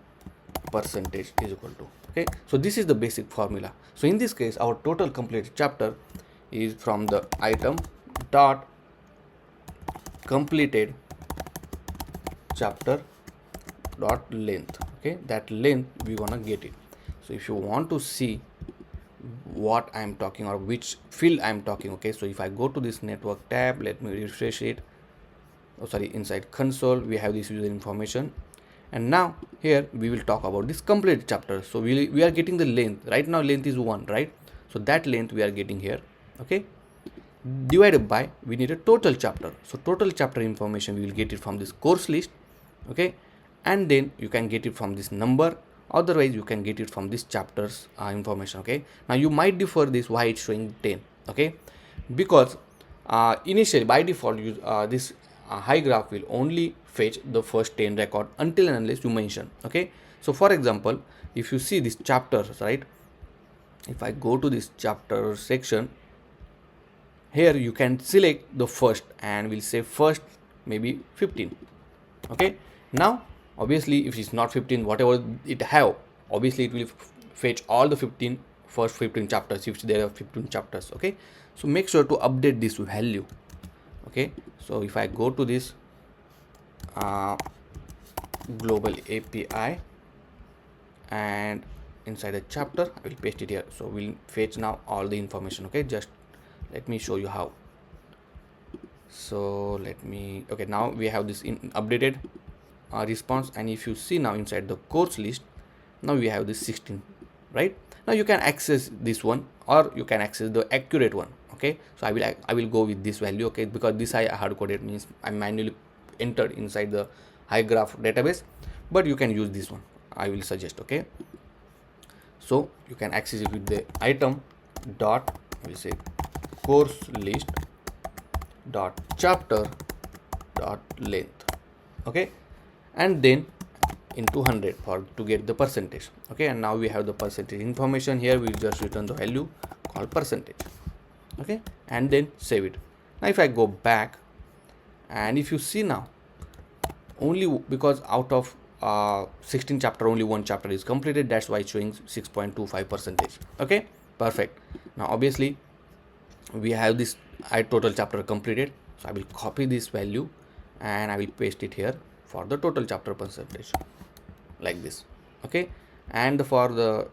[SPEAKER 1] percentage is equal to, okay. So this is the basic formula. So in this case, our total completed chapter is from the item dot completed chapter dot length, okay, that length we wanna get it. So if you want to see what I'm talking or which field I'm talking, okay, so if I go to this network tab, let me refresh it. Oh sorry, inside console we have this user information, and now here we will talk about this complete chapter. So we are getting the length right now. Length is 1, right? So that length we are getting here, okay, divided by, we need a total chapter. So total chapter information we will get it from this course list, okay, and then you can get it from this number, otherwise you can get it from this chapters information, okay. Now you might differ this why it's showing 10, okay, because initially by default this Hygraph will only fetch the first 10 record until and unless you mention, okay. So for example, if you see this chapters, right, if I go to this chapter section, here you can select the first and we'll say first maybe 15, okay. Now obviously if it's not 15, whatever it have, obviously it will fetch all the first 15 chapters if there are 15 chapters, okay. So make sure to update this value, okay. So if I go to this global API and inside a chapter, I will paste it here. So we'll fetch now all the information, okay. Just let me show you how. So okay, now we have this updated response, and if you see now inside the course list, now we have this 16, right? Now you can access this one or you can access the accurate one, okay. So I will go with this value, okay, because this I hard coded, means I manually entered inside the Hygraph database, but you can use this one, I will suggest, okay. So you can access it with the item dot, we say course list dot chapter dot length, okay, and then into 100 to get the percentage, okay. And now we have the percentage information here. We just return the value called percentage, okay, and then save it. Now if I go back, and if you see now, only because out of 16 chapter only one chapter is completed, that's why it's showing 6.25%, okay, perfect. Now obviously we have this total chapter completed, so I will copy this value and I will paste it here for the total chapter percentage, like this, okay. And for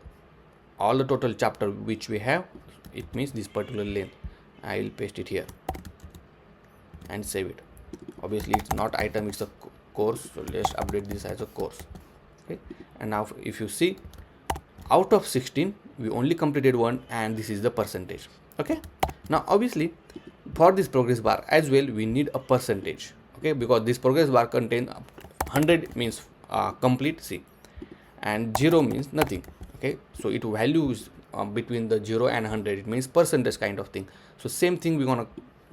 [SPEAKER 1] all the total chapter which we have, it means this particular length, I will paste it here and save it. Obviously it's not item, it's a course, so let's update this as a course, okay. And now if you see, out of 16 we only completed one, and this is the percentage, okay. Now obviously for this progress bar as well we need a percentage, okay, because this progress bar contains 100 means complete, see, and 0 means nothing, okay. So it values between the 0 and 100, it means percentage kind of thing. So same thing we're gonna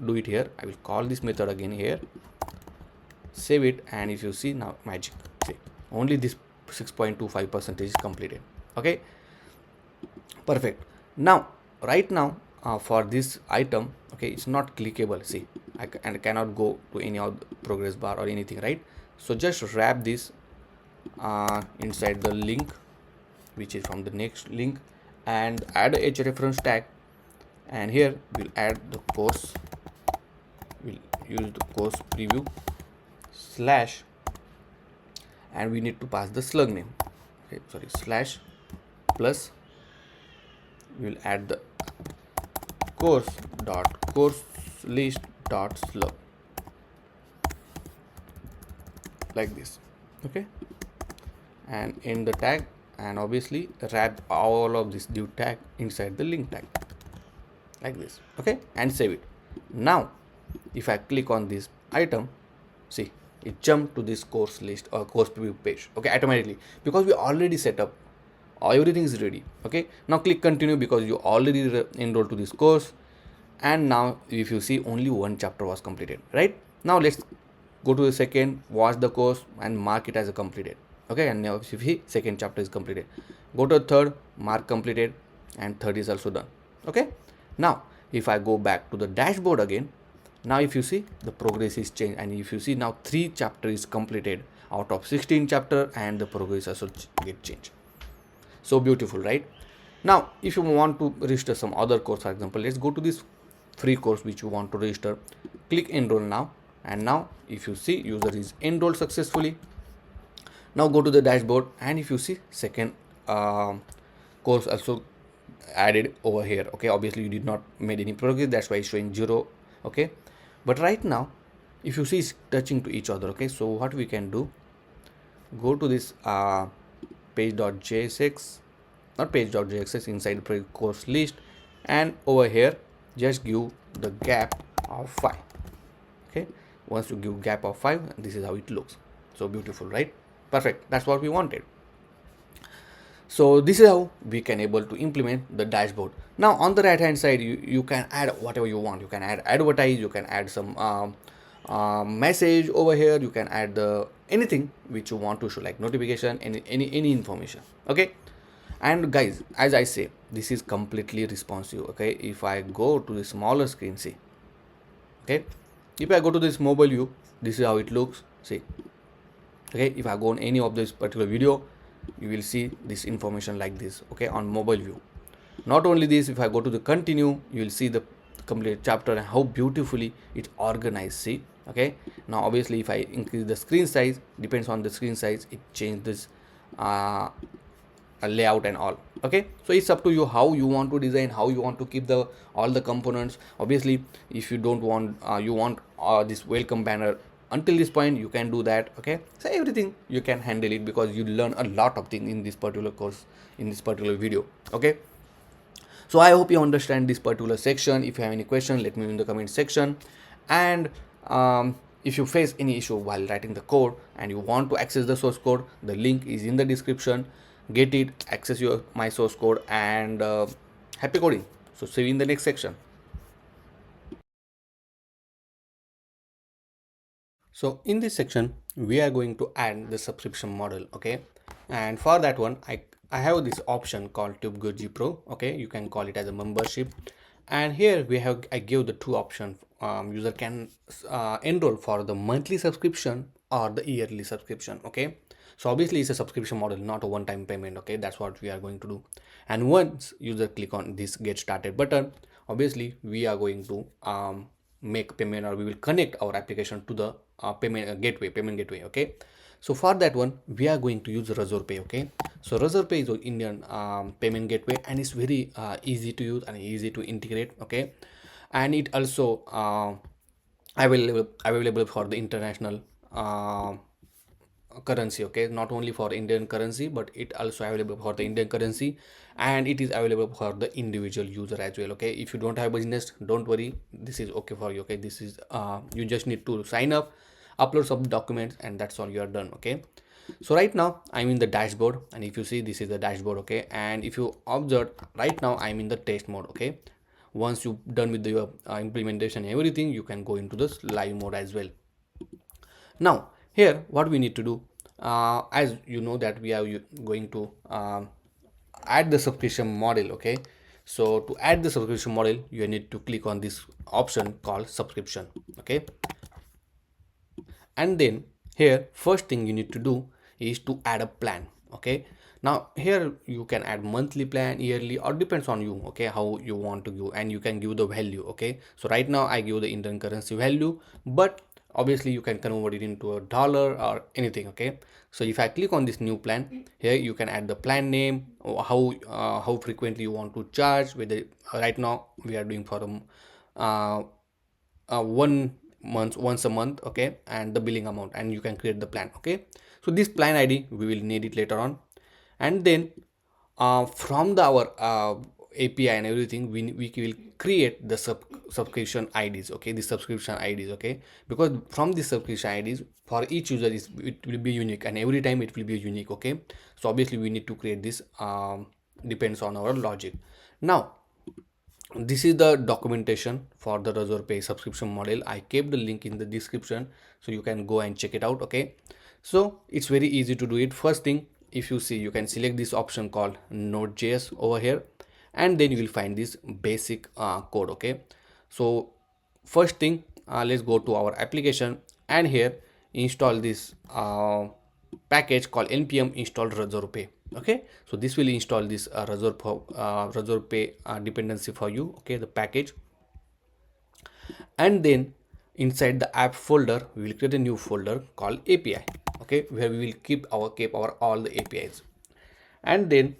[SPEAKER 1] do it here. I will call this method again here, save it, and if you see now, magic, see, only this 6.25% is completed, okay, perfect. Now right now for this item, okay, it's not clickable, see, I cannot go to any of the progress bar or anything, right? So just wrap this inside the link which is from the next link, and add a href tag, and here we'll add the course, we'll use the course preview slash, and we need to pass the slug name, okay, sorry, slash plus, we'll add the course list dot slug, like this, okay, and in the tag, and obviously wrap all of this div tag inside the link tag, like this, okay, and save it. Now if I click on this item, see, it jumped to this course list or course preview page, okay, automatically, because we already set up everything is ready. Okay, now click continue because you already enrolled to this course. And now if you see, only one chapter was completed, right? Now let's go to the second, watch the course and mark it as a completed. Okay, and now if you see, second chapter is completed. Go to the third, mark completed, and third is also done. Okay, now if I go back to the dashboard again, now if you see, the progress is changed, and if you see, now 3 chapter is completed out of 16 chapter, and the progress also get changed. So beautiful, right? Now if you want to register some other course, for example, let's go to this free course which you want to register. Click enroll now, and now if you see, user is enrolled successfully. Now go to the dashboard, and if you see, second course also added over here. Okay, obviously you did not made any progress, that's why it's showing 0. Okay, but right now if you see, it's touching to each other. Okay, so what we can do, go to this page.jsx, not page.jsx, inside the course list, and over here just give the gap of 5. Okay, once you give gap of 5, this is how it looks. So beautiful, right? Perfect, that's what we wanted. So this is how we can able to implement the dashboard. Now on the right hand side, you can add whatever you want. You can add advertise, you can add some message over here, you can add the anything which you want to show, like notification, any information. Okay, and guys, as I say, this is completely responsive. Okay, if I go to the smaller screen, see, okay, if I go to this mobile view, this is how it looks. See, okay, if I go on any of this particular video, you will see this information like this. Okay, on mobile view. Not only this, if I go to the continue, you will see the complete chapter and how beautifully it's organized. See, okay, now obviously if I increase the screen size, depends on the screen size, it changes layout and all. Okay, so it's up to you how you want to design, how you want to keep the all the components. Obviously if you don't want you want this welcome banner until this point, you can do that. Okay, so everything you can handle it, because you learn a lot of things in this particular course, in this particular video. Okay, so I hope you understand this particular section. If you have any question, let me know in the comment section. And if you face any issue while writing the code and you want to access the source code, the link is in the description. Get it, access your my source code, and happy coding. So see you in the next section. So in this section, we are going to add the subscription model. Okay, and for that one, I have this option called TubeGoji Pro. Okay, you can call it as a membership. And here I give the two options. User can enroll for the monthly subscription or the yearly subscription. Okay, so obviously it's a subscription model, not a one-time payment. Okay, that's what we are going to do. And once user click on this get started button, obviously we are going to make payment, or we will connect our application to the payment gateway. Okay, so for that one, we are going to use Razorpay. Okay, so Razorpay is an Indian payment gateway, and it's very easy to use and easy to integrate. Okay, and it also available for the international currency. Okay, not only for Indian currency, but it also available for the Indian currency, and it is available for the individual user as well. Okay, if you don't have business, don't worry, this is okay for you. Okay, this is you just need to sign up, upload some documents, and that's all, you are done. Okay, so right now I'm in the dashboard, and if you see, this is the dashboard. Okay, and if you observe, right now I'm in the test mode. Okay, once you're done with your implementation and everything, you can go into this live mode as well. Now here what we need to do, as you know that we are going to add the subscription model. Okay, so to add the subscription model, you need to click on this option called subscription. Okay, and then here first thing you need to do is to add a plan. Okay, now here you can add monthly plan, yearly, or depends on you. Okay, how you want to give, and you can give the value. Okay, so right now I give the Indian currency value, but obviously you can convert it into a dollar or anything. Okay, so if I click on this new plan, here you can add the plan name, or how frequently you want to charge. Whether right now we are doing for uh, 1 month, once a month. Okay, and the billing amount, and you can create the plan. Okay, so this plan ID we will need it later on. And then from our API and everything, we will create the subscription IDs, okay, the subscription IDs, okay, because from the subscription IDs for each user it will be unique, and every time it will be unique, okay. So obviously we need to create this, depends on our logic. Now this is the documentation for the Razorpay subscription model. I kept the link in the description so you can go and check it out, okay. So it's very easy to do it. First thing, if you see, you can select this option called Node.js over here, and then you will find this basic code, okay. So first thing, let's go to our application, and here install this package called npm install Razorpay, okay. So this will install this Razorpay dependency for you, okay, the package. And then inside the app folder we will create a new folder called API, okay, where we will keep our all the APIs. And then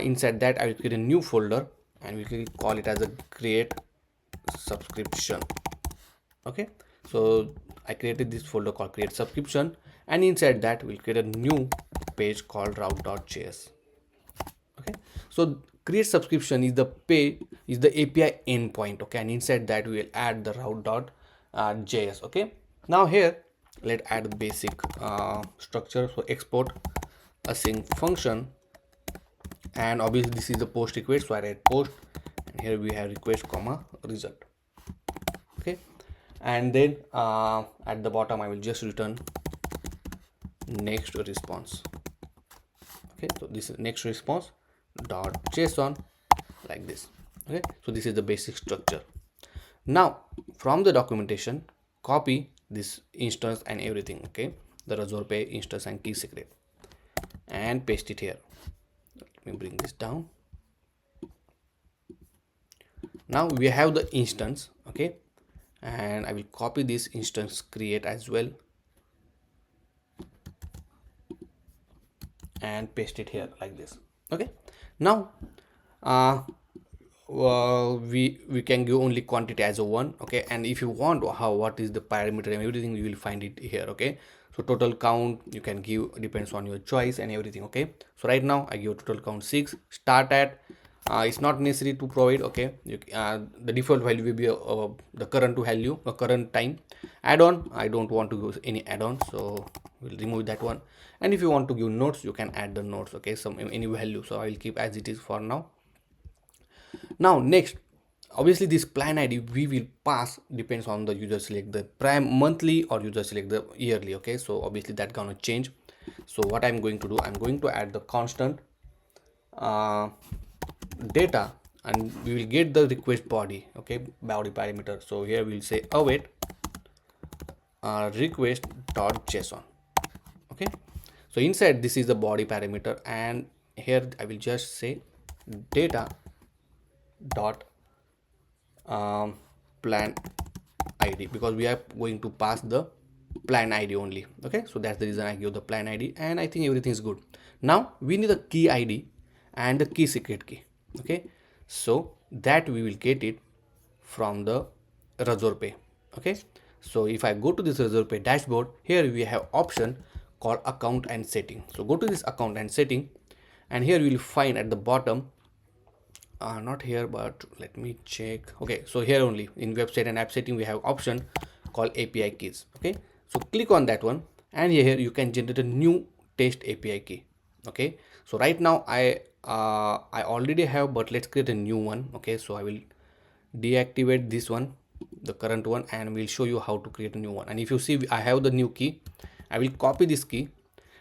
[SPEAKER 1] inside that I will create a new folder and we will call it as a create subscription, okay. So I created this folder called create subscription, and inside that we'll create a new page called route.js, okay. So create subscription is the API endpoint, okay, and inside that we will add the route.js, okay. Now here let's add the basic structure. So export async function, and obviously this is the post request, so I write post, and here we have request comma result, okay. And then at the bottom I will just return next response, okay. So this is next response dot json, like this, okay. So this is the basic structure. Now from the documentation, copy this instance and everything, okay, the Razorpay instance and key secret, and paste it here. Let me bring this down. Now we have the instance, okay, and I will copy this instance create as well and paste it here like this, okay. Now we can give only quantity as a 1, okay, and if you want what is the parameter and everything, you will find it here, okay. So total count you can give, depends on your choice and everything, okay. So right now I give total count 6. Start at it's not necessary to provide, okay. The default value will be the current value, current time. Add-on, I don't want to use any add-on, so we'll remove that one. And if you want to give notes, you can add the notes, okay, any value. So I will keep as it is for now. Now next, obviously this plan ID we will pass depends on the user select the prime monthly or user select the yearly, okay. So obviously that gonna change. So what I'm going to do, I'm going to add the constant data, and we will get the request body, okay, body parameter. So here we'll say await request dot json, okay. So inside this is the body parameter, and here I will just say data dot plan ID, because we are going to pass the plan ID only, okay. So that's the reason I give the plan ID, and I think everything is good. Now we need the key ID and the key secret key, okay. So that we will get it from the Razorpay, okay. So if I go to this Razorpay dashboard, here we have option called account and setting. So go to this account and setting, and here you will find at the bottom, not here, but let me check, okay. So here only in website and app setting we have option called API keys, okay. So click on that one, and here you can generate a new test API key, okay. So right now I already have, but let's create a new one, okay. So I will deactivate this one, the current one, and we'll show you how to create a new one. And if you see I have the new key, I will copy this key,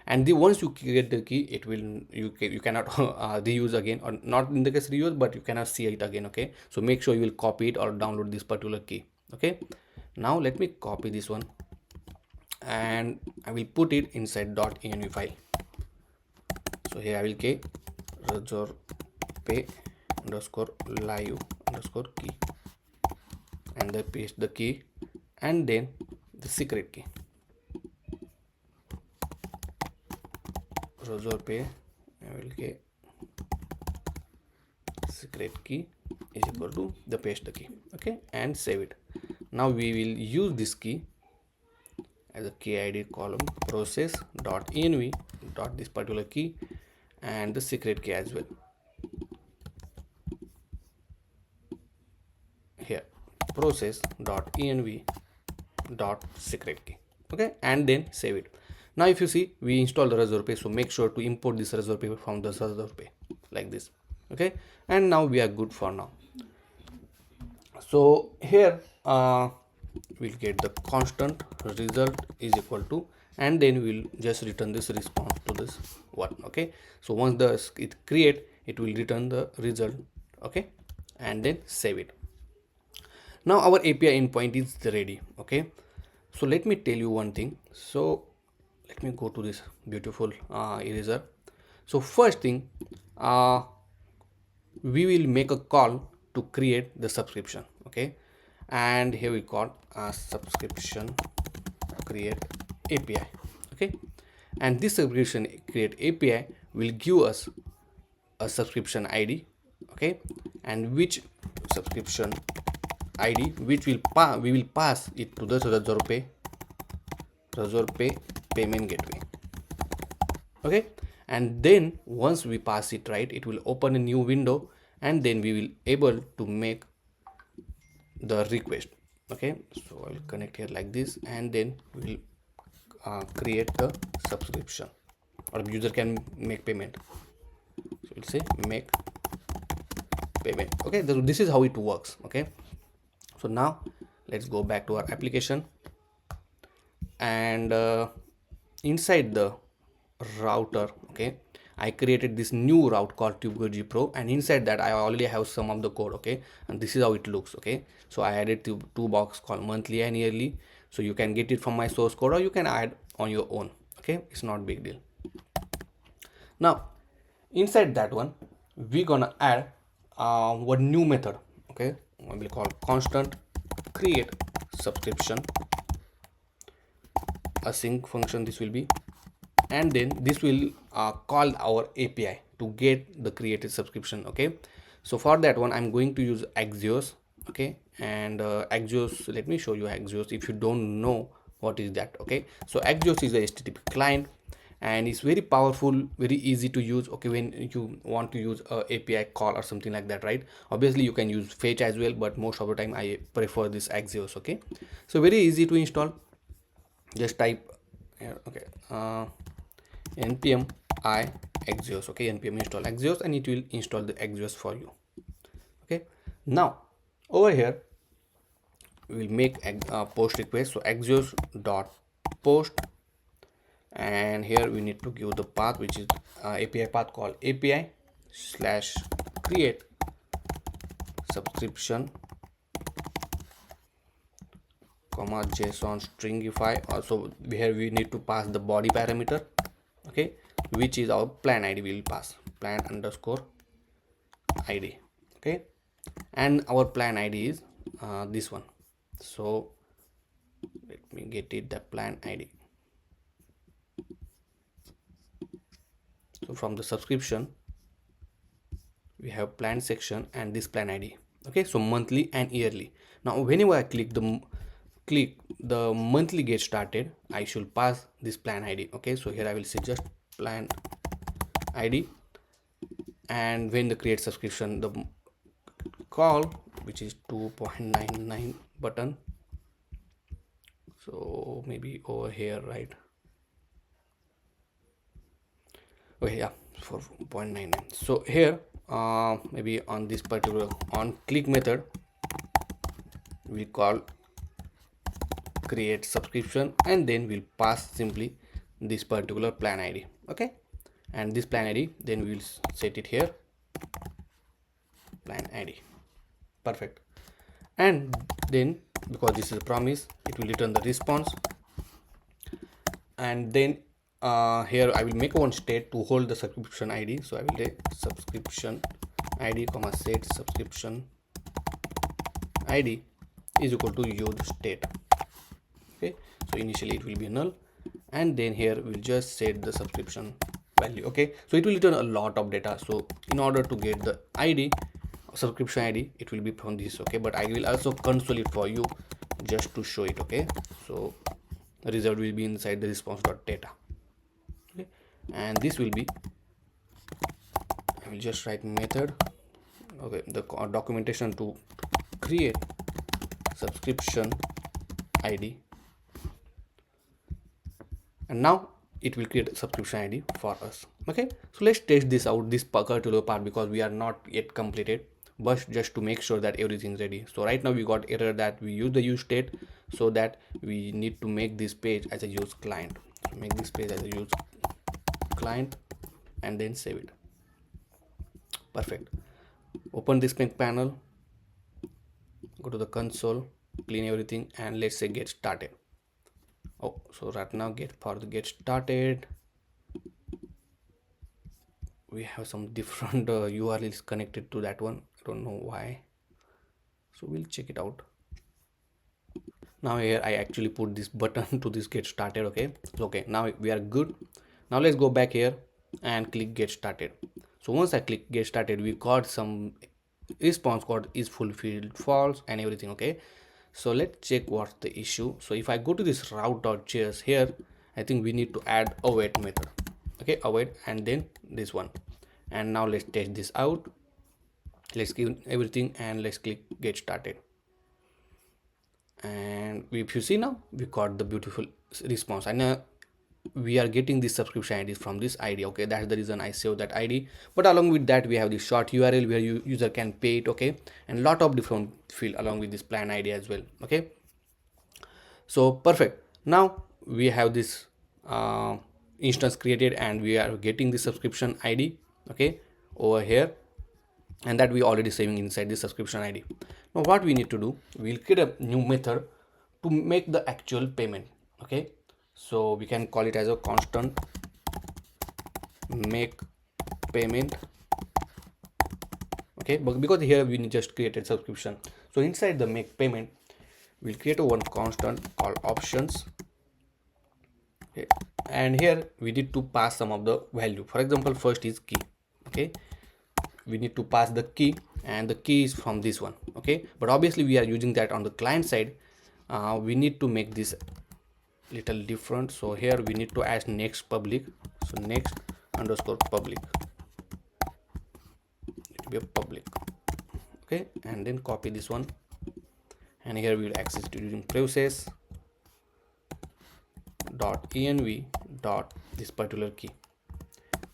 [SPEAKER 1] and once you create the key, it will you cannot reuse again, or not in the case reuse, but you cannot see it again, okay. So make sure you will copy it or download this particular key, okay. Now let me copy this one, and I will put it inside .env file. So here I will key Razorpay underscore live underscore key, and then paste the key and then the secret key. Razorpay I will key secret key is equal to the paste the key, okay, and save it. Now we will use this key as a key ID column process dot env dot this particular key and the secret key as well. here process.env.secret key. Okay, and then save it. Now if you see, we install the Razorpay, so make sure to import this Razorpay from the Razorpay like this. Okay, and now we are good for now. So here we'll get the constant result is equal to, and then we'll just return this response to this one. Okay, so once it create, it will return the result. Okay, and then save it. Now our API endpoint is ready. Okay, so let me tell you one thing. So let me go to this beautiful eraser. So first thing, we will make a call to create the subscription. Okay, and here we call a subscription create API. Okay, and this subscription create API will give us a subscription ID. Okay, and which subscription ID which we will pass it to the Razorpay payment gateway. Okay, and then once we pass it, right, it will open a new window, and then we will able to make the request. Okay, so I'll connect here like this, and then we'll create the subscription, or user can make payment. So we'll say make payment. Okay, this is how it works. Okay, so now let's go back to our application, and inside the router, okay, I created this new route called TubeGG Pro, and inside that I already have some of the code. Okay, and this is how it looks. Okay, so I added two box called monthly and yearly, so you can get it from my source code, or you can add on your own. Okay, it's not big deal. Now inside that one, we're gonna add one new method. Okay, we'll call constant create subscription async function. This will be, and then this will call our API to get the created subscription. Okay, so for that one I'm going to use Axios. Okay, and Axios, let me show you Axios if you don't know what is that. Okay, so Axios is a HTTP client, and it's very powerful, very easy to use. Okay, when you want to use a API call or something like that, right? Obviously you can use fetch as well, but most of the time I prefer this Axios. Okay, so very easy to install. Just type here, okay, npm I Axios. Okay, npm install Axios, and it will install the Axios for you. Okay, now over here we will make a post request. So Axios dot post, and here we need to give the path, which is API path called API slash create subscription comma JSON stringify. Also here we need to pass the body parameter. Okay, which is our plan ID. We will pass plan underscore ID. Okay, and our plan ID is this one. So let me get it, the plan ID. So from the subscription we have plan section and this plan ID. Okay, so monthly and yearly. Now whenever I click the monthly get started, I should pass this plan ID. Okay, so here I will say just plan ID, and when the create subscription, the call, which is 2.99 button, so maybe over here, right? Okay, yeah, 4.99. so here maybe on this particular on click method we call create subscription, and then we'll pass simply this particular plan ID. Okay, and this plan ID, then we'll set it here, plan ID. Perfect. And then because this is a promise, it will return the response, and then here I will make one state to hold the subscription ID. So I will say subscription ID comma set subscription ID is equal to use state. Okay, so initially it will be null, and then here we'll just set the subscription value. Okay, so it will return a lot of data. So in order to get the ID, subscription ID, it will be from this. Okay, but I will also console it for you just to show it. Okay, so the result will be inside the response.data. Okay, and this will be, I will just write method. Okay, the documentation to create subscription ID, and now it will create a subscription ID for us. Okay, so let's test this out, this particular part, because we are not yet completed, but just to make sure that everything is ready. So right now we got error that we use the use state, so that we need to make this page as a use client. So make this page as a use client and then save it. Perfect. Open this main panel, go to the console, clean everything, and let's say get started. Oh, so right now get started, we have some different URLs connected to that one. I don't know why, so we'll check it out. Now here I actually put this button to this get started. Okay, now we are good. Now let's go back here and click get started. So once I click get started, we got some response code is fulfilled false and everything. Okay, so let's check what's the issue. So if I go to this route.js here, I think we need to add await method. Okay, await, and then this one. And now let's test this out. Let's give everything and let's click get started. And if you see, now we got the beautiful response, and we are getting this subscription ID from this ID. Okay, that's the reason I saved that ID. But along with that, we have the short URL where user can pay it. Okay, and lot of different field along with this plan ID as well. Okay, so perfect. Now we have this instance created, and we are getting the subscription ID. Okay, over here, and that we already saving inside the subscription ID. Now what we need to do, we'll create a new method to make the actual payment. Okay, so we can call it as a constant make payment. Okay, but because here we just created subscription, so inside the make payment we'll create a one constant called options. Okay, and here we need to pass some of the value. For example, first is key. Okay, we need to pass the key, and the key is from this one. Okay, but obviously we are using that on the client side. We need to make this little different. So here we need to add next public. So next underscore public, it will be a public. Okay, and then copy this one, and here we will access it using process dot env dot this particular key.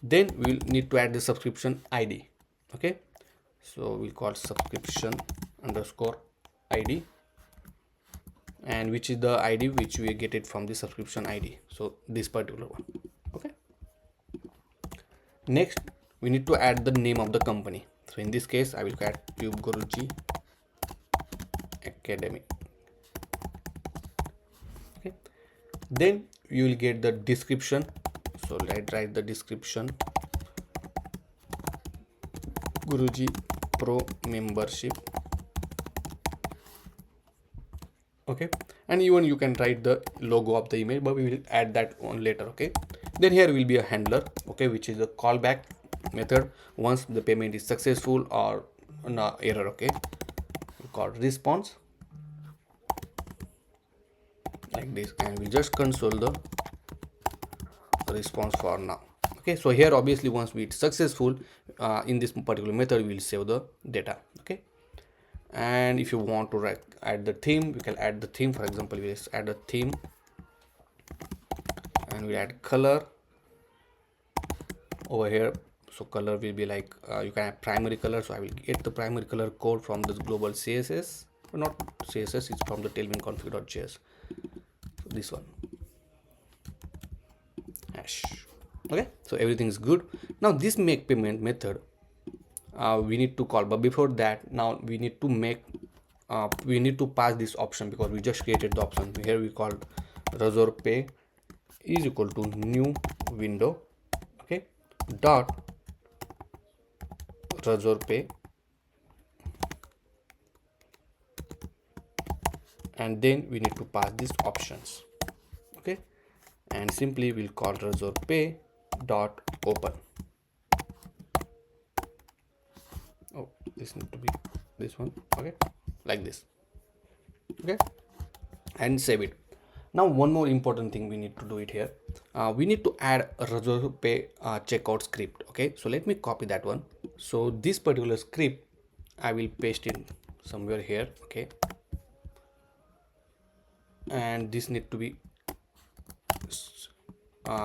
[SPEAKER 1] Then we will need to add the subscription ID. Okay, so we'll call subscription underscore ID, and which is the ID which we get it from the subscription ID, so this particular one. Okay, next we need to add the name of the company. So in this case I will add Tube Guruji Academy. Okay, then you will get the description. So let's write the description Guruji Pro membership. Okay, and even you can write the logo of the email, but we will add that on later. Okay, then here will be a handler. Okay, which is a callback method once the payment is successful or no error. Okay, we call response like this, and we just console the response for now. Okay, so here obviously once it's successful in this particular method, we will save the data. Okay, and if you want to add the theme, we can add the theme. For example, we just add a theme, and we add color over here. So color will be like you can add primary color. So I will get the primary color code from this global CSS, or not CSS, it's from the tailwind config.js. So this one hash. Okay, so everything is good. Now this make payment method we need to call, but before that, now we need to make we need to pass this option, because we just created the option. Here we call razor pay is equal to new window. Okay, dot razor pay, and then we need to pass these options. Okay, and simply we'll call razor pay dot open. Oh, this need to be this one. Okay, like this. Okay, and save it. Now one more important thing we need to do it here. We need to add a razor pay checkout script. Okay, so let me copy that one. So this particular script I will paste in somewhere here. Okay, and this need to be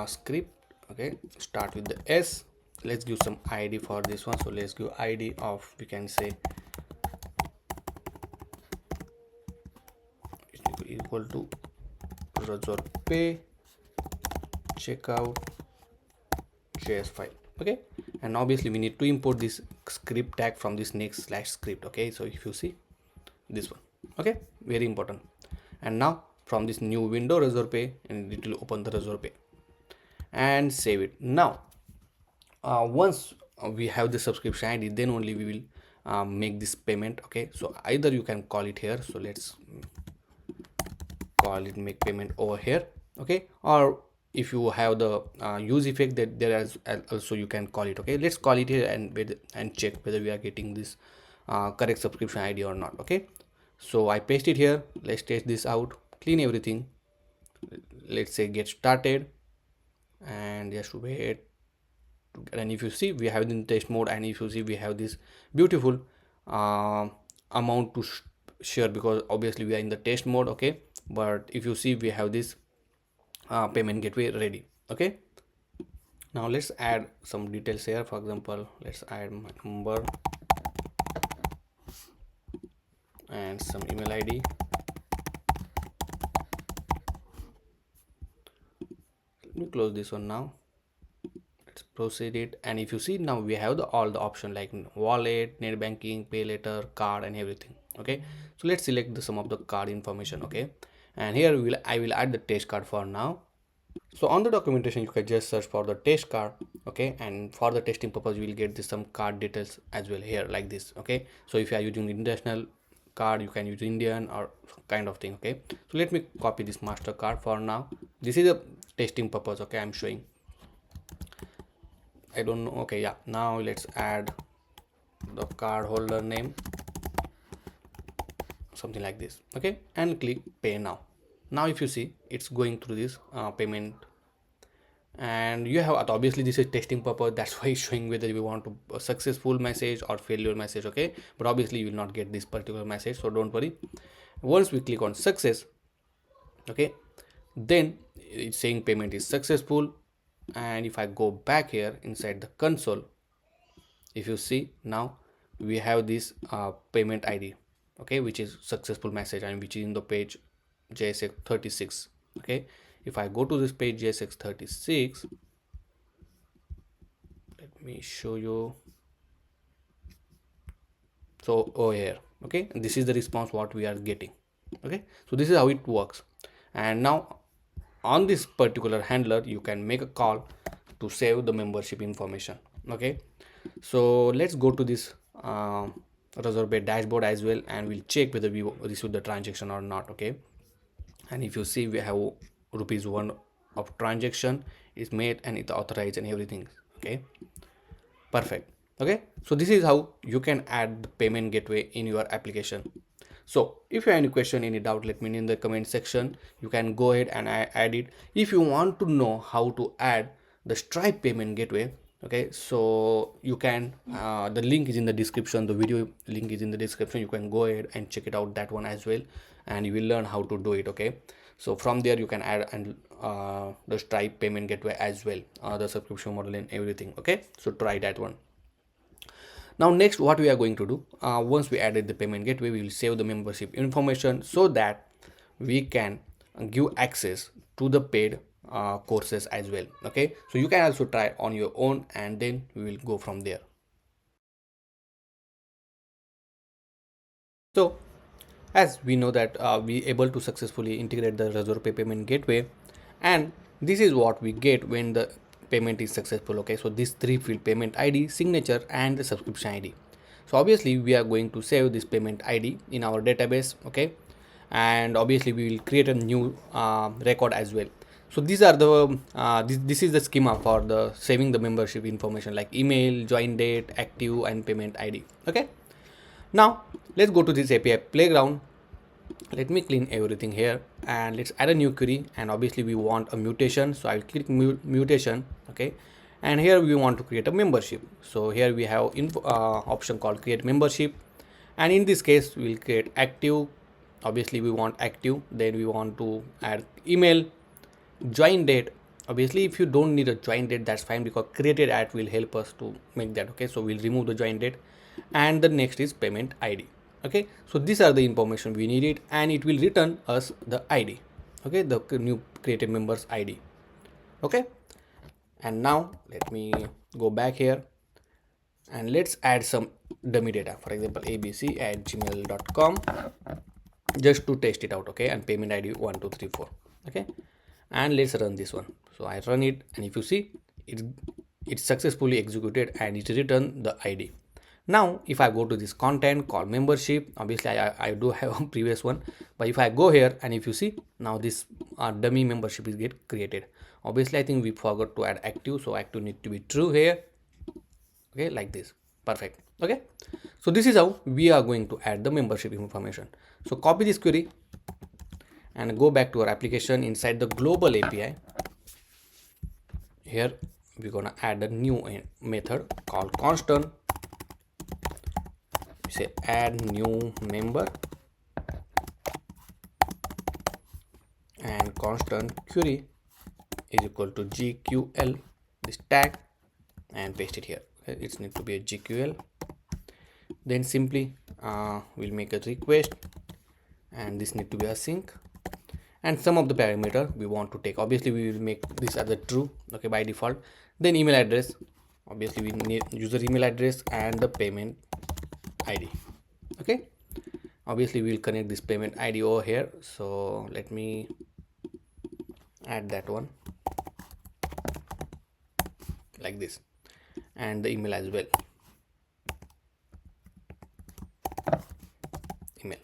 [SPEAKER 1] script. Okay, start with the S. Let's give some ID for this one. So let's give ID of, we can say, equal to resort pay checkout JS file. Okay, and obviously we need to import this script tag from this next/script. Okay, so if you see this one, okay, very important. And now from this new window resort pay, and it will open the resort pay and save it. Now once we have the subscription ID, then only we will make this payment. Okay, so either you can call it here, so let's call it make payment over here. Okay, or if you have the use effect, that there is also you can call it. Okay, let's call it here and check whether we are getting this correct subscription ID or not. Okay, so I paste it here. Let's test this out, clean everything. Let's say get started, and just wait. And if you see, we have it in test mode, and if you see, we have this beautiful amount to share, because obviously we are in the test mode. Okay, but if you see, we have this payment gateway ready. Okay, now let's add some details here. For example, let's add my number and some email ID. Let me close this one now. Let's proceed it, and if you see, now we have all the option like wallet, net banking, pay later, card, and everything. Okay, so let's select some of the card information. Okay, and here I will add the test card for now. So on the documentation, you can just search for the test card. Okay, and for the testing purpose, you will get some card details as well here, like this. Okay, so if you are using international card, you can use Indian or kind of thing. Okay, so let me copy this master card for now. This is a testing purpose. Okay, I'm showing, I don't know. Okay, yeah, now let's add the card holder name, something like this. Okay, and click pay now. Now if you see, it's going through this payment, and you have, obviously this is testing purpose, that's why it's showing whether we want to a successful message or failure message. Okay, but obviously you will not get this particular message, so don't worry. Once we click on success, okay, then it's saying payment is successful. And if I go back here inside the console, if you see, now we have this payment ID, okay, which is successful message, and which is in the page JSX 36. Okay, if I go to this page JSX 36, let me show you. So over here, okay, and this is the response what we are getting. Okay, so this is how it works. And now on this particular handler, you can make a call to save the membership information. Okay, so let's go to this Reserve dashboard as well, and we'll check whether we receive the transaction or not. Okay, and if you see, we have ₹1 of transaction is made, and it's authorized and everything. Okay, perfect. Okay, so this is how you can add the payment gateway in your application. So if you have any question, any doubt, let me know in the comment section. You can go ahead and add it. If you want to know how to add the Stripe payment gateway, okay, so you can the link is in the description, the video link is in the description. You can go ahead and check it out, that one as well, and you will learn how to do it. Okay, so from there you can add and the Stripe payment gateway as well, the subscription model and everything. Okay, so try that one. Now next, what we are going to do, once we added the payment gateway, we will save the membership information so that we can give access to the paid courses as well. Okay, so you can also try on your own, and then we will go from there. So as we know that we able to successfully integrate the Reserve payment gateway, and this is what we get when the payment is successful. Okay, so this three field: payment ID, signature, and the subscription ID. So obviously we are going to save this payment ID in our database. Okay, and obviously we will create a new record as well. So these are the this is the schema for the saving the membership information, like email, join date, active, and payment ID. Okay, now let's go to this API playground. Let me clean everything here, and let's add a new query. And obviously we want a mutation, so I'll click mutation. Okay, and here we want to create a membership. So here we have option called create membership, and in this case we'll create active obviously we want active, then we want to add email, join date. Obviously if you don't need a join date, that's fine, because created at will help us to make that. Okay, so we'll remove the join date. And the next is payment ID. Okay, so these are the information we needed, and it will return us the ID. Okay, the new created members ID. Okay, and now let me go back here and let's add some dummy data, for example abc@gmail.com, just to test it out. Okay, and payment ID 1234. Okay, and let's run this one. So I run it, and if you see, it's successfully executed and it returned the ID. Now if I go to this content called membership, obviously I do have a previous one, but if I go here and if you see, now this dummy membership is get created. Obviously I think we forgot to add active, so active need to be true here. Okay, like this. Perfect. Okay, so this is how we are going to add the membership information. So copy this query and go back to our application. Inside the global API, here we're gonna add a new method called constant. We say add new member and constant query is equal to GQL, this tag, and paste it here. Okay, it needs to be a GQL. Then simply we'll make a request, and this need to be async, and some of the parameter we want to take. Obviously we will make this as a true, okay, by default. Then email address, obviously we need user email address and the payment ID. Okay, obviously we'll connect this payment ID over here, so let me add that one like this, and the email as well, email.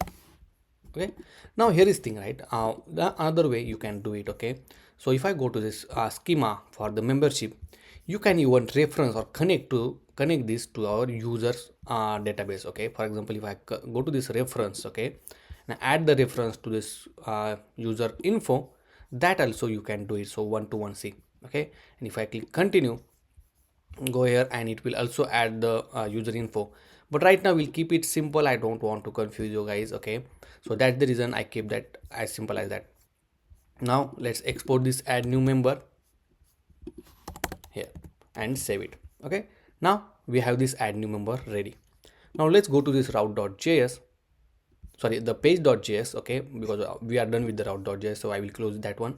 [SPEAKER 1] Okay, now here is thing, right? The other way you can do it. Okay, so if I go to this schema for the membership, you can even reference or connect this to our users database. Okay, for example, if I go to this reference, okay, and add the reference to this user info, that also you can do it. So one-to-one see. Okay, and if I click continue, go here, and it will also add the user info. But right now we'll keep it simple. I don't want to confuse you guys. Okay, so that's the reason I keep that as simple as that. Now let's export this add new member here and save it. Okay, now we have this add new member ready. Now let's go to this route.js, sorry, the page.js. Okay, because we are done with the route.js, so I will close that one.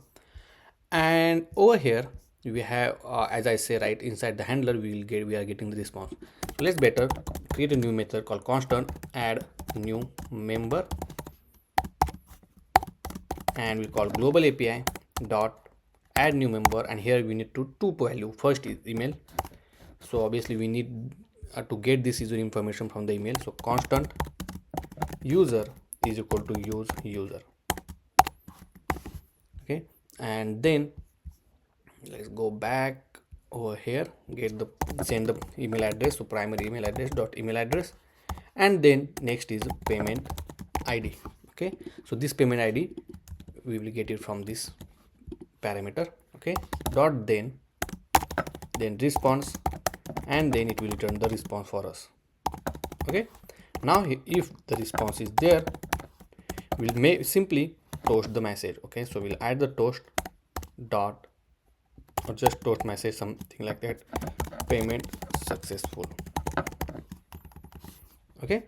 [SPEAKER 1] And over here we have as I say, right, inside the handler we are getting the response. So let's better create a new method called constant add new member, and we call global API dot add new member, and here we need two value. First is email, so obviously we need to get this user information from the email. So constant user is equal to use user. Okay, and then let's go back over here, send the email address, so primary email address dot email address, and then next is payment ID. Okay, so this payment ID we will get it from this parameter. Okay, dot then response, and then it will return the response for us. Okay, now if the response is there, we'll simply toast the message. Okay, so we'll add the toast dot, or just toast message, something like that, payment successful. Okay,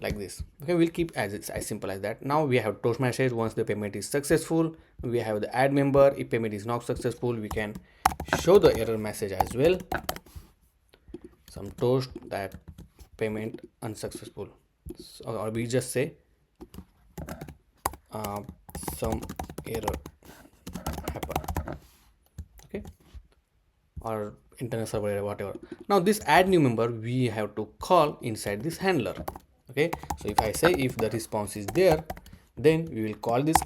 [SPEAKER 1] like this. Okay, we'll keep as simple as that. Now we have toast message once the payment is successful. We have the add member. If payment is not successful, we can show the error message as well, some toast that payment unsuccessful, or we just say some error happen. Okay, or internet server, whatever. Now this add new member we have to call inside this handler. Okay, so if I say if the response is there, then we will call this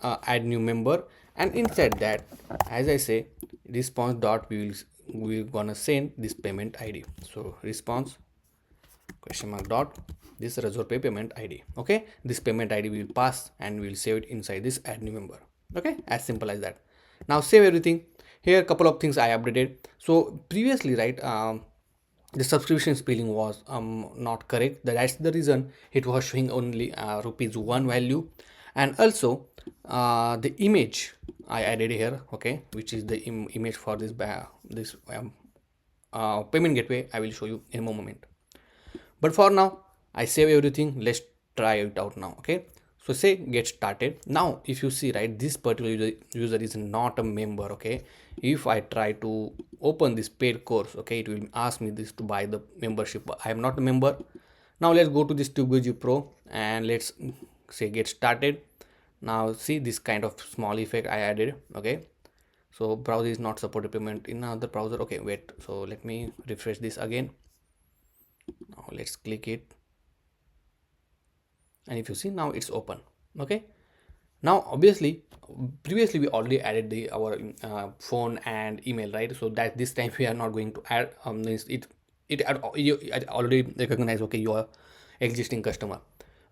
[SPEAKER 1] add new member, and inside that, as I say, response dot we're gonna send this payment ID. So response question mark dot this Razor Pay payment ID. Okay, this payment ID we will pass and we will save it inside this add new member. Okay, as simple as that. Now save everything. Here a couple of things I updated. So previously, right, the subscription spelling was not correct. That's the reason it was showing only rupees 1 value. And also the image I added here, okay, which is the image for this payment gateway. I will show you in a moment, but for now I save everything. Let's try it out now. Okay, so say get started. Now if you see, right, this particular user is not a member. Okay, if I try to open this paid course, okay, it will ask me this to buy the membership, but I am not a member. Now let's go to this TubeGG Pro and let's say get started. Now see this kind of small effect I added. Okay, so browser is not supported payment in another browser. Okay, wait, so let me refresh this again. Now let's click it, and if you see, now it's open. Okay, now obviously previously we already added the our phone and email, right? So that this time we are not going to add it already recognize, okay, your existing customer.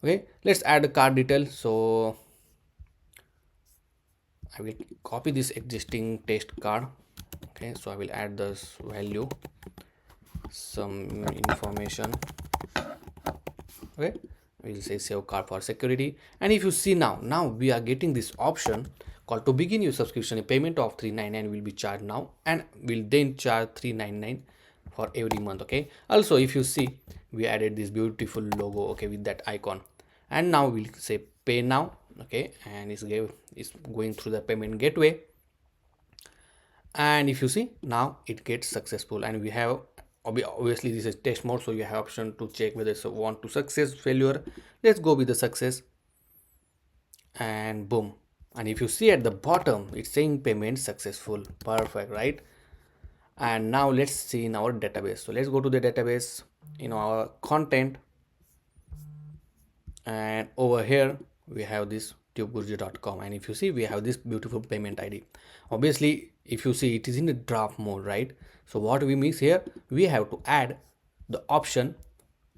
[SPEAKER 1] Okay, let's add a card detail. So I will copy this existing test card. Okay, so I will add this value, some information. Okay, we'll say save card for security. And if you see, now we are getting this option called to begin your subscription. A payment of 399 will be charged now, and will then charge 399 for every month. Okay, also if you see, we added this beautiful logo, okay, with that icon. And now we'll say pay now. Okay, and it's going through the payment gateway. And if you see, now it gets successful, and we have obviously this is test mode, so you have option to check whether it's want to success failure. Let's go with the success, and boom. And if you see at the bottom, it's saying payment successful. Perfect, right? And now let's see in our database. So let's go to the database in our content, and over here we have this tubegurji.com, and if you see, we have this beautiful payment ID. Obviously if you see, it is in the draft mode, right? So what we miss here, we have to add the option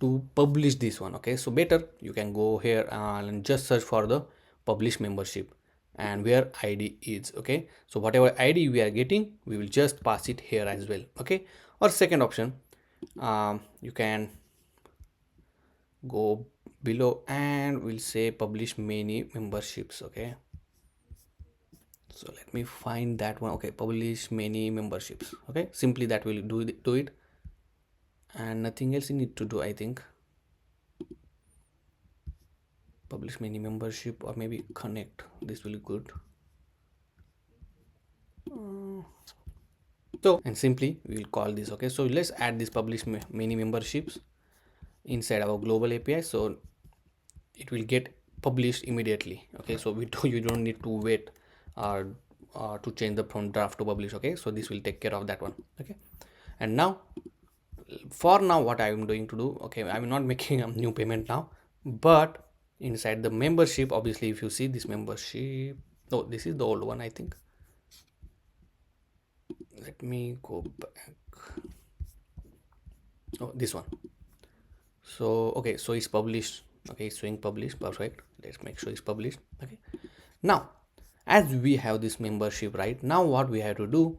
[SPEAKER 1] to publish this one. Okay, so better you can go here and just search for the publish membership, and where ID is. Okay, so whatever ID we are getting, we will just pass it here as well. Okay, or second option, you can go below and we'll say publish many memberships. Okay, so let me find that one. Okay, publish many memberships. Okay, simply that will do it, and nothing else you need to do, I think. Publish many membership, or maybe connect, this will be good. So, and simply we will call this. Okay, so let's add this publish many memberships inside our global API, so it will get published immediately. Okay, so you don't need to wait to change the from draft to publish. Okay, so this will take care of that one. Okay, and now for now what I am going to do, okay, I'm not making a new payment now, but inside the membership, obviously if you see this membership, no, this is the old one, I think. Let me go back. Oh, this one. So okay, so it's published. Okay, it's showing published. Perfect, let's make sure it's published. Okay, now as we have this membership, right, now what we have to do,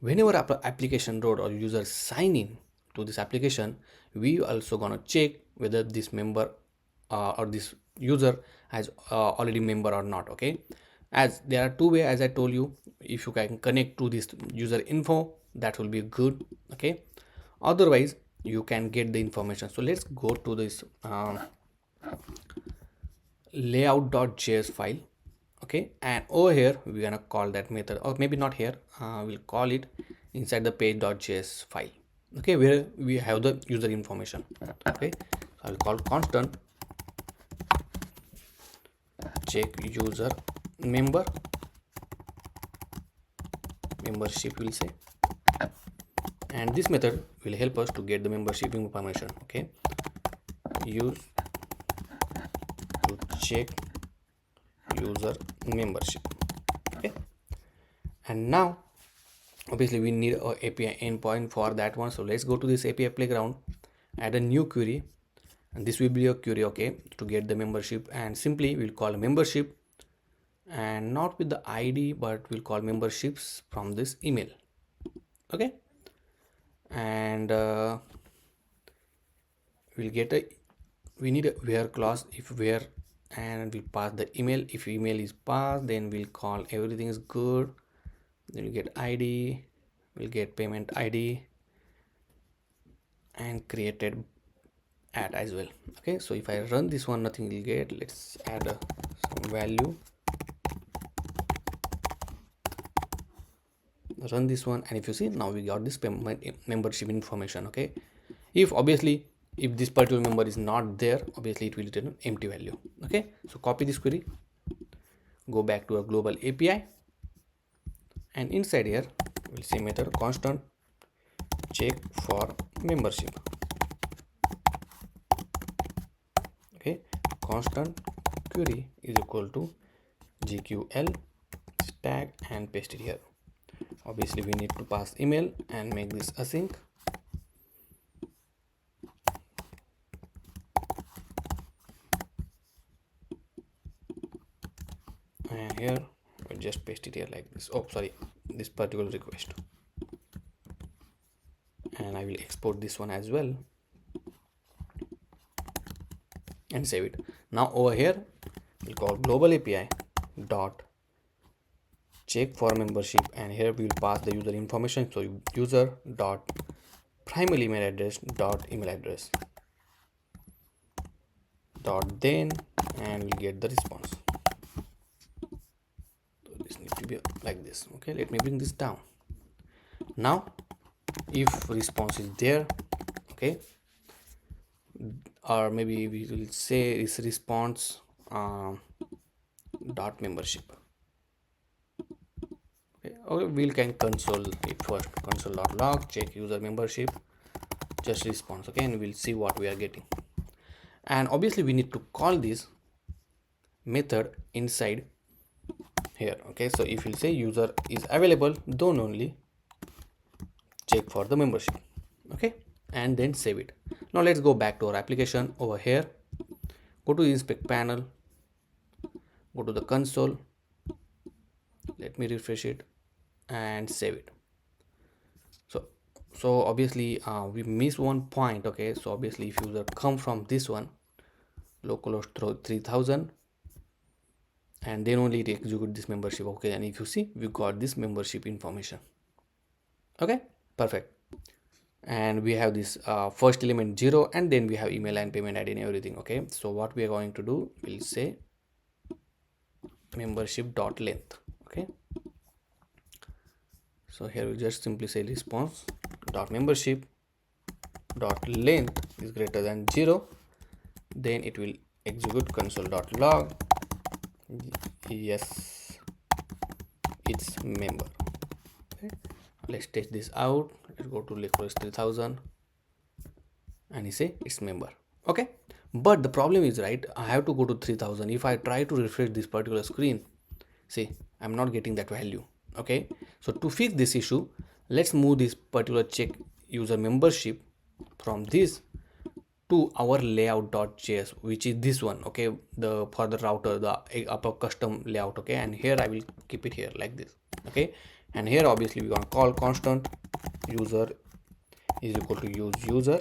[SPEAKER 1] whenever application load or user sign in to this application, we also gonna check whether this member or this user has already member or not. Okay, as there are two ways, as I told you. If you can connect to this user info, that will be good. Okay, otherwise you can get the information. So let's go to this layout.js file. Okay, and over here we're gonna call that method, or maybe not here, we'll call it inside the page.js file. Okay, where we have the user information. Okay, so I'll call constant check user membership, will say, and this method will help us to get the membership information. Okay, use to check user membership. Okay, and now obviously we need a API endpoint for that one. So let's go to this API playground, add a new query, and this will be a query, okay, to get the membership, and simply we'll call a membership, and not with the ID, but we'll call memberships from this email. Okay, and we'll get a, we need a where clause. If where, and we'll pass the email. If email is passed, then we'll call everything is good. Then we'll get id, we'll get payment id, and created at as well. Okay, so if I run this one, nothing will get. Let's add some value, run this one, and if you see, now we got this payment membership information. Okay, if obviously if this particular member is not there, obviously it will return an empty value. Okay, so copy this query, go back to our global API, and inside here we'll say method constant check for membership. Okay, constant query is equal to GQL stack, and paste it here. Obviously we need to pass email and make this async. And here we'll just paste it here like this. Oh, sorry, this particular request. And I will export this one as well and save it. Now over here we'll call global API dot check for membership, and here we will pass the user information. So user dot primary email address dot email address dot then, and we'll get the response. So this needs to be like this. Okay, let me bring this down. Now if response is there, okay, or maybe we will say is response dot membership. Okay, or we can console it first, console.log check user membership, just response. Okay, and we'll see what we are getting. And obviously we need to call this method inside here. Okay, so if we'll say user is available, then only check for the membership. Okay, and then save it. Now let's go back to our application. Over here, go to the inspect panel, go to the console, let me refresh it and save it. So obviously we miss one point. Okay, so obviously if user come from this one localhost 3000, and then only it execute this membership. Okay, and if you see, we got this membership information. Okay, perfect. And we have this first element 0, and then we have email and payment ID and everything. Okay, so what we are going to do, we'll say membership dot length. Okay, so here we just simply say response dot membership dot length is greater than 0, then it will execute console.log yes it's member. Okay, let's test this out. Let's go to localhost 3000 and you say it's member. Okay, but the problem is, right, I have to go to 3000. If I try to refresh this particular screen, see, I'm not getting that value. Okay, so to fix this issue, let's move this particular check user membership from this to our layout.js, which is this one. Okay, the for the router, the upper custom layout. Okay, and here I will keep it here like this. Okay, and here obviously we're gonna call constant user is equal to use user,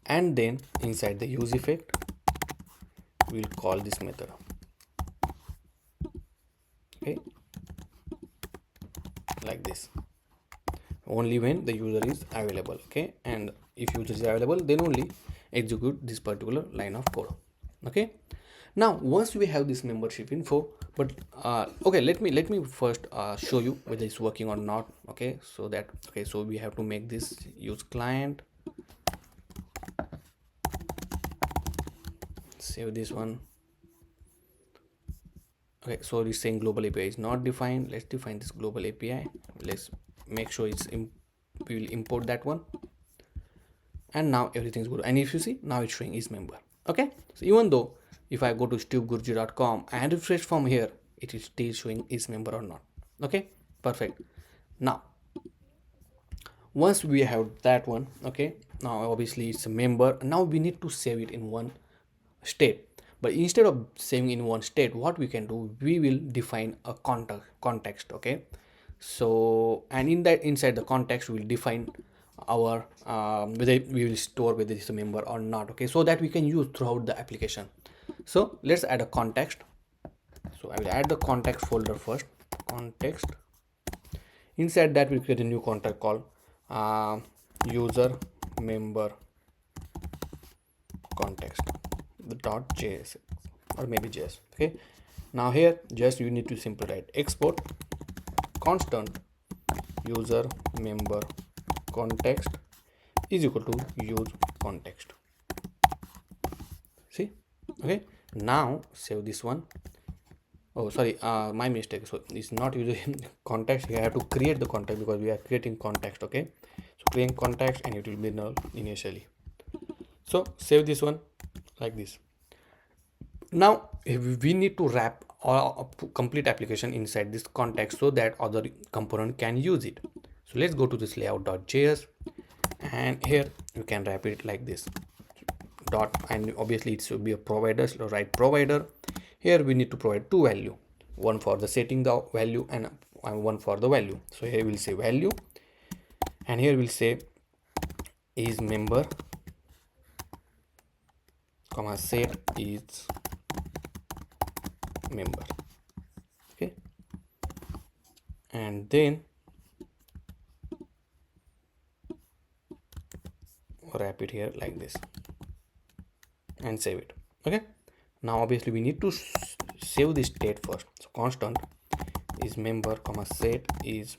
[SPEAKER 1] and then inside the use effect we'll call this method. Okay, like this, only when the user is available. Okay, and if user is available, then only execute this particular line of code. Okay, now once we have this membership info, but okay, let me first show you whether it's working or not. Okay, so that, okay, so we have to make this use client, save this one. Okay, so it's saying global API is not defined. Let's define this global API. Let's make sure it's we will import that one, and now everything's good. And if you see, now it's showing is member. Okay, so even though if I go to stupegurji.com and refresh from here, it is still showing is member or not. Okay, perfect. Now once we have that one, okay, now obviously it's a member. Now we need to save it in one state, but instead of saving in one state, what we can do, we will define a context. Okay, so and in that, inside the context, we'll define our whether we will store whether it's a member or not, okay, so that we can use throughout the application. So let's add a context. So I will add the context folder first, context. Inside that we'll create a new contact called user member context, the .js or maybe js. Okay, now here just you need to simply write export constant user member context is equal to use context. See, okay, now save this one. Oh sorry, my mistake. So it's not using context. You have to create the context because we are creating context. Okay, so create context and it will be null initially. So save this one like this. Now we need to wrap a complete application inside this context so that other component can use it. So let's go to this layout.js, and here you can wrap it like this dot, and obviously it should be a provider. So write provider. Here we need to provide two value, one for the setting the value and one for the value. So here we'll say value, and here we'll say is member comma set is member. Okay, and then wrap it here like this and save it. Okay, now obviously we need to save this state first. So constant is member comma set is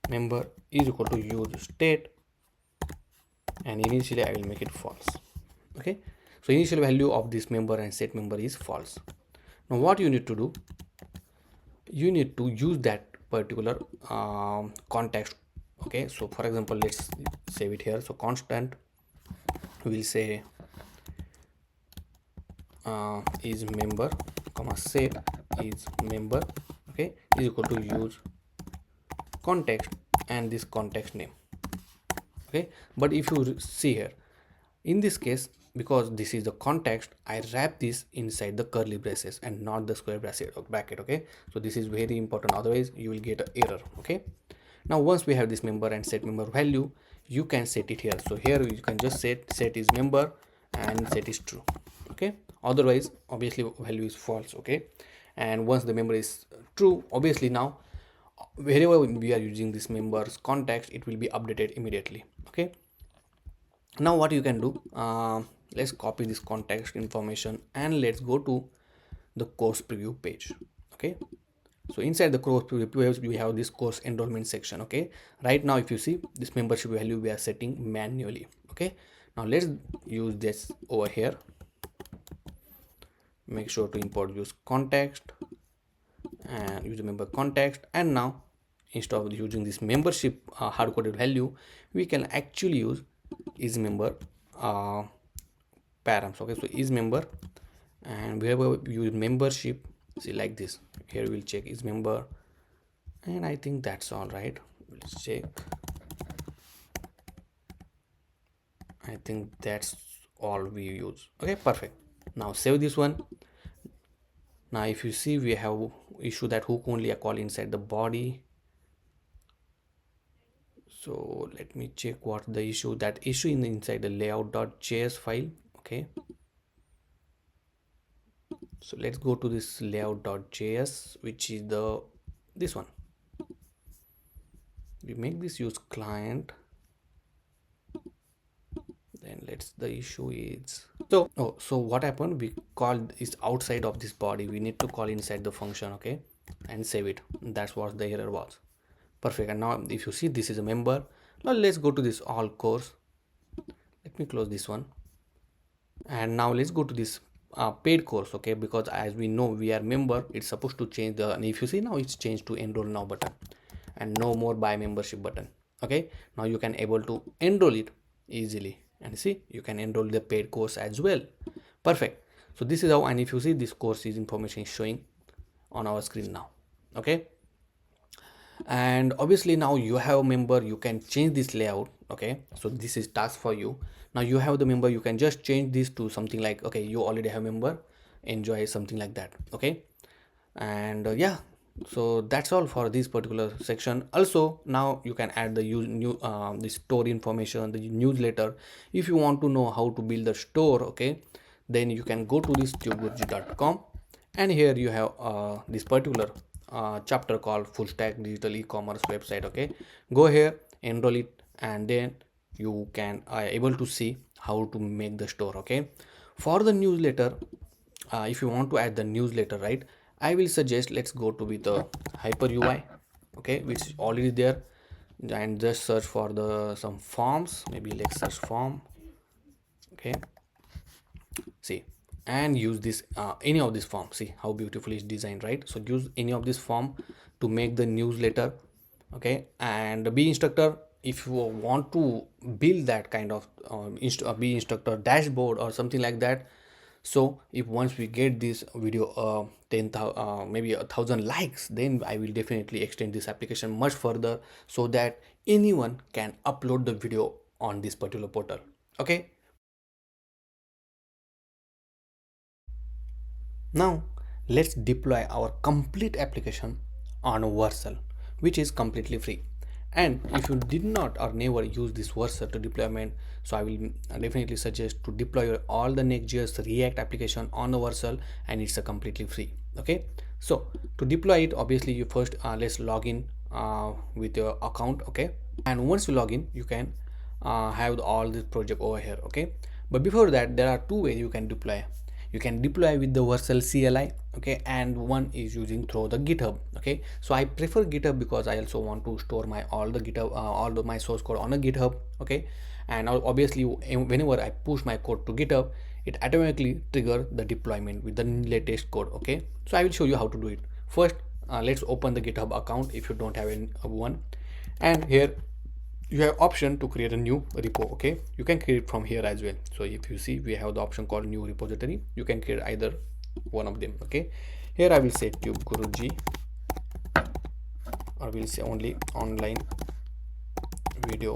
[SPEAKER 1] member is equal to use state, and initially I will make it false. Okay, so initial value of this member and set member is false. Now what you need to do, you need to use that particular context. Okay, so for example let's save it here. So constant we'll say is member comma set is member, okay, is equal to use context and this context name. Okay, but if you see here in this case, because this is the context, I wrap this inside the curly braces and not the square bracket. Okay, so this is very important, otherwise you will get an error. Okay, now once we have this member and set member value, you can set it here. So here you can just set is member and set is true. Okay, otherwise obviously value is false. Okay, and once the member is true, obviously now wherever we are using this members context, it will be updated immediately. Okay, now what you can do, let's copy this context information and let's go to the course preview page. Okay, so inside the course preview page we have this course enrollment section. Okay, right now if you see this membership value we are setting manually. Okay, now let's use this over here. Make sure to import use context and use the member context, and now instead of using this membership hard-coded value, we can actually use is member params. Okay, so is member, and wherever we use membership, see like this, here we'll check is member, and I think that's all right. Let's check. I think that's all we use. Okay, perfect. Now save this one. Now if you see we have issue that hook only a call inside the body. So let me check what the issue. That issue in inside the layout.js file. Okay, so let's go to this layout.js, which is this one. We make this use client, then let's the issue is so what happened, we called is outside of this body, we need to call inside the function. Okay, and save it. That's what the error was. Perfect. And now if you see this is a member. Now let's go to this all course. Let me close this one, and now let's go to this paid course. Okay, because as we know we are member, it's supposed to change the, and if you see now it's changed to enroll now button and no more buy membership button. Okay, now you can able to enroll it easily, and see you can enroll the paid course as well. Perfect. So this is how, and if you see this course is information is showing on our screen now. Okay, and obviously now you have a member, you can change this layout. Okay, so this is task for you. Now you have the member, you can just change this to something like, okay, you already have member, enjoy something like that. Okay, and yeah, So that's all for this particular section. Also, now you can add the the store information, the newsletter. If you want to know how to build the store, okay, then you can go to this tubegurji.com, and here you have this particular chapter called full stack digital e-commerce website. Okay, go here, enroll it, and then you can able to see how to make the store. Okay, for the newsletter, if you want to add the newsletter, right, I will suggest let's go to with the hyper UI, okay, which is already there, and just search for the some forms. Maybe let's search form. Okay, see, and use this any of this form. See how beautifully it's designed, right? So use any of this form to make the newsletter. Okay, and be instructor, if you want to build that kind of be instructor dashboard or something like that. So if once we get this video 10,000 maybe 1,000 likes, then I will definitely extend this application much further so that anyone can upload the video on this particular portal. Okay, now let's deploy our complete application on Vercel, which is completely free. And if you did not or never use this Vercel to deployment, so I will definitely suggest to deploy all the Next.js React application on the Vercel, and it's a completely free. Okay, so to deploy it, obviously you first let's log in with your account. Okay, and once you log in, you can have all this project over here. Okay, but before that, there are two ways you can deploy. You can deploy with the Vercel CLI, okay, and one is using through the GitHub. Okay, so I prefer GitHub because I also want to store my all the GitHub all the my source code on a GitHub. Okay, and obviously whenever I push my code to GitHub, it automatically trigger the deployment with the latest code. Okay, so I will show you how to do it. First, let's open the GitHub account if you don't have any one, and here you have option to create a new repo. Okay, you can create from here as well. So if you see, we have the option called new repository. You can create either one of them. Okay, here I will say tube guruji, or we'll say only online video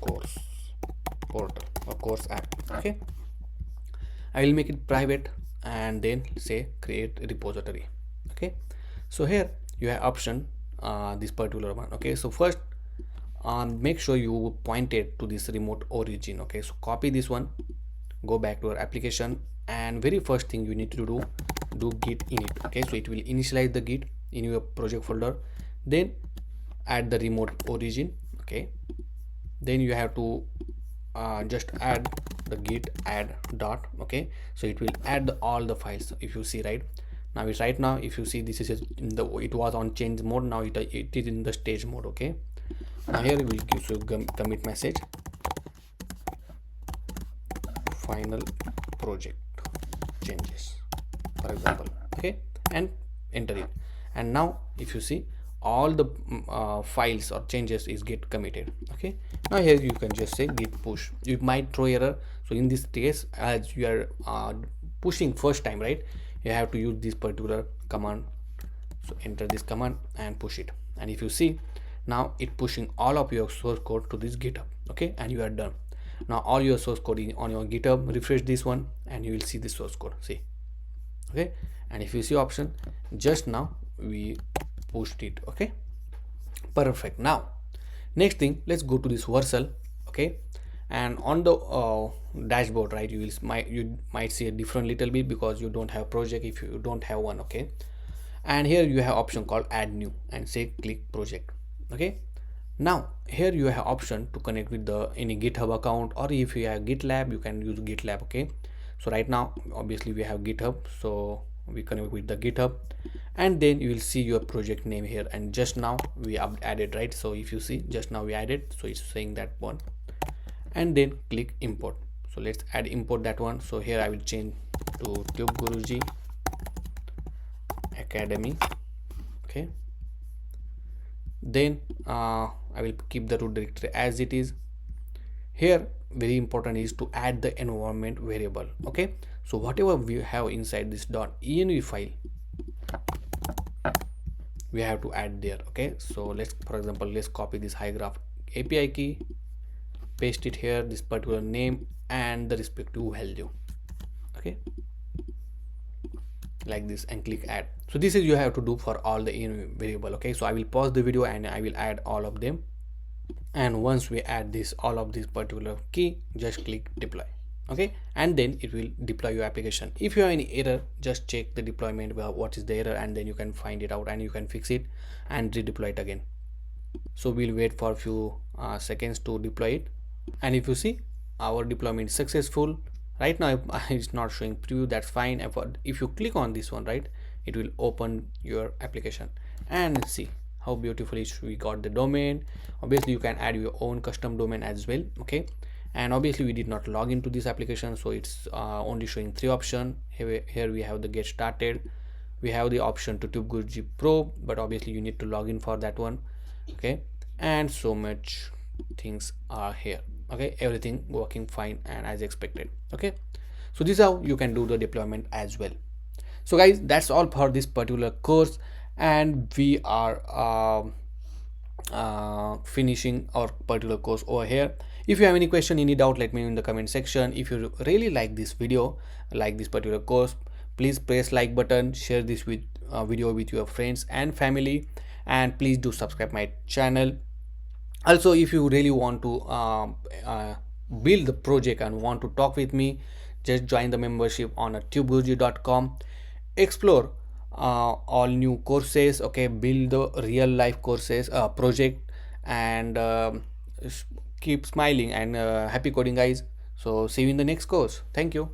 [SPEAKER 1] course portal or course app. Okay, I will make it private and then say create repository. Okay, so here you have option this particular one. Okay, so first make sure you point it to this remote origin. Okay, so copy this one, go back to our application, and very first thing you need to do git init. Okay, so it will initialize the git in your project folder, then add the remote origin. Okay, then you have to just add the git add dot. Okay, so it will add all the files. If you see right now, if you see, this is in the, it was on change mode, now it is in the stage mode. Okay, now here we will give you commit message final project changes, for example. Okay, and enter it, and now if you see, all the files or changes is get committed. Okay, now here you can just say git push. You might throw error, so in this case, as you are pushing first time, right, you have to use this particular command. So enter this command and push it, and if you see, now it pushing all of your source code to this GitHub. Okay, and you are done. Now all your source code is on your GitHub. Refresh this one and you will see the source code. See, okay, and if you see option, just now we pushed it. Okay, perfect. Now next thing, let's go to this Vercel. Okay, and on the dashboard, right, you might see a different little bit because you don't have project if you don't have one. Okay, and here you have option called add new and say click project. Okay, now here you have option to connect with the any GitHub account, or if you have GitLab, you can use GitLab. Okay, so right now obviously we have GitHub, so we connect with the GitHub, and then you will see your project name here, and just now we added, right? So if you see, just now we added, so it's saying that one, and then click import. So let's import that one. So here I will change to Tube Guruji Academy. Okay, then I will keep the root directory as it is. Here very important is to add the environment variable. Okay, so whatever we have inside this .env file, we have to add there. Okay, so let's, for example, let's copy this Hygraph API key, paste it here, this particular name and the respective value. Okay, like this and click add. So this is you have to do for all the variable. Okay, so I will pause the video and I will add all of them, and once we add this all of this particular key, just click deploy. Okay, and then it will deploy your application. If you have any error, just check the deployment, what is the error, and then you can find it out and you can fix it and redeploy it again. So we'll wait for a few seconds to deploy it, and if you see our deployment is successful. Right now it's not showing preview, that's fine. If you click on this one, right, it will open your application and see how beautifully we got the domain. Obviously you can add your own custom domain as well. Okay, and obviously we did not log into this application, so it's only showing 3 options. Here we have the get started, we have the option to TubeGurji Pro, but obviously you need to log in for that one. Okay, and so much things are here. Okay, everything working fine and as expected. Okay, so this is how you can do the deployment as well. So guys, that's all for this particular course, and we are finishing our particular course over here. If you have any question, any doubt, let me know in the comment section. If you really like this video, like this particular course, please press like button, share this with video with your friends and family, and please do subscribe my channel. Also, if you really want to build the project and want to talk with me, just join the membership on tubegurji.com. Explore all new courses. Okay, build the real life courses project, and keep smiling and happy coding, guys. So see you in the next course. Thank you.